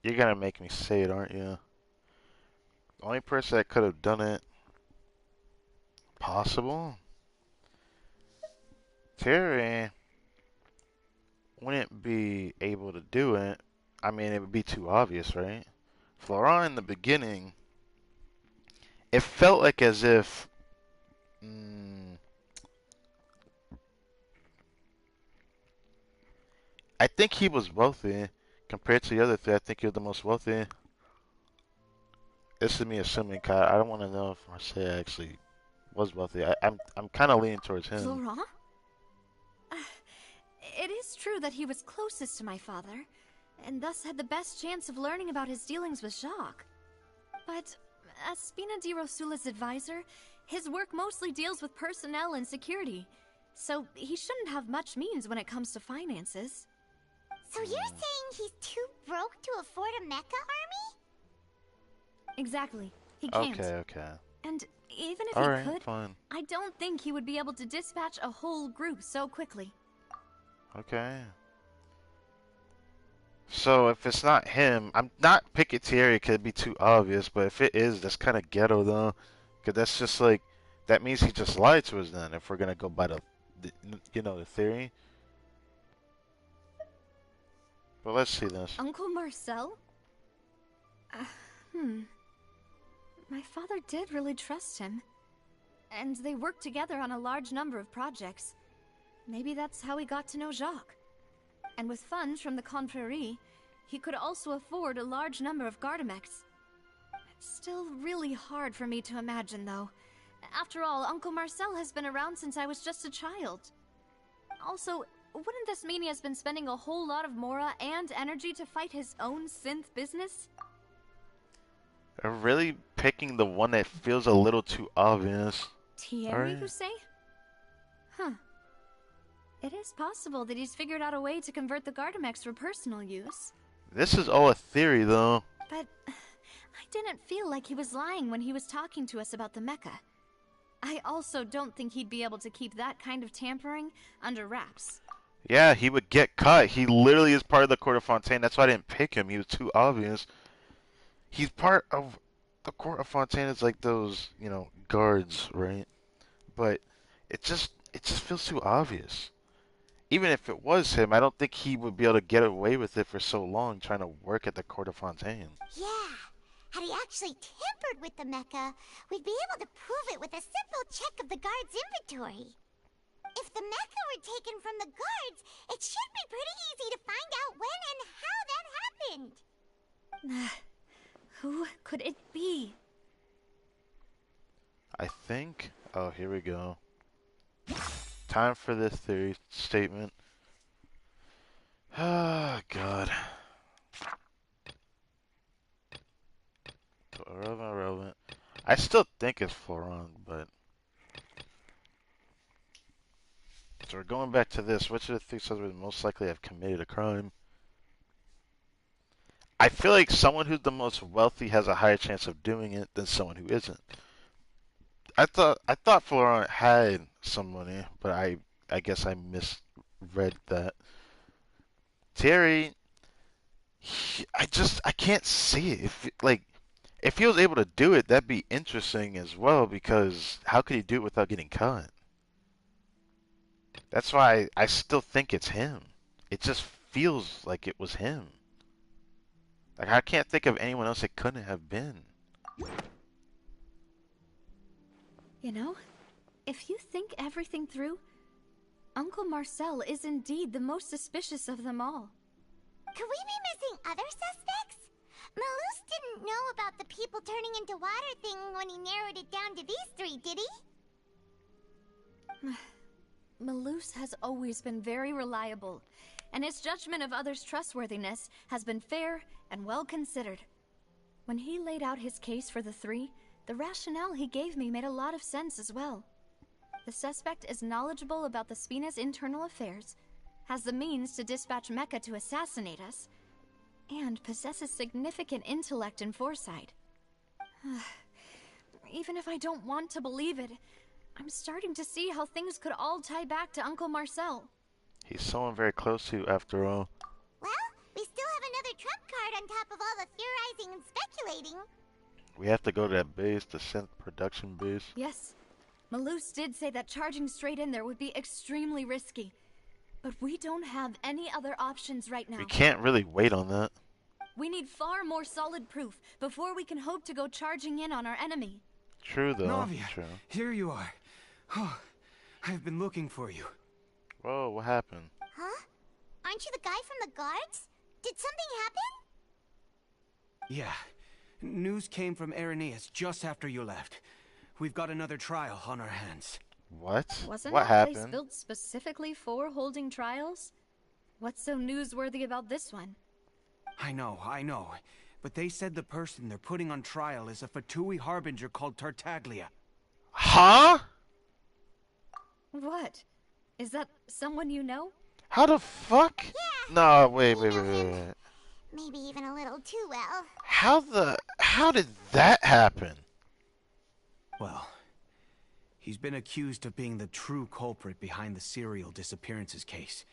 You're going to make me say it, aren't you? The only person that could have done it, possible? Terry wouldn't be able to do it. I mean, it would be too obvious, right? Florent in the beginning, it felt like as if I think he was wealthy compared to the other 3. I think he was the most wealthy. This is me assuming, Kai. I don't want to know if Marseille actually was wealthy. I'm kind of leaning towards him. Florent? It is true that he was closest to my father, and thus had the best chance of learning about his dealings with Jacques. But as Spina di Rosula's advisor, his work mostly deals with personnel and security, so he shouldn't have much means when it comes to finances. So you're saying he's too broke to afford a mecha army? Exactly. He can't. Okay. And even if Alright, he could, fine. I don't think he would be able to dispatch a whole group so quickly. Okay. So if it's not him, I'm not picking Thierry because it'd be too obvious, but if it is, that's kind of ghetto though. Because that's just like, that means he just lied to us then, if we're going to go by the the theory. But let's see this. Uncle Marcel? My father did really trust him. And they worked together on a large number of projects. Maybe that's how he got to know Jacques. And with funds from the Confrérie, he could also afford a large number of Gardamex. It's still really hard for me to imagine, though. After all, Uncle Marcel has been around since I was just a child. Also, wouldn't this mean he has been spending a whole lot of mora and energy to fight his own synth business? I'm really picking the one that feels a little too obvious. Thierry, you say? Huh. It is possible that he's figured out a way to convert the Gardamex for personal use. This is all a theory, though. But I didn't feel like he was lying when he was talking to us about the mecha. I also don't think he'd be able to keep that kind of tampering under wraps. Yeah, he would get cut. He literally is part of the Court of Fontaine. That's why I didn't pick him. He was too obvious. He's part of the Court of Fontaine. It's like those, guards, right? But it just feels too obvious. Even if it was him, I don't think he would be able to get away with it for so long trying to work at the Court of Fontaine. Yeah. Had he actually tampered with the mecha, we'd be able to prove it with a simple check of the guard's inventory. If the mecha were taken from the guards, it should be pretty easy to find out when and how that happened. Who could it be? I think... Oh, here we go. Time for this theory statement. Ah, God. Irrelevant. I still think it's Florent, but... So we're going back to this. Which of the 3 suspects would most likely have committed a crime? I feel like someone who's the most wealthy has a higher chance of doing it than someone who isn't. I thought Florent had some money, but I guess I misread that. Terry, I can't see it. If he was able to do it, that'd be interesting as well, because how could he do it without getting caught? That's why I still think it's him. It just feels like it was him. Like, I can't think of anyone else it couldn't have been. You know, if you think everything through, Uncle Marcel is indeed the most suspicious of them all. Could we be missing other suspects? Malus didn't know about the people turning into water thing when he narrowed it down to these three, did he? Malus has always been very reliable, and his judgment of others' trustworthiness has been fair and well considered. When he laid out his case for the three, the rationale he gave me made a lot of sense as well. The suspect is knowledgeable about the Spina's internal affairs, has the means to dispatch Mecha to assassinate us, and possesses significant intellect and foresight. Even if I don't want to believe it, I'm starting to see how things could all tie back to Uncle Marcel. He's someone very close to you, after all. Well, we still have another trump card on top of all the theorizing and speculating. We have to go to that base, the synth production base. Yes, Malus did say that charging straight in there would be extremely risky. But we don't have any other options right now. We can't really wait on that. We need far more solid proof before we can hope to go charging in on our enemy. True, though. Navia, True. here you are. Oh, I've been looking for you. Whoa, what happened? Huh? Aren't you the guy from the guards? Did something happen? Yeah. News came from Irenaeus just after you left. We've got another trial on our hands. What? Wasn't what that place happened? built specifically for holding trials? What's so newsworthy about this one? I know. But they said the person they're putting on trial is a Fatui harbinger called Tartaglia. Huh? What? Is that someone you know? How the fuck? Yeah. No, wait. Maybe even a little too well. How did that happen? Well, he's been accused of being the true culprit behind the serial disappearances case.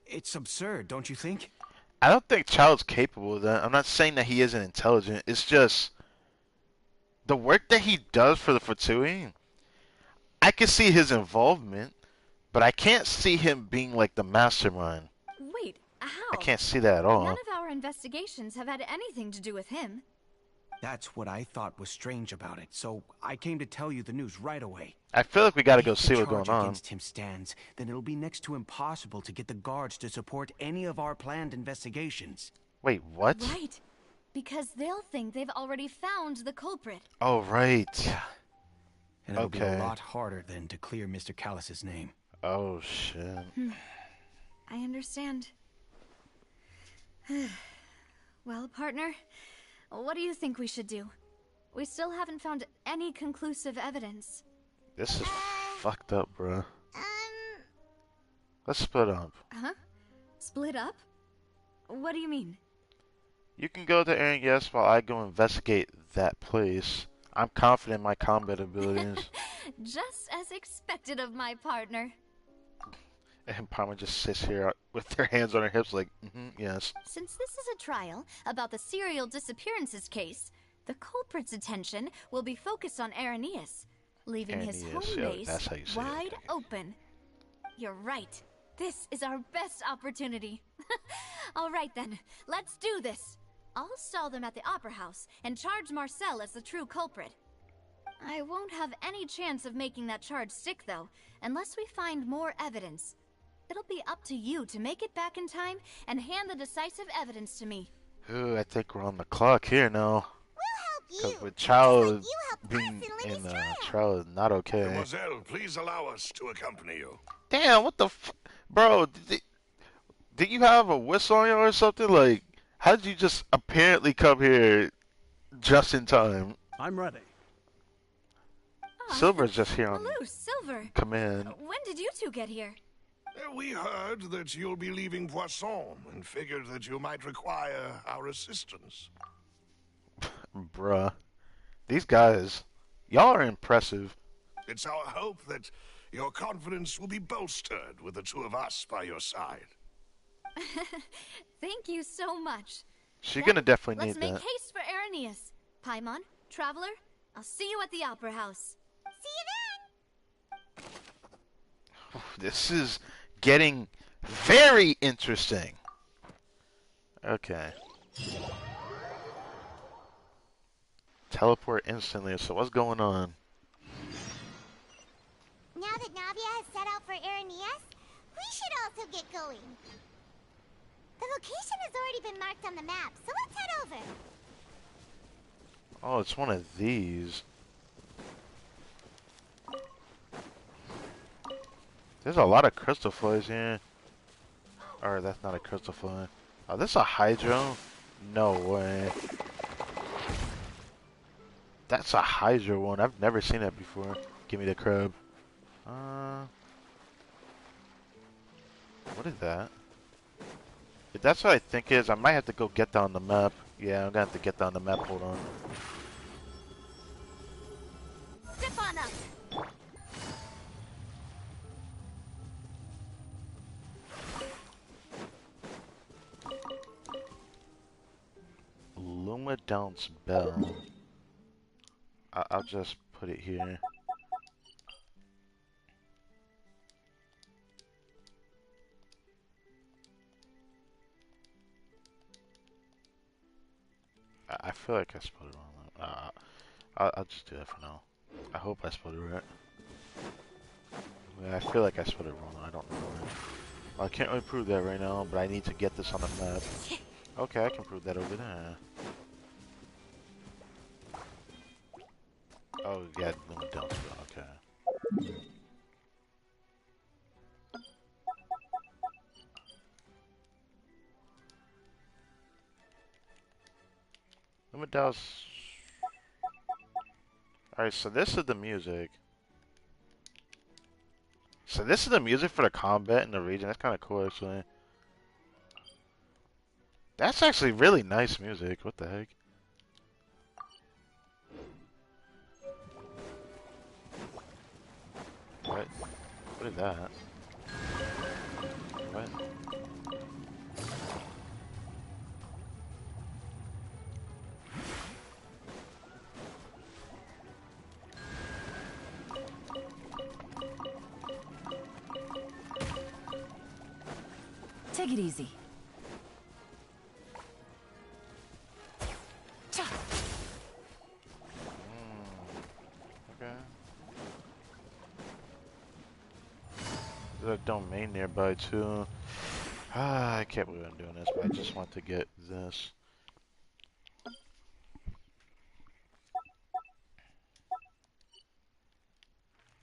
It's absurd, don't you think? I don't think Child's capable of that. I'm not saying that he isn't intelligent. It's just the work that he does for the Fatui. I can see his involvement, but I can't see him being like the mastermind. Wait, how? I can't see that at all. None of our investigations have had anything to do with him. That's what I thought was strange about it, so I came to tell you the news right away. I feel like we gotta go If see the what's going charge on. against him stands, then it'll be next to impossible to get the guards to support any of our planned investigations. Wait, what? Right. Because they'll think they've already found the culprit. Oh, right. Yeah. And it'll be Okay. a lot harder then to clear Mr. Callus's name. Oh, shit. I understand. Well, partner, what do you think we should do? We still haven't found any conclusive evidence. This is fucked up, bro. Let's split up. Huh? Split up? What do you mean? You can go to Aaron Yes while I go investigate that place. I'm confident in my combat abilities. Just as expected of my partner. And Palmer just sits here with their hands on her hips like, yes. Since this is a trial about the serial disappearances case, the culprit's attention will be focused on Irenaeus, leaving his Irenaeus, home yeah, base that's how you say it, wide okay. open. You're right. This is our best opportunity. All right then, let's do this. I'll stall them at the Opera House and charge Marcel as the true culprit. I won't have any chance of making that charge stick, though, unless we find more evidence. It'll be up to you to make it back in time and hand the decisive evidence to me. Ooh, I think we're on the clock here now. We'll help Because you. with Child Just like you helped being us in in Libby's trial. trial is not okay. Mademoiselle, please allow us to accompany you. Damn, what the Bro, did you have a whistle on you or something? Like, how did you just apparently come here just in time? I'm ready. Silver's just here on Malus, Silver. command. When did you two get here? We heard that you'll be leaving Poisson and figured that you might require our assistance. Bruh. These guys, y'all are impressive. It's our hope that your confidence will be bolstered with the two of us by your side. Thank you so much. She's gonna definitely Let's need make that. haste for Irenaeus. Paimon, Traveler, I'll see you at the Opera House. See you then. This is getting very interesting. Okay. Teleport instantly. So what's going on? Now that Navia has set out for Irenaeus, we should also get going. The location has already been marked on the map, so let's head over. Oh, it's one of these. There's a lot of crystal flares here. Or that's not a crystal flare. Oh, this is a hydro? No way. That's a hydro one. I've never seen that before. Give me the crab. What is that? If that's what I think it is, I might have to go get that on the map. Yeah, I'm gonna have to get that on the map. Hold on. Step on up. Lumidounce Bell. I'll just put it here. I feel like I spelled it wrong. I'll just do that for now. I hope I spelled it right. Yeah, I feel like I spelled it wrong. I don't know why. Well, I can't really prove that right now, but I need to get this on the map. Okay, I can prove that over there. Oh, yeah, Lumidounce Bell. Okay. Lumidounce. Alright, so this is the music. So this is the music for the combat in the region. That's kind of cool, actually. That's actually really nice music. What the heck? What? What is that? What? Take it easy. Okay. There's a domain nearby too. I can't believe I'm doing this, but I just want to get this.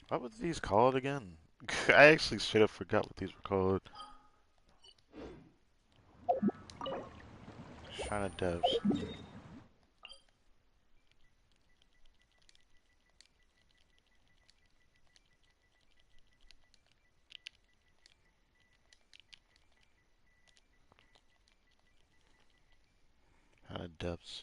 What were these called again? I actually straight up forgot what these were called. Shrine of Devs. Shrine of Devs.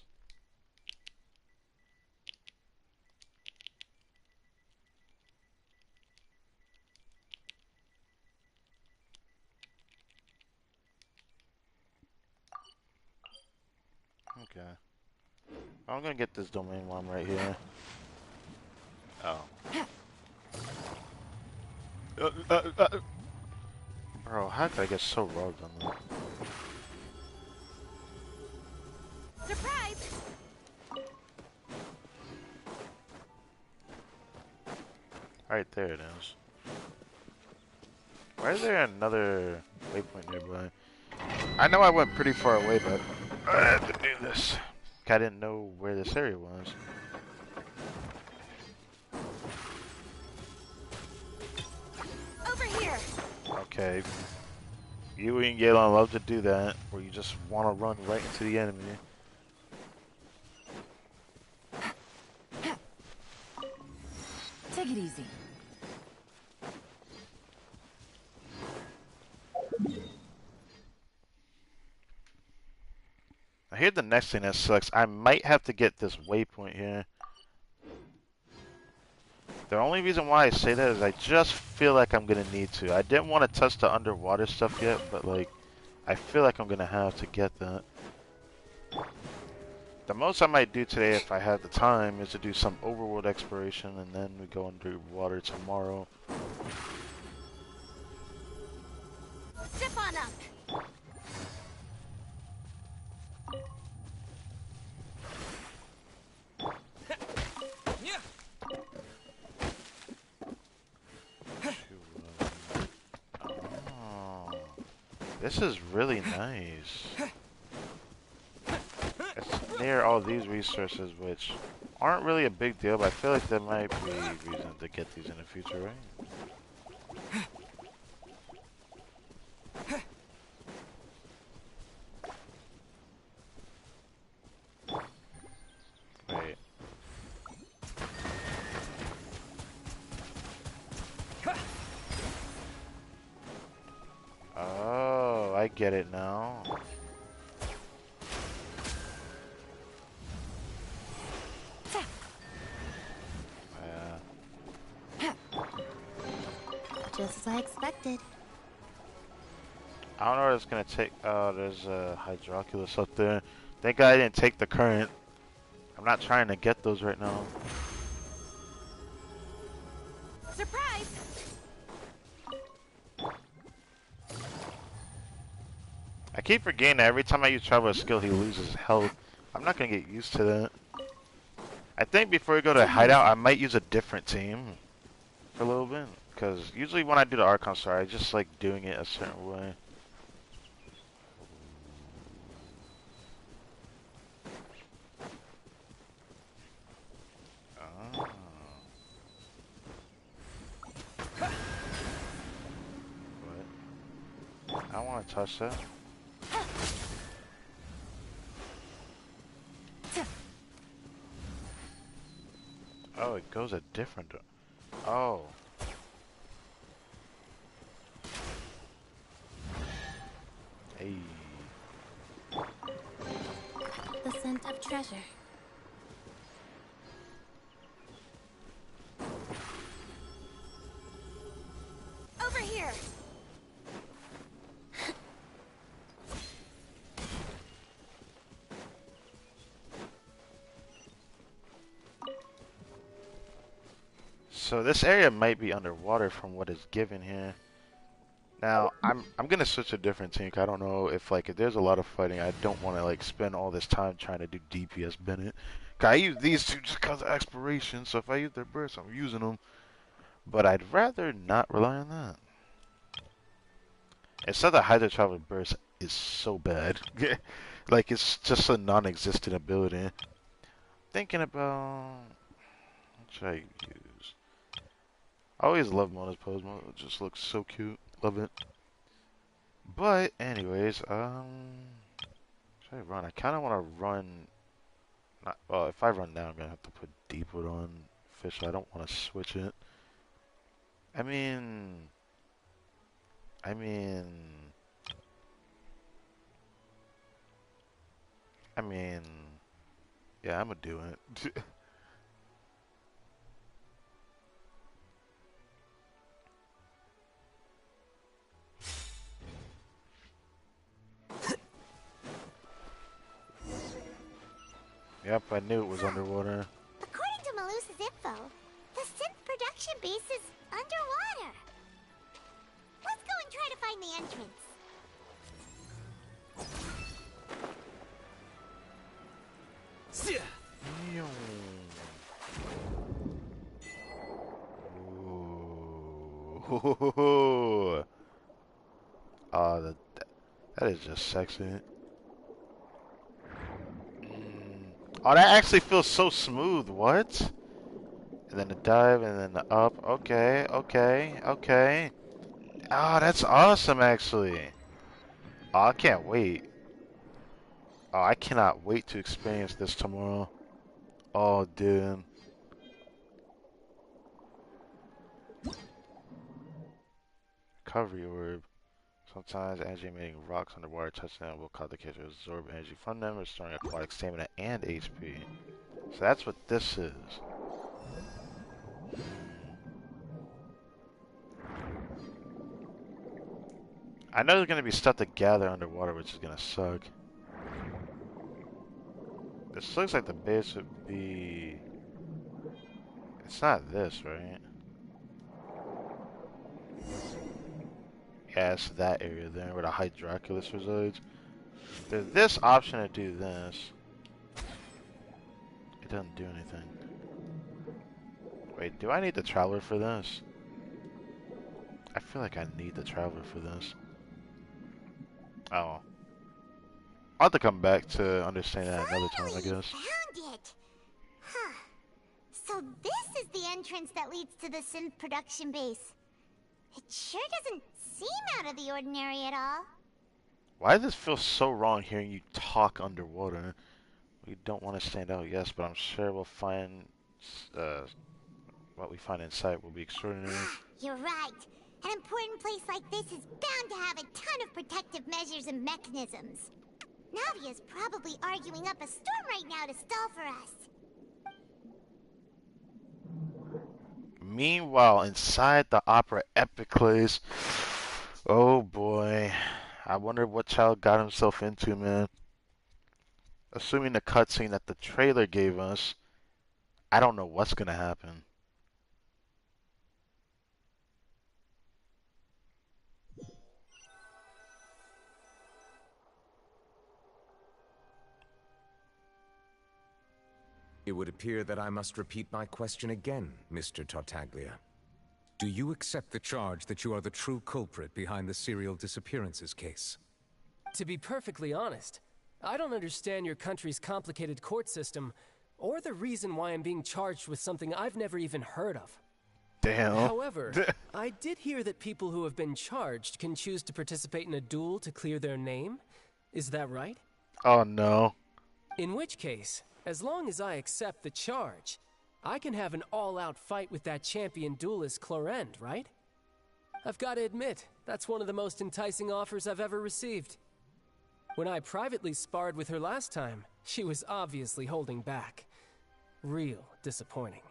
Okay. I'm gonna get this domain one right here. Oh. Bro, how did I get so robbed on that? Surprise! Right there it is. Why is there another waypoint nearby? I know I went pretty far away, but I had to do this. I didn't know where this area was. Over here! Okay. You and Galen love to do that, where you just want to run right into the enemy. Take it easy. Now here's the next thing that sucks. I might have to get this waypoint here. The only reason why I say that is I just feel like I'm gonna need to. I didn't want to touch the underwater stuff yet, but like, I feel like I'm gonna have to get that. The most I might do today, if I have the time, is to do some overworld exploration, and then we go underwater tomorrow. Step on up! This is really nice. It's near all these resources, which aren't really a big deal, but I feel like there might be reason to get these in the future, right? Wait. Oh, I get it now. Just as I expected. I don't know what it's gonna take. Oh, there's a hydroculus up there. Thank God I didn't take the current. I'm not trying to get those right now. Surprise! I keep forgetting that every time I use traveler skill, he loses health. I'm not gonna get used to that. I think before we go to hideout, I might use a different team for a little bit. Because usually when I do the Archon Star, I just like doing it a certain way. Oh. What? I don't want to touch that. Oh, it goes a different... Oh. Hey. The scent of treasure. Over here! So this area might be underwater from what is given here. Now, I'm gonna switch to a different team. 'Cause I don't know if like if there's a lot of fighting, I don't want to like spend all this time trying to do DPS Bennett. 'Cause I use these two just cause of exploration. So if I use their bursts, I'm using them. But I'd rather not rely on that. Instead, the Hydra Traveler burst is so bad. Like it's just a non-existent ability. Thinking about what should I use? I always love Mona's pose. Mona just looks so cute. Love it. But anyways, should I run? I kind of want to run. Not, well, if I run now, I'm gonna have to put Deepwood on Fish. I don't want to switch it. I mean, I mean, I mean, yeah, I'm gonna do it. Yep, I knew it was underwater. According to Malusa's info, the synth production base is underwater. Let's go and try to find the entrance. Ooh. Oh, that is just sexy. Oh, that actually feels so smooth. What? And then the dive, and then the up. Okay, okay, okay. Oh, that's awesome, actually. Oh, I can't wait. Oh, I cannot wait to experience this tomorrow. Oh, dude. Recovery orb. Sometimes energy emitting rocks underwater touching them will cause the character to absorb energy from them, restoring aquatic stamina and HP. So that's what this is. I know there's going to be stuff to gather underwater, which is going to suck. This looks like the base would be... It's not this, right? Yeah, it's that area there where the Hydroculus resides. There's this option to do this. It doesn't do anything. Wait, do I need the Traveler for this? I feel like I need the Traveler for this. Oh. I'll have to come back to understand that another time, I guess. Found it! Huh. So this is the entrance that leads to the synth production base. It sure doesn't seem out of the ordinary at all. Why does this feel so wrong hearing you talk underwater? We don't want to stand out, yes, but I'm sure we'll find what we find inside will be extraordinary. You're right. An important place like this is bound to have a ton of protective measures and mechanisms. Navia's probably arguing up a storm right now to stall for us. Meanwhile, inside the opera Epicles, oh boy, I wonder what child got himself into, man. Assuming the cutscene that the trailer gave us, I don't know what's gonna happen. It would appear that I must repeat my question again, Mr. Tartaglia. Do you accept the charge that you are the true culprit behind the serial disappearances case? To be perfectly honest, I don't understand your country's complicated court system, or the reason why I'm being charged with something I've never even heard of. Damn. However, I did hear that people who have been charged can choose to participate in a duel to clear their name. Is that right? Oh no. In which case, as long as I accept the charge, I can have an all-out fight with that champion duelist Clorend, right? I've got to admit, that's one of the most enticing offers I've ever received. When I privately sparred with her last time, she was obviously holding back. Real disappointing.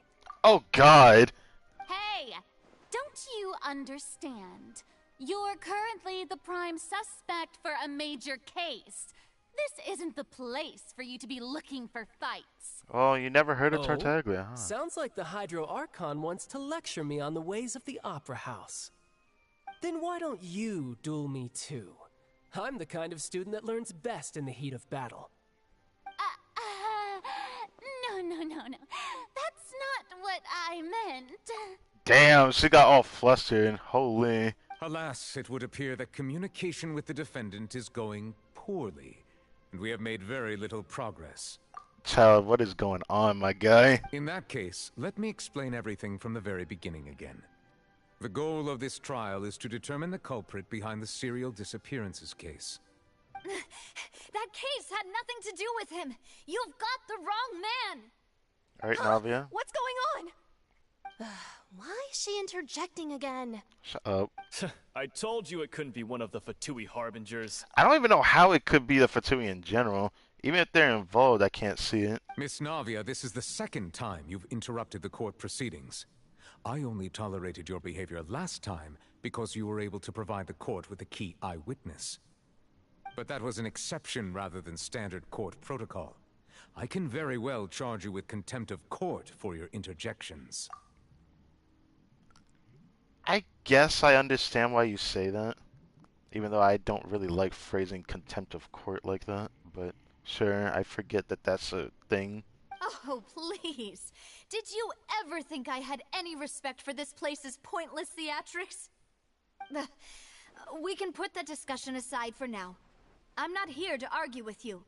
Oh God. Hey, don't you understand? You're currently the prime suspect for a major case. This isn't the place for you to be looking for fights. Oh, you never heard of Tartaglia, huh? Sounds like the Hydro Archon wants to lecture me on the ways of the Opera House. Then why don't you duel me too? I'm the kind of student that learns best in the heat of battle. No. That's not what I meant. Damn, she got all flustered. Holy. Alas, it would appear that communication with the defendant is going poorly, and we have made very little progress. Child, what is going on, my guy? In that case, let me explain everything from the very beginning again. The goal of this trial is to determine the culprit behind the serial disappearances case. That case had nothing to do with him. You've got the wrong man. All right, Navia. What's going on? Why is she interjecting again? Shut up. I told you it couldn't be one of the Fatui Harbingers. I don't even know how it could be the Fatui in general. Even if they're involved, I can't see it. Miss Navia, this is the second time you've interrupted the court proceedings. I only tolerated your behavior last time because you were able to provide the court with a key eyewitness. But that was an exception rather than standard court protocol. I can very well charge you with contempt of court for your interjections. I guess I understand why you say that. Even though I don't really like phrasing contempt of court like that. But sure, I forget that that's a thing. Oh, please. Did you ever think I had any respect for this place's pointless theatrics? We can put that discussion aside for now. I'm not here to argue with you.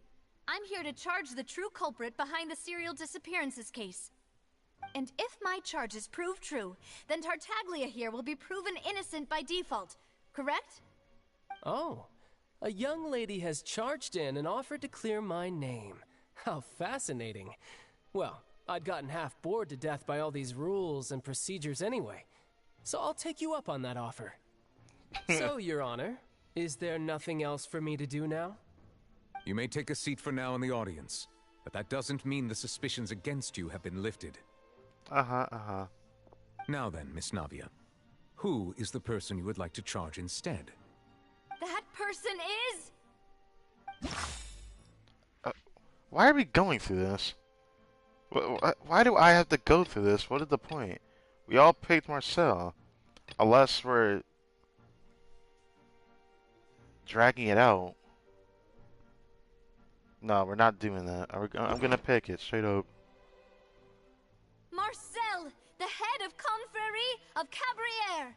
I'm here to charge the true culprit behind the serial disappearances case. And if my charges prove true, then Tartaglia here will be proven innocent by default, correct? Oh, a young lady has charged in and offered to clear my name. How fascinating. Well, I'd gotten half bored to death by all these rules and procedures anyway, so I'll take you up on that offer. So, Your Honor, is there nothing else for me to do now? You may take a seat for now in the audience, but that doesn't mean the suspicions against you have been lifted. Now then, Miss Navia, who is the person you would like to charge instead? That person is... Why are we going through this? Why do I have to go through this? What is the point? We all picked Marcel. Unless we're dragging it out. No, we're not doing that. I'm gonna pick it, straight up. Marcel, the head of Confrérie of Cabrières.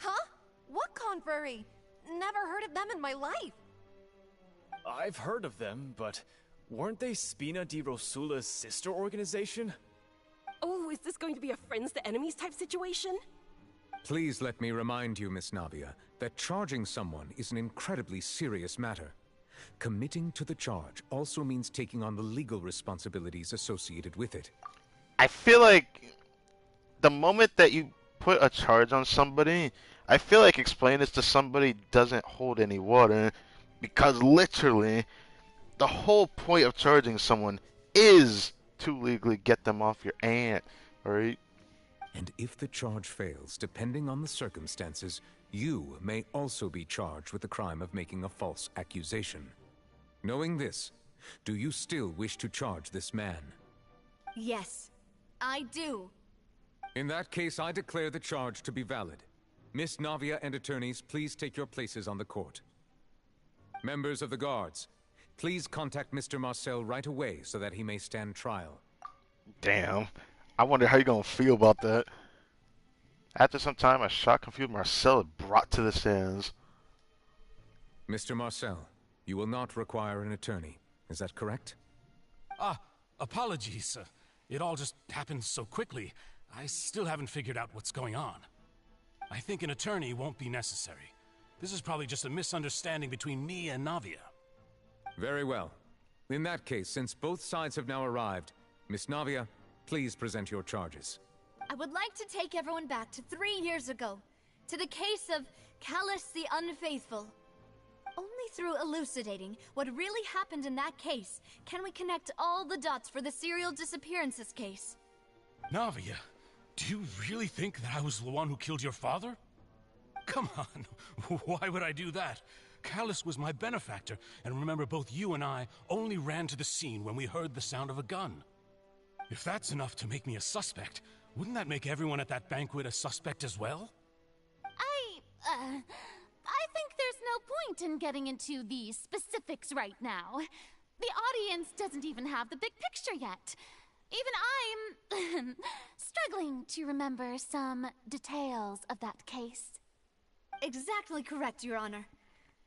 Huh? What confrérie? Never heard of them in my life. I've heard of them, but weren't they Spina di Rosula's sister organization? Oh, is this going to be a friends to enemies type situation? Please let me remind you, Miss Navia, that charging someone is an incredibly serious matter. Committing to the charge also means taking on the legal responsibilities associated with it. I feel like the moment that you put a charge on somebody, I feel like explaining this to somebody doesn't hold any water, because literally the whole point of charging someone is to legally get them off your aunt, right? And if the charge fails, depending on the circumstances, you may also be charged with the crime of making a false accusation. Knowing this, do you still wish to charge this man? Yes, I do. In that case, I declare the charge to be valid. Miss Navia and attorneys, please take your places on the court. Members of the guards, please contact Mr. Marcel right away so that he may stand trial. Damn. I wonder how you're going to feel about that. After some time, a shocked, confused Marcel is brought to the stands. Mr. Marcel, you will not require an attorney. Is that correct? Apologies. It all just happened so quickly. I still haven't figured out what's going on. I think an attorney won't be necessary. This is probably just a misunderstanding between me and Navia. Very well. In that case, since both sides have now arrived, Miss Navia, please present your charges. I would like to take everyone back to 3 years ago, to the case of Callus the Unfaithful. Only through elucidating what really happened in that case can we connect all the dots for the serial disappearances case. Navia, do you really think that I was the one who killed your father? Come on, why would I do that? Callus was my benefactor, and remember, both you and I only ran to the scene when we heard the sound of a gun. If that's enough to make me a suspect, wouldn't that make everyone at that banquet a suspect as well? I think there's no point in getting into the specifics right now. The audience doesn't even have the big picture yet. Even I'm struggling to remember some details of that case. Exactly correct, Your Honor.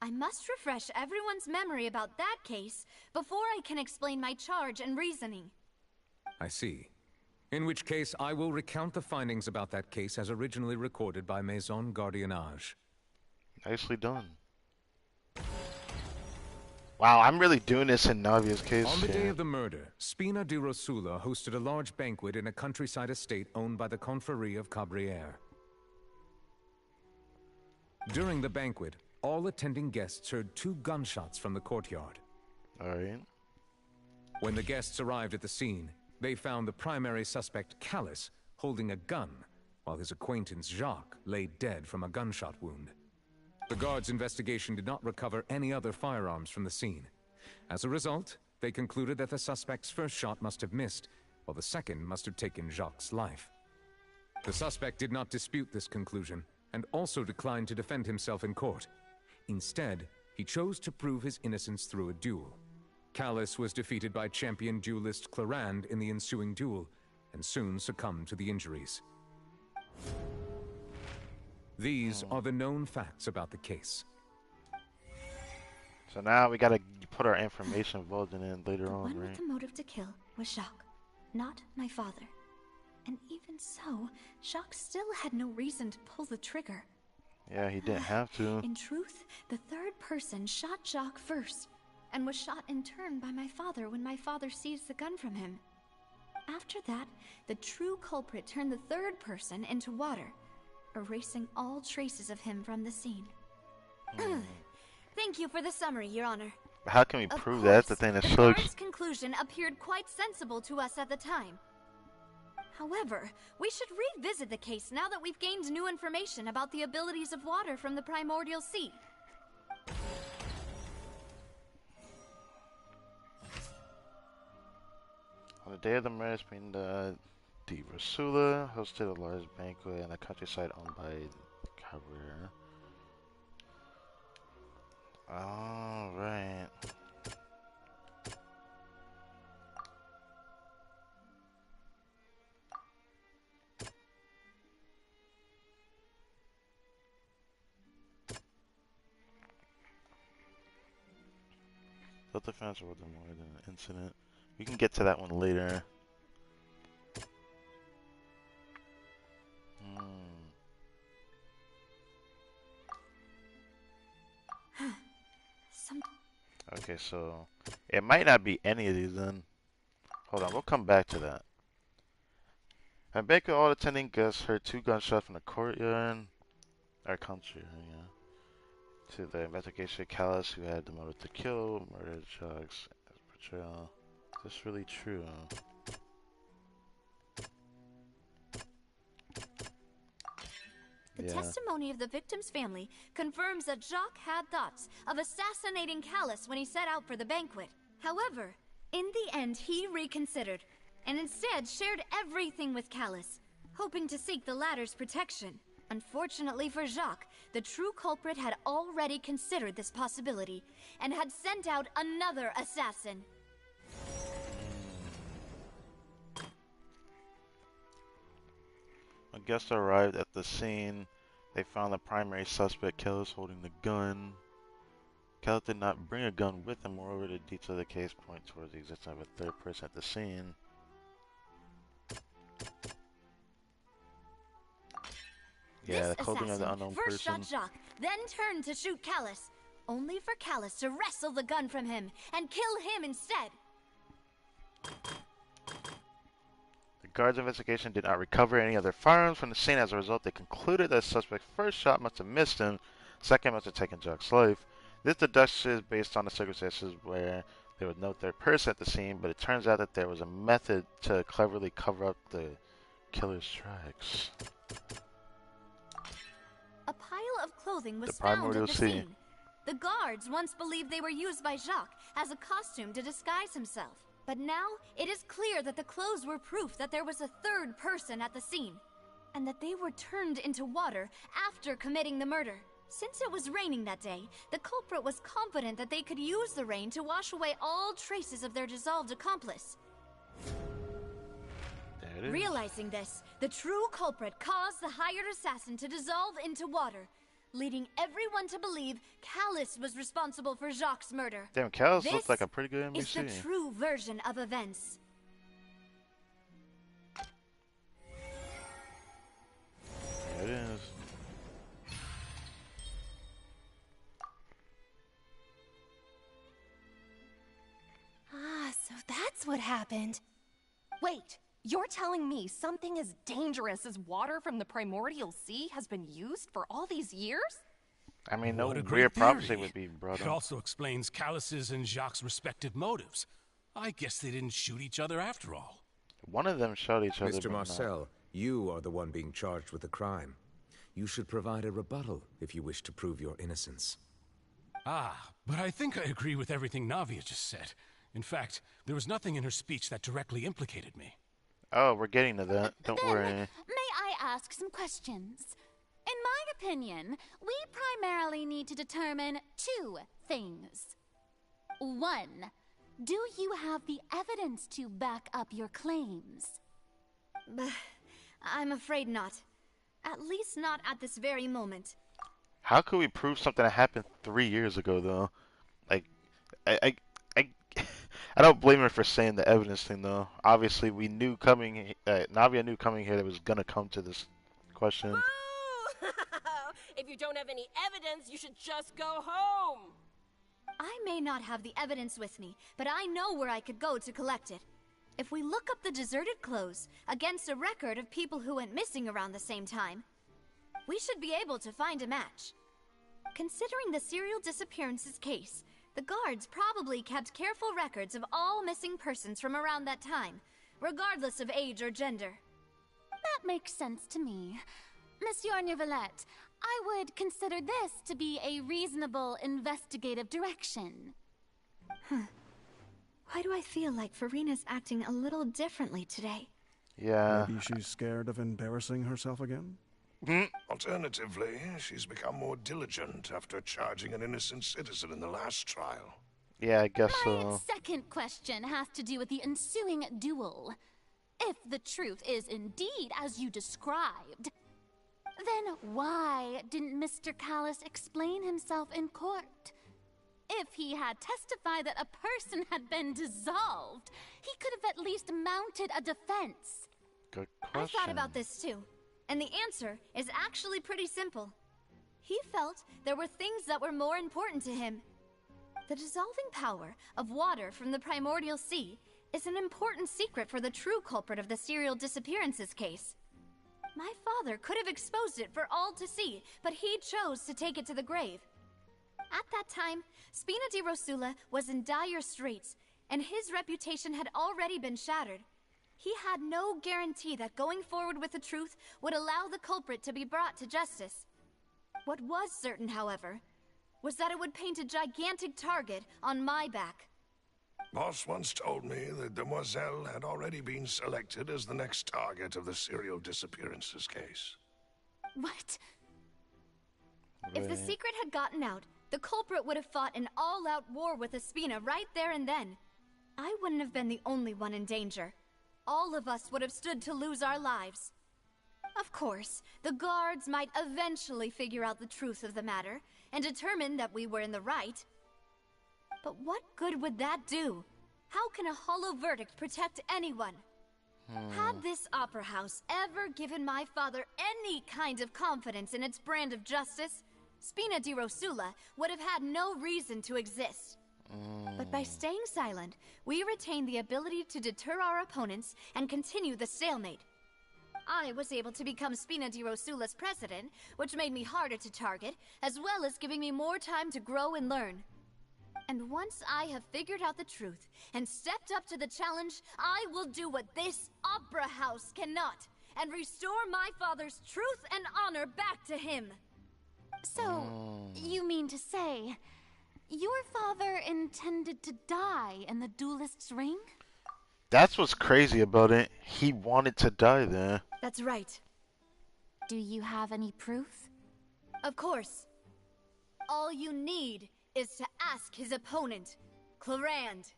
I must refresh everyone's memory about that case before I can explain my charge and reasoning. I see. In which case, I will recount the findings about that case as originally recorded by Maison Gardiennage. Nicely done. Wow, I'm really doing this in Navia's case. On the day of the murder, Spina di Rosula hosted a large banquet in a countryside estate owned by the Confrérie of Cabrières. During the banquet, all attending guests heard 2 gunshots from the courtyard. Alright. When the guests arrived at the scene, they found the primary suspect, Callus, holding a gun, while his acquaintance, Jacques, lay dead from a gunshot wound. The guards' investigation did not recover any other firearms from the scene. As a result, they concluded that the suspect's first shot must have missed, while the second must have taken Jacques' life. The suspect did not dispute this conclusion, and also declined to defend himself in court. Instead, he chose to prove his innocence through a duel. Callus was defeated by champion duelist Clarand in the ensuing duel, and soon succumbed to the injuries. These are the known facts about the case. So now we gotta put our information voted in later The on, one right? with the motive to kill was Jacques, not my father. And even so, Jacques still had no reason to pull the trigger. Yeah, he didn't have to. In truth, the third person shot Jacques first, and was shot in turn by my father when my father seized the gun from him. After that, the true culprit turned the third person into water, erasing all traces of him from the scene. Thank you for the summary, Your Honor. How can we Of prove that? That's the course, thing that the shows. guard's conclusion appeared quite sensible to us at the time. However, we should revisit the case now that we've gained new information about the abilities of water from the primordial sea. On the day of the murder, Spina di Rosula hosted a large banquet in a countryside owned by Cabrières. Alright. Self-defense or more than an incident. We can get to that one later. Okay, so it might not be any of these then. Hold on, we'll come back to that. At Baker, all attending guests heard 2 gunshots from the courtyard. Our country, yeah. To the investigation, Callus, who had the motive to kill, murdered Jux as portrayal. Is this really true? The testimony of the victim's family confirms that Jacques had thoughts of assassinating Callus when he set out for the banquet. However, in the end, he reconsidered, and instead shared everything with Callus, hoping to seek the latter's protection. Unfortunately for Jacques, the true culprit had already considered this possibility, and had sent out another assassin. When guests arrived at the scene, they found the primary suspect, Callus, holding the gun. Callus did not bring a gun with him. Moreover, the details of the case point towards the existence of a third person at the scene. Yeah, the clothing of the unknown first person. shot Jacques, then turned to shoot Callus, only for Callus to wrestle the gun from him and kill him instead. The guards' investigation did not recover any other firearms from the scene. As a result, they concluded that the suspect's first shot must have missed him, second must have taken Jacques' life. This deduction is based on the circumstances where there was no third person at the scene, but it turns out that there was a method to cleverly cover up the killer's tracks. A pile of clothing was The found primordial at the sea. scene. The guards once believed they were used by Jacques as a costume to disguise himself. But now, it is clear that the clothes were proof that there was a third person at the scene, and that they were turned into water after committing the murder. Since it was raining that day, the culprit was confident that they could use the rain to wash away all traces of their dissolved accomplice. There it is. Realizing this, the true culprit caused the hired assassin to dissolve into water, leading everyone to believe Callus was responsible for Jacques' murder. Damn, Callus This looks like a pretty good is the NPC. true version of events. There it is. Ah, so that's what happened. Wait, you're telling me something as dangerous as water from the primordial sea has been used for all these years? I mean, no What a weird great prophecy theory. would be brought It up. also explains Callus's and Jacques' respective motives. I guess they didn't shoot each other after all. One of them shot each other. Mr. but not- Marcel, you are the one being charged with the crime. You should provide a rebuttal if you wish to prove your innocence. Ah, but I think I agree with everything Navia just said. In fact, there was nothing in her speech that directly implicated me. Oh, we're getting to that. Don't worry. May I ask some questions? In my opinion, we primarily need to determine 2 things. 1, do you have the evidence to back up your claims? I'm afraid not. At least not at this very moment. How could we prove something that happened 3 years ago, though? Like, I, I don't blame her for saying the evidence thing, though. Obviously, we knew coming, Navia knew coming here that was gonna come to this question. If you don't have any evidence, you should just go home. I may not have the evidence with me, but I know where I could go to collect it. If we look up the deserted clothes against a record of people who went missing around the same time, we should be able to find a match. Considering the serial disappearances case, the guards probably kept careful records of all missing persons from around that time, regardless of age or gender. That makes sense to me. Monsieur Neuvillette, I would consider this to be a reasonable investigative direction. Why do I feel like Farina's acting a little differently today? Yeah. Maybe she's scared of embarrassing herself again? Alternatively, she's become more diligent after charging an innocent citizen in the last trial. Yeah, I guess My so. second question has to do with the ensuing duel. If the truth is indeed as you described, then why didn't Mr. Callus explain himself in court? if he had testified that a person had been dissolved, he could have at least mounted a defense. Good I question. thought about this too, and the answer is actually pretty simple. He felt there were things that were more important to him. The dissolving power of water from the primordial sea is an important secret for the true culprit of the serial disappearances case. My father could have exposed it for all to see, but he chose to take it to the grave. At that time, Spina di Rosula was in dire straits, and his reputation had already been shattered. He had no guarantee that going forward with the truth would allow the culprit to be brought to justice. What was certain, however, was that it would paint a gigantic target on my back. Boss once told me that Demoiselle had already been selected as the next target of the serial disappearances case. What? If the secret had gotten out, the culprit would have fought an all-out war with Espina right there and then. I wouldn't have been the only one in danger. All of us would have stood to lose our lives. Of course, the guards might eventually figure out the truth of the matter and determine that we were in the right. But what good would that do? How can a hollow verdict protect anyone? Had this opera house ever given my father any kind of confidence in its brand of justice, Spina di Rosula would have had no reason to exist. But by staying silent, we retain the ability to deter our opponents and continue the stalemate. I was able to become Spina di Rosula's president, which made me harder to target, as well as giving me more time to grow and learn. And once I have figured out the truth and stepped up to the challenge, I will do what this opera house cannot, and restore my father's truth and honor back to him. So, you mean to say, your father intended to die in the duelist's ring? That's what's crazy about it. He wanted to die there. That's right. Do you have any proof? Of course. All you need is to ask his opponent, Clarand.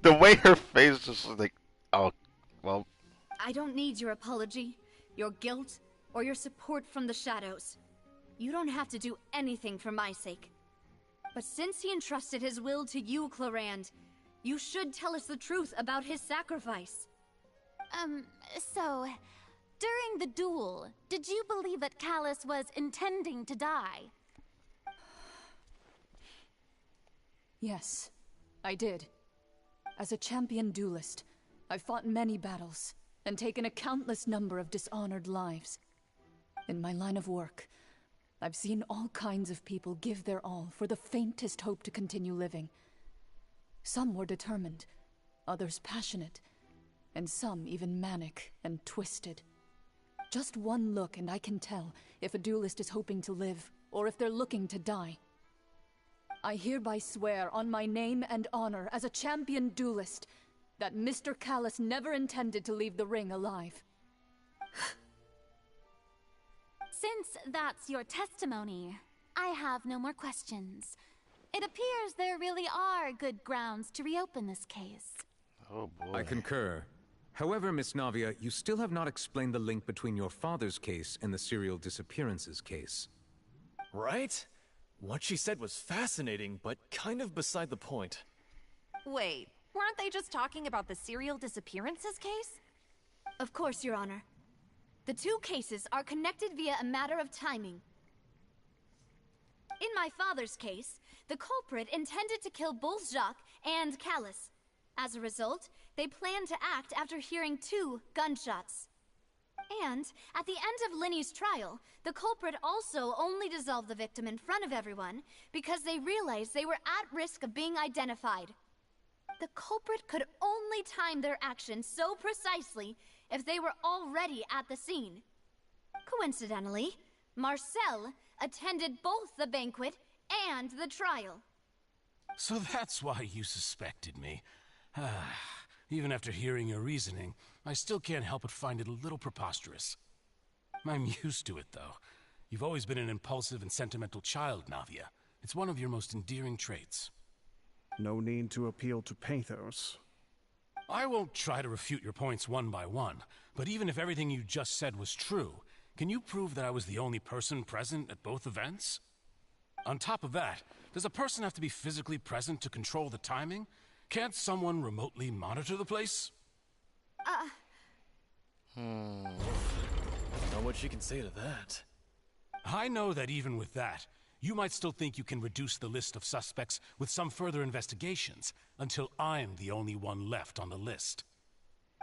The way her face just was like, oh, well. I don't need your apology, your guilt, or your support from the shadows. You don't have to do anything for my sake. But since he entrusted his will to you, Clarand, you should tell us the truth about his sacrifice. So, during the duel, did you believe that Callus was intending to die? Yes, I did. As a champion duelist, I've fought many battles and taken a countless number of dishonored lives. In my line of work, I've seen all kinds of people give their all for the faintest hope to continue living. Some were determined, others passionate, and some even manic and twisted. Just one look and I can tell if a duelist is hoping to live or if they're looking to die. I hereby swear on my name and honor as a champion duelist that Mr. Callus never intended to leave the ring alive. Since that's your testimony, I have no more questions. It appears there really are good grounds to reopen this case. Oh boy. I concur. However, Miss Navia, you still have not explained the link between your father's case and the serial disappearances case. Right? What she said was fascinating, but kind of beside the point. Wait, weren't they just talking about the serial disappearances case? Of course, Your Honor. The two cases are connected via a matter of timing. In my father's case, the culprit intended to kill both Jacques and Callus. As a result, they planned to act after hearing 2 gunshots. And, at the end of Linny's trial, the culprit also only dissolved the victim in front of everyone because they realized they were at risk of being identified. The culprit could only time their actions so precisely if they were already at the scene. Coincidentally, Marcel attended both the banquet and the trial. So that's why you suspected me. Even after hearing your reasoning, I still can't help but find it a little preposterous. I'm used to it, though. You've always been an impulsive and sentimental child, Navia. It's one of your most endearing traits. No need to appeal to pathos. I won't try to refute your points one by one, but even if everything you just said was true, can you prove that I was the only person present at both events? On top of that, does a person have to be physically present to control the timing? Can't someone remotely monitor the place? Don't know what you can say to that. I know that even with that, you might still think you can reduce the list of suspects with some further investigations until I'm the only one left on the list.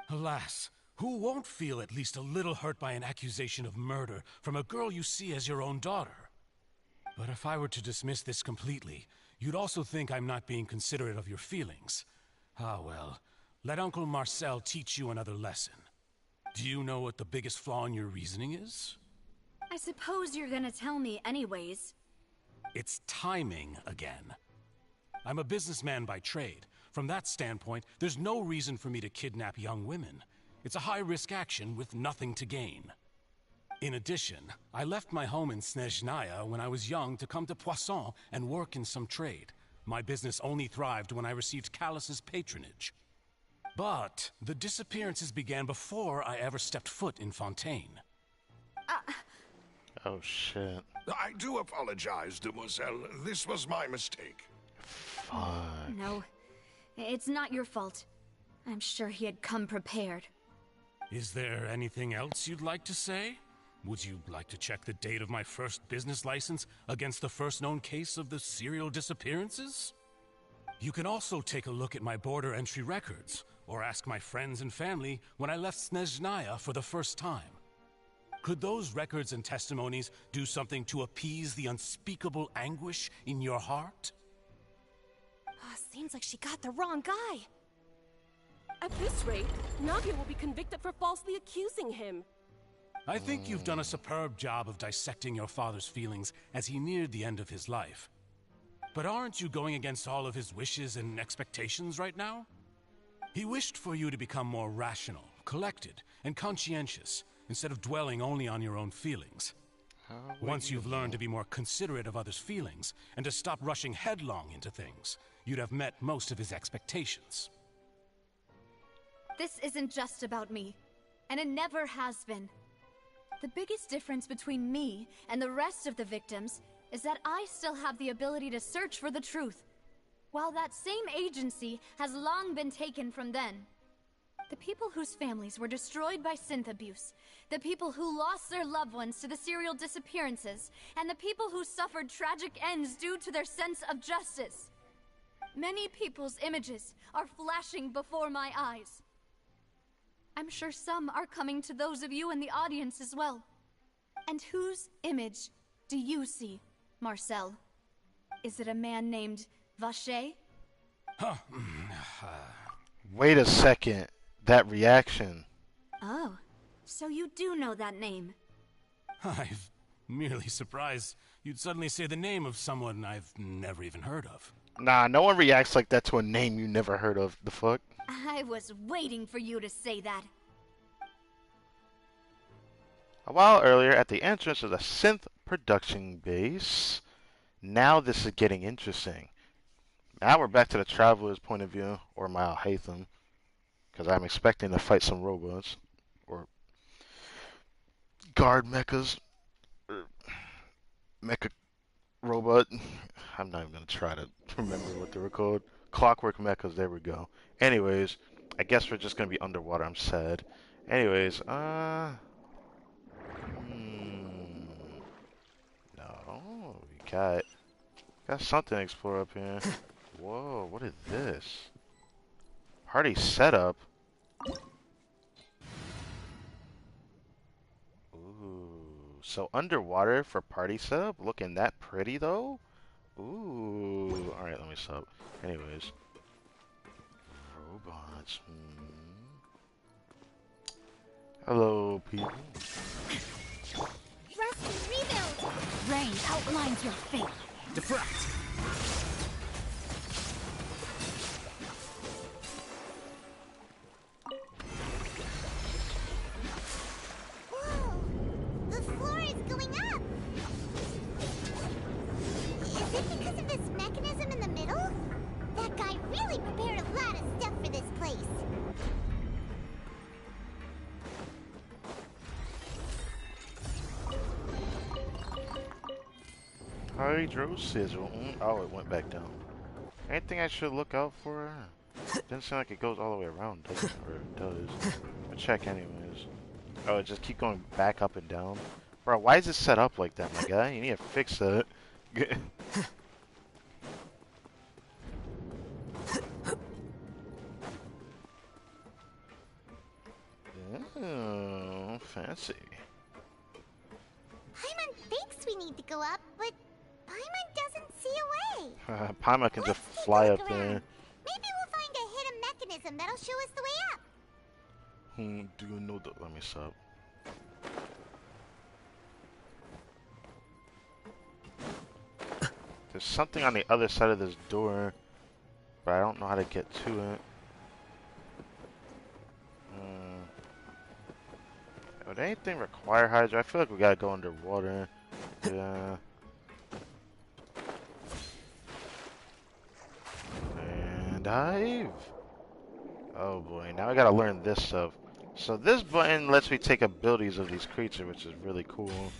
Alas, who won't feel at least a little hurt by an accusation of murder from a girl you see as your own daughter? But if I were to dismiss this completely, you'd also think I'm not being considerate of your feelings. Ah well, let Uncle Marcel teach you another lesson. Do you know what the biggest flaw in your reasoning is? I suppose you're gonna tell me anyways. It's timing again. I'm a businessman by trade. From that standpoint, there's no reason for me to kidnap young women. It's a high-risk action with nothing to gain. In addition, I left my home in Snezhnaya when I was young to come to Poisson and work in some trade. My business only thrived when I received Callus's patronage. But the disappearances began before I ever stepped foot in Fontaine. Oh shit. I do apologize, Demoiselle. This was my mistake. Fuck. No, it's not your fault. I'm sure he had come prepared. Is there anything else you'd like to say? Would you like to check the date of my first business license against the first known case of the serial disappearances? You can also take a look at my border entry records, or ask my friends and family when I left Snezhnaya for the first time. Could those records and testimonies do something to appease the unspeakable anguish in your heart? Seems like she got the wrong guy. At this rate, Nage will be convicted for falsely accusing him. I think you've done a superb job of dissecting your father's feelings as he neared the end of his life. But aren't you going against all of his wishes and expectations right now? He wished for you to become more rational, collected, and conscientious, instead of dwelling only on your own feelings. Once you've learned to be more considerate of others' feelings, and to stop rushing headlong into things, you'd have met most of his expectations. This isn't just about me, and it never has been. The biggest difference between me and the rest of the victims is that I still have the ability to search for the truth, while that same agency has long been taken from them. The people whose families were destroyed by synth abuse, the people who lost their loved ones to the serial disappearances, and the people who suffered tragic ends due to their sense of justice. Many people's images are flashing before my eyes. I'm sure some are coming to those of you in the audience as well. And whose image do you see, Marcel? Is it a man named Vacher? Wait a second. That reaction. Oh, so you do know that name. I'm merely surprised you'd suddenly say the name of someone I've never even heard of. Nah, no one reacts like that to a name you never heard of. The fuck? I was waiting for you to say that. A while earlier, at the entrance of the synth production base. Now this is getting interesting. Now we're back to the traveler's point of view, or Mal Hatham, because I'm expecting to fight some robots, or guard mechas, or mecha robot. I'm not even going to try to remember what they were called. Clockwork mechas, there we go. Anyways, I guess we're just going to be underwater, I'm sad. Anyways, no, we got something to explore up here. Whoa, what is this? Party setup? Ooh, so underwater for party setup? Looking that pretty though? Ooh, alright, let me sub. Anyways. Robots. Hello, people. Rest and rebuild! Rain outlines your fate. Defract! Whoa! The floor is going up! Is it because of this mechanism in the middle? That guy really prepared a lot of stuff for this place. Hydro Sizzle. Oh, it went back down. Anything I should look out for? Doesn't seem like it goes all the way around, does it? Or it does. I'll check anyways. Oh, it just keep going back up and down. Bro, why is it set up like that, my guy? You need to fix that. Oh, fancy. Paimon thinks we need to go up, but Paimon doesn't see a way. Paimon can just fly up there. Maybe we'll find a hidden mechanism that'll show us the way up. Do you know the... Let me stop. There's something on the other side of this door, but I don't know how to get to it. Would anything require Hydra? I feel like we gotta go underwater. Yeah. And dive. Oh boy, now I gotta learn this stuff. So this button lets me take abilities of these creatures, which is really cool.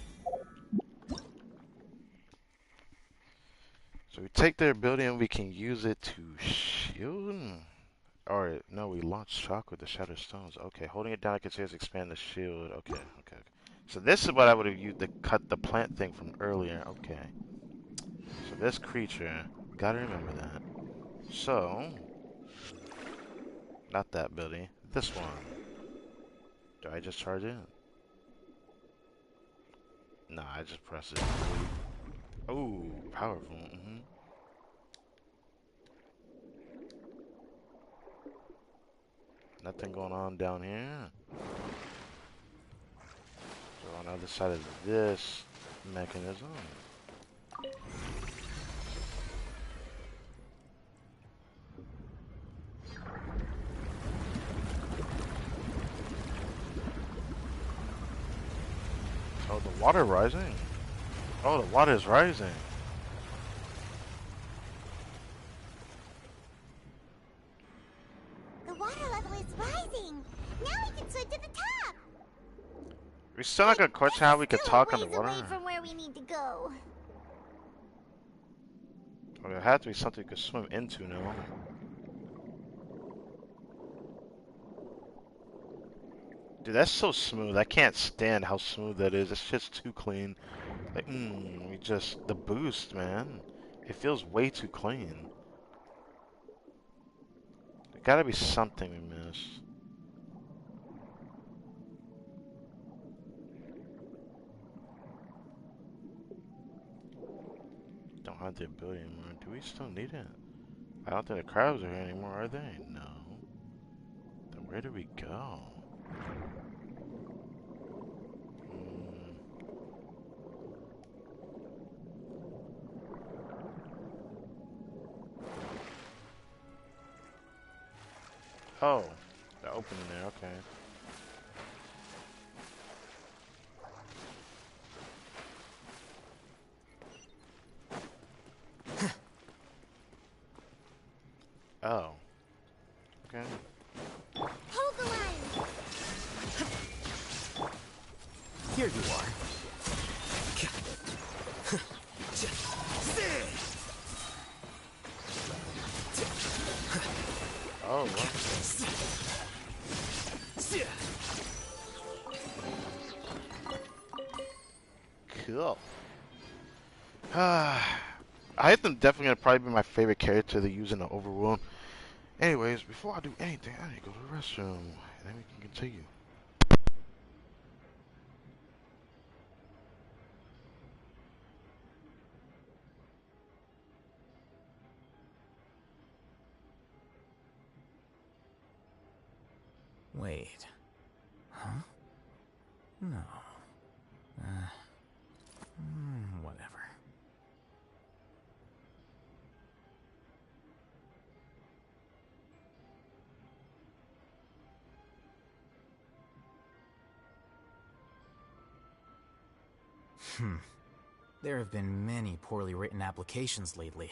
So we take their ability and we can use it to shield. Or no, we launch shock with the shattered stones. Okay, holding it down, I can see us expand the shield. Okay. So this is what I would have used to cut the plant thing from earlier. Okay. So this creature, gotta remember that. So, not that ability. This one. Do I just charge it? Nah, I just press it. Oh, powerful. Nothing going on down here. So on the other side of this mechanism. Oh, the water rising. Oh, the water is rising. The water level is rising. Now we can swim to the top. We still not gonna question how we could talk underwater. Away from where we need to go. Oh, it had to be something you could swim into now. Dude, that's so smooth. I can't stand how smooth that is. It's just too clean. Like, the boost, man. It feels way too clean. There gotta be something we missed. Don't have the ability anymore. Do we still need it? I don't think the crabs are here anymore, are they? No. Then where do we go? Oh, the opening there, okay. Oh. Okay. Here you are. Oh, wow. Cool. I think definitely gonna probably be my favorite character to use in the overworld. Anyways, before I do anything, I need to go to the restroom, and then we can continue. Wait. Huh? No. Whatever. There have been many poorly written applications lately.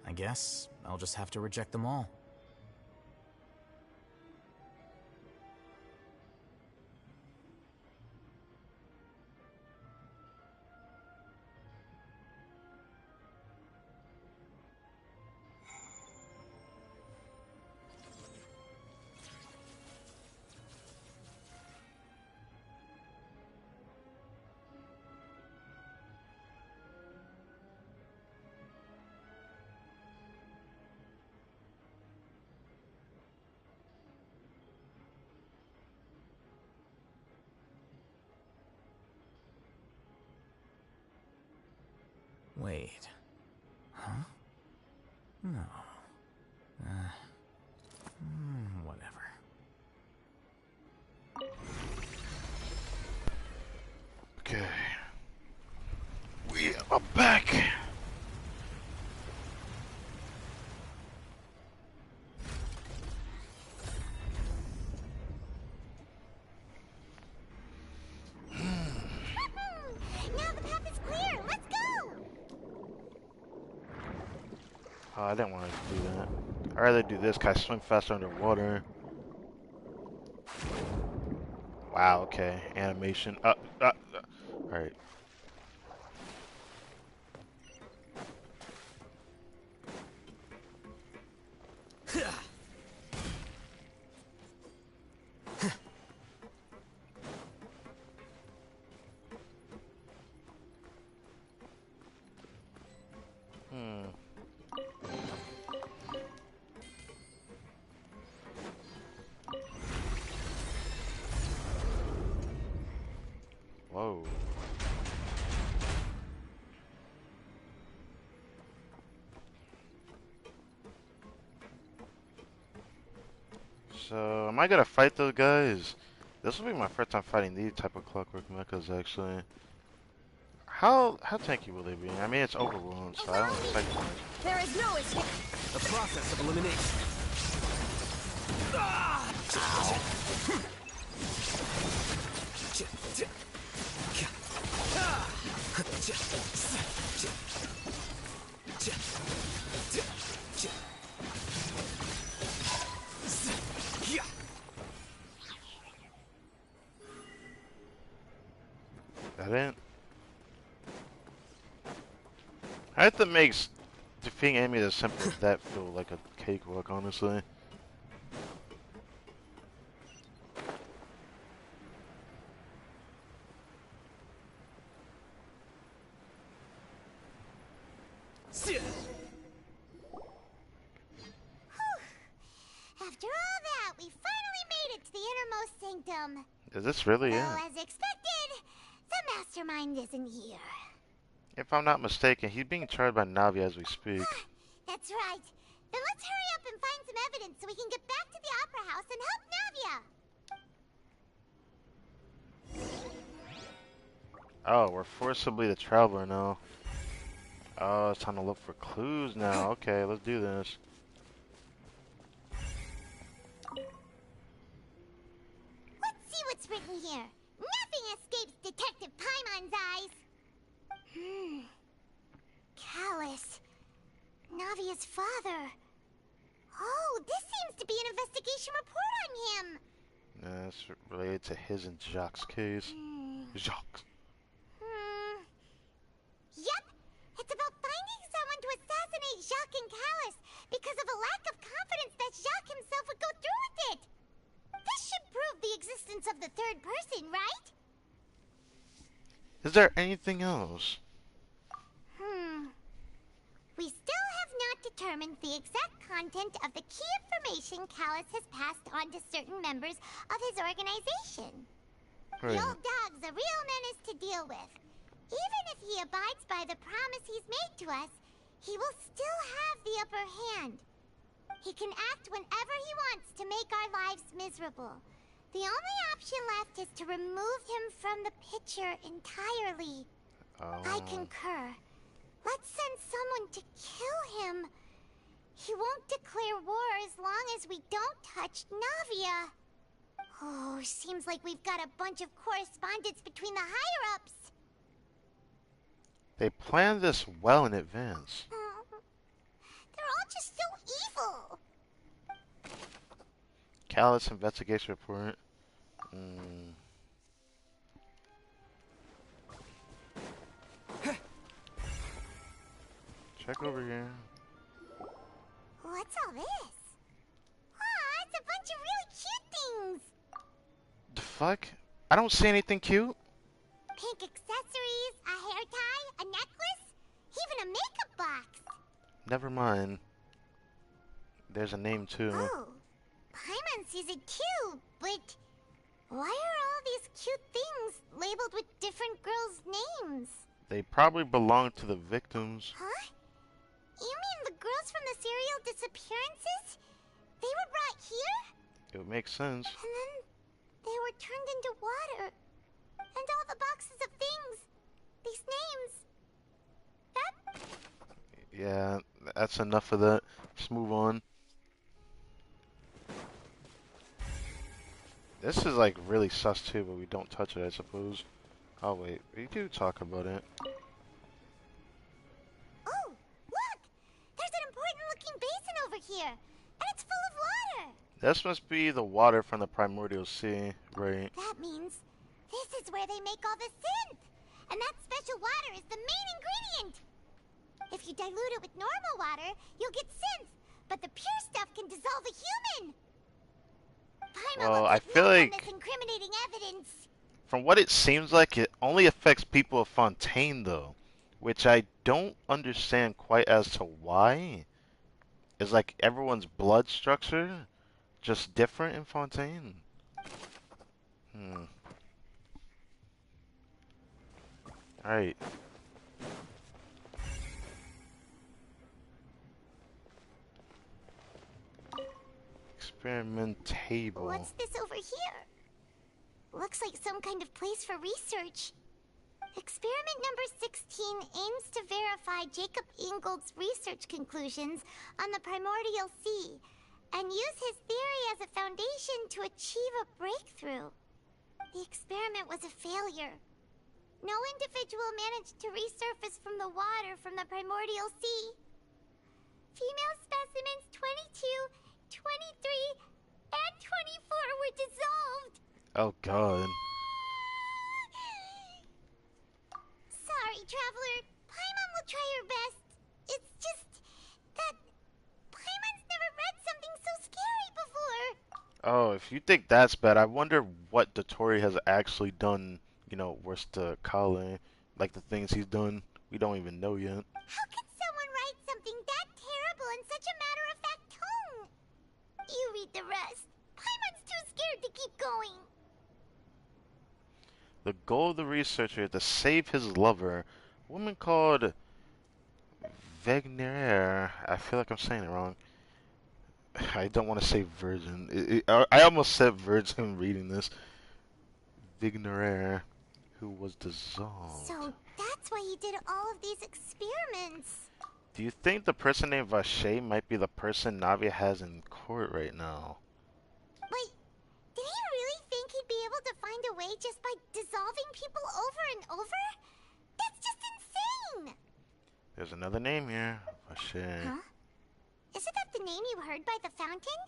I guess I'll just have to reject them all. Wait. Huh? No. Whatever. Okay. We are back. Now the path is clear. Let's go. Oh, I didn't want to do that. I'd rather do this because I swim faster underwater. Wow, okay. Animation. Alright. Whoa. So, am I gonna fight those guys? This will be my first time fighting these type of clockwork mechas, actually. How tanky will they be? I mean, it's overworld, so I don't expect much. There is no escape. The process of elimination. That it? I think that makes defeating enemies as simple as that feel like a cakewalk, honestly. After all that, we finally made it to the innermost sanctum. Is this really it? Well, as expected, the mastermind isn't here. If I'm not mistaken, he's being charged by Navi as we speak. That's right. Then let's hurry up and find some evidence so we can get back to the Opera House and help Navia. Oh, we're forcibly the traveler now. Oh, it's time to look for clues now. Okay, let's do this. Let's see what's written here. Nothing escapes Detective Paimon's eyes. Callus. Navia's father. Oh, this seems to be an investigation report on him. That's related to his and Jacques' case. Jacques. Yep. It's about finding someone to assassinate Jacques and Callus because of a lack of confidence that Jacques himself would go through with it. This should prove the existence of the third person, right? Is there anything else? We still have not determined the exact content of the key information Callus has passed on to certain members of his organization. Right. The old dog's a real menace to deal with. Even if he abides by the promise he's made to us, he will still have the upper hand. He can act whenever he wants to make our lives miserable. The only option left is to remove him from the picture entirely. I concur. Let's send someone to kill him. He won't declare war as long as we don't touch Navia. Oh, seems like we've got a bunch of correspondence between the higher-ups. They planned this well in advance. They're all just so evil. Callus investigation report. Check over here. What's all this? Aw, it's a bunch of really cute things. The fuck? I don't see anything cute. Pink accessories, a hair tie, a necklace, even a makeup box. Never mind. There's a name too. Oh, Paimon sees it too, but why are all these cute things labeled with different girls' names? They probably belong to the victims. Huh? You mean the girls from the serial disappearances? They were brought here? It would make sense. And then they were turned into water. And all the boxes of things. These names. That... Yeah, that's enough of that. Let's move on. This is like really sus too, but we don't touch it, I suppose. Oh wait, we do talk about it. Oh, look! There's an important looking basin over here. And it's full of water. This must be the water from the primordial sea, right? That means this is where they make all the synth. And that special water is the main ingredient. If you dilute it with normal water, you'll get synth. But the pure stuff can dissolve a human. Well, I feel like this incriminating evidence. from what it seems like, it only affects people of Fontaine, though, which I don't understand quite as to why. Is like everyone's blood structure just different in Fontaine? Alright. Experiment table. What's this over here? Looks like some kind of place for research. Experiment number 16 aims to verify Jacob Ingold's research conclusions on the primordial sea and use his theory as a foundation to achieve a breakthrough. The experiment was a failure. No individual managed to resurface from the water from the primordial sea. Female specimens 22, 23, and 24 were dissolved. Oh god. Sorry, Traveler. Paimon will try her best. It's just that Paimon's never read something so scary before. Oh, if you think that's bad, I wonder what Dotori has actually done, you know, worse to Kale. Like the things he's done, we don't even know yet. How could someone write something that terrible in such a matter-of-fact tone? You read the rest. Paimon's too scared to keep going. The goal of the researcher is to save his lover, a woman called Wegner. I feel like I'm saying it wrong. I don't want to say virgin. I almost said virgin reading this. Wegner, who was dissolved. So that's why he did all of these experiments. Do you think the person named Vache might be the person Navia has in court right now? Wait, did he really think he'd be able to find a way just by dissolving people over and over? That's just insane! There's another name here. Vache. Huh? Isn't that the name you heard by the fountain?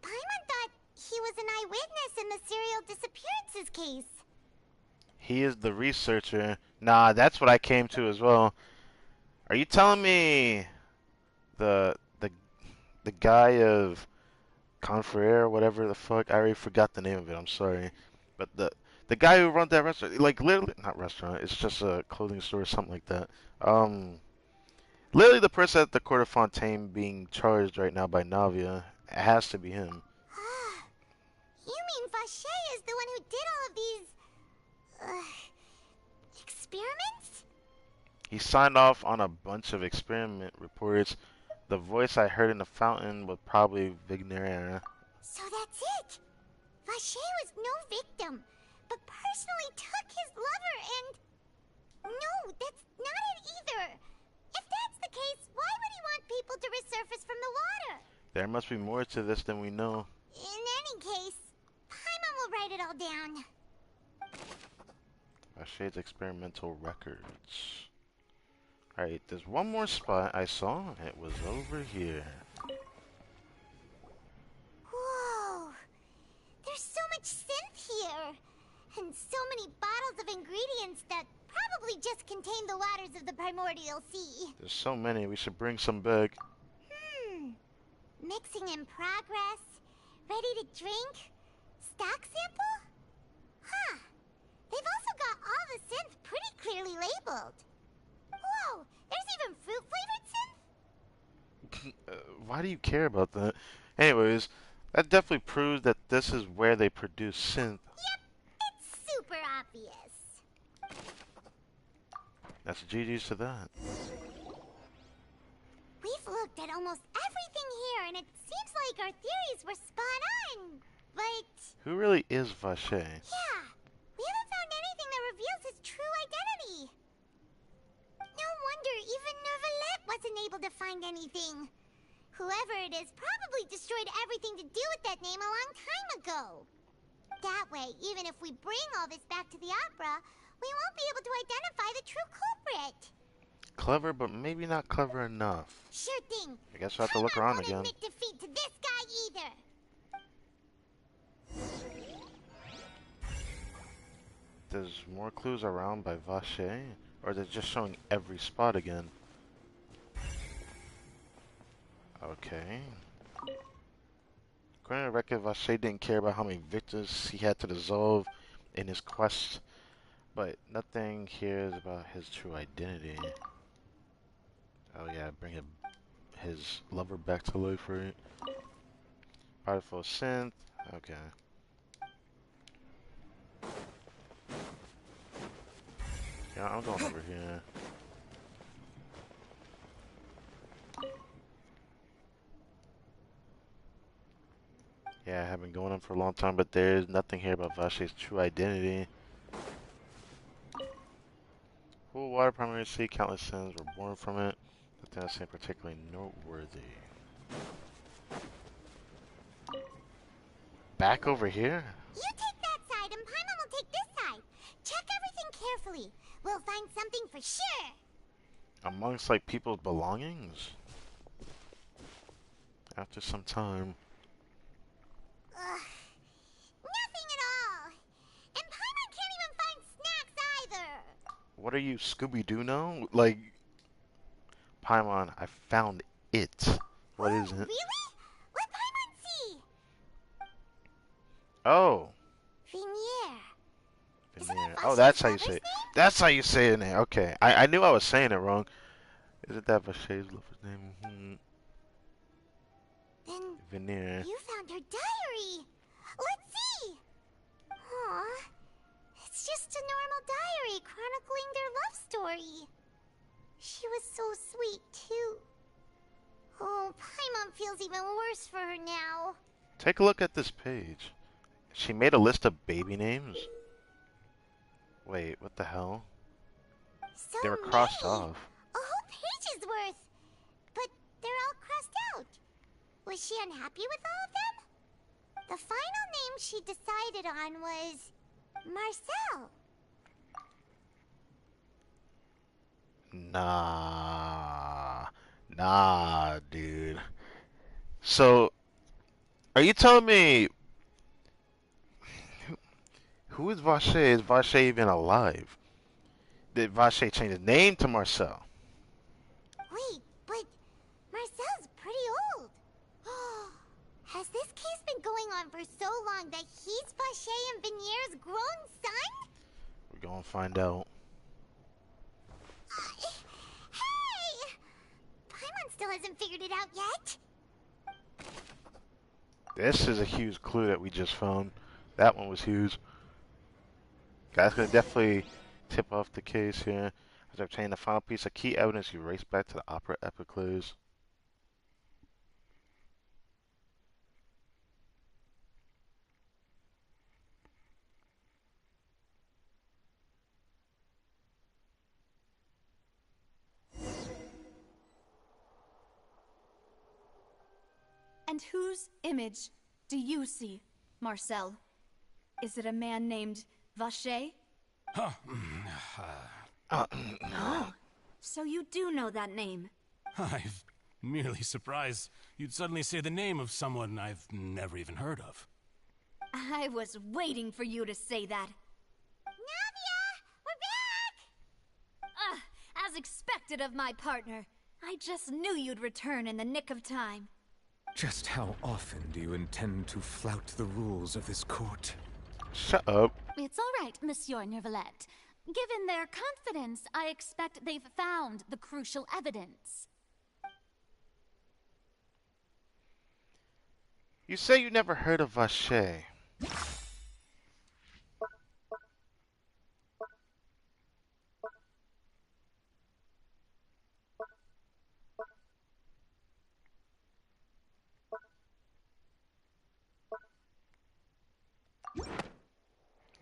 Paimon thought he was an eyewitness in the serial disappearances case. He is the researcher. Nah, that's what I came to as well. Are you telling me the guy of Confrere, whatever the fuck? I already forgot the name of it. I'm sorry, but the guy who runs that restaurant, like literally not restaurant, it's just a clothing store or something like that. Literally the person at the court of Fontaine being charged right now by Navia. It has to be him. You mean Vache is the one who did all of these experiments? He signed off on a bunch of experiment reports. The voice I heard in the fountain was probably Wegner. So that's it. Vache was no victim, but personally took his lover and... No, that's not it either. If that's the case, why would he want people to resurface from the water? There must be more to this than we know. In any case, Paimon will write it all down. Vache's experimental records. Alright, there's one more spot I saw. It was over here. Whoa! There's so much synth here! And so many bottles of ingredients that probably just contain the waters of the primordial sea. There's so many, we should bring some back. Mixing in progress. Ready to drink? Stock sample? Huh. They've also got all the synth pretty clearly labeled. Whoa! There's even fruit-flavored synth? Why do you care about that? Anyways, that definitely proves that this is where they produce synth. Yep, it's super obvious. That's GG's to that. We've looked at almost everything here, and it seems like our theories were spot on. But Who really is Vache? yeah, we haven't found anything that reveals his true identity. No wonder even Neuvillette wasn't able to find anything. Whoever it is probably destroyed everything to do with that name a long time ago. That way, even if we bring all this back to the opera, we won't be able to identify the true culprit. Clever, but maybe not clever enough. Sure thing. I guess we'll have to look around again. Admit defeat to this guy either. There's more clues around by Vache, or they're just showing every spot again. Okay. According to the record, Vache didn't care about how many victims he had to dissolve in his quest, but nothing here is about his true identity. Oh yeah, bring his lover back to life, right? Powerful synth. Okay. Yeah, I'm going over here. Yeah, I have been going on for a long time, but there's nothing here about Vache's true identity. Cool water, primary sea, countless sins were born from it. Nothing else seemed particularly noteworthy. Back over here? You take that side and Paimon will take this side. Check everything carefully. We'll find something for sure. Amongst, like, people's belongings? After some time. Nothing at all. And Paimon can't even find snacks either. What are you, Scooby-Doo now? Like, Paimon, I found it. What is it? Really? Let Paimon see. Oh. Venier. Veneer. Oh, that's how you say it. That's how you say it name. Okay. I knew I was saying it wrong. Isn't that Vache's lover's name? Then Veneer. you found her diary. Let's see. Aw. It's just a normal diary chronicling their love story. She was so sweet, too. Oh, Paimon feels even worse for her now. Take a look at this page. She made a list of baby names? Wait, what the hell? So They were crossed many. off. A whole page's worth. But they're all crossed out. Was she unhappy with all of them? The final name she decided on was Marcel. Nah, dude. So, are you telling me who is Vache? Is Vache even alive? Did Vache change his name to Marcel? Wait, but Marcel's pretty old. Has this case been going on for so long that he's Vache and Venier's grown son? We're gonna find out. Hey! Paimon still hasn't figured it out yet. This is a huge clue that we just found. That one was huge. That's gonna definitely tip off the case here. As I obtain the final piece of key evidence, you race back to the opera epicluse. And whose image do you see, Marcel? Is it a man named Vache? So you do know that name? I'm merely surprised you'd suddenly say the name of someone I've never even heard of. I was waiting for you to say that. Navia! We're back! As expected of my partner. I just knew you'd return in the nick of time. Just how often do you intend to flout the rules of this court? Shut up. It's all right, Monsieur Neuvillette. Given their confidence, I expect they've found the crucial evidence. You say you never heard of Vache.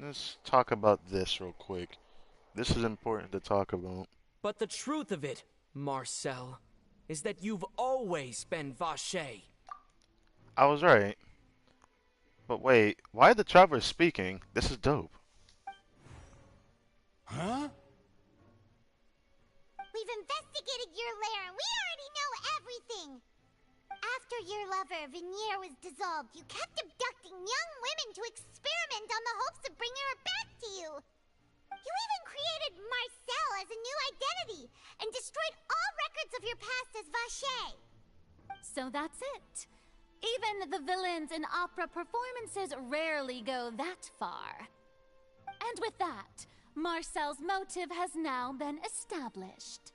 Let's talk about this real quick. This is important to talk about. But the truth of it, Marcel, is that you've always been Vache. I was right. But wait, why are the travelers speaking? This is dope. Huh? We've investigated your lair and we already know everything. After your lover, Venier, was dissolved, you kept abducting young women to experiment on the hopes of bringing her back to you. You even created Marcel as a new identity and destroyed all records of your past as Vache. So that's it. Even the villains in opera performances rarely go that far. And with that, Marcel's motive has now been established.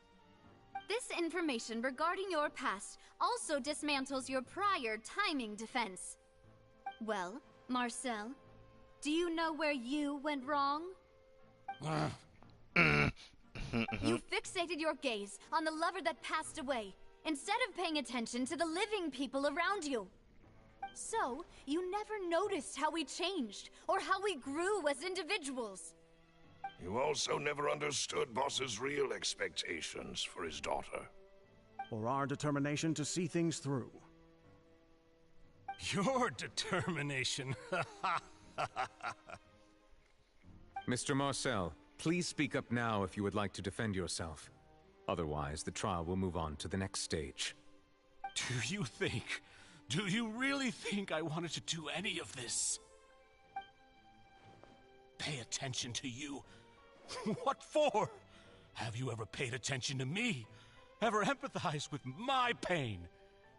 This information regarding your past also dismantles your prior timing defense. Well, Marcel, do you know where you went wrong? You fixated your gaze on the lover that passed away, instead of paying attention to the living people around you. So, you never noticed how we changed, or how we grew as individuals. You also never understood Boss's real expectations for his daughter. Or our determination to see things through. Your determination. Mr. Marcel, please speak up now if you would like to defend yourself. Otherwise, the trial will move on to the next stage. Do you really think I wanted to do any of this? Pay attention to you? What for? Have you ever paid attention to me? Ever empathized with my pain?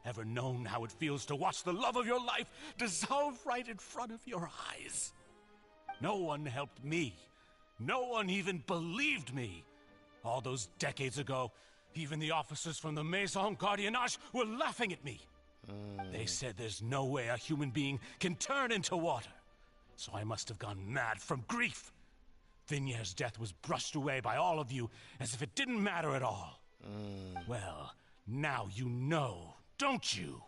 Ever known how it feels to watch the love of your life dissolve right in front of your eyes? No one helped me. No one even believed me. All those decades ago, even the officers from the Maison Gardiennage were laughing at me. They said there's no way a human being can turn into water. So I must have gone mad from grief. Vinier's death was brushed away by all of you as if it didn't matter at all. Well, now you know, don't you?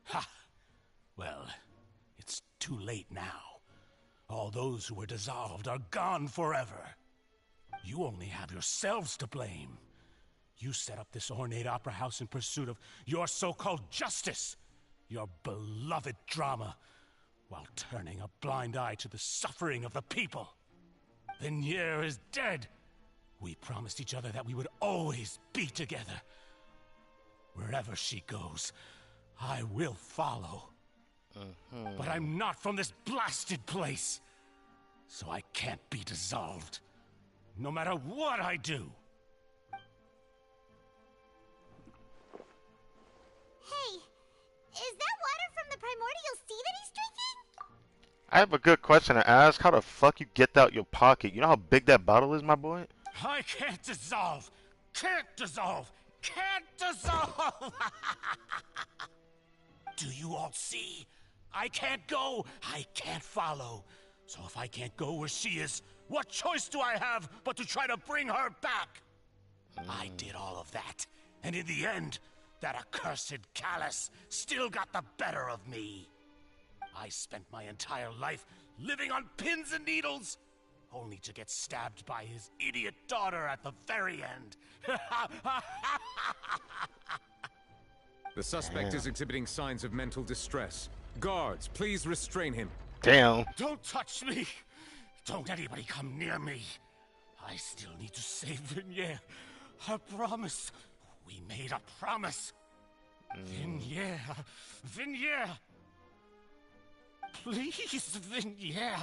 Ha! Well, it's too late now. All those who were dissolved are gone forever. You only have yourselves to blame. You set up this ornate opera house in pursuit of your so-called justice, your beloved drama, while turning a blind eye to the suffering of the people. Venier is dead. We promised each other that we would always be together. Wherever she goes, I will follow. But I'm not from this blasted place, so I can't be dissolved, no matter what I do. Hey, is that water from the primordial sea that he's drinking? I have a good question to ask. How the fuck you get that out your pocket? You know how big that bottle is, my boy? I can't dissolve! Can't dissolve! Can't dissolve! Do you all see? I can't go! I can't follow! So if I can't go where she is, what choice do I have but to try to bring her back? I did all of that, and in the end, that accursed Callus still got the better of me. I spent my entire life living on pins and needles, only to get stabbed by his idiot daughter at the very end. The suspect is exhibiting signs of mental distress. Guards, please restrain him. Damn. Don't touch me! Don't anybody come near me. I still need to save Venier. I promise. We made a promise. Venier. Venier. Please, Venier.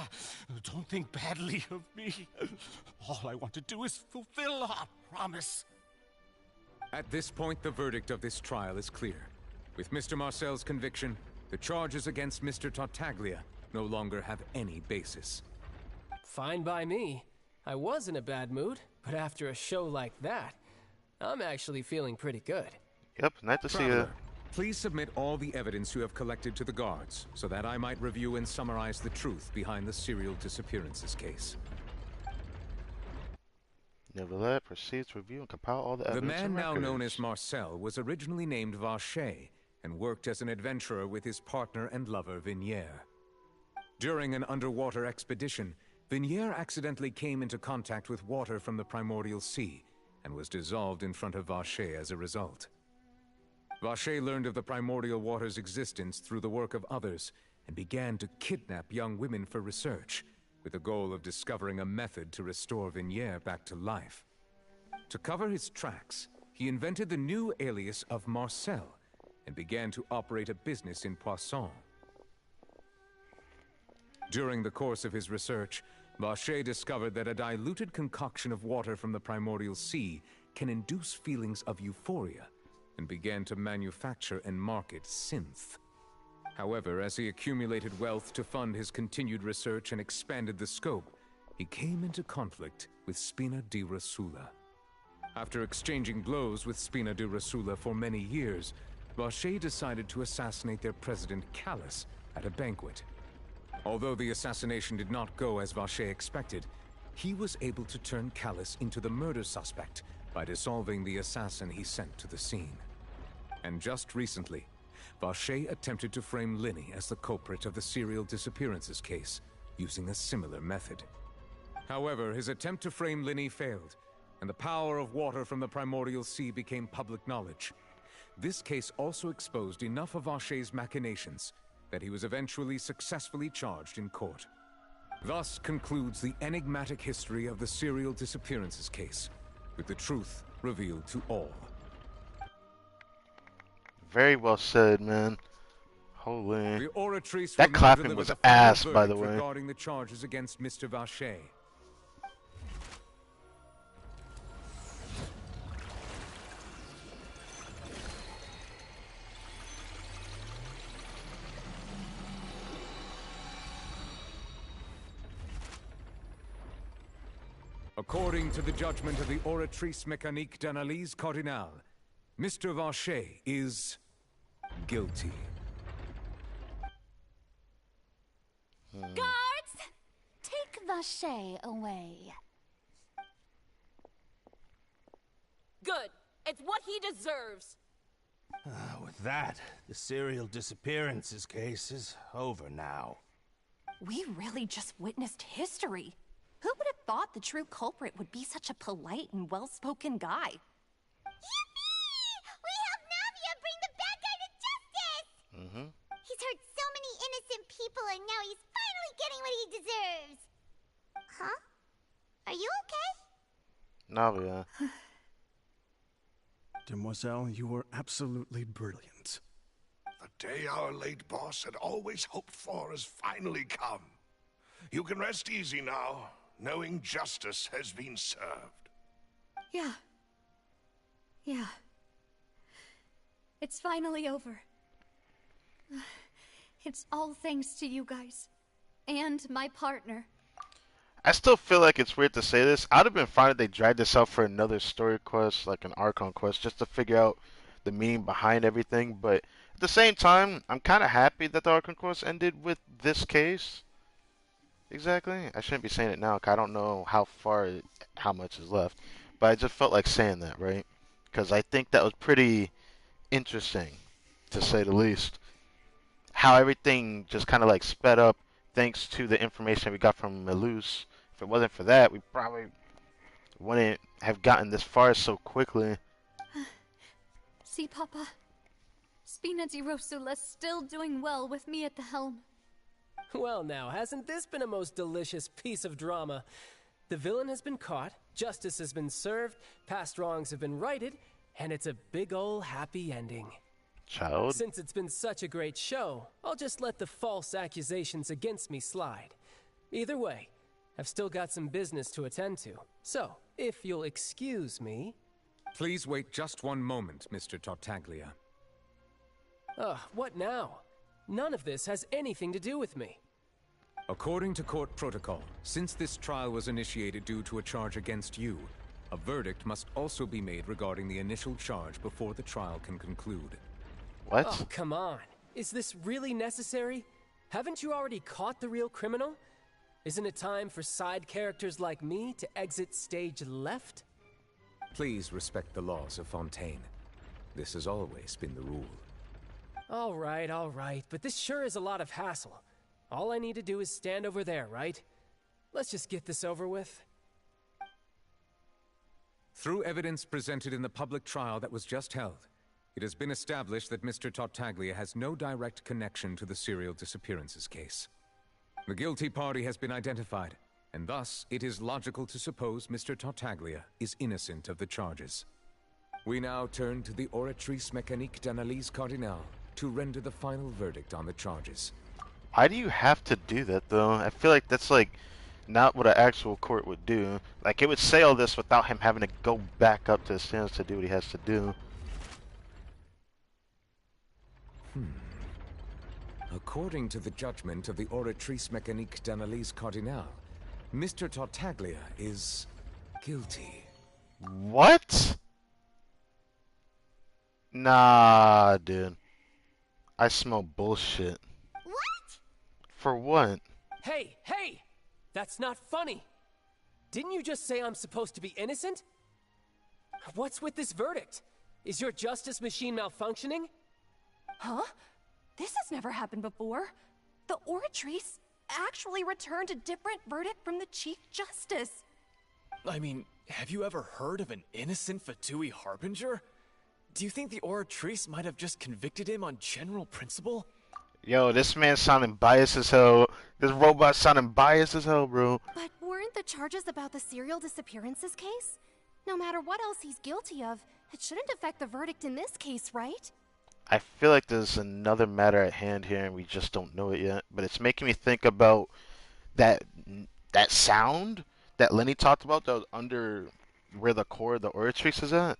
Don't think badly of me. All I want to do is fulfill our promise. At this point, the verdict of this trial is clear. With Mr. Marcel's conviction, the charges against Mr. Tartaglia no longer have any basis. Fine by me. I was in a bad mood, but after a show like that, I'm actually feeling pretty good. Yep, nice to see you. Traveler, please submit all the evidence you have collected to the guards, so that I might review and summarize the truth behind the serial disappearances case. Nevertheless, proceed to review and compile all the The evidence man and now records. known as Marcel was originally named Vache and worked as an adventurer with his partner and lover Venier. During an underwater expedition, Vignier accidentally came into contact with water from the primordial sea and was dissolved in front of Vacher as a result. Vacher learned of the primordial water's existence through the work of others and began to kidnap young women for research, with the goal of discovering a method to restore Vignier back to life. To cover his tracks, he invented the new alias of Marcel and began to operate a business in Poisson. During the course of his research, Vacher discovered that a diluted concoction of water from the primordial sea can induce feelings of euphoria, and began to manufacture and market synth. However, as he accumulated wealth to fund his continued research and expanded the scope, he came into conflict with Spina di Rosula. After exchanging blows with Spina di Rosula for many years, Vacher decided to assassinate their president Callus at a banquet. Although the assassination did not go as Vacher expected, he was able to turn Callus into the murder suspect by dissolving the assassin he sent to the scene. And just recently, Vacher attempted to frame Linny as the culprit of the serial disappearances case, using a similar method. However, his attempt to frame Linny failed, and the power of water from the primordial sea became public knowledge. This case also exposed enough of Vacher's machinations that he was eventually successfully charged in court. Thus concludes the enigmatic history of the serial disappearances case, with the truth revealed to all. Very well said, man. Holy. The Oratrice that will now clapping deliver was the final ass, by the verdict way. regarding the charges against Mr. Vacher. According to the judgment of the Oratrice Mécanique d'Analyse Cardinale, Mr. Vacher is guilty. Guards! Take Vacher away. Good. It's what he deserves. With that, the serial disappearances case is over now. We really just witnessed history. Who would have thought the true culprit would be such a polite and well-spoken guy? Yippee! We helped Navia bring the bad guy to justice! He's hurt so many innocent people and now he's finally getting what he deserves. Huh? Are you okay? Navia. Demoiselle, you were absolutely brilliant. The day our late boss had always hoped for has finally come. You can rest easy now, knowing justice has been served. Yeah. Yeah. It's finally over. It's all thanks to you guys. And my partner. I still feel like it's weird to say this. I'd have been fine if they dragged this out for another story quest, like an Archon quest, just to figure out the meaning behind everything. But at the same time, I'm kind of happy that the Archon quest ended with this case. Exactly. I shouldn't be saying it now, 'cause I don't know how much is left. But I just felt like saying that, right? Because I think that was pretty interesting, to say the least. How everything just kind of like sped up thanks to the information we got from Melus. If it wasn't for that, we probably wouldn't have gotten this far so quickly. See, Papa? Spina di Rosula's still doing well with me at the helm. Well now, hasn't this been a most delicious piece of drama? The villain has been caught, justice has been served, past wrongs have been righted, and it's a big ol' happy ending. Child. Since it's been such a great show, I'll just let the false accusations against me slide. Either way, I've still got some business to attend to. So, if you'll excuse me... Please wait just one moment, Mr. Tartaglia. Ugh, what now? None of this has anything to do with me. According to court protocol, since this trial was initiated due to a charge against you, a verdict must also be made regarding the initial charge before the trial can conclude. What? Oh, come on. Is this really necessary? Haven't you already caught the real criminal? Isn't it time for side characters like me to exit stage left? Please respect the laws of Fontaine. This has always been the rule. All right, but this sure is a lot of hassle. All I need to do is stand over there, right? Let's just get this over with. Through evidence presented in the public trial that was just held, it has been established that Mr. Tartaglia has no direct connection to the serial disappearances case. The guilty party has been identified, and thus it is logical to suppose Mr. Tartaglia is innocent of the charges. We now turn to the Oratrice Mécanique d'Analyse Cardinale to render the final verdict on the charges. Why do you have to do that, though? I feel like that's like not what an actual court would do. Like, it would say all this without him having to go back up to the stands to do what he has to do. According to the judgment of the Oratrice Mécanique d'Analyse Cardinale, Mr. Tartaglia is guilty. What? Nah, dude. I smell bullshit. What? For what? Hey, hey! That's not funny! Didn't you just say I'm supposed to be innocent? What's with this verdict? Is your justice machine malfunctioning? Huh? This has never happened before. The Oratrice actually returned a different verdict from the Chief Justice. I mean, have you ever heard of an innocent Fatui Harbinger? Do you think the Oratrice might have just convicted him on general principle? Yo, this man sounding biased as hell. This robot sounding biased as hell, bro. But weren't the charges about the serial disappearances case? No matter what else he's guilty of, it shouldn't affect the verdict in this case, right? I feel like there's another matter at hand here and we just don't know it yet. But it's making me think about that sound that Lenny talked about that was under where the core of the Oratrice is at.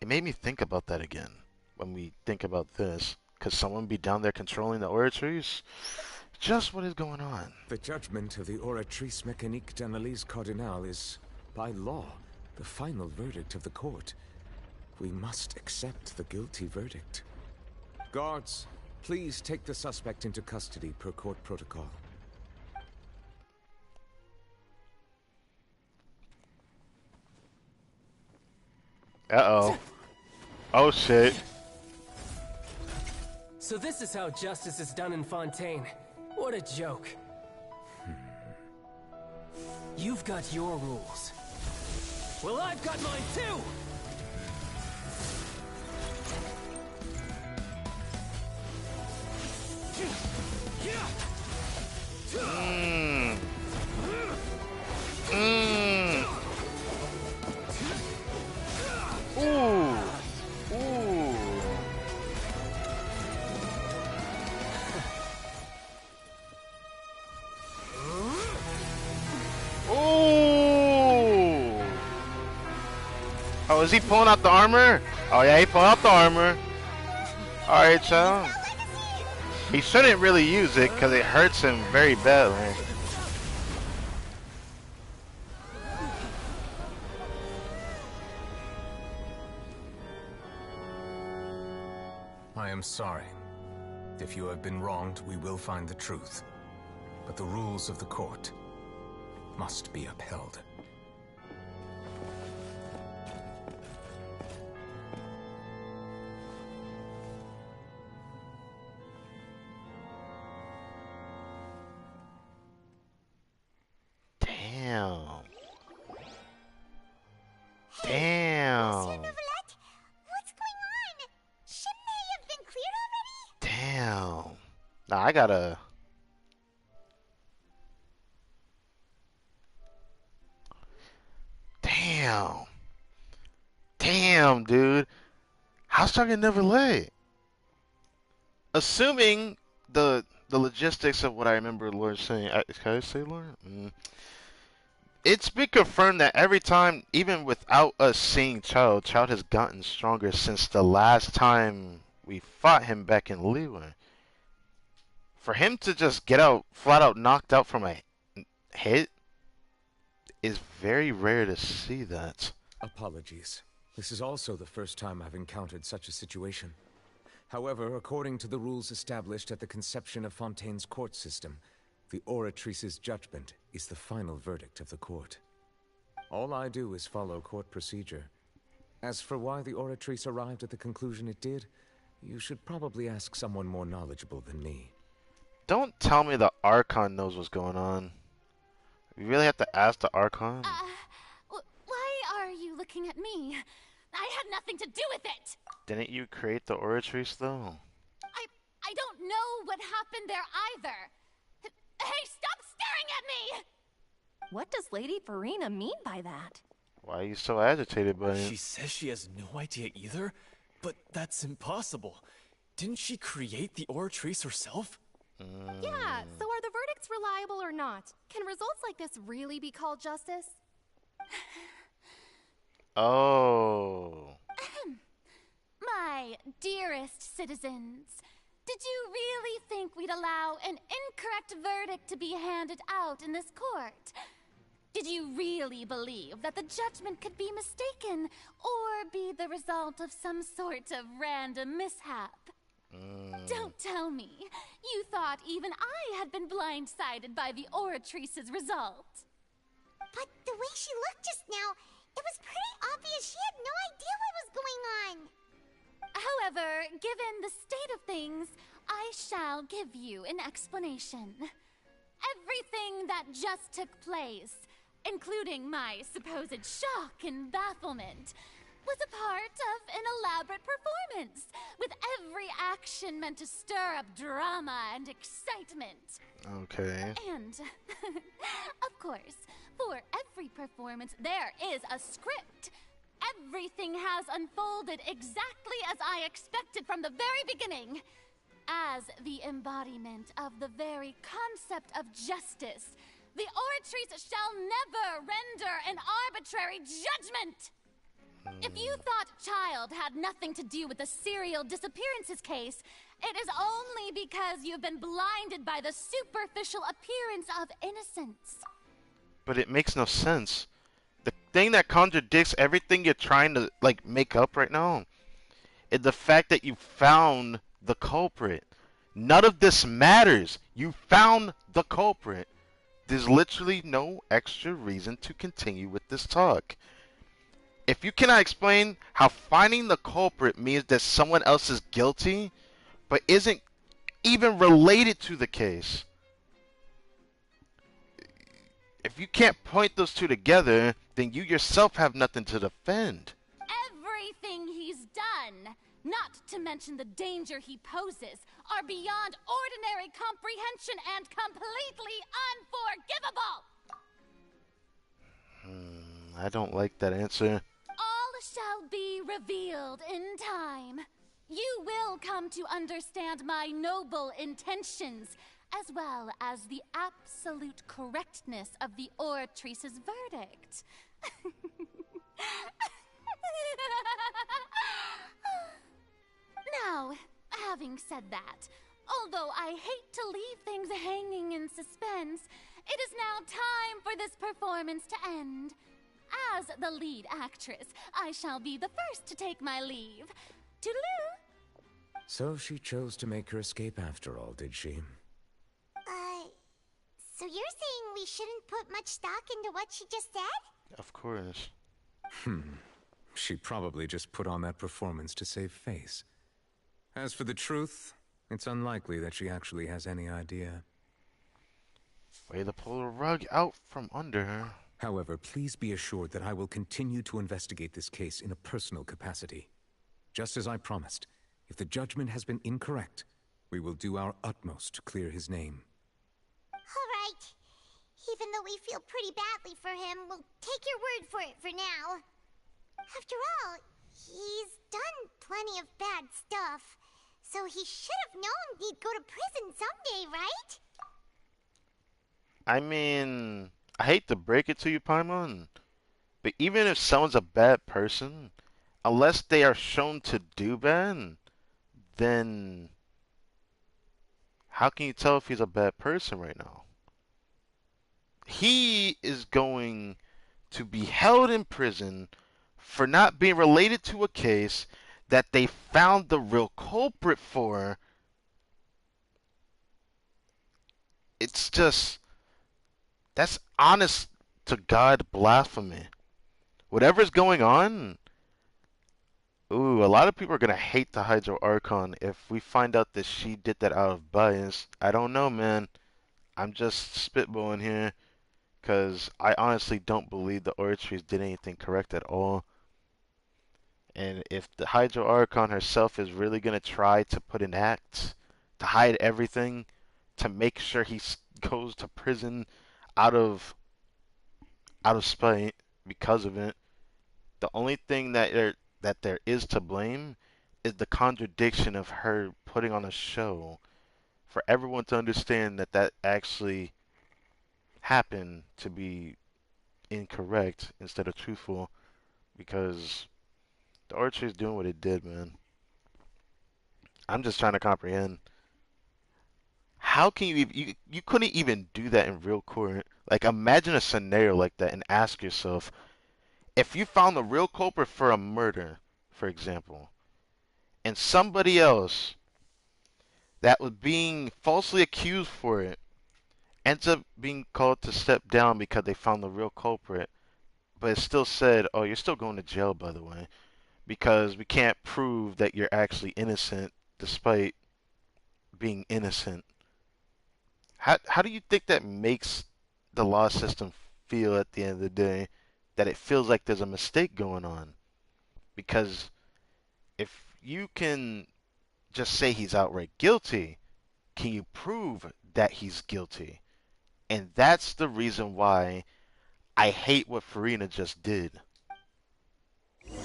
It made me think about that again when we think about this. Could someone be down there controlling the Oratrice? Just what is going on? The judgment of the Oratrice Mécanique d'Analyse Cardinale is, by law, the final verdict of the court. We must accept the guilty verdict. Guards, please take the suspect into custody per court protocol. Uh-oh. Oh, shit. So this is how justice is done in Fontaine. What a joke. You've got your rules. Well, I've got mine too! Mmm. Mmm. Ooh. Ooh. Ooh. Oh, is he pulling out the armor? Oh yeah, he pulling out the armor. Alright, child. He shouldn't really use it because it hurts him very badly. I am sorry. If you have been wronged, we will find the truth. But the rules of the court must be upheld. Damn. Damn. What's going on? Shouldn't they have been cleared already? Damn. Nah, I gotta... Damn. Damn, dude. How's Target never late? Assuming the logistics of what I remember Lauren saying. Can I say Lauren? It's been confirmed that every time, even without us seeing Child has gotten stronger since the last time we fought him back in Liyue. For him to just get out, flat out knocked out from a hit, is very rare to see that. Apologies. This is also the first time I've encountered such a situation. However, according to the rules established at the conception of Fontaine's court system, the Oratrice's judgment is the final verdict of the court. All I do is follow court procedure. As for why the Oratrice arrived at the conclusion it did, you should probably ask someone more knowledgeable than me. Don't tell me the Archon knows what's going on. We really have to ask the Archon? Why are you looking at me? I had nothing to do with it! Didn't you create the Oratrice, though? I don't know what happened there either. Hey, stop staring at me! What does Lady Farina mean by that? Why are you so agitated by it? She says she has no idea either, but that's impossible. Didn't she create the Oratrice herself? Yeah, so are the verdicts reliable or not? Can results like this really be called justice? Oh. My dearest citizens, did you really think we'd allow an incorrect verdict to be handed out in this court? Did you really believe that the judgment could be mistaken or be the result of some sort of random mishap? Don't tell me. You thought even I had been blindsided by the Oratrice's result. But the way she looked just now, it was pretty obvious she had no idea what was going on. However, given the state of things, I shall give you an explanation. Everything that just took place, including my supposed shock and bafflement, was a part of an elaborate performance, with every action meant to stir up drama and excitement. Okay. And, of course, for every performance, there is a script. Everything has unfolded exactly as I expected from the very beginning. As the embodiment of the very concept of justice, the Oratrice shall never render an arbitrary judgment! If you thought Child had nothing to do with the serial disappearances case, it is only because you've been blinded by the superficial appearance of innocence. But it makes no sense. The thing that contradicts everything you're trying to, like, make up right now is the fact that you found the culprit. None of this matters. You found the culprit. There's literally no extra reason to continue with this talk. If you cannot explain how finding the culprit means that someone else is guilty, but isn't even related to the case, if you can't point those two together, then you yourself have nothing to defend. Everything he's done, not to mention the danger he poses, are beyond ordinary comprehension and completely unforgivable! I don't like that answer. All shall be revealed in time. You will come to understand my noble intentions, as well as the absolute correctness of the Oratrice's verdict. Now, having said that, although I hate to leave things hanging in suspense, it is now time for this performance to end. As the lead actress, I shall be the first to take my leave. Toodaloo! So she chose to make her escape after all, did she? So you're saying we shouldn't put much stock into what she just said? Of course. She probably just put on that performance to save face. As for the truth, it's unlikely that she actually has any idea. Way to pull the rug out from under her. However, please be assured that I will continue to investigate this case in a personal capacity. Just as I promised, if the judgment has been incorrect, we will do our utmost to clear his name. All right. Even though we feel pretty badly for him, we'll take your word for it for now. After all, he's done plenty of bad stuff, so he should have known he'd go to prison someday, right? I mean, I hate to break it to you, Paimon, but even if someone's a bad person, unless they are shown to do bad, then how can you tell if he's a bad person right now? He is going to be held in prison for not being related to a case that they found the real culprit for. It's just, that's honest to God blasphemy. Whatever's going on, ooh, a lot of people are going to hate the Hydro Archon if we find out that she did that out of bias. I don't know, man. I'm just spitballing here. because I honestly don't believe the Oratrice did anything correct at all. And if the Hydro Archon herself is really going to try to put an act to hide everything, to make sure he goes to prison out of spite because of it, the only thing that there is to blame is the contradiction of her putting on a show for everyone to understand that that actually happened to be incorrect instead of truthful, because the Archer is doing what it did, man. I'm just trying to comprehend. How can you couldn't even do that in real court? Like, imagine a scenario like that and ask yourself, if you found the real culprit for a murder, for example, and somebody else that was being falsely accused for it ends up being called to step down because they found the real culprit, but it's still said, oh, you're still going to jail, by the way, because we can't prove that you're actually innocent despite being innocent. How do you think that makes the law system feel at the end of the day? That it feels like there's a mistake going on? Because if you can just say he's outright guilty, can you prove that he's guilty? And that's the reason why I hate what Farina just did. Oh,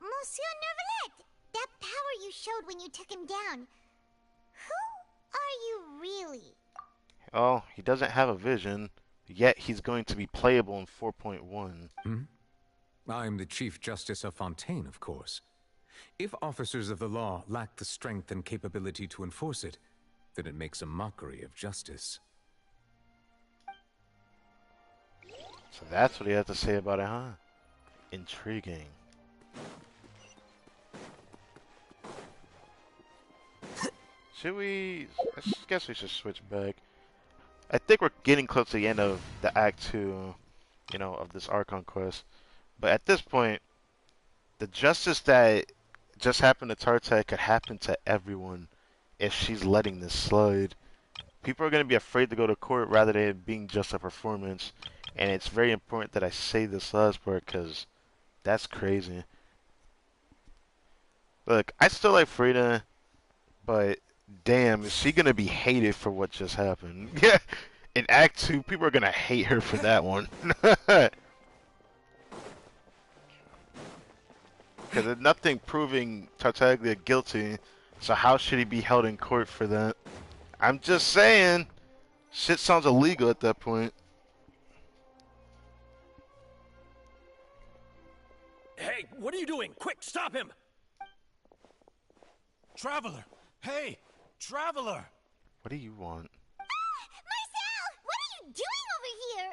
Monsieur Nervalette! That power you showed when you took him down. Who are you really? Oh, he doesn't have a vision, yet he's going to be playable in 4.1. I'm the Chief Justice of Fontaine, of course. If officers of the law lack the strength and capability to enforce it, then it makes a mockery of justice. So that's what he had to say about it, huh? Intriguing. Should we... I guess we should switch back. I think we're getting close to the end of the Act 2, you know, of this Archon quest. But at this point, the justice that just happened to Tartak could happen to everyone if she's letting this slide. People are going to be afraid to go to court rather than it being just a performance. And it's very important that I say this last part because that's crazy. Look, I still like Frida, but damn, is she going to be hated for what just happened? Yeah, in Act 2, people are going to hate her for that one. Because there's nothing proving Tartaglia guilty, so how should he be held in court for that? I'm just saying, shit sounds illegal at that point. Hey, what are you doing? Quick, stop him! Traveler! Hey! Traveler! What do you want? Marcel! What are you doing over here?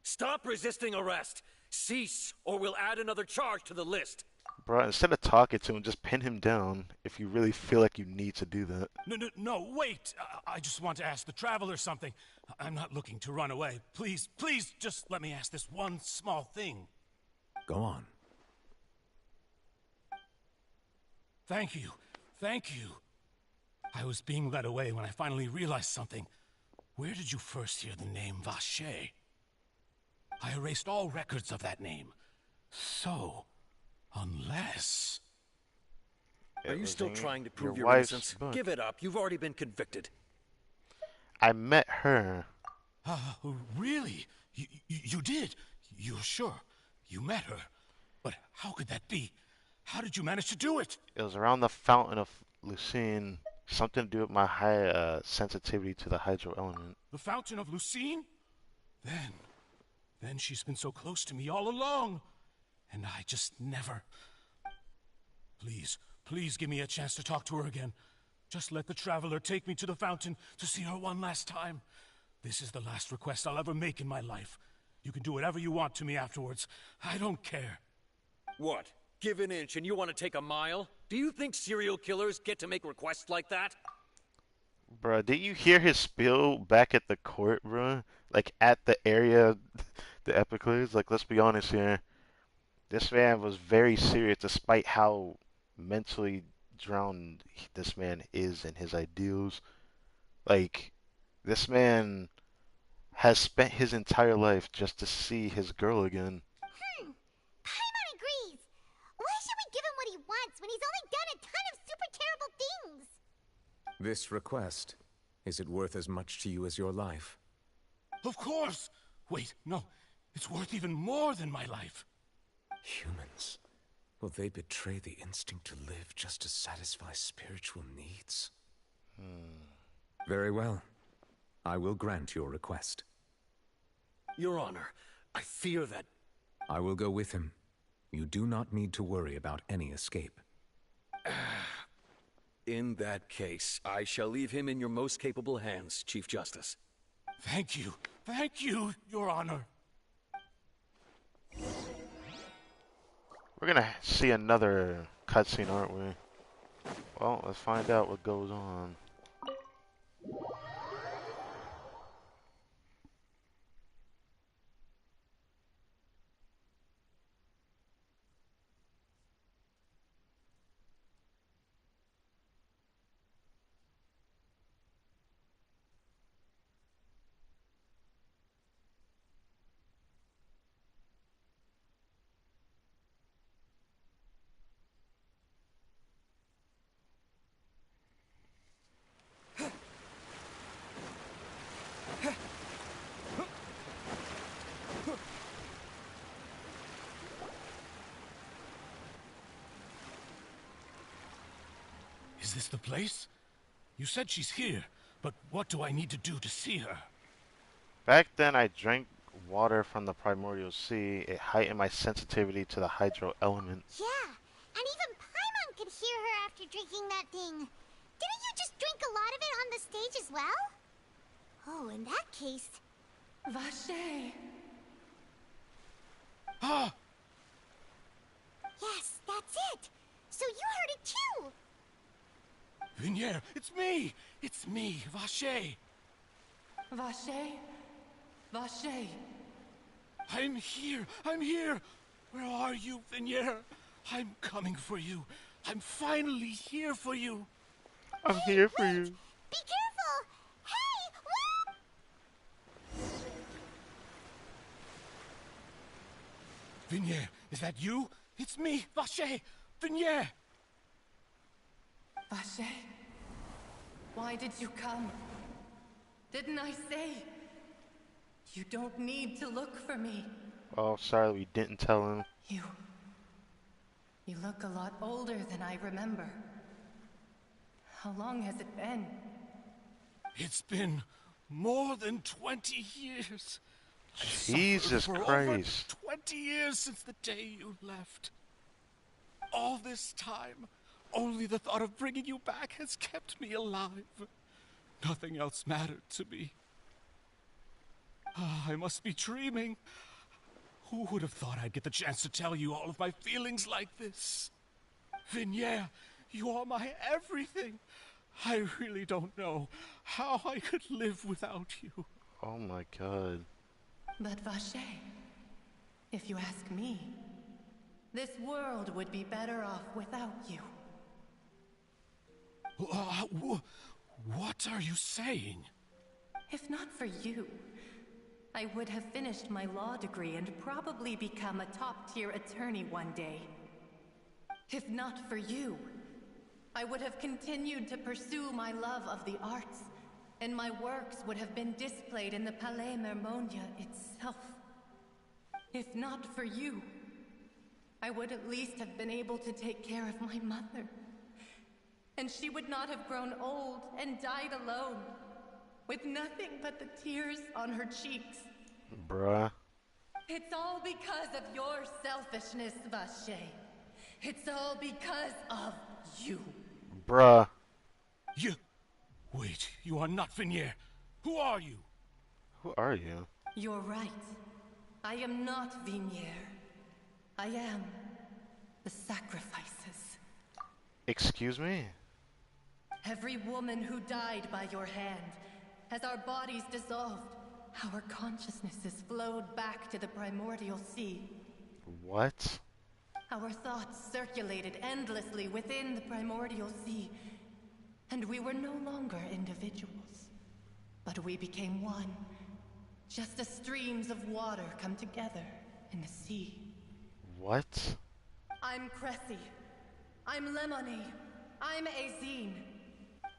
Stop resisting arrest! Cease, or we'll add another charge to the list. Bro, instead of talking to him, just pin him down if you really feel like you need to do that. No, wait! I just want to ask the Traveler something. I'm not looking to run away. Please, just let me ask this one small thing. Go on. Thank you. I was being led away when I finally realized something. Where did you first hear the name Vacher? I erased all records of that name. So, unless... Are you still trying to prove your your innocence? book. Give it up. You've already been convicted. I met her. Really? You did? You're sure? You met her? But how could that be? How did you manage to do it? It was around the Fountain of Lucine. Something to do with my high sensitivity to the hydro element. The Fountain of Lucine? Then she's been so close to me all along. And I just never... Please give me a chance to talk to her again. Just let the Traveler take me to the fountain to see her one last time. This is the last request I'll ever make in my life. You can do whatever you want to me afterwards. I don't care. What? Give an inch and you want to take a mile? Do you think serial killers get to make requests like that? Bruh, did you hear his spiel back at the court, bruh? Like, at the area, the Epicles? Like, let's be honest here. This man was very serious despite how mentally drowned this man is in his ideals. Like, this man has spent his entire life just to see his girl again. Paimon agrees. Why should we give him what he wants when he's only done a ton of super terrible things? This request, is it worth as much to you as your life? Of course! Wait, no. It's worth even more than my life. Humans. Will they betray the instinct to live just to satisfy spiritual needs? Very well. I will grant your request. Your Honor, I fear that... I will go with him. You do not need to worry about any escape. In that case, I shall leave him in your most capable hands, Chief Justice. Thank you, Your Honor. We're gonna see another cutscene, aren't we? Well, let's find out what goes on. Is this the place? You said she's here, but what do I need to do to see her? Back then, I drank water from the primordial sea. It heightened my sensitivity to the hydro element. Yeah, and even Paimon could hear her after drinking that thing. Didn't you just drink a lot of it on the stage as well? Oh, in that case... Vache. Ah! Yes, that's it. So you heard it too. Vignier, it's me! It's me, Vache! Vache? Vache? I'm here! I'm here! Where are you, Vignier? I'm coming for you. I'm finally here for you. I'm here for you. Be careful! Hey, wait! Vignier, is that you? It's me, Vache! Vignier! Vache? Why did you come? Didn't I say? You don't need to look for me. Oh, sorry, we didn't tell him. You look a lot older than I remember. How long has it been? It's been more than 20 years. Jesus for Christ. Over 20 years since the day you left. All this time, only the thought of bringing you back has kept me alive. Nothing else mattered to me. I must be dreaming. Who would have thought I'd get the chance to tell you all of my feelings like this? Vignier, you are my everything. I really don't know how I could live without you. Oh my god. But Vache, if you ask me, this world would be better off without you. What are you saying? If not for you, I would have finished my law degree and probably become a top-tier attorney one day. If not for you, I would have continued to pursue my love of the arts, and my works would have been displayed in the Palais Mermonia itself. If not for you, I would at least have been able to take care of my mother. And she would not have grown old and died alone, with nothing but the tears on her cheeks. Bruh. It's all because of your selfishness, Vache. It's all because of you. Bruh. You... Wait, you are not Vignier. Who are you? Who are you? You're right. I am not Vignier. I am the sacrifices. Excuse me? Every woman who died by your hand, as our bodies dissolved, our consciousnesses flowed back to the primordial sea. What? Our thoughts circulated endlessly within the primordial sea, and we were no longer individuals. But we became one, just as streams of water come together in the sea. What? I'm Cressy. I'm Lemony. I'm Azine.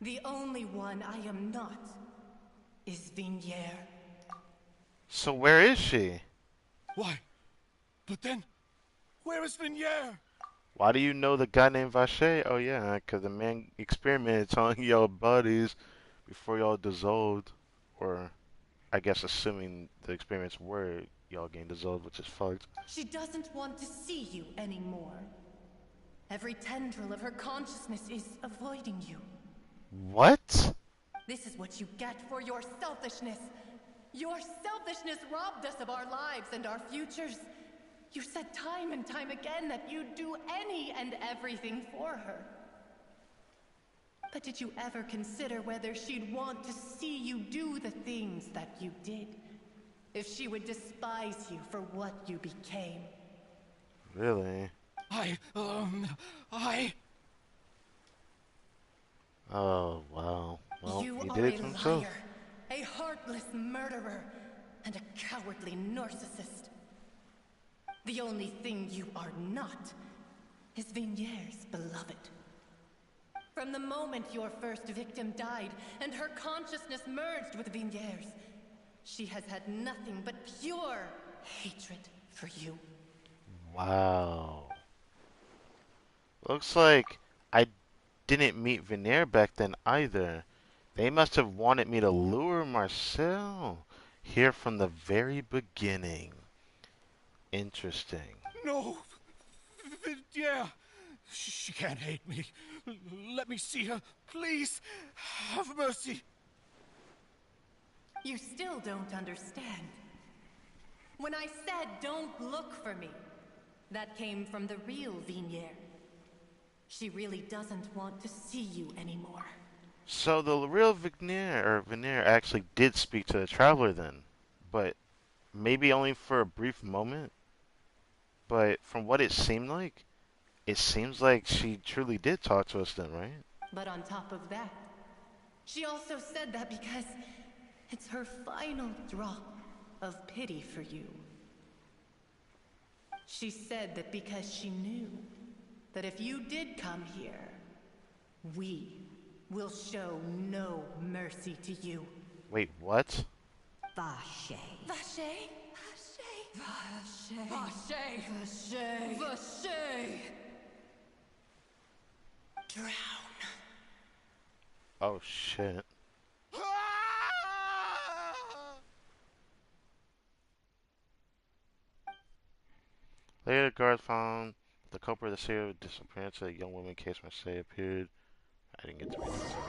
The only one I am not is Vignier. So where is she? Why? But then, where is Vignier? Why do you know the guy named Vache? Oh yeah, because the man experimented on your bodies before y'all dissolved. Or, I guess assuming the experiments were y'all getting dissolved, which is fucked. She doesn't want to see you anymore. Every tendril of her consciousness is avoiding you. What? This is what you get for your selfishness. Your selfishness robbed us of our lives and our futures. You said time and time again that you'd do any and everything for her. But did you ever consider whether she'd want to see you do the things that you did? If she would despise you for what you became? Really? Oh, wow. Well, You he are did it a to himself. liar, a heartless murderer, and a cowardly narcissist. The only thing you are not is Vignier's beloved. From the moment your first victim died and her consciousness merged with Vignier's, she has had nothing but pure hatred for you. Wow. Looks like I didn't meet Veneer back then either. They must have wanted me to lure Marcel here from the very beginning. Interesting. No! Yeah! She can't hate me. Let me see her. Please! Have mercy! You still don't understand. When I said don't look for me, that came from the real Vignier. She really doesn't want to see you anymore. So the real Veneer actually did speak to the Traveler then, but maybe only for a brief moment. But from what it seemed like, it seems like she truly did talk to us then, right? But on top of that, she also said that because it's her final drop of pity for you. She said that because she knew that if you did come here, we will show no mercy to you. Wait, what? Vache. Vache? Vache. Vache. Vache. Vache. Drown. Oh shit. Later, the guards found the culprit of the serial disappearance of a young woman case Marseille appeared. I didn't get to read that time.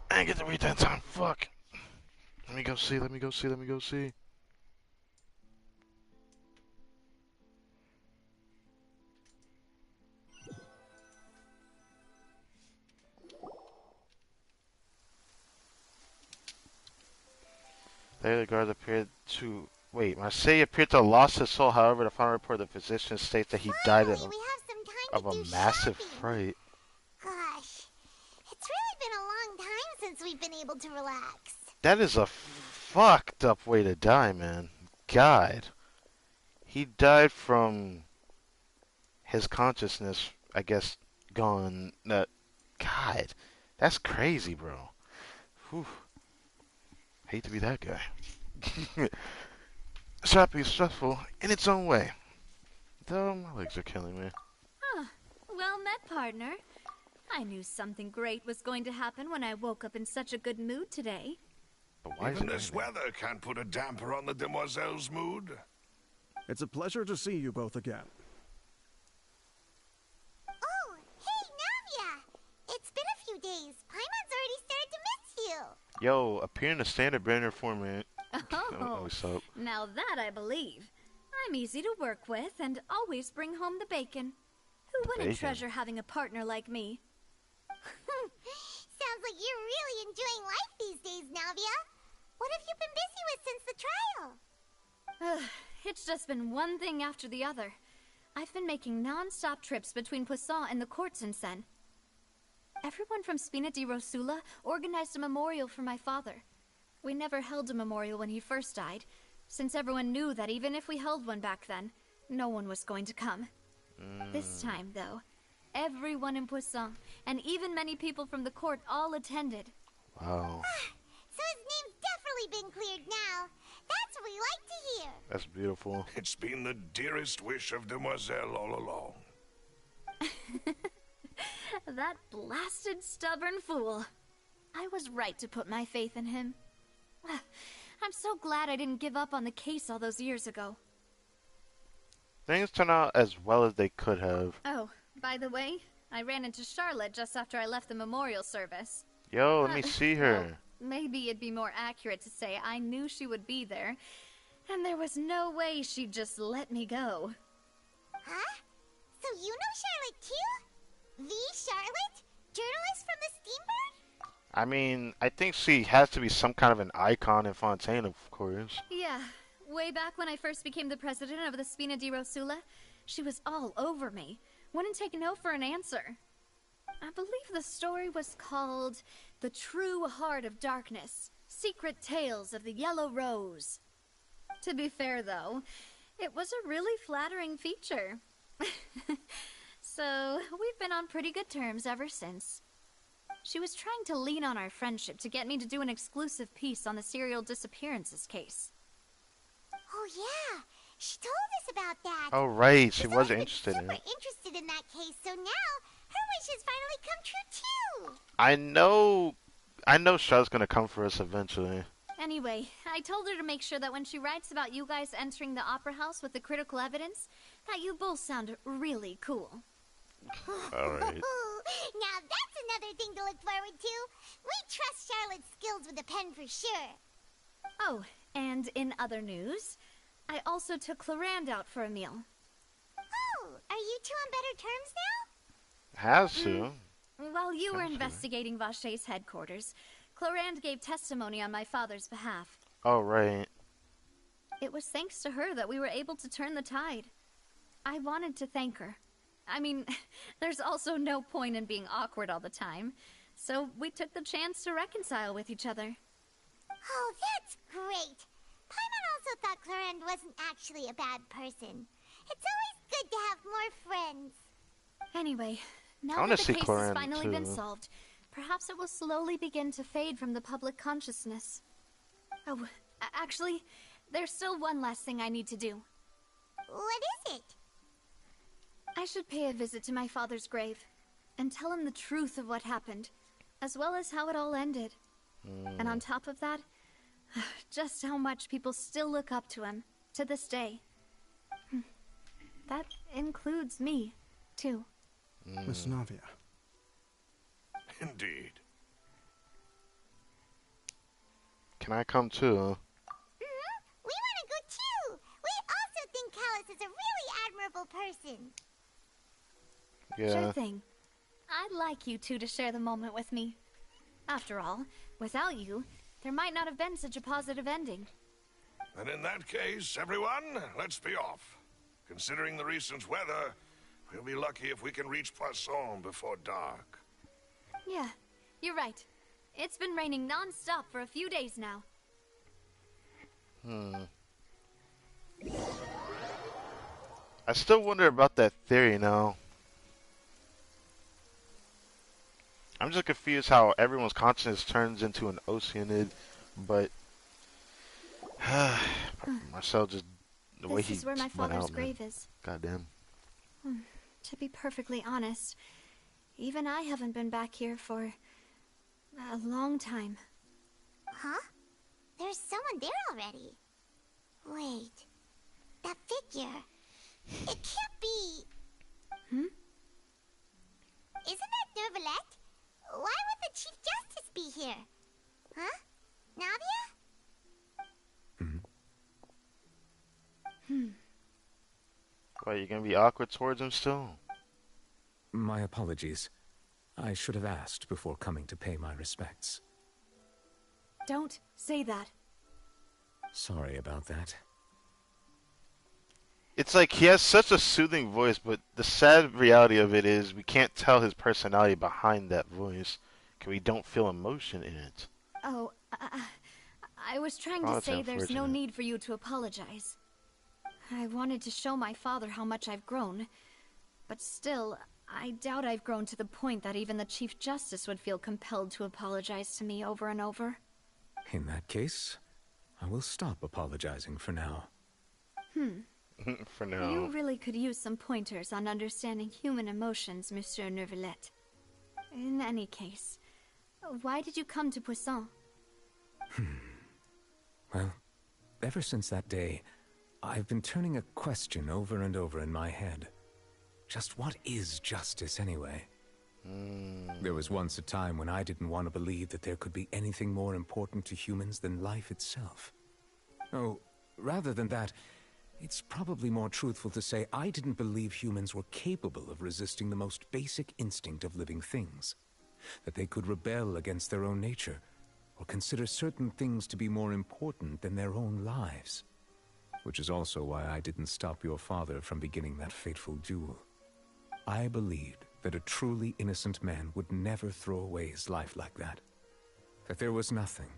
I didn't get to read that time. Fuck. Let me go see. Let me go see. Let me go see. Later, the guards appeared to... Wait, Marseille appeared to have lost his soul. However, the final report of the physician states that he died of a massive fright. Gosh, it's really been a long time since we've been able to relax. That is a fucked up way to die, man. God. He died from his consciousness, I guess, gone. God. That's crazy, bro. Whew. Hate to be that guy. Shopping is stressful in its own way. Though my legs are killing me. Huh. Well met, partner. I knew something great was going to happen when I woke up in such a good mood today. But why Even this weather can't put a damper on the demoiselle's mood. It's a pleasure to see you both again. Oh, hey, Navia! It's been a few days. Paimon's already started to miss you. Yo, appear in the standard banner format. Oh, what's up? Now that I believe. I'm easy to work with and always bring home the bacon. Who wouldn't Bacon? treasure having a partner like me? Sounds like you're really enjoying life these days, Navia. What have you been busy with since the trial? It's just been one thing after the other. I've been making non-stop trips between Poisson and the court since then. Everyone from Spina di Rosula organized a memorial for my father. We never held a memorial when he first died, since everyone knew that even if we held one back then, no one was going to come. This time, though, everyone in Poisson, and even many people from the court, all attended. Wow. So his name's definitely been cleared now. That's what we like to hear. That's beautiful. It's been the dearest wish of Demoiselle all along. That blasted stubborn fool. I was right to put my faith in him. I'm so glad I didn't give up on the case all those years ago. Things turned out as well as they could have. Oh, by the way, I ran into Charlotte just after I left the memorial service. Yo, let me see her. Well, maybe it'd be more accurate to say I knew she would be there, and there was no way she'd just let me go. Huh? So you know Charlotte too? The Charlotte? Journalist from the Steambird? I mean, I think she has to be some kind of an icon in Fontaine, of course. Yeah, way back when I first became the president of the Spina di Rosula, she was all over me. Wouldn't take no for an answer. I believe the story was called The True Heart of Darkness, Secret Tales of the Yellow Rose. To be fair, though, it was a really flattering feature. So, we've been on pretty good terms ever since. She was trying to lean on our friendship to get me to do an exclusive piece on the serial disappearances case. Oh yeah, she told us about that. Oh right, she She's was always interested been in super it. interested in that case, so now her wish has finally come true too. I know Charlotte's gonna come for us eventually. Anyway, I told her to make sure that when she writes about you guys entering the opera house with the critical evidence, that you both sound really cool. Alright. Now that's another thing to look forward to. We trust Charlotte's skills with a pen for sure. Oh, and in other news, I also took Clarand out for a meal. Oh, are you two on better terms now? Has to. While you were Sounds good. investigating Vachey's headquarters, Clarand gave testimony on my father's behalf. Oh right. It was thanks to her that we were able to turn the tide. I wanted to thank her. I mean, there's also no point in being awkward all the time, so we took the chance to reconcile with each other. Oh, that's great. Paimon also thought Clarend wasn't actually a bad person. It's always good to have more friends. Anyway, I now wanna that the see case Clarend, has finally been too. solved, perhaps it will slowly begin to fade from the public consciousness. Oh, actually, there's still one last thing I need to do. What is it? I should pay a visit to my father's grave and tell him the truth of what happened, as well as how it all ended. And on top of that, just how much people still look up to him to this day. That includes me, too. Miss Navia. Indeed. Can I come too? We want to go too. We also think Callus is a really admirable person. Yeah. Sure thing. I'd like you two to share the moment with me. After all, without you, there might not have been such a positive ending. And in that case, everyone, let's be off. Considering the recent weather, we'll be lucky if we can reach Poisson before dark. Yeah, you're right. It's been raining non-stop for a few days now. I still wonder about that theory now. I'm just confused how everyone's consciousness turns into an oceanid, but Marcel just the way This he is where my went father's out, man. grave is. Goddamn. To be perfectly honest, even I haven't been back here for a long time. Huh? There's someone there already. Wait. That figure. It can't be. Isn't that Nervalette? Why would the Chief Justice be here? Huh? Navia? Why, you gonna be awkward towards him still? My apologies. I should have asked before coming to pay my respects. Don't say that. Sorry about that. It's like he has such a soothing voice, but the sad reality of it is we can't tell his personality behind that voice because we don't feel emotion in it. Oh, I was trying Oh, to that's say there's no unfortunate. need for you to apologize. I wanted to show my father how much I've grown, but still, I doubt I've grown to the point that even the Chief Justice would feel compelled to apologize to me over and over. In that case, I will stop apologizing for now. For now. You really could use some pointers on understanding human emotions, Monsieur Neuvillette. In any case, why did you come to Poisson? Well, ever since that day, I've been turning a question over and over in my head. Just what is justice anyway? There was once a time when I didn't want to believe that there could be anything more important to humans than life itself. Oh, rather than that, it's probably more truthful to say I didn't believe humans were capable of resisting the most basic instinct of living things. That they could rebel against their own nature, or consider certain things to be more important than their own lives. Which is also why I didn't stop your father from beginning that fateful duel. I believed that a truly innocent man would never throw away his life like that. That there was nothing,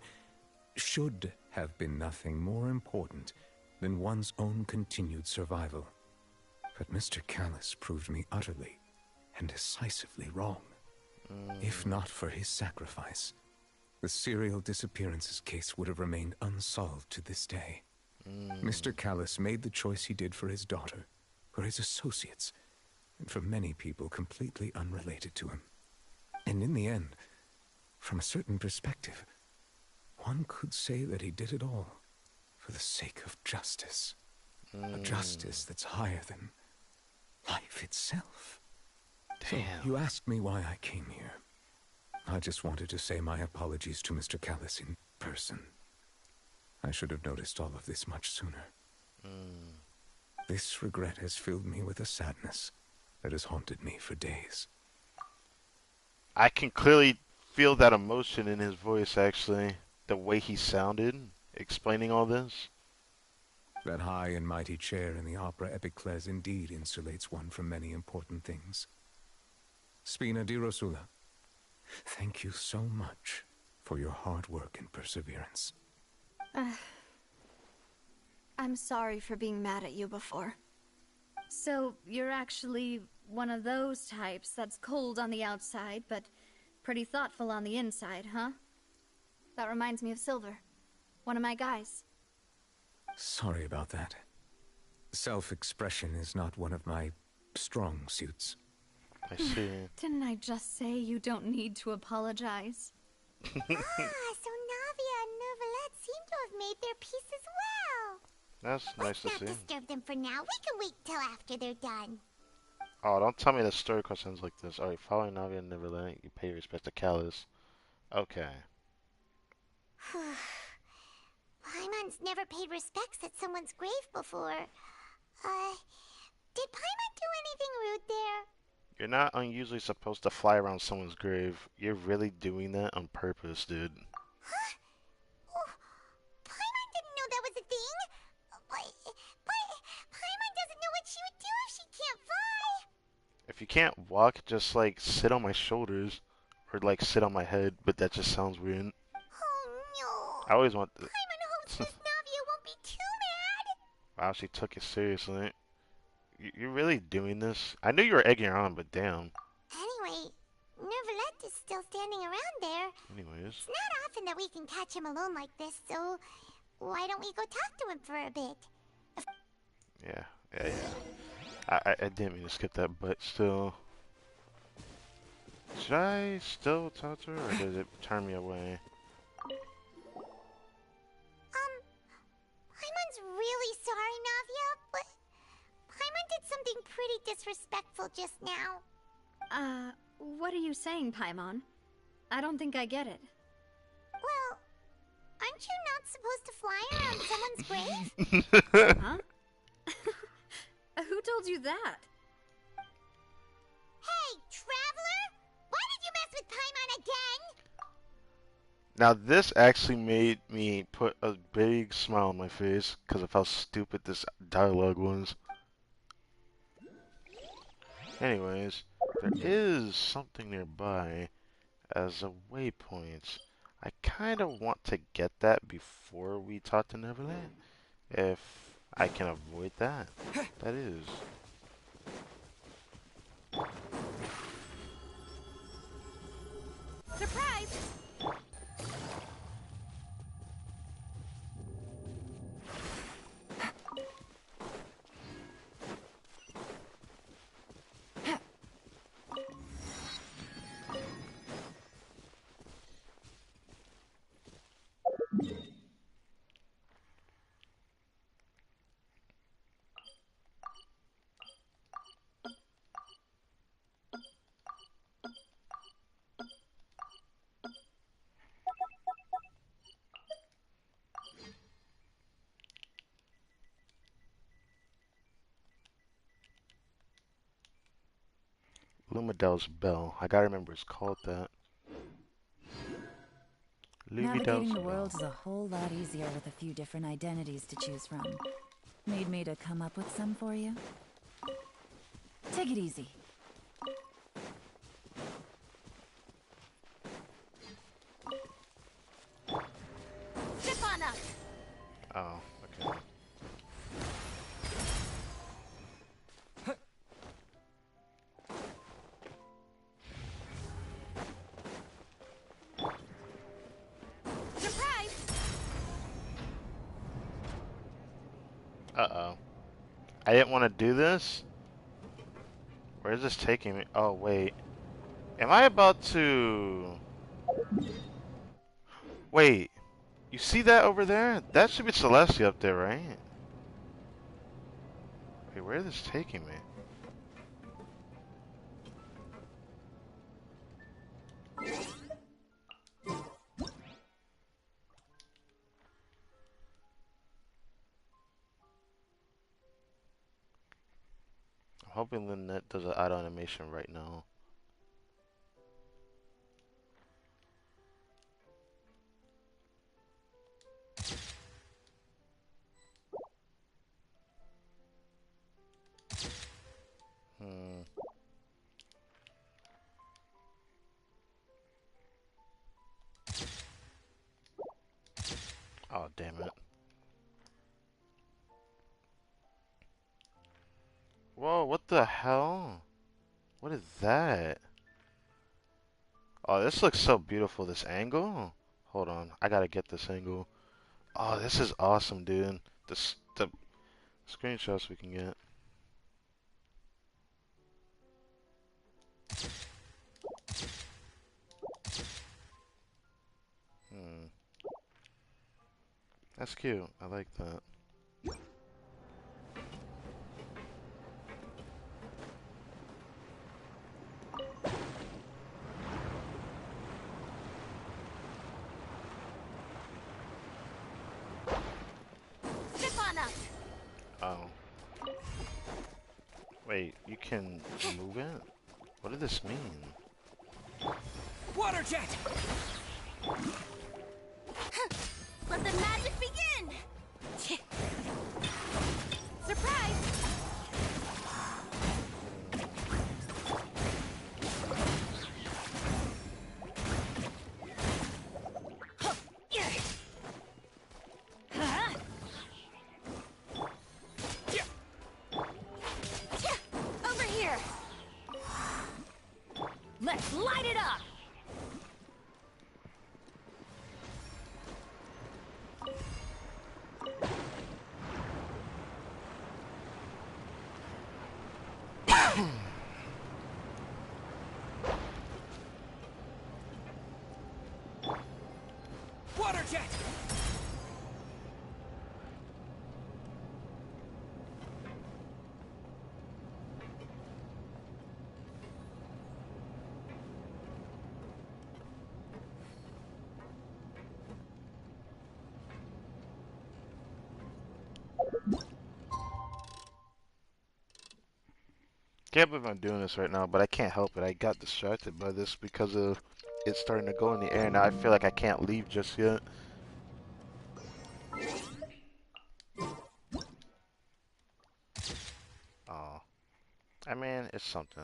should have been nothing more important than one's own continued survival. But Mr. Callis proved me utterly and decisively wrong. If not for his sacrifice, the serial disappearances case would have remained unsolved to this day. Mr. Callis made the choice he did for his daughter, for his associates, and for many people completely unrelated to him. And in the end, from a certain perspective, one could say that he did it all for the sake of justice. A justice that's higher than life itself. Damn. So, you asked me why I came here. I just wanted to say my apologies to Mr. Callis in person. I should have noticed all of this much sooner. This regret has filled me with a sadness that has haunted me for days. I can clearly feel that emotion in his voice, actually. The way he sounded, explaining all this. That high and mighty chair in the Opera Epiclese indeed insulates one from many important things. Spina di Rosula, thank you so much for your hard work and perseverance. I'm sorry for being mad at you before. So, you're actually one of those types that's cold on the outside, but pretty thoughtful on the inside, huh? That reminds me of Silver, one of my guys. Sorry about that. Self-expression is not one of my strong suits. I see. Didn't I just say you don't need to apologize? So Navia and Neuvillette seem to have made their peace as well. That's nice to Let's see. not disturb them for now. We can wait till after they're done. Oh, don't tell me the story questions like this. Alright, following Navi and Neverland, you pay respect to Callis. Okay. Paimon's never paid respects at someone's grave before. Did Paimon do anything rude there? You're not unusually supposed to fly around someone's grave. You're really doing that on purpose, dude. Huh? Oh, Paimon didn't know that was a thing. But Paimon doesn't know what she would do if she can't fly. If you can't walk, just like sit on my shoulders. Or like sit on my head, but that just sounds weird. Oh no. I always want... Paimon hopes Miss Navia won't be too mad. Wow, she took it seriously. You're really doing this? I knew you were egging her on, but damn. Anyway, Neuvillette is still standing around there. Anyways. It's not often that we can catch him alone like this, so why don't we go talk to him for a bit? Yeah. I didn't mean to skip that, but still. Should I still talk to her, or does it turn me away? Paimon's really sorry, Navia, but Paimon did something pretty disrespectful just now. What are you saying, Paimon? I don't think I get it. Well, aren't you not supposed to fly around someone's grave? Huh? Who told you that? Hey, Traveler! Why did you mess with Paimon again? Now this actually made me put a big smile on my face because of how stupid this dialogue was. Anyways, there is something nearby as a waypoint. I kind of want to get that before we talk to Neverland. If I can avoid that, that is. Surprise! Lumidel's Bell. I gotta remember it's called that. Navigating Lumidel's the Bell. world is a whole lot easier with a few different identities to choose from. Need me to come up with some for you? Take it easy. Zip on up! Oh, okay. Surprise! Uh-oh. I didn't want to do this? Where is this taking me? Oh, wait. Am I about to... Wait. You see that over there? That should be Celestia up there, right? Wait, where is this taking me? I'm hoping Lynette does an auto animation right now. Hmm. Oh, damn it. Whoa, what the hell? What is that? Oh, this looks so beautiful, this angle. Hold on, I gotta get this angle. Oh, this is awesome, dude. The screenshots we can get. Hmm. That's cute. I like that. Zip on up! Oh. Wait, you can move it? What does this mean? Water jet! Let the magic begin! Surprise! Over here! Let's light it up! Water jet! Can't believe I'm doing this right now, but I can't help it. I got distracted by this because of it starting to go in the air. Now I feel like I can't leave just yet. Oh. I mean, it's something.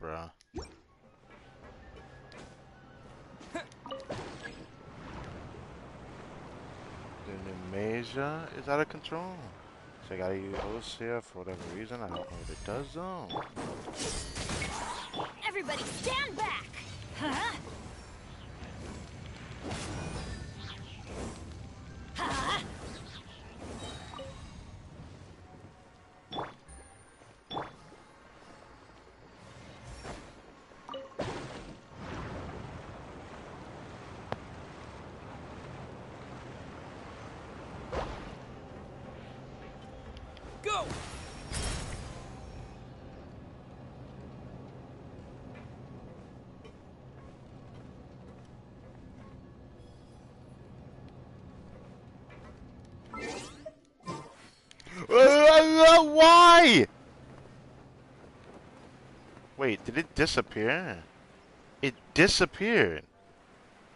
Bruh. The Numasia is out of control. So I gotta use Osea for whatever reason. I don't know what it does though. Everybody stand back! Huh? Huh? Go! Why? Wait, did it disappear? It disappeared.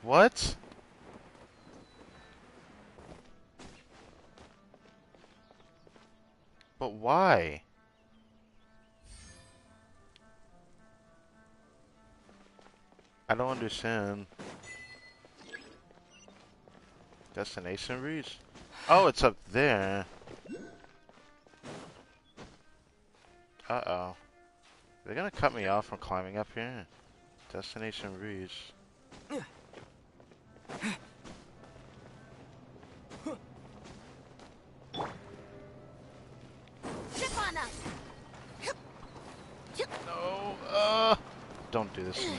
What? But why? I don't understand. Destination reach? Oh, it's up there. Uh-oh. They're gonna cut me off from climbing up here. Destination reach. Trip on us! No, don't do this to me.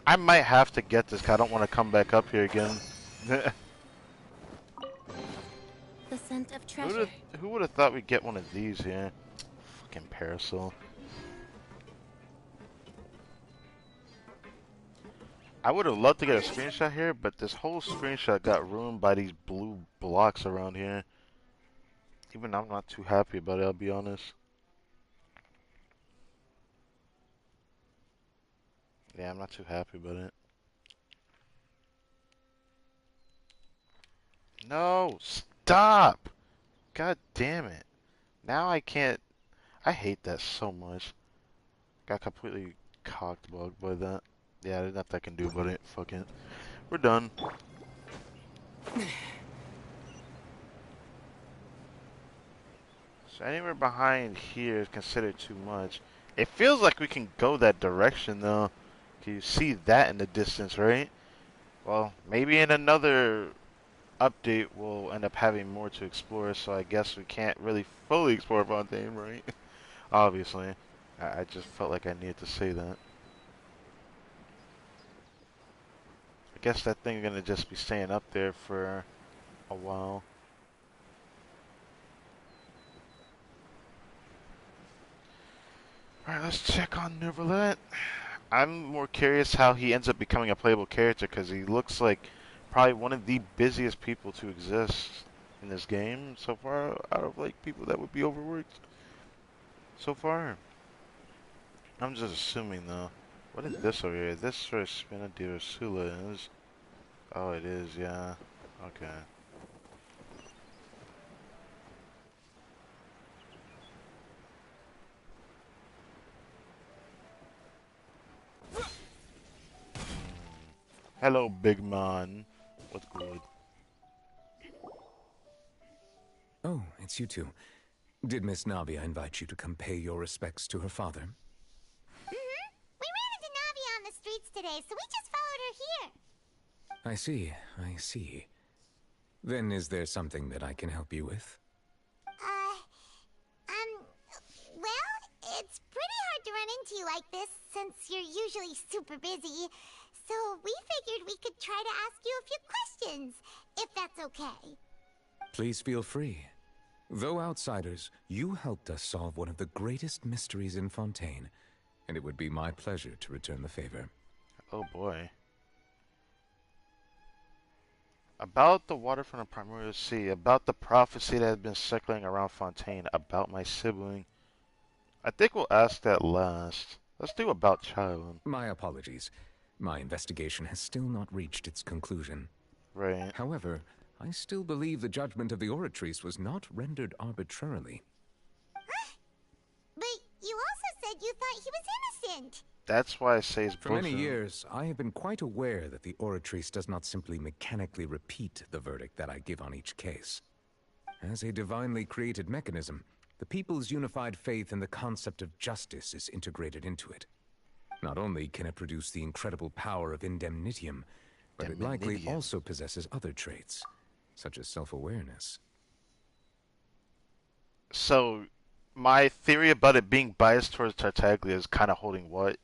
I might have to get this because I don't want to come back up here again. The scent of treasure. Who would have thought we'd get one of these here? Fucking parasol. I would have loved to get a screenshot here, but this whole screenshot got ruined by these blue blocks around here. Even I'm not too happy about it, I'll be honest. Yeah, I'm not too happy about it. No, stop! God damn it. Now I can't. I hate that so much. Got completely cocked bugged by that. Yeah, there's nothing I can do about it. Fuck it. We're done. So anywhere behind here is considered too much. It feels like we can go that direction though. Can you see that in the distance, right? Well, maybe in another update we'll end up having more to explore, so I guess we can't really fully explore Fontaine, right? Obviously. I just felt like I needed to say that. I guess that thing's gonna just be staying up there for a while. Alright, let's check on Neverlet. I'm more curious how he ends up becoming a playable character, because he looks like probably one of the busiest people to exist in this game so far, out of like people that would be overworked so far. I'm just assuming though. What is this over here? This for Spina di Ursula is. Oh, it is, yeah. Okay. Hello, big man. What's good? Oh, it's you two. Did Miss Navia invite you to come pay your respects to her father? We ran into Navi on the streets today, so we just followed her here. I see, I see. Then is there something that I can help you with? Well, it's pretty hard to run into you like this, since you're usually super busy. So we figured we could try to ask you a few questions, if that's okay. Please feel free. Though outsiders, you helped us solve one of the greatest mysteries in Fontaine, and it would be my pleasure to return the favor. Oh boy. About the water from the primordial sea, about the prophecy that has been circling around Fontaine, about my sibling. I think we'll ask that last. Let's do about child. My apologies. My investigation has still not reached its conclusion. Right. However, I still believe the judgment of the Oratrice was not rendered arbitrarily. But you also said you thought he was innocent. That's why I say it's For many years, I have been quite aware that the Oratrice does not simply mechanically repeat the verdict that I give on each case. As a divinely created mechanism, the people's unified faith in the concept of justice is integrated into it. Not only can it produce the incredible power of indemnitium, but it likely also possesses other traits, such as self-awareness. So, my theory about it being biased towards Tartaglia is kind of holding weight.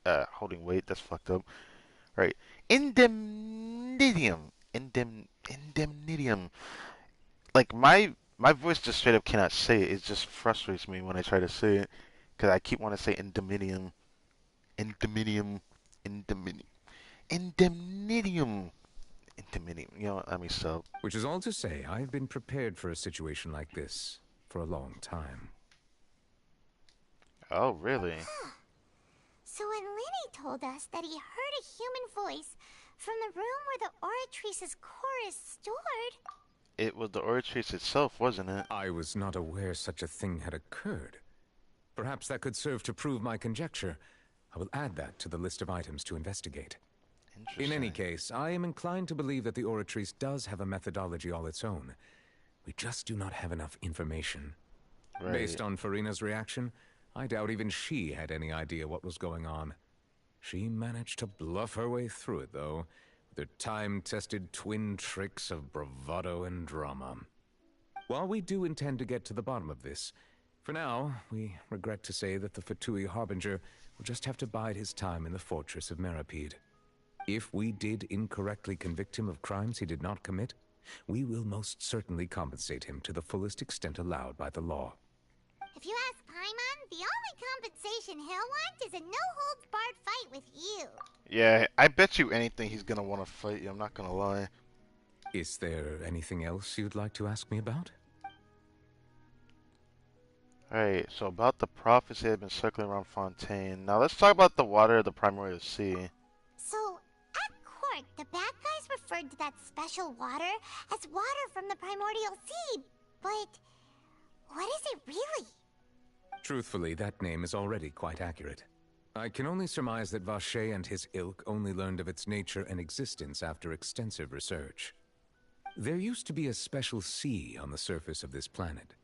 That's fucked up. Right. Indemnitium. Indemnitium. Like, my voice just straight up cannot say it. It just frustrates me when I try to say it. Because I keep wanting to say indemnitium. Indemnitium. Indemnitium. Indemnitium. Indemnitium. You know what? Let me stop. Which is all to say, I've been prepared for a situation like this for a long time. Oh, really? So when Lenny told us that he heard a human voice from the room where the Oratrice's core is stored... It was the Oratrice itself, wasn't it? I was not aware such a thing had occurred. Perhaps that could serve to prove my conjecture. I will add that to the list of items to investigate. In any case, I am inclined to believe that the Oratrice does have a methodology all its own. We just do not have enough information. Right. Based on Farina's reaction, I doubt even she had any idea what was going on. She managed to bluff her way through it, though, with her time-tested twin tricks of bravado and drama. While we do intend to get to the bottom of this, for now, we regret to say that the Fatui Harbinger will just have to bide his time in the fortress of Meripede. If we did incorrectly convict him of crimes he did not commit, we will most certainly compensate him to the fullest extent allowed by the law. If you ask Paimon, the only compensation he'll want is a no-holds-barred fight with you. Yeah, I bet you anything he's gonna want to fight you, I'm not gonna lie. Is there anything else you'd like to ask me about? Alright, so about the prophecy that had been circling around Fontaine. Now let's talk about the water of the primordial sea. So, at court, the bad guys referred to that special water as water from the primordial sea. But what is it really? Truthfully, that name is already quite accurate. I can only surmise that Vache and his ilk only learned of its nature and existence after extensive research. There used to be a special sea on the surface of this planet.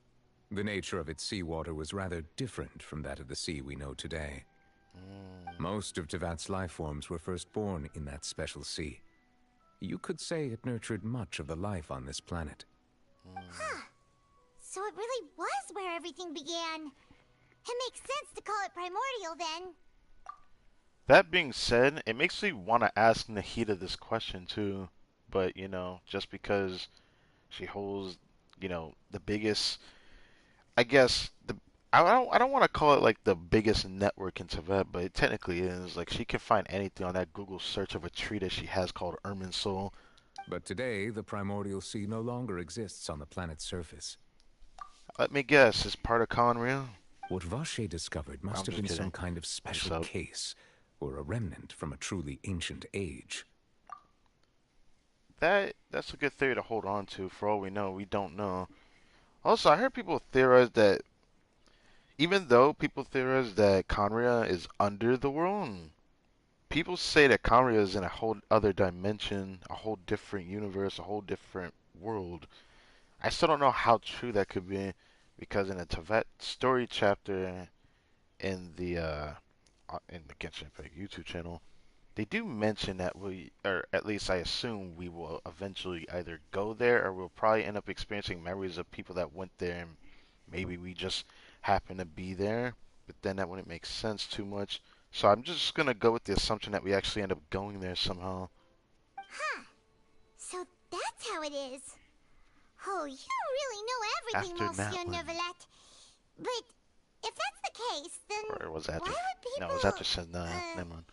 The nature of its seawater was rather different from that of the sea we know today. Most of Tevat's life forms were first born in that special sea. You could say it nurtured much of the life on this planet. Huh. So it really was where everything began. It makes sense to call it primordial then. That being said, it makes me want to ask Nahida this question too. But, you know, just because she holds, you know, the biggest, I guess, I don't want to call it like the biggest network in Tibet, but it technically is. Like, she can find anything on that Google search of a tree that she has called Irminsul. But today, the primordial sea no longer exists on the planet's surface. Let me guess, it's part of Conria? What Vache discovered must have been some kind of special case, or a remnant from a truly ancient age. That's a good theory to hold on to. For all we know, we don't know. Also, I heard people theorize that even though people theorize that Conria is under the world, people say that Conria is in a whole other dimension, a whole different universe, a whole different world. I still don't know how true that could be, because in the Tibet story chapter in the Genshin Impact YouTube channel, they do mention that we, or at least I assume we will eventually either go there, or we'll probably end up experiencing memories of people that went there, and maybe we just happen to be there. But then that wouldn't make sense too much. So I'm just gonna go with the assumption that we actually end up going there somehow. Huh. So that's how it is. Oh, you really know everything, Monsieur Neuvillette. But if that's the case, then Or was why that would people... No, was that just never mind.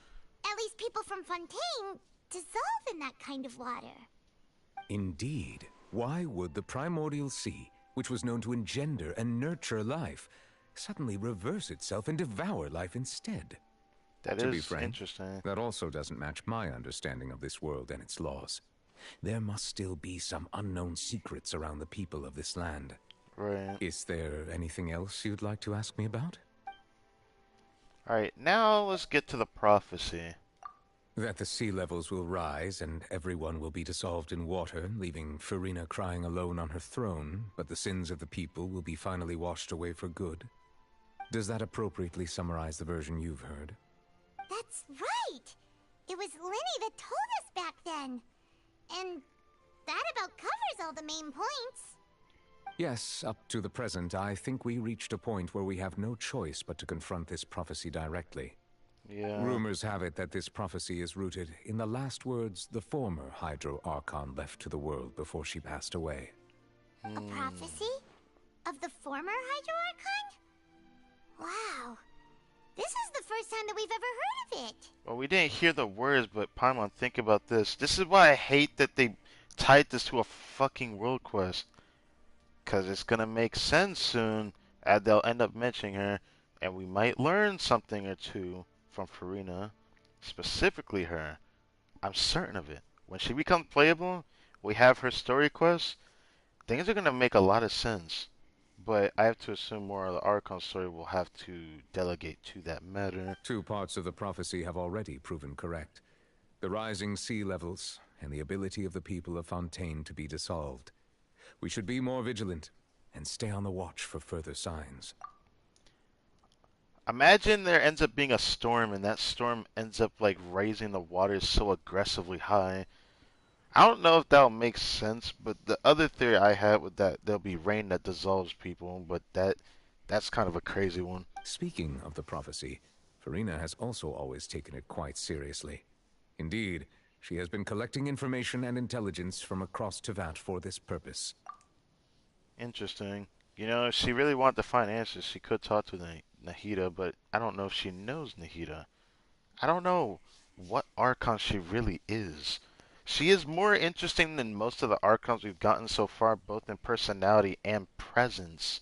At least people from Fontaine dissolve in that kind of water. Indeed. Why would the primordial sea, which was known to engender and nurture life, suddenly reverse itself and devour life instead? That To be is frank, interesting. that also doesn't match my understanding of this world and its laws. There must still be some unknown secrets around the people of this land. Right. Is there anything else you'd like to ask me about? Alright, now let's get to the prophecy. That the sea levels will rise and everyone will be dissolved in water, leaving Farina crying alone on her throne, but the sins of the people will be finally washed away for good. Does that appropriately summarize the version you've heard? That's right! It was Lenny that told us back then. And that about covers all the main points. Yes, up to the present, I think we reached a point where we have no choice but to confront this prophecy directly. Yeah. Rumors have it that this prophecy is rooted in the last words the former Hydro Archon left to the world before she passed away. A prophecy? Of the former Hydro Archon? Wow. This is the first time that we've ever heard of it. Well, we didn't hear the words, but Paimon, think about this. This is why I hate that they tied this to a fucking world quest. Because it's going to make sense soon, and they'll end up mentioning her, and we might learn something or two from Farina, specifically her. I'm certain of it. When she becomes playable, we have her story quest, things are going to make a lot of sense. But I have to assume more of the Archon story will have to delegate to that matter. 2 parts of the prophecy have already proven correct. The rising sea levels, and the ability of the people of Fontaine to be dissolved. We should be more vigilant, and stay on the watch for further signs. Imagine there ends up being a storm, and that storm ends up like raising the waters so aggressively high. I don't know if that'll make sense, but the other theory I had was that there'll be rain that dissolves people, but that's kind of a crazy one. Speaking of the prophecy, Farina has also always taken it quite seriously. Indeed, she has been collecting information and intelligence from across Tevat for this purpose. Interesting. You know, if she really wanted to find answers, she could talk to Nahida, but I don't know if she knows Nahida. I don't know what Archon she really is. She is more interesting than most of the Archons we've gotten so far, both in personality and presence.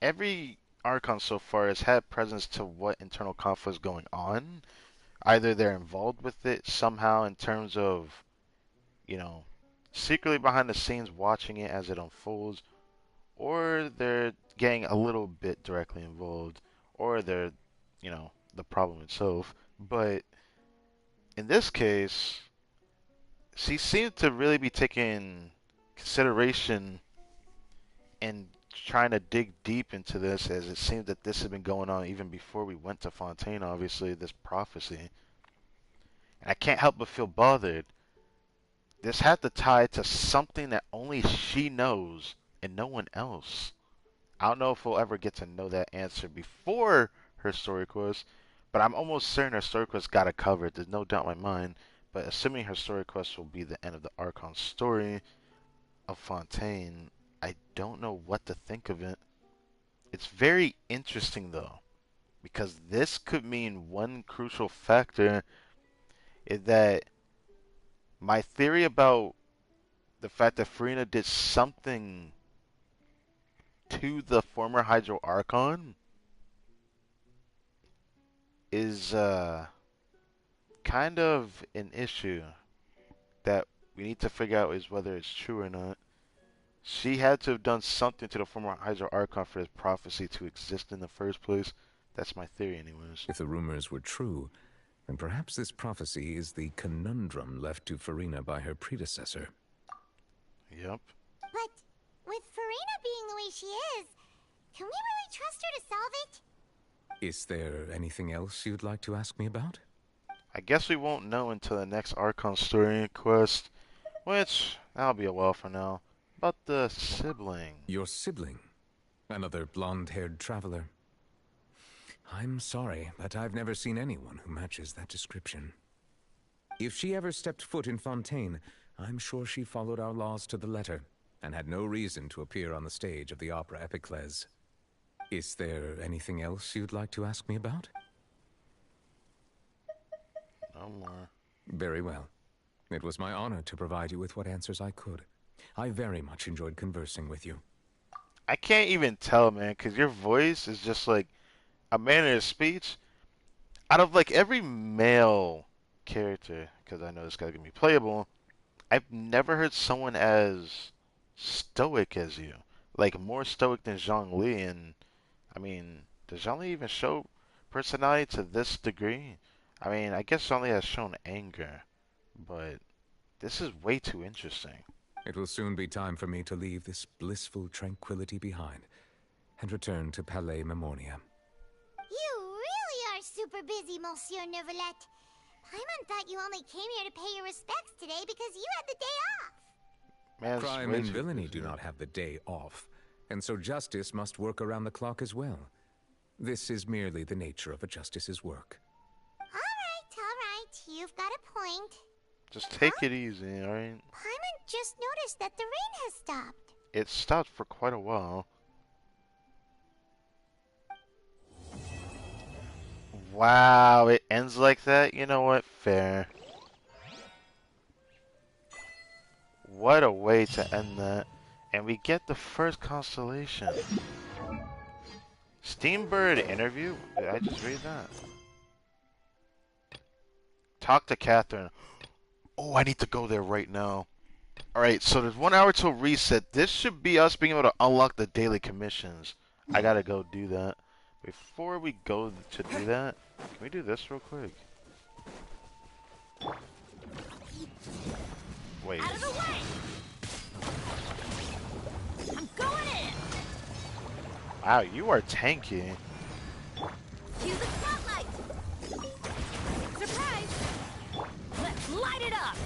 Every Archon so far has had presence to what internal conflict is going on. Either they're involved with it somehow in terms of, you know, secretly behind the scenes watching it as it unfolds, or they're getting a little bit directly involved, or they're, you know, the problem itself. But in this case, she seemed to really be taking consideration and trying to dig deep into this, as it seems that this had been going on even before we went to Fontaine, obviously, this prophecy. And I can't help but feel bothered. This had to tie to something that only she knows and no one else. I don't know if we'll ever get to know that answer before her story quest, but I'm almost certain her story quest got it covered. There's no doubt in my mind. But assuming her story quest will be the end of the Archon story of Fontaine, I don't know what to think of it. It's very interesting though, because this could mean one crucial factor is that my theory about the fact that Farina did something to the former Hydro Archon is kind of an issue that we need to figure out is whether it's true or not. She had to have done something to the former Hydro Archon for this prophecy to exist in the first place. That's my theory anyways. If the rumors were true, then perhaps this prophecy is the conundrum left to Farina by her predecessor. Yep. But with Farina being the way she is, can we really trust her to solve it? Is there anything else you'd like to ask me about? I guess we won't know until the next Archon story quest, which, that'll be a while from now. About the sibling. Your sibling? Another blonde-haired traveler? I'm sorry, but I've never seen anyone who matches that description. If she ever stepped foot in Fontaine, I'm sure she followed our laws to the letter, and had no reason to appear on the stage of the opera Epiclese. Is there anything else you'd like to ask me about? No more. Very well. It was my honor to provide you with what answers I could. I very much enjoyed conversing with you. I can't even tell, man, because your voice is just like a manner of speech. Out of like every male character, because I know this guy's gonna be playable, I've never heard someone as stoic as you. Like more stoic than Zhongli, and I mean, does Zhongli even show personality to this degree? I mean, I guess Zhongli has shown anger, but this is way too interesting. It will soon be time for me to leave this blissful tranquility behind and return to Palais Memoria. You really are super busy, Monsieur Neuvillette. Paimon thought you only came here to pay your respects today because you had the day off. Man, Crime and villainy do not have the day off, and so justice must work around the clock as well. This is merely the nature of a justice's work. All right. You've got a point. Just take it easy, alright? Paimon just noticed that the rain has stopped. It stopped for quite a while. Wow, it ends like that? You know what? Fair. What a way to end that. And we get the first constellation. Steambird interview? Did I just read that? Talk to Catherine. Oh, I need to go there right now. Alright, so there's 1 hour till reset. This should be us being able to unlock the daily commissions. I gotta go do that. Before we go to do that, can we do this real quick? Wait. Out of the way! I'm going in! Wow, you are tanky. Cue the spotlight! Surprise! Let's light it up!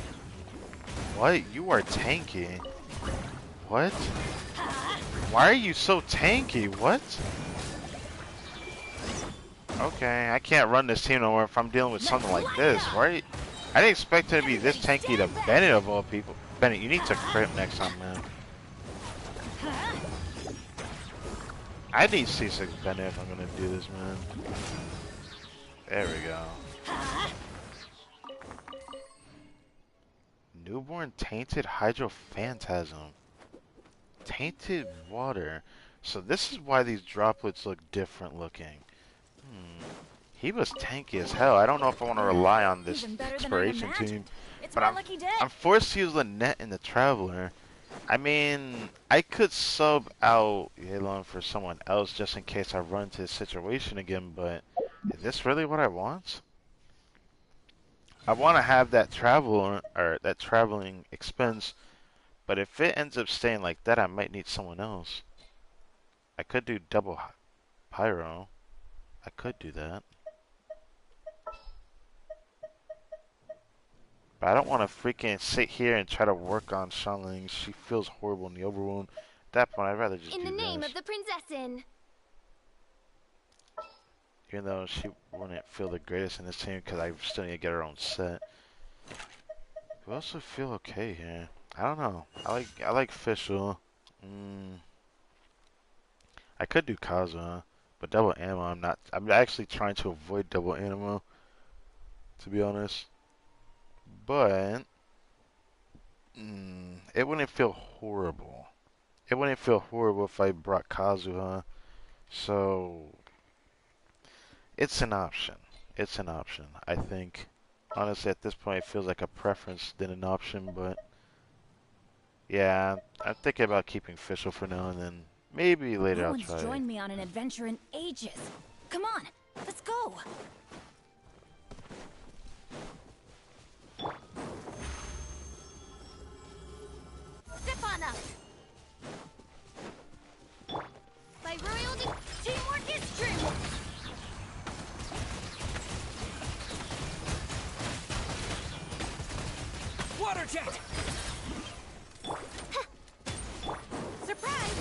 What? You are tanky. What? Why are you so tanky? What? Okay, I can't run this team no more if I'm dealing with something like this, right? I didn't expect it to be this tanky to Bennett of all people. Bennett, you need to crit next time, man. I need C6 Bennett if I'm gonna do this, man. There we go. Newborn Tainted Hydro Phantasm. Tainted Water. So this is why these droplets look different looking. He was tanky as hell. I don't know if I want to rely on this exploration team. But I'm forced to use Lynette and the Traveler. I mean, I could sub out Yelan for someone else just in case I run into this situation again, but is this really what I want? I want to have that travel or that traveling expense, but if it ends up staying like that, I might need someone else. I could do double pyro. I could do that. But I don't want to freaking sit here and try to work on Shanling. She feels horrible in the overwound. At that point, I'd rather just do In the name this. of the Prinzessin. Even though she wouldn't feel the greatest in this team because I still need to get her own set. We also feel okay here. I don't know. I like Fischl. I could do Kazuha, but double ammo I'm not. I'm actually trying to avoid double ammo, to be honest. But it wouldn't feel horrible. It wouldn't feel horrible if I brought Kazuha. So it's an option. It's an option. I think honestly at this point it feels like a preference than an option, but yeah, I'm thinking about keeping Fischl for now and then maybe later No I'll one's try. joined me on an adventure in ages. Come on, let's go. Step on up! By royalty, teamwork is true! Water jet! Surprise!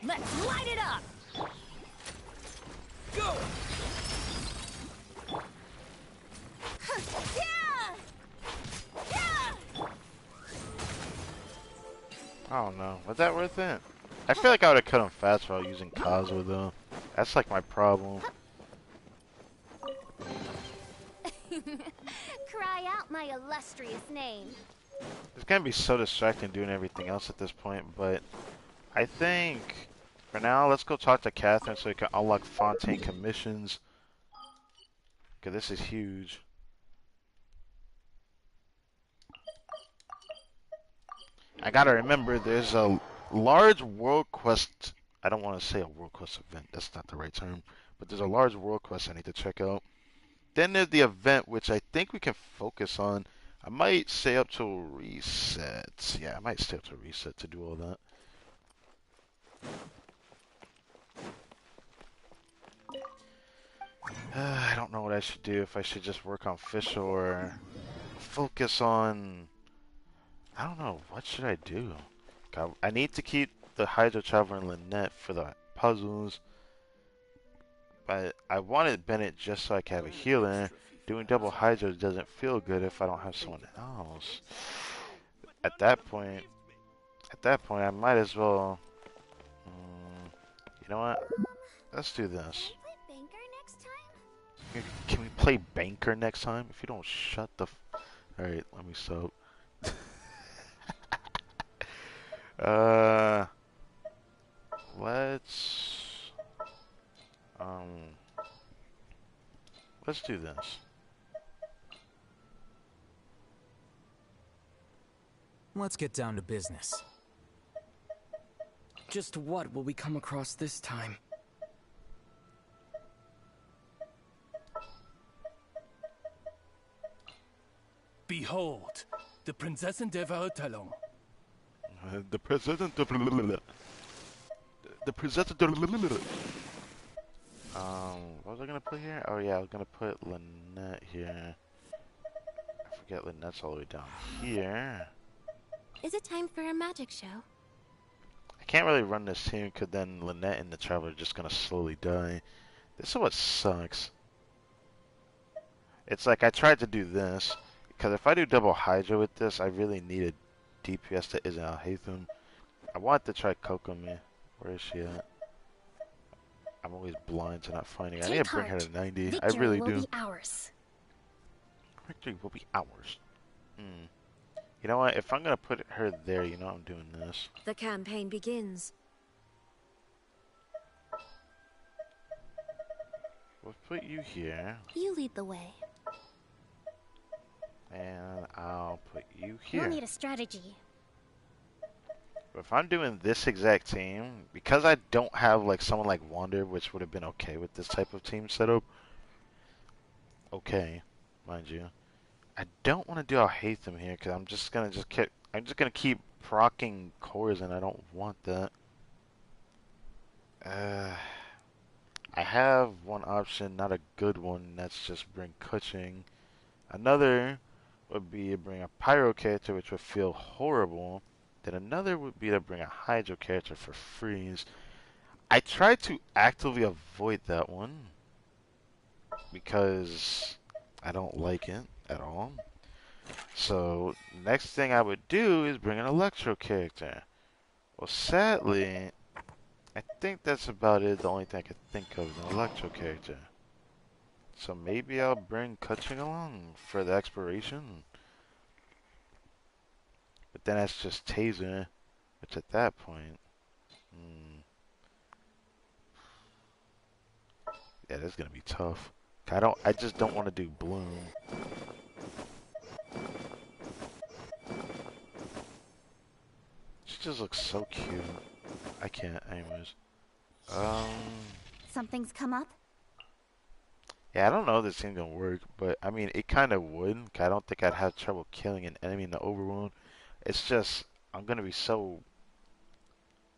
Let's light it up! Go! I don't know. Was that worth it? I feel like I would have cut him fast while using Kazuha though. That's like my problem. try out my illustrious name. It's gonna be so distracting doing everything else at this point, but I think for now, let's go talk to Catherine so we can unlock Fontaine commissions. Cause this is huge. I gotta remember there's a large world quest. I don't want to say a world quest event. That's not the right term. But there's a large world quest I need to check out. Then there's the event, which I think we can focus on. I might stay up till reset. Yeah, I might stay up till reset to do all that. I don't know what I should do. If I should just work on fish or focus on... I don't know. What should I do? I need to keep the Hydro Traveler and Lynette for the puzzles. But I wanted Bennett just so I can have a healer. Doing double Hydro doesn't feel good if I don't have someone else. At that point, I might as well... you know what? Let's do this. Can we play Banker next time? If you don't shut the... Alright, let me stop. Let's do this. Let's get down to business. Just what will we come across this time? Behold, the Prinzessin der Verurteilung. The President of... The President of... what was I gonna put here? Oh yeah, I was gonna put Lynette here. I forget Lynette's all the way down here. Is it time for a magic show? I can't really run this team because then Lynette and the Traveler are just gonna slowly die. This is what sucks. It's like I tried to do this because if I do double Hydra with this, I really need a DPS that isn't Al-Hatham. I want to try Kokomi. Where is she at? I'm always blind to not finding her. I need to bring her to 90. Victory I really will do. be ours. Victory will be ours. You know what? If I'm gonna put her there, you know I'm doing this. The campaign begins. We'll put you here. You lead the way. And I'll put you here. We'll need a strategy. But if I'm doing this exact team, because I don't have like someone like Wander, which would have been okay with this type of team setup. Okay, mind you. I don't want to do Al-Hatham here because I'm just gonna keep proccing cores, and I don't want that. I have one option, not a good one. That's just bring Kuching. Another would be to bring a Pyro character, which would feel horrible. Then another would be to bring a Hydro character for freeze. I tried to actively avoid that one because I don't like it at all. So next thing I would do is bring an Electro character. Well, sadly, I think that's about it. The only thing I could think of is an Electro character. So maybe I'll bring Kuching along for the exploration. But then that's just Taser, which at that point, yeah, that's gonna be tough. I just don't want to do Bloom. She just looks so cute. I can't, anyways. Something's come up? Yeah, I don't know if this thing's gonna work, but I mean, it kind of would. I don't think I'd have trouble killing an enemy in the overworld. It's just, I'm gonna be so,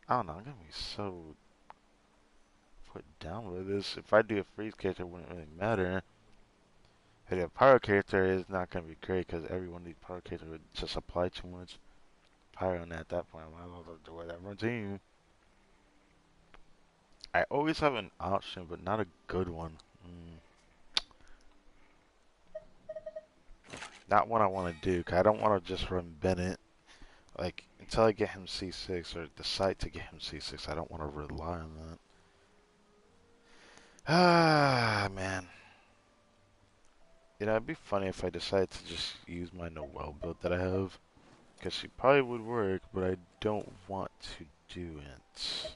I don't know, I'm gonna be so put down with this. If I do a freeze character, it wouldn't really matter. If I do a pyro character, it's not gonna be great because every one of these pyro characters would just apply too much pyro, and at that point, I might as well do whatever team. I always have an option, but not a good one. Not what I want to do, because I don't want to just run Bennett. Like, until I get him C6, or decide to get him C6, I don't want to rely on that. Ah, man. You know, it'd be funny if I decided to just use my Noelle build that I have. Because she probably would work, but I don't want to do it.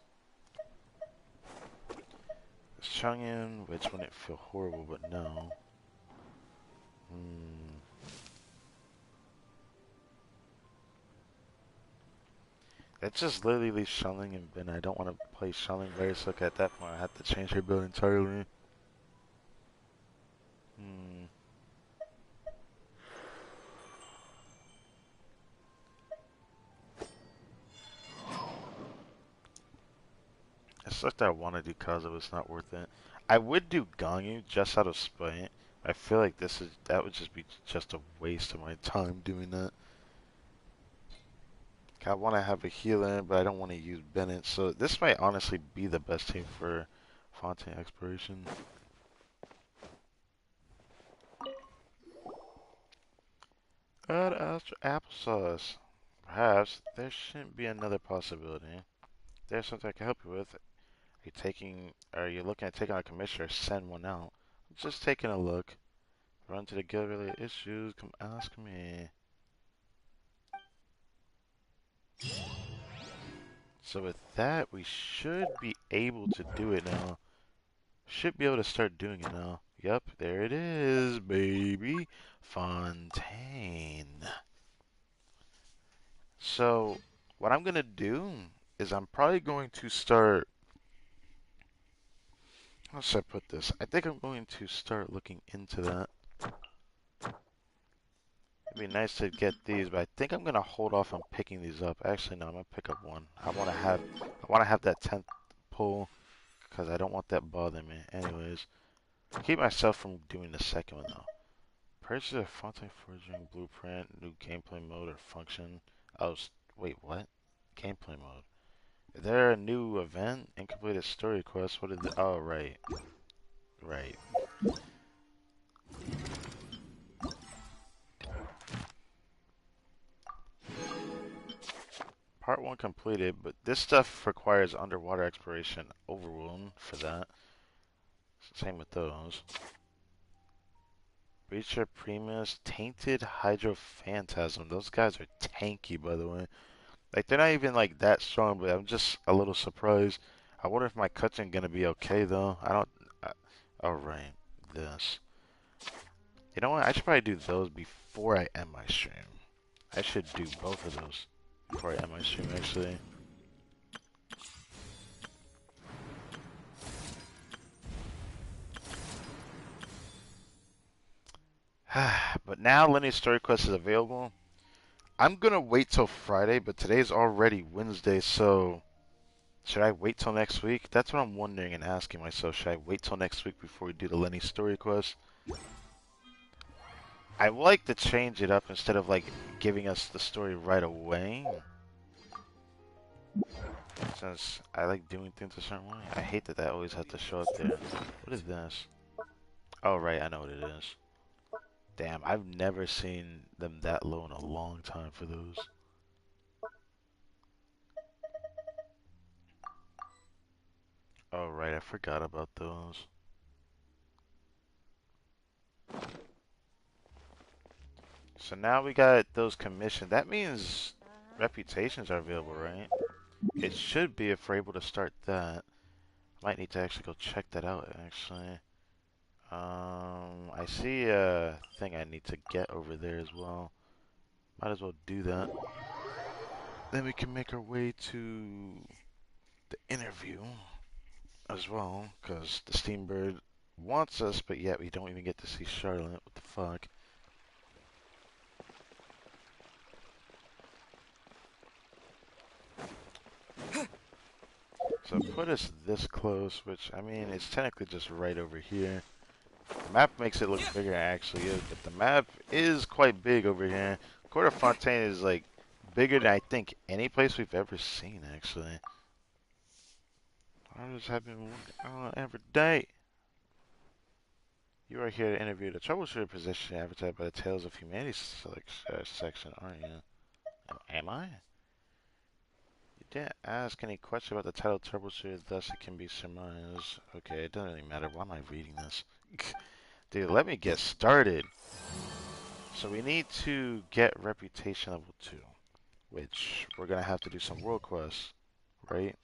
This Chang'an, which wouldn't feel horrible, but no. That just literally leaves Shelling and Ben. I don't want to play Shelling very so at that point I have to change her build entirely. It's stuff that I want to do Kaza, but it's not worth it. I would do Ganyu just out of spite. I feel like that would just be just a waste of my time doing that. I want to have a healer, but I don't want to use Bennett, so this might honestly be the best team for Fontaine exploration. Add extra applesauce. Perhaps there shouldn't be another possibility. There's something I can help you with. Are you looking at taking on a commission or send one out? Just taking a look. Run to the guild related issues, come ask me. So with that, we should be able to do it now. Should be able to start doing it now. Yep, there it is, baby. Fontaine. So, what I'm gonna do is I'm probably going to start. How should I put this? I think I'm going to start looking into that. It'd be nice to get these, but I think I'm gonna hold off on picking these up. Actually, no, I'm gonna pick up one. I wanna have that 10th pull because I don't want that bothering me. Anyways, keep myself from doing the second one though. Purchase a Fontaine Forging blueprint, new gameplay mode or function. Oh, wait, what? Gameplay mode. Is there a new event? Incompleted story quest? What is the? Oh, right. Right. Part 1 completed, but this stuff requires underwater exploration overwhelm for that. Same with those. Breacher Primus, Tainted Hydro Phantasm. Those guys are tanky, by the way. Like, they're not even, like, that strong, but I'm just a little surprised. I wonder if my cutscene gonna be okay, though. I don't... Alright, this. You know what? I should probably do those before I end my stream. I should do both of those before I end my stream, actually. But now Lineage Story Quest is available. I'm gonna wait till Friday, but today's already Wednesday, so should I wait till next week? That's what I'm wondering and asking myself. Should I wait till next week before we do the Lineage Story Quest? I would like to change it up instead of like giving us the story right away. Since I like doing things a certain way. I hate that always has to show up there. What is this? Oh right, I know what it is. Damn, I've never seen them that low in a long time for those. Oh right, I forgot about those. So now we got those commissioned. That means reputations are available, right? It should be if we're able to start that. Might need to actually go check that out, actually. I see a thing I need to get over there as well. Might as well do that. Then we can make our way to the interview as well, because the Steambird wants us, but yet we don't even get to see Charlotte. What the fuck? So put us this close, which, I mean, it's technically just right over here. The map makes it look bigger, actually is, but the map is quite big over here. Court of Fontaine is, like, bigger than I think any place we've ever seen, actually. I just have been every day. You are here to interview the troubleshooter position advertised by the Tales of Humanity section, aren't you? Am I? You didn't ask any question about the title troubleshooter, thus it can be surmised. Okay, it doesn't really matter. Why am I reading this? Dude, let me get started. So we need to get reputation level 2, which we're gonna have to do some world quests, right?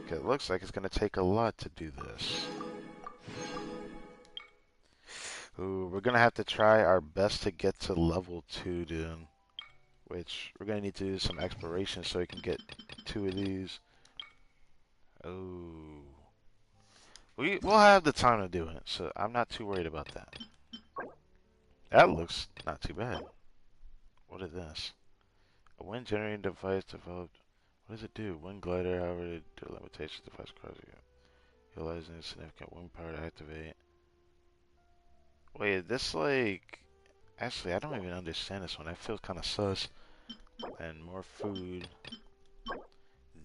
Because it looks like it's gonna take a lot to do this. Ooh, we're gonna have to try our best to get to level 2, dude. Which we're gonna need to do some exploration so we can get 2 of these. Oh, we'll have the time to do it, so I'm not too worried about that. That looks not too bad. What is this? A wind generating device developed. What does it do? Wind glider, however, the limitations device causes you. Utilizing significant wind power to activate. Wait, this like. Actually, I don't even understand this one. I feel kind of sus. And more food.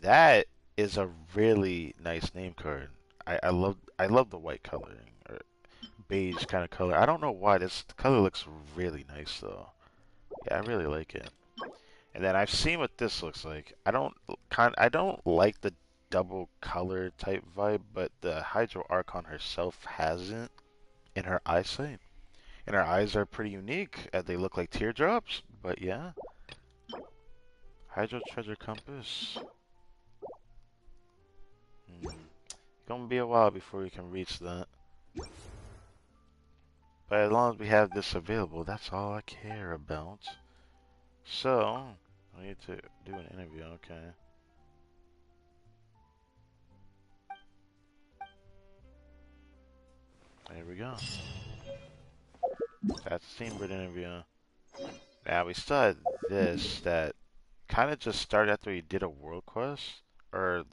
That is a really nice name card. I love the white coloring or beige kind of color. I don't know why the color looks really nice though. Yeah, I really like it. And then I've seen what this looks like. I don't like the double color type vibe, but the Hydro Archon herself hasn't in her eyesight. And her eyes are pretty unique. They look like teardrops, but yeah. Hydro Treasure Compass. Gonna be a while before we can reach that. But as long as we have this available, that's all I care about. So, I need to do an interview, okay. There we go. That's the Team Bird interview. Now, we still had this that kind of just started after we did a world quest. Or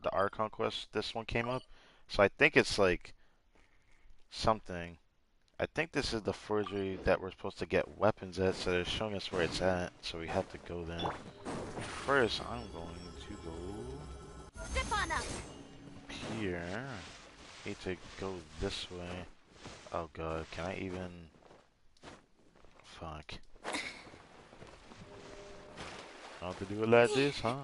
the Archon quest, this one came up. So I think it's like something. I think this is the forgery that we're supposed to get weapons at, so they're showing us where it's at, so we have to go there. First, I'm going to go Zip on up. here. Need to go this way. Oh god, can I even... Fuck. I'll have to do it like this, huh?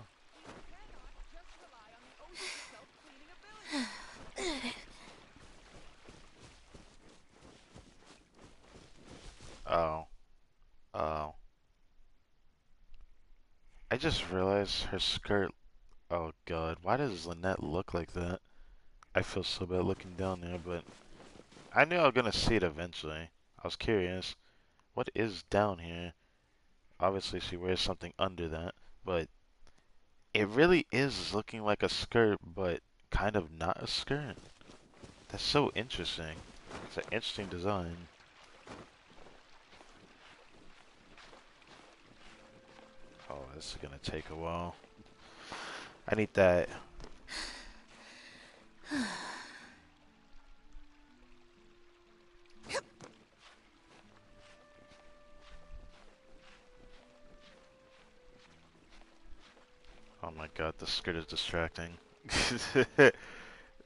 Oh. Oh. I just realized her skirt... Oh god, why does Lynette look like that? I feel so bad looking down there, but... I knew I was gonna see it eventually. I was curious. What is down here? Obviously she wears something under that, but... It really is looking like a skirt, but kind of not a skirt. That's so interesting. It's an interesting design. Oh, this is gonna take a while. I need that. Oh my god, the skirt is distracting.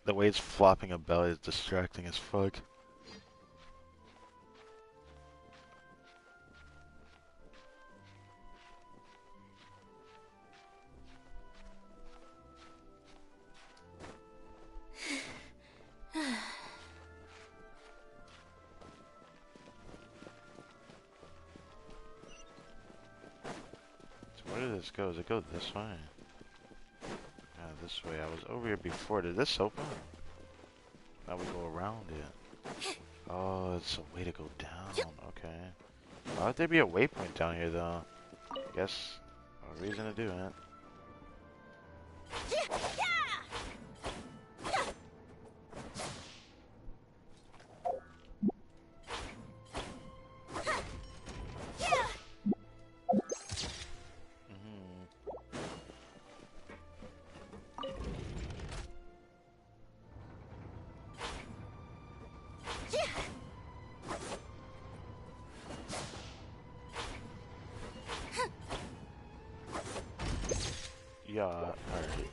The way it's flopping about is distracting as fuck. Where did this go? Does it go this way? Yeah, this way. I was over here before. Did this open? Now we go around it. Oh, it's a way to go down. Okay. Why would there be a waypoint down here, though? I guess a reason to do it. Yeah, alright.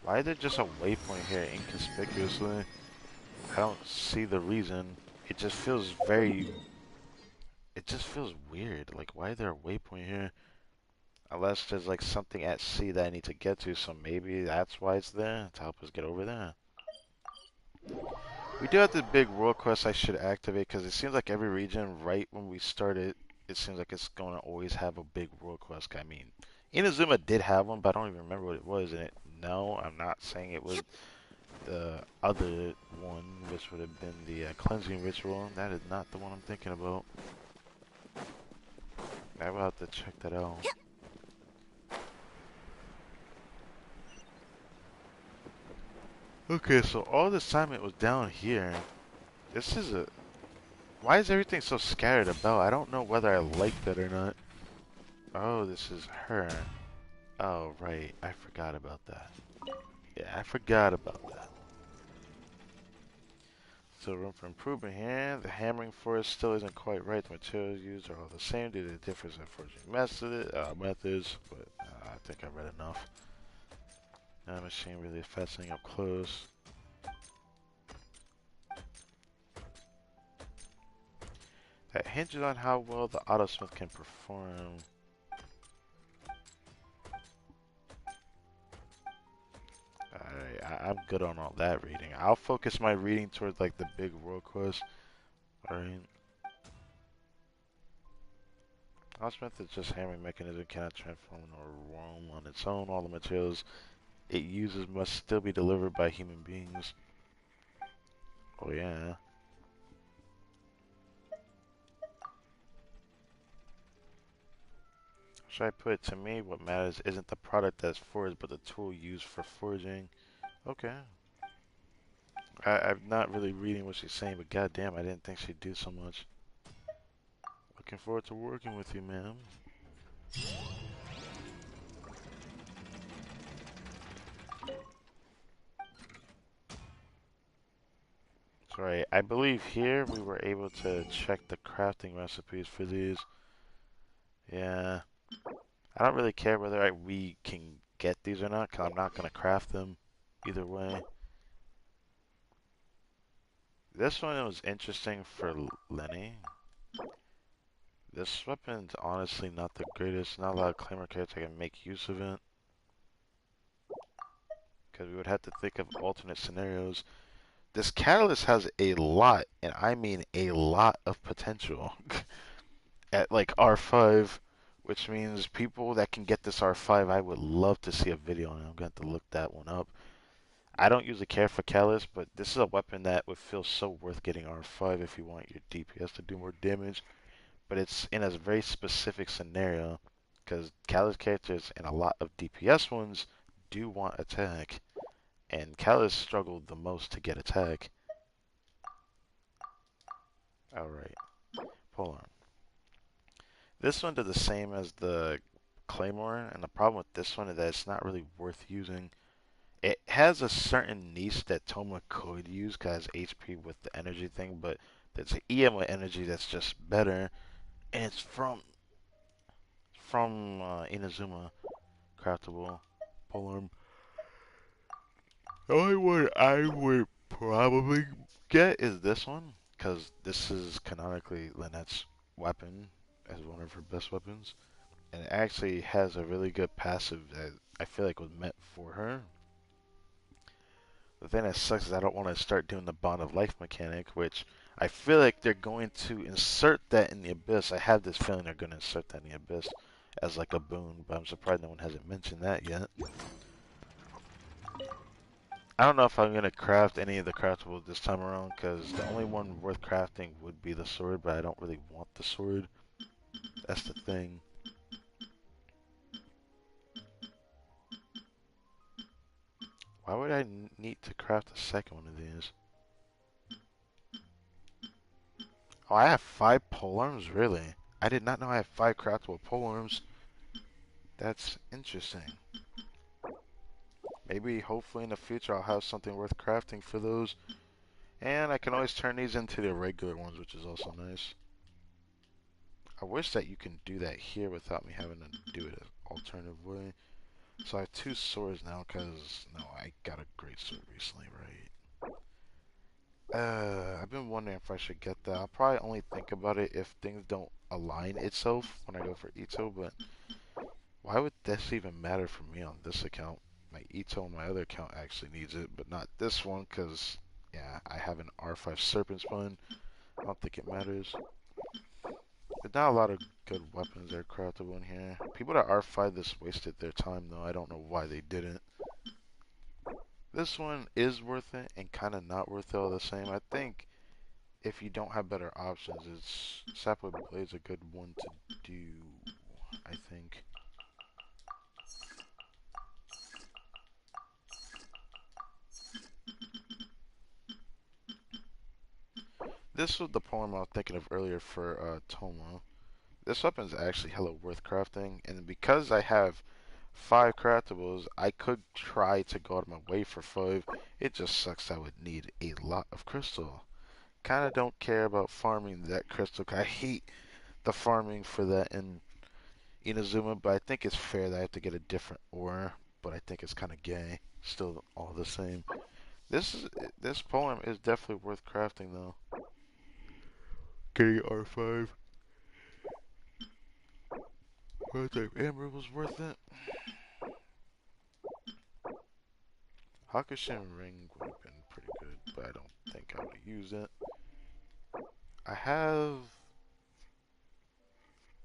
Why is there just a waypoint here inconspicuously? I don't see the reason. It just feels very... It just feels weird. Like, why is there a waypoint here? Unless there's like something at sea that I need to get to, so maybe that's why it's there, to help us get over there. We do have the big world quest I should activate, because it seems like every region, right when we start it, it seems like it's going to always have a big world quest. I mean, Inazuma did have one, but I don't even remember what it was. And no, I'm not saying it was the other one, which would have been the cleansing ritual. That is not the one I'm thinking about. I will have to check that out. Okay, so all this time it was down here. This is a... Why is everything so scattered about? I don't know whether I like that or not. Oh, this is her. Oh, right. I forgot about that. Yeah, I forgot about that. Still room for improvement here. The hammering force still isn't quite right. The materials used are all the same due to the difference in forging methods, but I think I read enough. Now machine really fascinating up close. That hinges on how well the autosmith can perform. Alright, I'm good on all that reading. I'll focus my reading towards like the big world quest. Alright. Autosmith is just hammering mechanism, cannot transform or roam on its own. All the materials it uses must still be delivered by human beings. Oh yeah. Should I put it to me? What matters isn't the product that's forged, but the tool used for forging. Okay. I'm not really reading what she's saying, but goddamn, I didn't think she'd do so much. Looking forward to working with you, ma'am. Sorry, I believe here we were able to check the crafting recipes for these. Yeah. I don't really care whether we can get these or not, because I'm not going to craft them either way. This one was interesting for Lenny. This weapon's honestly not the greatest. Not a lot of claimer characters can make use of it. Because we would have to think of alternate scenarios. This catalyst has a lot, and I mean a lot of potential. At like R5, which means people that can get this R5, I would love to see a video on it. I'm going to have to look that one up. I don't usually care for Callus, but this is a weapon that would feel so worth getting R5 if you want your DPS to do more damage. But it's in a very specific scenario, because Callus characters and a lot of DPS ones do want attack, and Callus struggled the most to get attack. Alright, hold on. This one did the same as the Claymore, and the problem with this one is that it's not really worth using. It has a certain niche that Toma could use because HP with the energy thing, but there's an EM with energy that's just better, and it's from Inazuma, craftable polearm. The only one I would probably get is this one, because this is canonically Lynette's weapon as one of her best weapons, and it actually has a really good passive that I feel like was meant for her. The thing that sucks is I don't want to start doing the Bond of Life mechanic, which I feel like they're going to insert that in the Abyss. I have this feeling they're going to insert that in the Abyss as like a boon, but I'm surprised no one hasn't mentioned that yet. I don't know if I'm going to craft any of the craftables this time around, because the only one worth crafting would be the sword, but I don't really want the sword. That's the thing. Why would I need to craft a second one of these? Oh, I have 5 polearms? Really? I did not know I have 5 craftable polearms. That's interesting. Maybe, hopefully in the future, I'll have something worth crafting for those. And I can always turn these into the regular ones, which is also nice. I wish that you can do that here without me having to do it an alternative way. So I have 2 swords now, because, no, I got a great sword recently, right? I've been wondering if I should get that. I'll probably only think about it if things don't align itself when I go for Ito, but Why would this even matter for me on this account? My Ito on my other account actually needs it, but not this one, because, yeah, I have an R5 Serpent Spine. I don't think it matters. There's not a lot of good weapons that are craftable in here. People that R5 this wasted their time, though. I don't know why they didn't. This one is worth it, and kind of not worth it all the same. I think if you don't have better options, Sapwood Blade's a good one to do, I think. This was the poem I was thinking of earlier for Toma. This weapon's actually hella worth crafting, and because I have 5 craftables, I could try to go out of my way for 5. It just sucks I would need a lot of crystal. Kinda don't care about farming that crystal, 'cause I hate the farming for that in Inazuma, but I think it's fair that I have to get a different ore, but I think it's kinda gay. Still all the same. This poem is definitely worth crafting though. Getting R5. Prototype Amber was worth it. Hakushin Ring would have been pretty good, but I don't think I would have used it. I have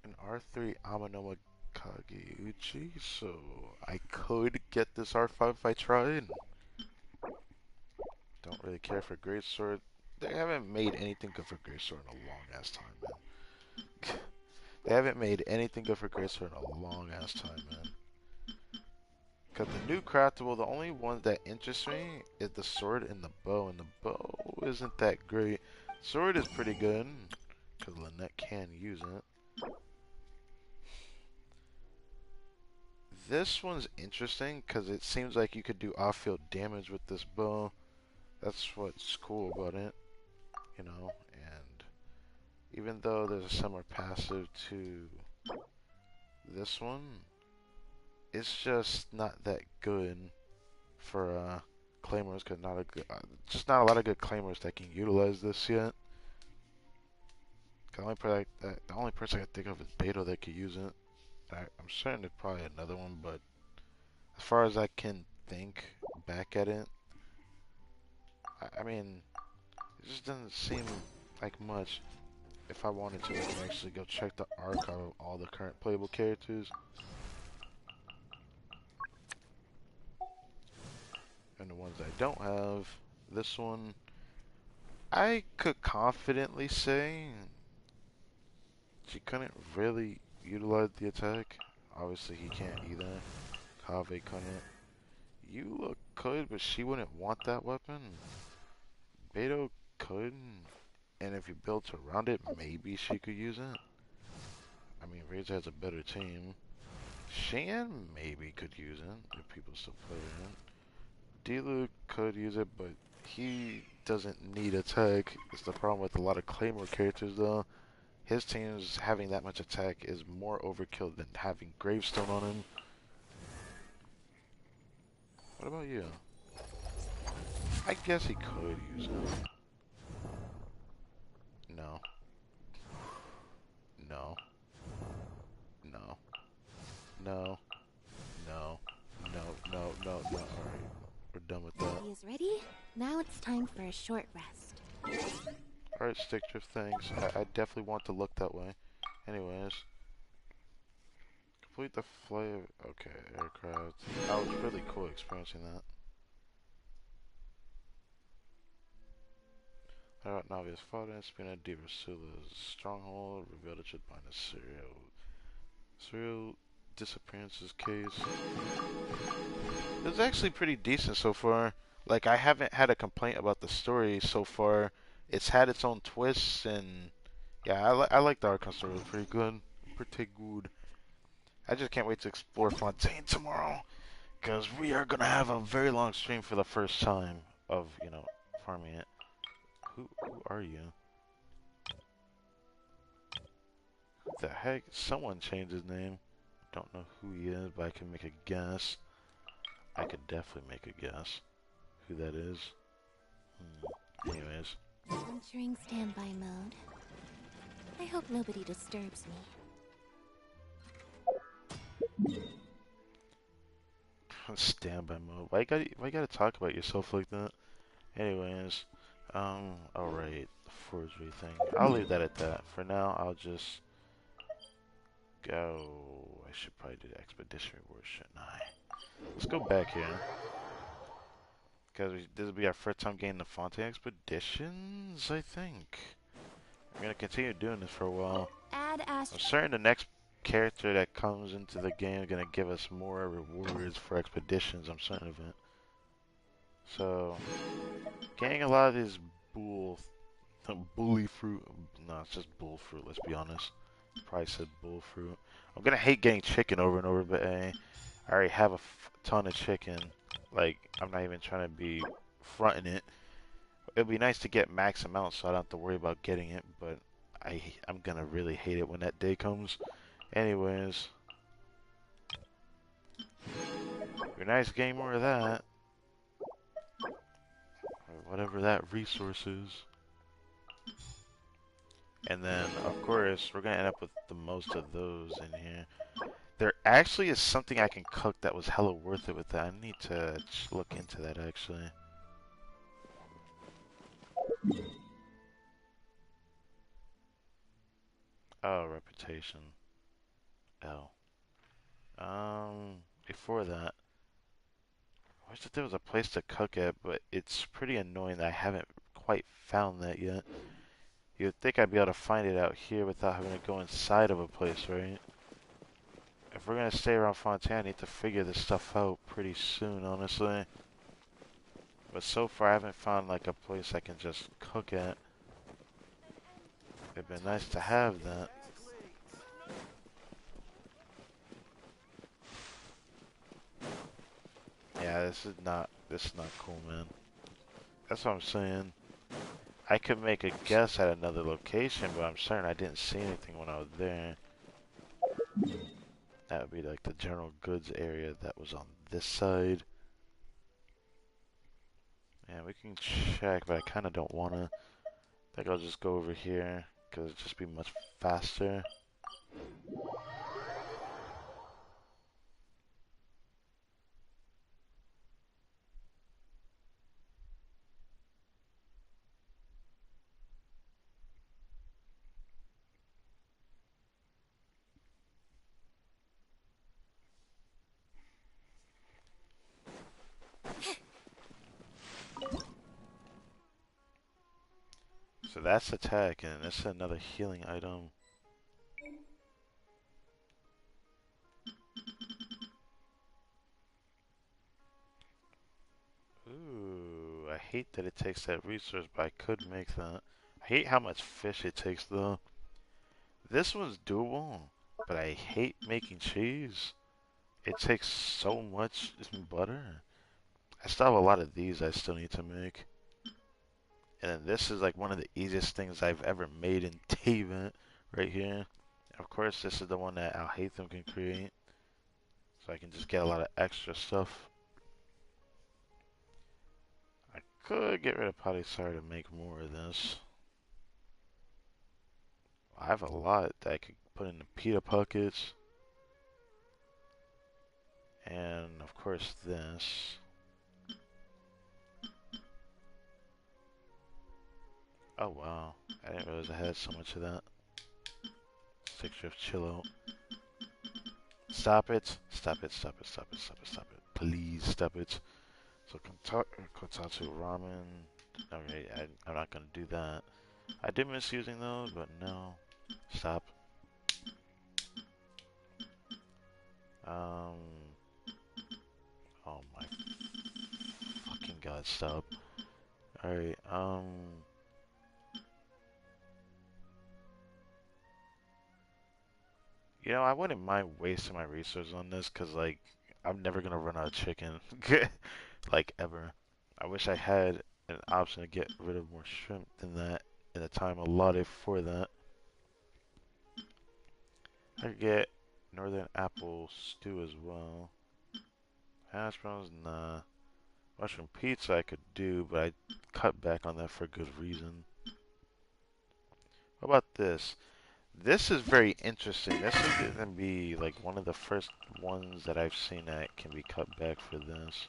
an R3 Amanoma Kageuchi, so I could get this R5 if I tried. Don't really care for Greatsword. They haven't made anything good for Greatsword in a long ass time, man. They haven't made anything good for Greatsword in a long ass time, man. Because the new craftable, the only one that interests me is the sword and the bow, and the bow isn't that great. Sword is pretty good, because Lynette can use it. This one's interesting, because it seems like you could do off-field damage with this bow. That's what's cool about it, you know, and even though there's a similar passive to this one, it's just not that good for claimers, because just not a lot of good claimers that can utilize this yet. The only person I can think of is Beto that could use it. I'm certain there's probably another one, but as far as I can think back at it, I mean, it just doesn't seem like much. If I wanted to, I can actually go check the archive of all the current playable characters. And the ones I don't have, this one, I could confidently say she couldn't really utilize the attack. Obviously, he can't either. Kave couldn't. Yula could, but she wouldn't want that weapon. Beto could, and if you built around it, maybe she could use it. I mean, Razor has a better team. Shan maybe could use it if people still play it. Dilu could use it, but he doesn't need attack. It's the problem with a lot of Claymore characters, though. His team's having that much attack is more overkill than having Gravestone on him. What about you? I guess he could use it. No. No. No. No. No. No. No. No. No. Alright. We're done with that. He is ready. Now it's time for a short rest. Alright, Stick Drift, thanks. I definitely want to look that way. Anyways. Complete the flight. Okay, aircraft. That was really cool experiencing that. Alright, Navia's father, Spina di Rasula's stronghold, revealed it should bind a serial disappearances case. It's actually pretty decent so far. Like, I haven't had a complaint about the story so far. It's had its own twists, and yeah, I like the Archon story. It's pretty good. Pretty good. I just can't wait to explore Fontaine tomorrow, because we are going to have a very long stream for the first time of, you know, farming it. Who are you? What the heck? Someone changed his name. Don't know who he is, but I can make a guess. I could definitely make a guess who that is. Anyways. Entering standby mode. I hope nobody disturbs me. Standby mode. Why you gotta talk about yourself like that? Anyways, alright, the forgery thing. I'll leave that at that. For now, I'll just go. I should probably do the expedition reward, shouldn't I? Let's go back here. Because this will be our first time getting the Fontaine expeditions, I think. We're gonna continue doing this for a while. Add I'm certain the next character that comes into the game is gonna give us more rewards for expeditions. I'm certain of it. So, getting a lot of these bully fruit. No, it's just bull fruit. Let's be honest. Probably said bull fruit. I'm gonna hate getting chicken over and over, but I already have a ton of chicken. Like, I'm not even trying to be fronting it. It'd be nice to get max amount so I don't have to worry about getting it, but I'm gonna really hate it when that day comes. Anyways. Be nice getting more of that. Or whatever that resource is. And then, of course, we're gonna end up with the most of those in here. There actually is something I can cook that was hella worth it with that. I need to look into that, actually. Oh, reputation. Oh. Before that, I wish that there was a place to cook at, but it's pretty annoying that I haven't quite found that yet. You'd think I'd be able to find it out here without having to go inside of a place, right? If we're gonna stay around Fontaine, I need to figure this stuff out pretty soon, honestly. But so far, I haven't found like a place I can just cook at. It'd be nice to have that. Yeah, this is not cool, man. That's what I'm saying. I could make a guess at another location, but I'm certain I didn't see anything when I was there. That would be like the general goods area that was on this side. Yeah, we can check, but I kind of don't want to. I think I'll just go over here, because it'll just be much faster. So that's attack, and this is another healing item. Ooh, I hate that it takes that resource, but I could make that. I hate how much fish it takes, though. This one's doable, but I hate making cheese. It takes so much butter. I still have a lot of these I still need to make. And then this is like one of the easiest things I've ever made in Taven right here. Of course, this is the one that Alhaitham can create. So I can just get a lot of extra stuff. I could get rid of Polyssar to make more of this. I have a lot that I could put in the pita pockets. And of course this. Oh wow, I didn't realize I had so much of that. 6 shift chill out. Stop it. Stop it, stop it, stop it, stop it, stop it. Please stop it. So Kotatsu ramen. Okay, I'm not gonna do that. I did miss using those, but no. Stop. Oh my fucking god, stop. Alright, you know, I wouldn't mind wasting my resources on this, cause like, I'm never gonna run out of chicken. Like, ever. I wish I had an option to get rid of more shrimp than that in the time allotted for that. I could get northern apple stew as well. Hash browns, nah. Mushroom pizza I could do, but I cut back on that for a good reason. What about this? This is very interesting. This is gonna be like one of the first ones that I've seen that can be cut back for this.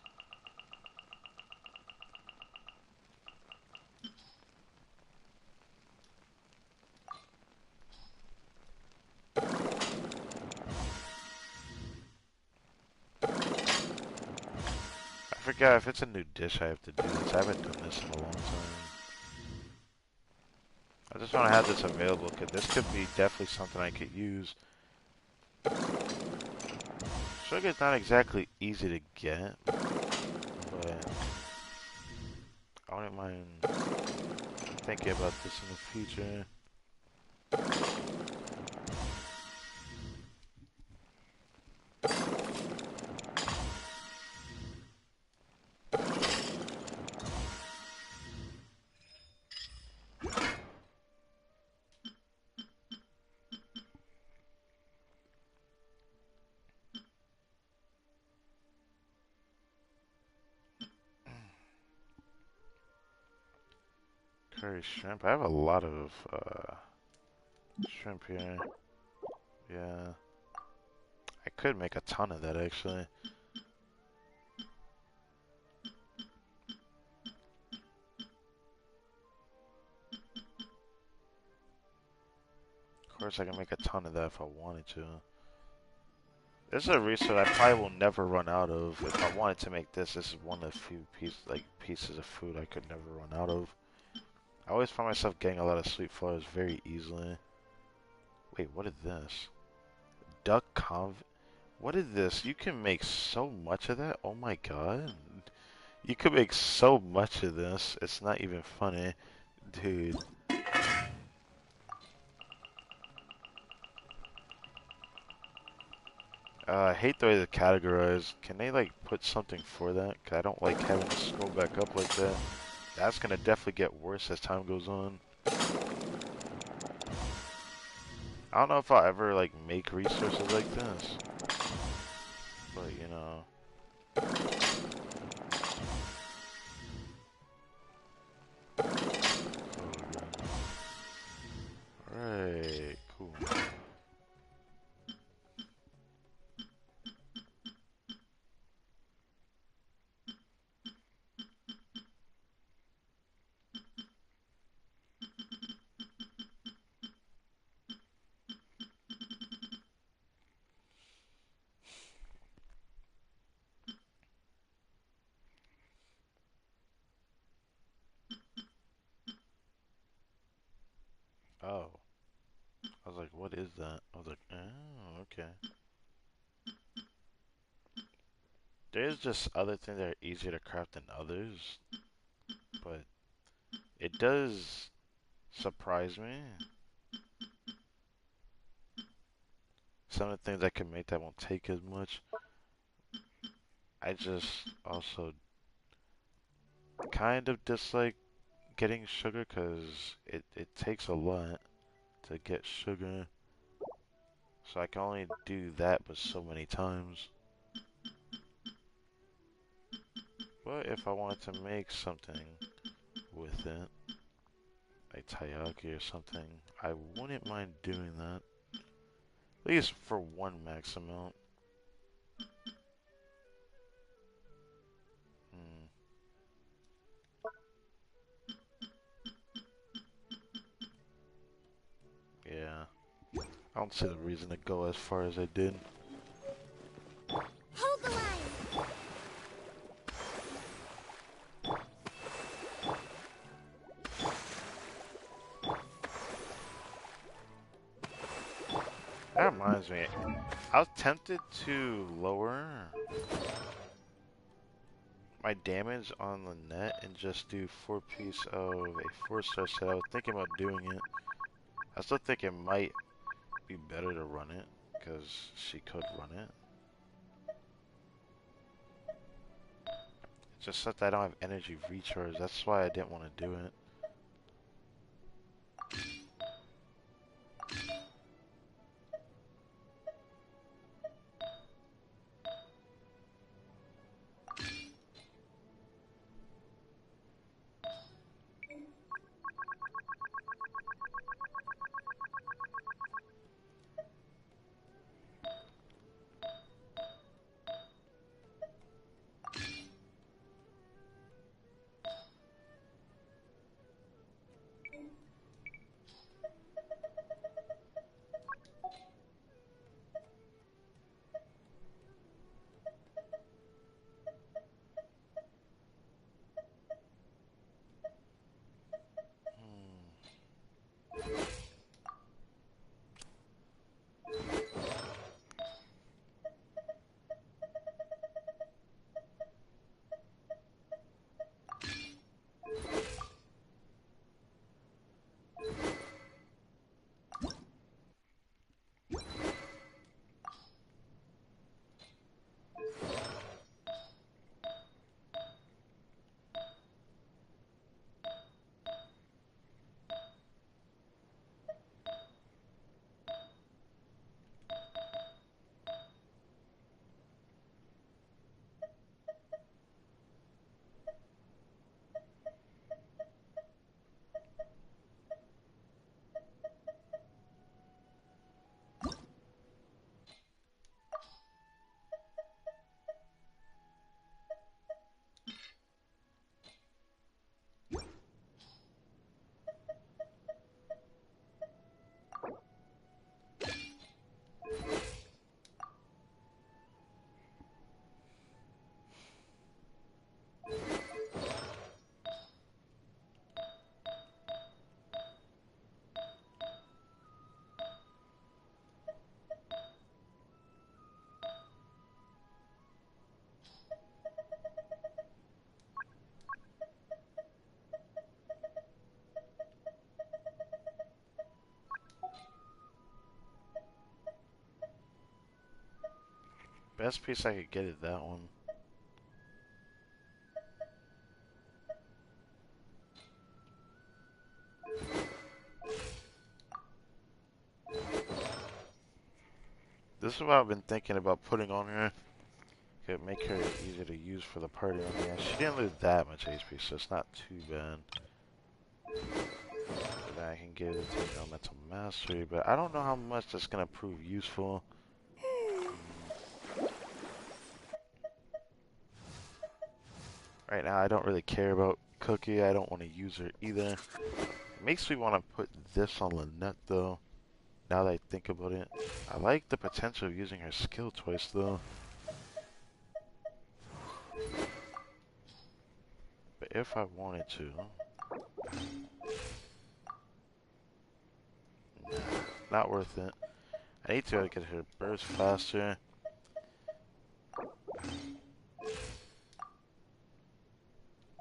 I forgot if it's a new dish I have to do this. I haven't done this in a long time. I just want to have this available because this could be definitely something I could use. Sugar's not exactly easy to get, but I wouldn't mind thinking about this in the future. Curry shrimp. I have a lot of shrimp here. Yeah. I could make a ton of that actually. Of course I can make a ton of that if I wanted to. This is a resource I probably will never run out of. If I wanted to make this, this is one of the few pieces of food I could never run out of. I always find myself getting a lot of sweet flowers very easily. Wait, what is this? Duck conv... What is this? You can make so much of that? Oh my god. You can make so much of this. It's not even funny. Dude. I hate the way they're categorized. Can they like put something for that? Cause I don't like having to scroll back up like that. That's gonna definitely get worse as time goes on. I don't know if I'll ever like make resources like this. But you know. Alright, cool. Oh. I was like, what is that? I was like, oh, okay. There's just other things that are easier to craft than others. But it does surprise me. Some of the things I can make that won't take as much. I just also kind of dislike getting sugar because it takes a lot to get sugar. So I can only do that but so many times. But if I wanted to make something with it, like taiyaki or something, I wouldn't mind doing that. At least for one max amount. Yeah. I don't see the reason to go as far as I did. Hold the line! That reminds me, I was tempted to lower my damage on the net and just do 4-piece of a 4-star set. I was thinking about doing it. I still think it might be better to run it, because she could run it. It's just that I don't have energy recharge, that's why I didn't want to do it. Best piece I could get is that one. This is what I've been thinking about putting on her. Could make her easier to use for the party on here. She didn't lose that much HP, so it's not too bad. But then I can give it to Elemental Mastery, but I don't know how much that's gonna prove useful. Right now, I don't really care about Cookie. I don't want to use her either. It makes me want to put this on Lynette, though. Now that I think about it, I like the potential of using her skill twice, though. But if I wanted to, nah, not worth it. I need to get her burst faster.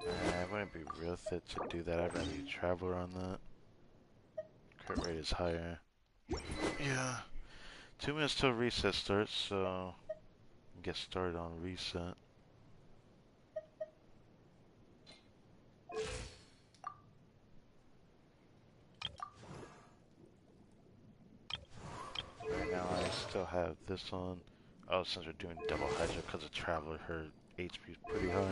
It wouldn't be worth it to do that. I'd rather be Traveler on that. Crit rate is higher. Yeah. 2 minutes till reset starts, so get started on reset. Right now I still have this on. Oh, since we're doing double Hydra because of Traveler, her HP is pretty high.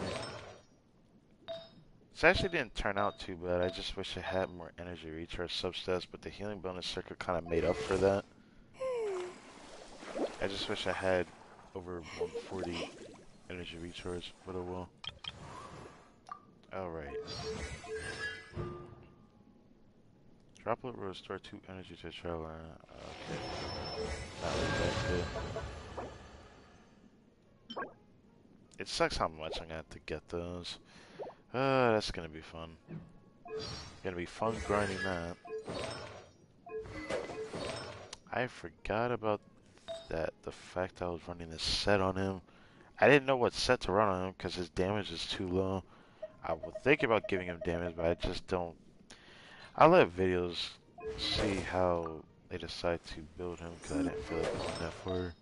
This actually didn't turn out too bad. I just wish I had more energy recharge substats, but the healing bonus circuit kind of made up for that. I just wish I had over 140 energy recharge, but oh well. Alright. Droplet will restore 2 energy to Traveler. Okay. That was that good. It sucks how much I'm gonna have to get those. That's gonna be fun. Gonna be fun grinding that. I forgot about that. The fact I was running this set on him. I didn't know what set to run on him because his damage is too low. I would think about giving him damage, but I just don't. I let videos see how they decide to build him because I didn't feel like going that far.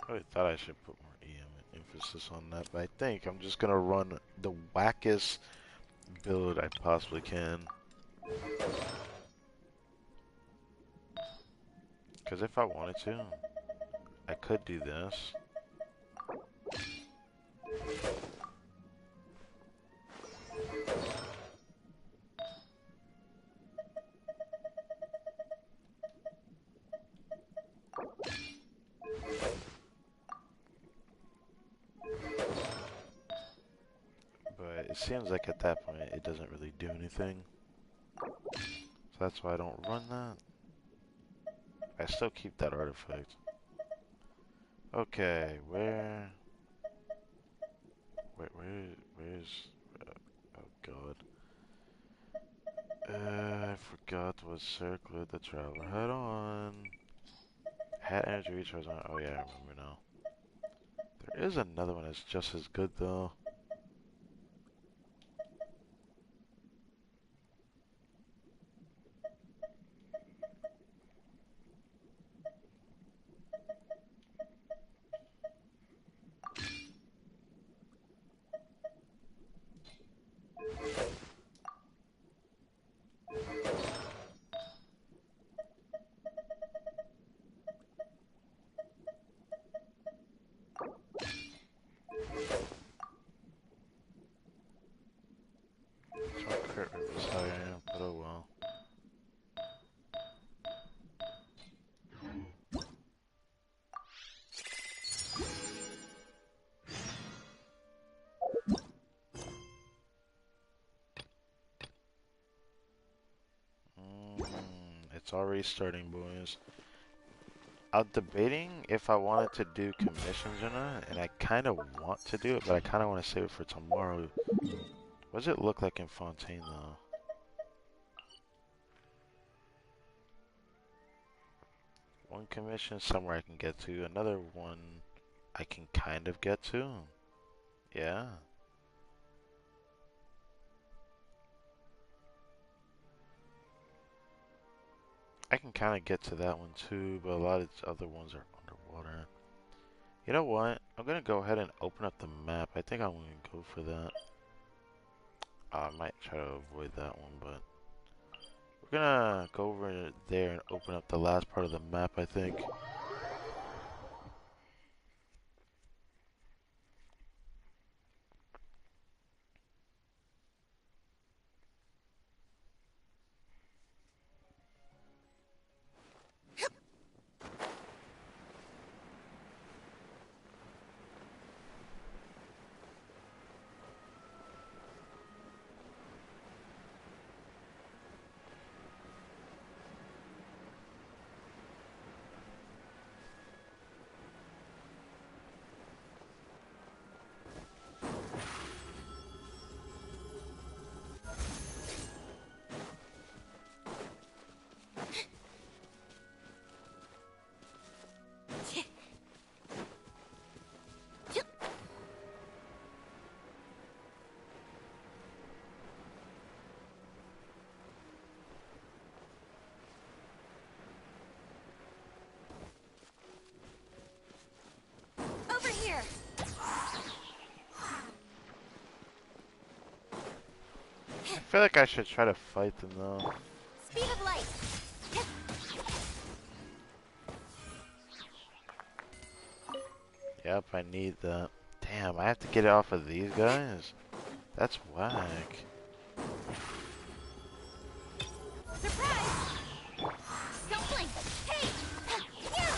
I really thought I should put more EM emphasis on that, but I think I'm just gonna run the wackest build I possibly can. Because if I wanted to, I could do this. But it seems like at that point it doesn't really do anything. So that's why I don't run that. I still keep that artifact. Okay, where's... oh god. I forgot what circlet the Traveler had on. Had energy recharge on. Oh yeah, I remember now. There is another one that's just as good though. Crit rate was higher, but oh well. It's already starting, boys. I'm debating if I wanted to do commissions or not, and I kind of want to do it, but I kind of want to save it for tomorrow. What does it look like in Fontaine, though? One commission somewhere I can get to, another one I can kind of get to. Yeah. I can kind of get to that one too, but a lot of the other ones are underwater. You know what? I'm gonna go ahead and open up the map. I think I'm gonna go for that. I might try to avoid that one, but we're gonna go over there and open up the last part of the map, I think. Over here. I feel like I should try to fight them though. Speed of light. Yep, I need that. Damn, I have to get it off of these guys? That's whack. Surprise! Don't blink. Hey! Yeah!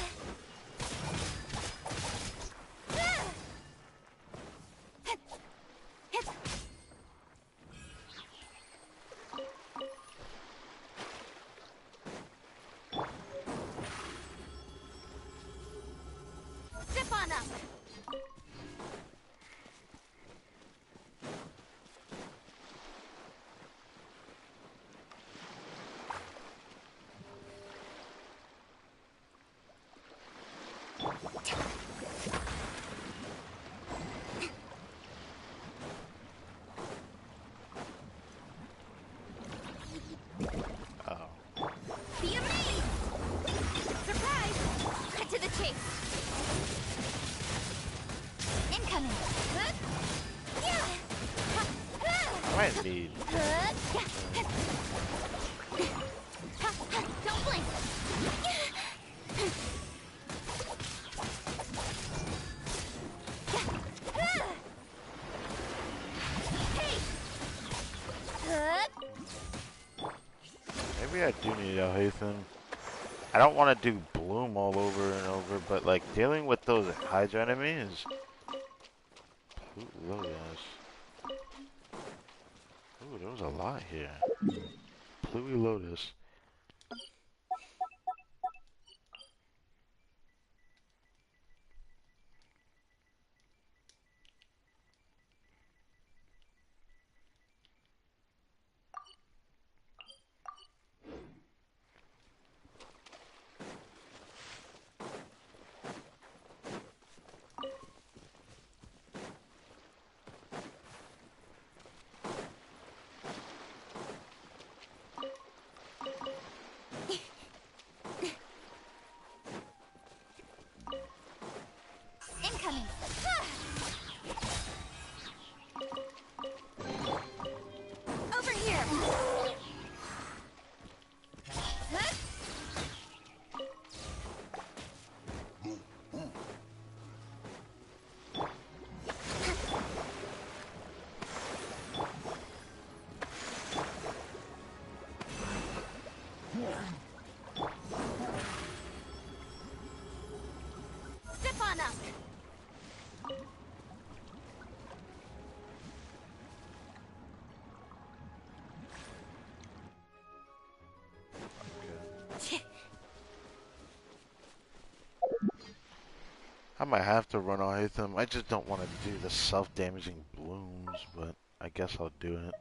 Step on up. Be amazed! Surprise! Cut to the chase. Incoming. Yeah. I might need. Don't blink. Maybe I do need Alhazen. I don't want to do Bloom all over and over, but like dealing with those Hydra enemies. Look at this. Ooh, there was a lot here. Pluie Lotus. Incoming. Over here. Step on up. I might have to run on them. I just don't want to do the self-damaging blooms, but I guess I'll do it.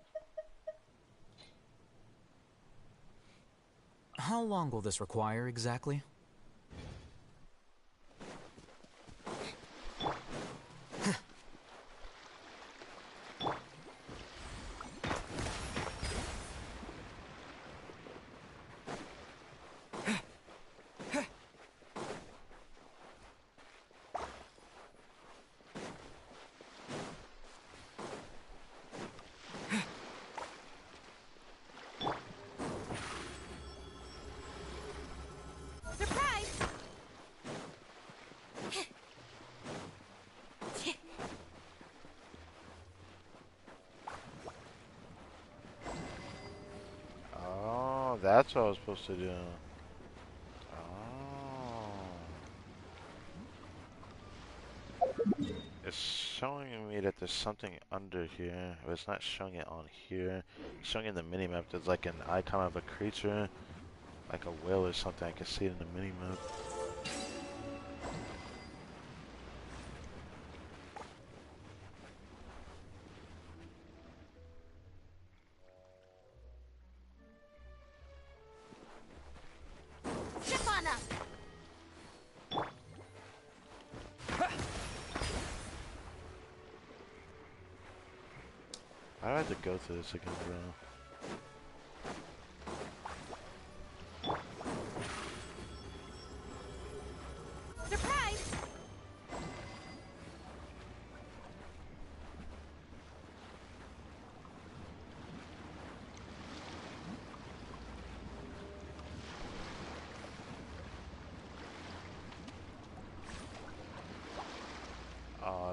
How long will this require exactly? Oh, that's what I was supposed to do. It's showing me that there's something under here, but it's not showing it on here. It's showing in the minimap there's like an icon of a creature, like a whale or something. I can see it in the minimap. Ship on up! I have to go through this again, bro. Surprise!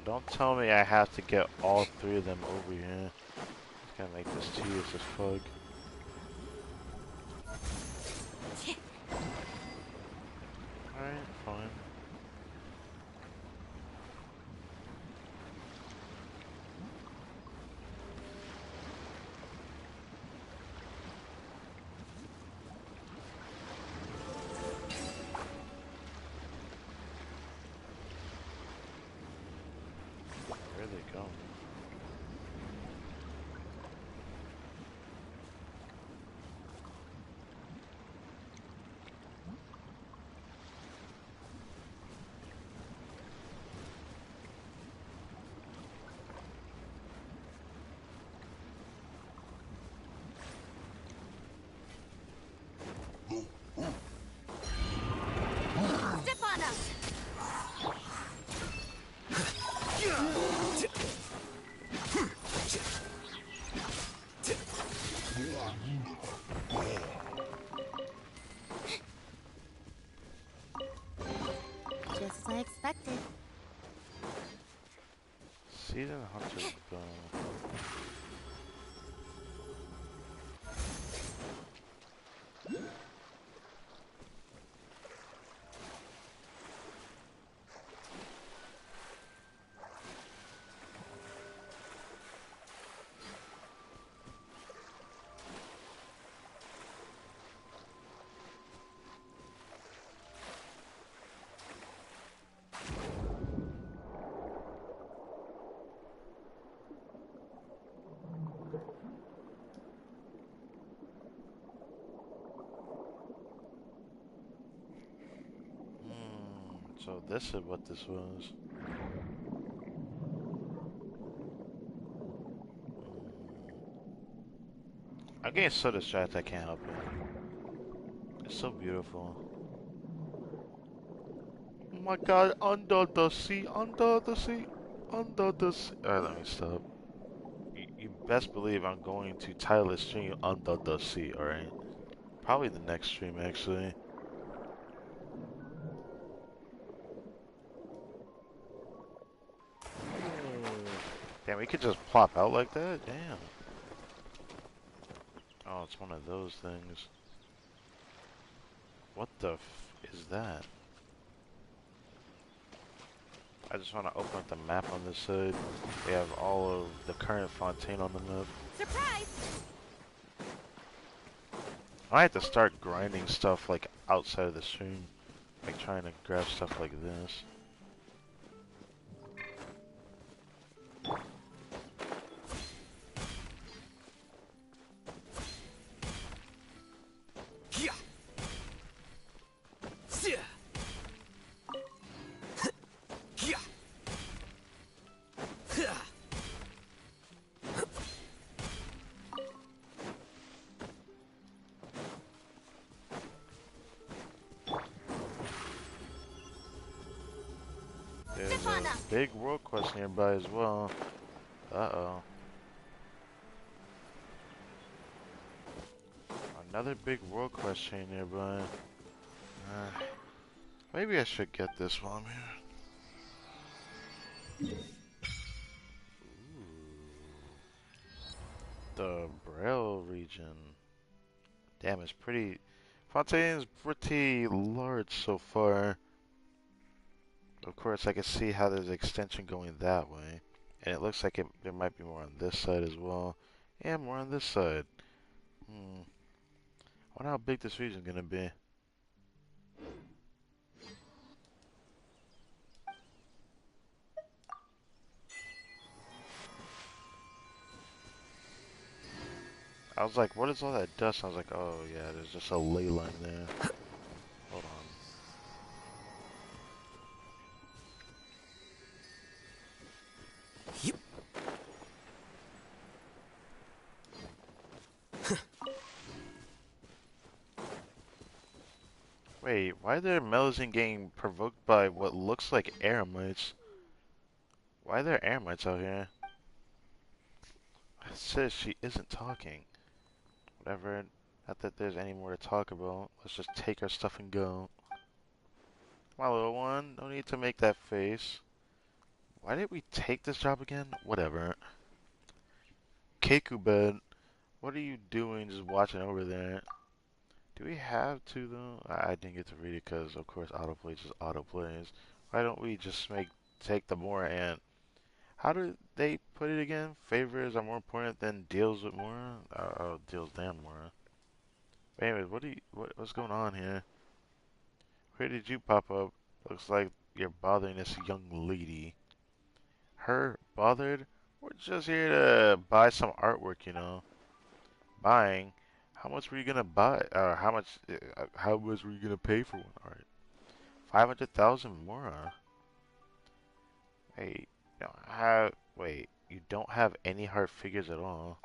Don't tell me I have to get all three of them over here. It's gonna make this tedious as fuck. Alright, fine. Where are they going? Step on up! Just as I expected. Season Hunter's Bow. So this is what this was. I'm getting so distracted I can't help it. It's so beautiful. Oh my god, under the sea, under the sea, under the sea. Alright, let me stop. You best believe I'm going to title this stream Under the Sea, alright? Probably the next stream, actually. Damn, we could just plop out like that? Damn. Oh, it's one of those things. What the f is that? I just want to open up the map on this side. We have all of the current Fontaine on the map. Surprise! I have to start grinding stuff like outside of the stream. Like trying to grab stuff like this. There's a big world quest nearby as well. Uh-oh. Another big world quest chain nearby. Maybe I should get this while I'm here. Ooh. The Braille region. Damn, it's pretty... Fontaine's pretty large so far. Of course, I can see how there's an extension going that way. And it looks like there might be more on this side as well. And more on this side. I wonder how big this region's gonna be. I was like, what is all that dust? I was like, oh yeah, there's just a ley line there. Hold on. Yep. Wait, why are there Melusine getting provoked by what looks like air mites? Why are there air mites out here? It says she isn't talking. Whatever. Not that there's any more to talk about. Let's just take our stuff and go. My little one, no need to make that face. Why did we take this job again? Whatever. Keku bed, what are you doing just watching over there? Do we have to though? I didn't get to read it because of course autoplay just autoplays. Why don't we just take the Mora and how do they put it again? Favors are more important than deals with Mora? Oh, deals than Mora. Anyways, what's going on here? Where did you pop up? Looks like you're bothering this young lady. Her bothered? We're just here to buy some artwork, you know. Buying? How much were you gonna buy? How much were you gonna pay for one art? 500,000 more? Hey, you don't have any heart figures at all.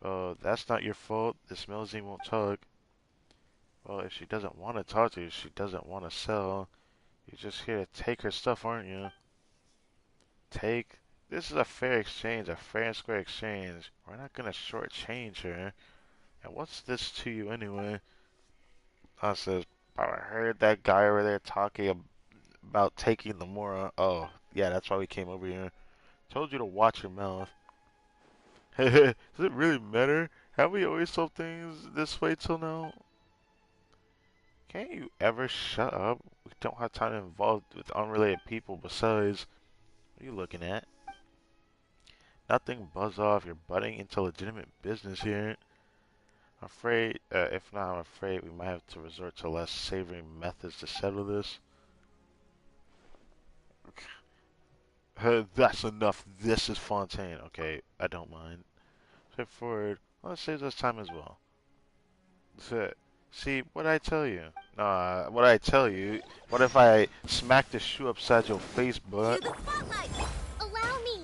Oh, that's not your fault. This Melusine won't talk. Well, if she doesn't want to talk to you, she doesn't want to sell. You're just here to take her stuff, aren't you? Take? This is a fair exchange, a fair and square exchange. We're not gonna shortchange her. And what's this to you anyway? I says, I heard that guy over there talking about taking the Mora. Oh, yeah, that's why we came over here. Told you to watch your mouth. Does it really matter? Have we always told things this way till now? Can't you ever shut up? We don't have time to involve with unrelated people. Besides, what are you looking at? Nothing, buzz off. You're butting into legitimate business here. I'm afraid, if not, I'm afraid we might have to resort to less savory methods to settle this. That's enough. This is Fontaine. Okay, I don't mind. Straightforward. Well, it saves us time as well. See, what I tell you? What I tell you? What if I smack the shoe upside your face, butt? To the spotlight! Allow me!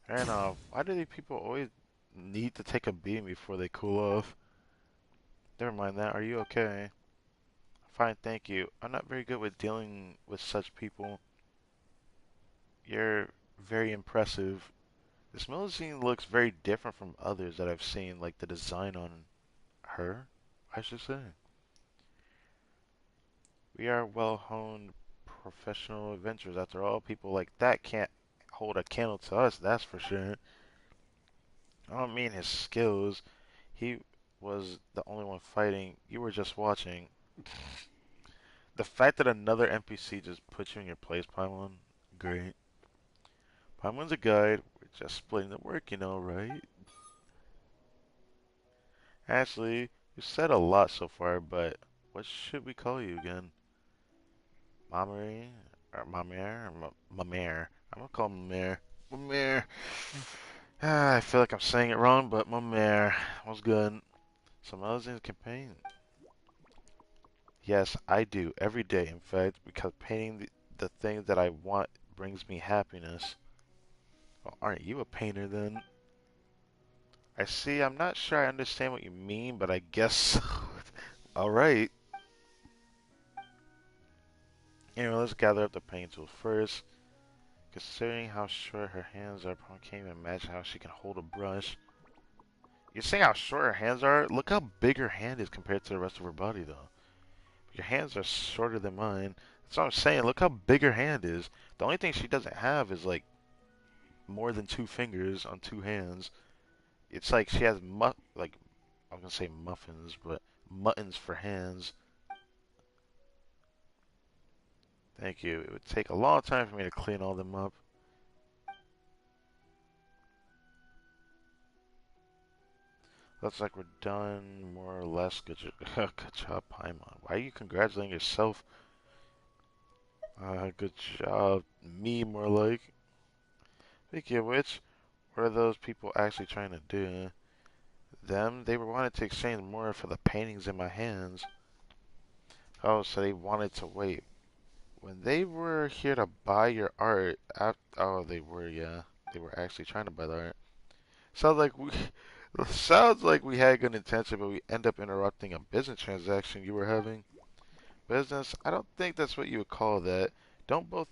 Fair enough. Why do these people always need to take a beating before they cool off? Never mind that. Are you okay? Fine, thank you. I'm not very good with dealing with such people. You're very impressive. This Melusine looks very different from others that I've seen, like the design on her, I should say. We are well-honed professional adventurers. After all, people like that can't hold a candle to us, that's for sure. I don't mean his skills. He was the only one fighting. You were just watching. The fact that another NPC just put you in your place, Paimon, great. Paimon's a guide. We're just splitting the work, you know, right? Actually, you said a lot so far, but what should we call you again? Mamere? Or Mamere? Or Mamere? I'm gonna call him Mamere. Mamere. I feel like I'm saying it wrong, but Mamere was good. Some Melusine's campaign. Yes, I do every day, in fact, because painting the things that I want brings me happiness. Well, aren't you a painter then? I see, I'm not sure I understand what you mean, but I guess so. Alright. Anyway, let's gather up the paint tools first. Considering how short her hands are, I can't even imagine how she can hold a brush. You're saying how short her hands are? Look how big her hand is compared to the rest of her body, though. Your hands are shorter than mine. That's what I'm saying. Look how big her hand is. The only thing she doesn't have is, like, more than 2 fingers on 2 hands. It's like she has, like, I was gonna say muffins, but muttons for hands. Thank you. It would take a long time for me to clean all them up. Looks like we're done, more or less. Good, good job, Paimon. Why are you congratulating yourself? Good job. Me, more like. Speaking of which, what are those people actually trying to do? Them? They were wanting to exchange more for the paintings in my hands. Oh, so they wanted to wait. When they were here to buy your art, oh, they were, yeah. They were actually trying to buy the art. Sounds like we, sounds like we had good intention, but we end up interrupting a business transaction you were having. Business? I don't think that's what you would call that. Don't both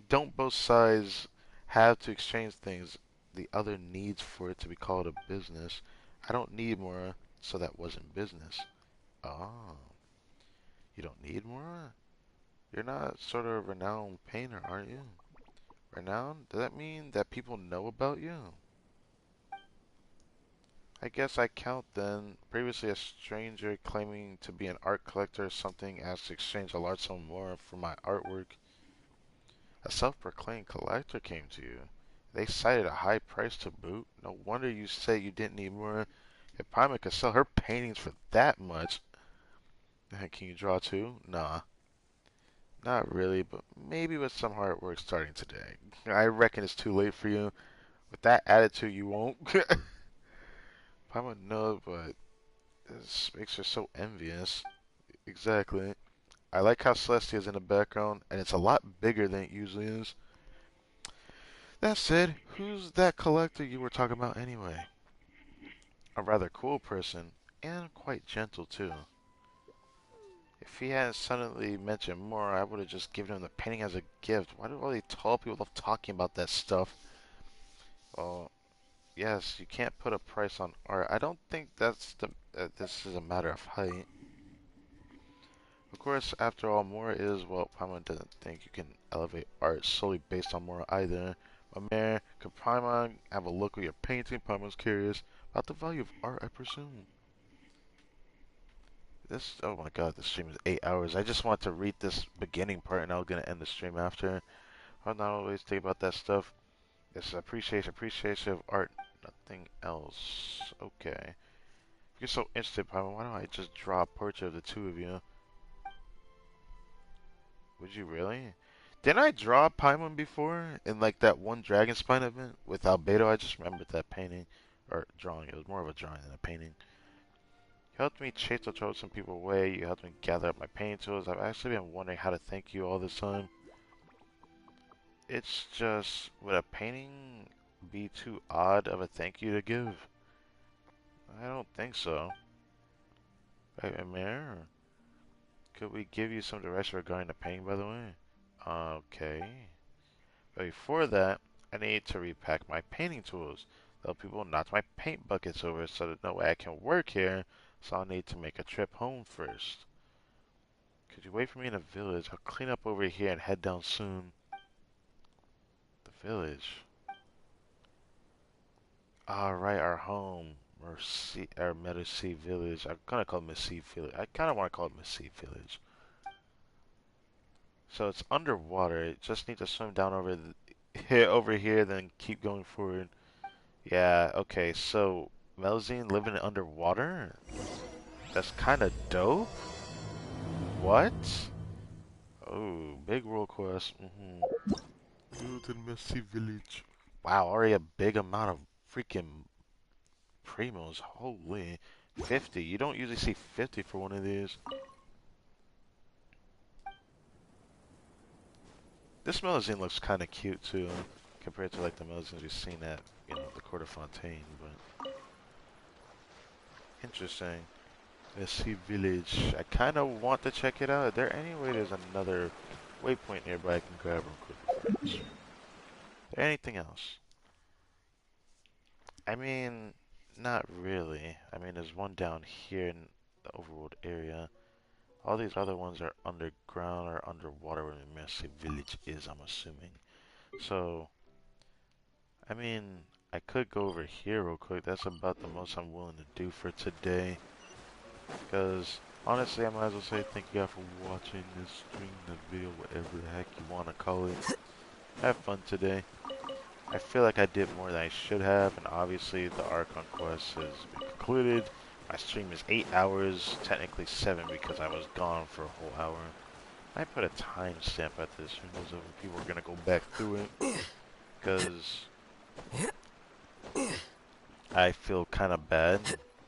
don't both sides have to exchange things the other needs for it to be called a business? I don't need more, so that wasn't business. Oh, you don't need more? You're not sort of a renowned painter, aren't you? Renowned? Does that mean that people know about you? I guess I count then. Previously a stranger claiming to be an art collector or something asked to exchange a large sum more for my artwork. A self-proclaimed collector came to you. They cited a high price to boot. No wonder you say you didn't need more. If Paimon could sell her paintings for that much. Can you draw too? Nah. Not really, but maybe with some hard work starting today. I reckon it's too late for you. With that attitude, you won't. Paimon knows, but this makes her so envious. Exactly. I like how Celestia's in the background, and it's a lot bigger than it usually is. That said, who's that collector you were talking about anyway? A rather cool person, and quite gentle too. If he hadn't suddenly mentioned more, I would have just given him the painting as a gift. Why do all these tall people love talking about that stuff? Well, yes, you can't put a price on art. I don't think this is a matter of height. Of course, after all, more is, well, Paimon doesn't think you can elevate art solely based on more either. But man, could Paimon have a look at your painting? Paimon's curious about the value of art, I presume. Oh my god, this stream is 8 hours. I just want to read this beginning part and I'm gonna end the stream after. I'll not always think about that stuff. It's appreciation of art, nothing else. Okay. If you're so interested, Paimon, why don't I just draw a portrait of the two of you? Would you really? Didn't I draw Paimon before in like that one Dragon Spine event with Albedo? I just remembered that painting or drawing. It was more of a drawing than a painting. You helped me chase the troublesome people away. You helped me gather up my painting tools. I've actually been wondering how to thank you all this time. It's just, would a painting be too odd of a thank you to give? I don't think so. Right, Amir? Could we give you some direction regarding the painting, by the way? Okay. But before that, I need to repack my painting tools. Though people knocked my paint buckets over, so there's no way I can work here, so I'll need to make a trip home first. Could you wait for me in the village? I'll clean up over here and head down soon. The village. Alright, our home. Our Medici village. I'm gonna call it Messi village. I kinda wanna call it Messi village. So it's underwater. It just need to swim down over here, then keep going forward. Yeah, okay, so Melzine living underwater? That's kinda dope. What? Oh, big world quest. Go to the Messi village. Wow, already a big amount of freaking primos. Holy. 50. You don't usually see 50 for one of these. This Melusine looks kind of cute too, compared to like the Melusines we've seen at, you know, the Court of Fontaine. But interesting. Messi Village. I kind of want to check it out. Is there any way there's another waypoint nearby I can grab real quick? Is there anything else? I mean, not really. I mean, there's one down here in the overworld area. All these other ones are underground or underwater where the Messi Village is, I'm assuming. So, I mean, I could go over here real quick. That's about the most I'm willing to do for today. Because, honestly, I might as well say thank you guys for watching this stream, this video, whatever the heck you want to call it. Have fun today. I feel like I did more than I should have, and obviously the Archon quest has been concluded. My stream is 8 hours, technically 7 because I was gone for a whole hour. I put a timestamp at this stream so people are going to go back through it. Because I feel kind of bad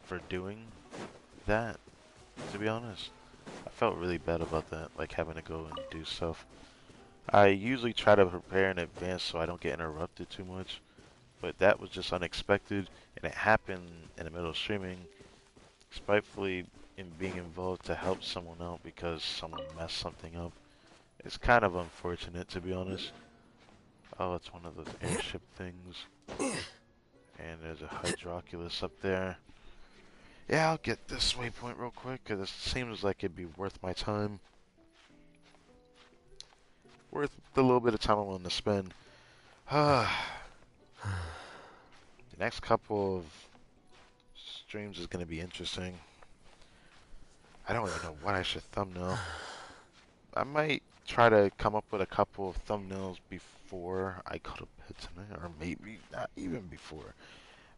for doing that, to be honest. I felt really bad about that, like having to go and do stuff. I usually try to prepare in advance so I don't get interrupted too much, but that was just unexpected, and it happened in the middle of streaming, spitefully in being involved to help someone out because someone messed something up. It's kind of unfortunate, to be honest. Oh, it's one of those airship things. And there's a Hydroculus up there. Yeah, I'll get this waypoint real quick, because it seems like it'd be worth my time. Worth the little bit of time I'm willing to spend. The next couple of streams is going to be interesting. I don't even know what I should thumbnail. I might try to come up with a couple of thumbnails before I go to bed tonight, or maybe not even before.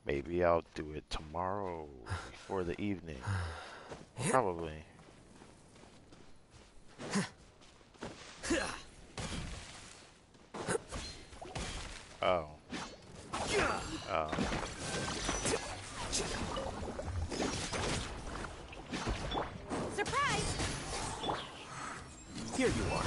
Maybe I'll do it tomorrow before the evening. Probably. Oh. Oh. Surprise! Here you are.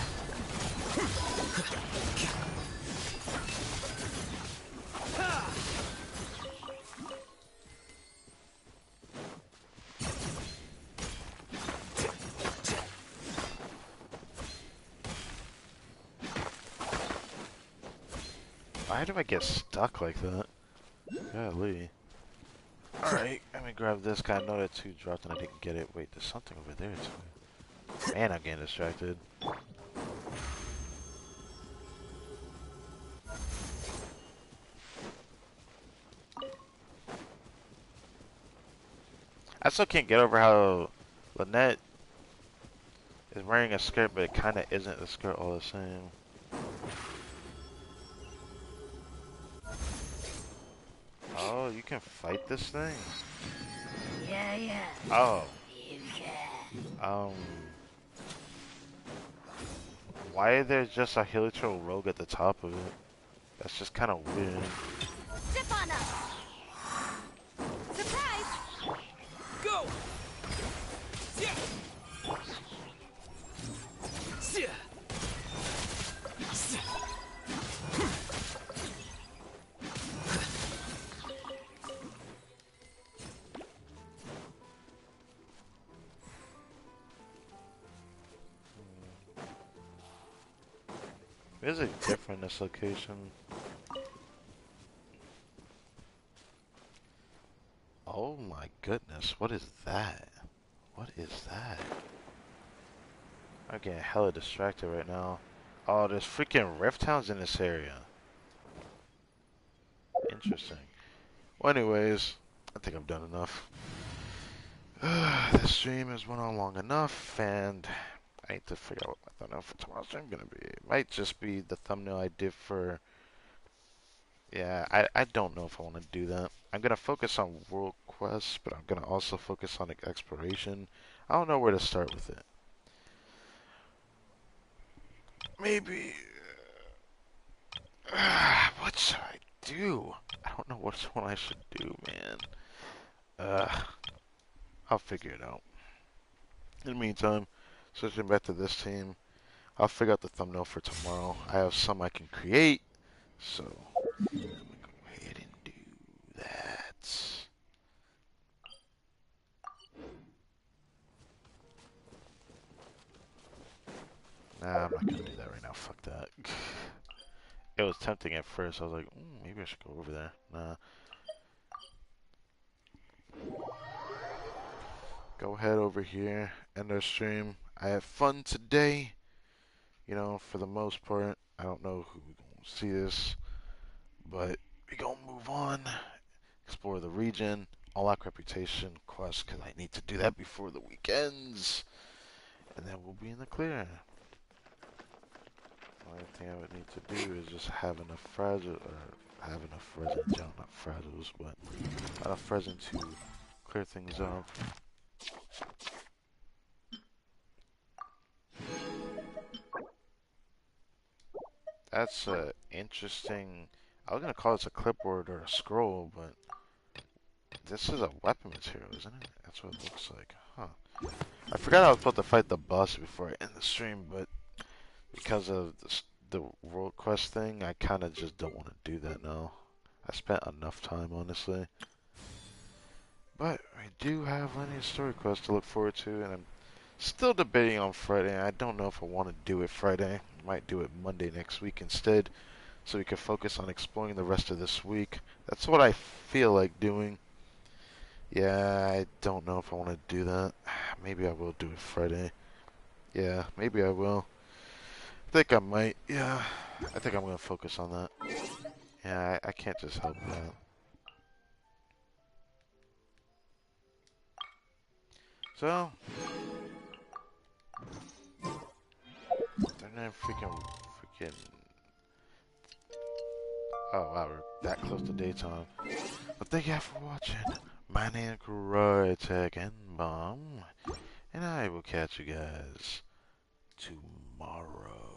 Why do I get stuck like that? Golly. Alright, let me grab this guy. I know that 2 dropped and I didn't get it. Wait, there's something over there too. Man, I'm getting distracted. I still can't get over how Lynette is wearing a skirt, but it kind of isn't a skirt all the same. Oh, you can fight this thing? Yeah. Oh. You can. Why is there just a Helitro rogue at the top of it? That's just kind of weird. Step on up! Surprise! Go! Yeah. Is it different this location? Oh my goodness, what is that? What is that? I'm getting hella distracted right now. Oh, there's freaking rift towns in this area. Interesting. Well, anyways, I think I've done enough. This stream has went on long enough, and I need to figure out what my thumbnail for tomorrow's stream gonna be. It might just be the thumbnail I did for... Yeah, I don't know if I want to do that. I'm gonna focus on world quests, but I'm gonna also focus on exploration. I don't know where to start with it. Maybe... what should I do? I don't know which one I should do, man. I'll figure it out. In the meantime, switching back to this team, I'll figure out the thumbnail for tomorrow. I have some I can create, so I'm gonna go ahead and do that. Nah, I'm not gonna do that right now. Fuck that. It was tempting at first. I was like, maybe I should go over there. Nah. Go ahead over here, end our stream. I had fun today. You know, for the most part. I don't know who gonna see this, but we gonna move on. Explore the region. Unlock reputation quest, because I need to do that before the weekends. And then we'll be in the clear. The only thing I would need to do is just have enough fragile, or have enough resin gel, not fragiles, but enough resin to clear things up. That's interesting. I was gonna call this a clipboard or a scroll, but this is a weapon material, isn't it? That's what it looks like. Huh. I forgot I was supposed to fight the boss before I end the stream, but because of the world quest thing, I kind of just don't want to do that now. I spent enough time, honestly. But we do have plenty of story quests to look forward to, and I'm still debating on Friday. I don't know if I want to do it Friday. I might do it Monday next week instead, so we can focus on exploring the rest of this week. That's what I feel like doing. Yeah, I don't know if I want to do that. Maybe I will do it Friday. Yeah, maybe I will. I think I might. Yeah, I think I'm going to focus on that. Yeah, I can't just help that. So, they're not freaking. Oh wow, we're that close to daytime. But thank you for watching. My name is Crytek and Bomb, and I will catch you guys tomorrow.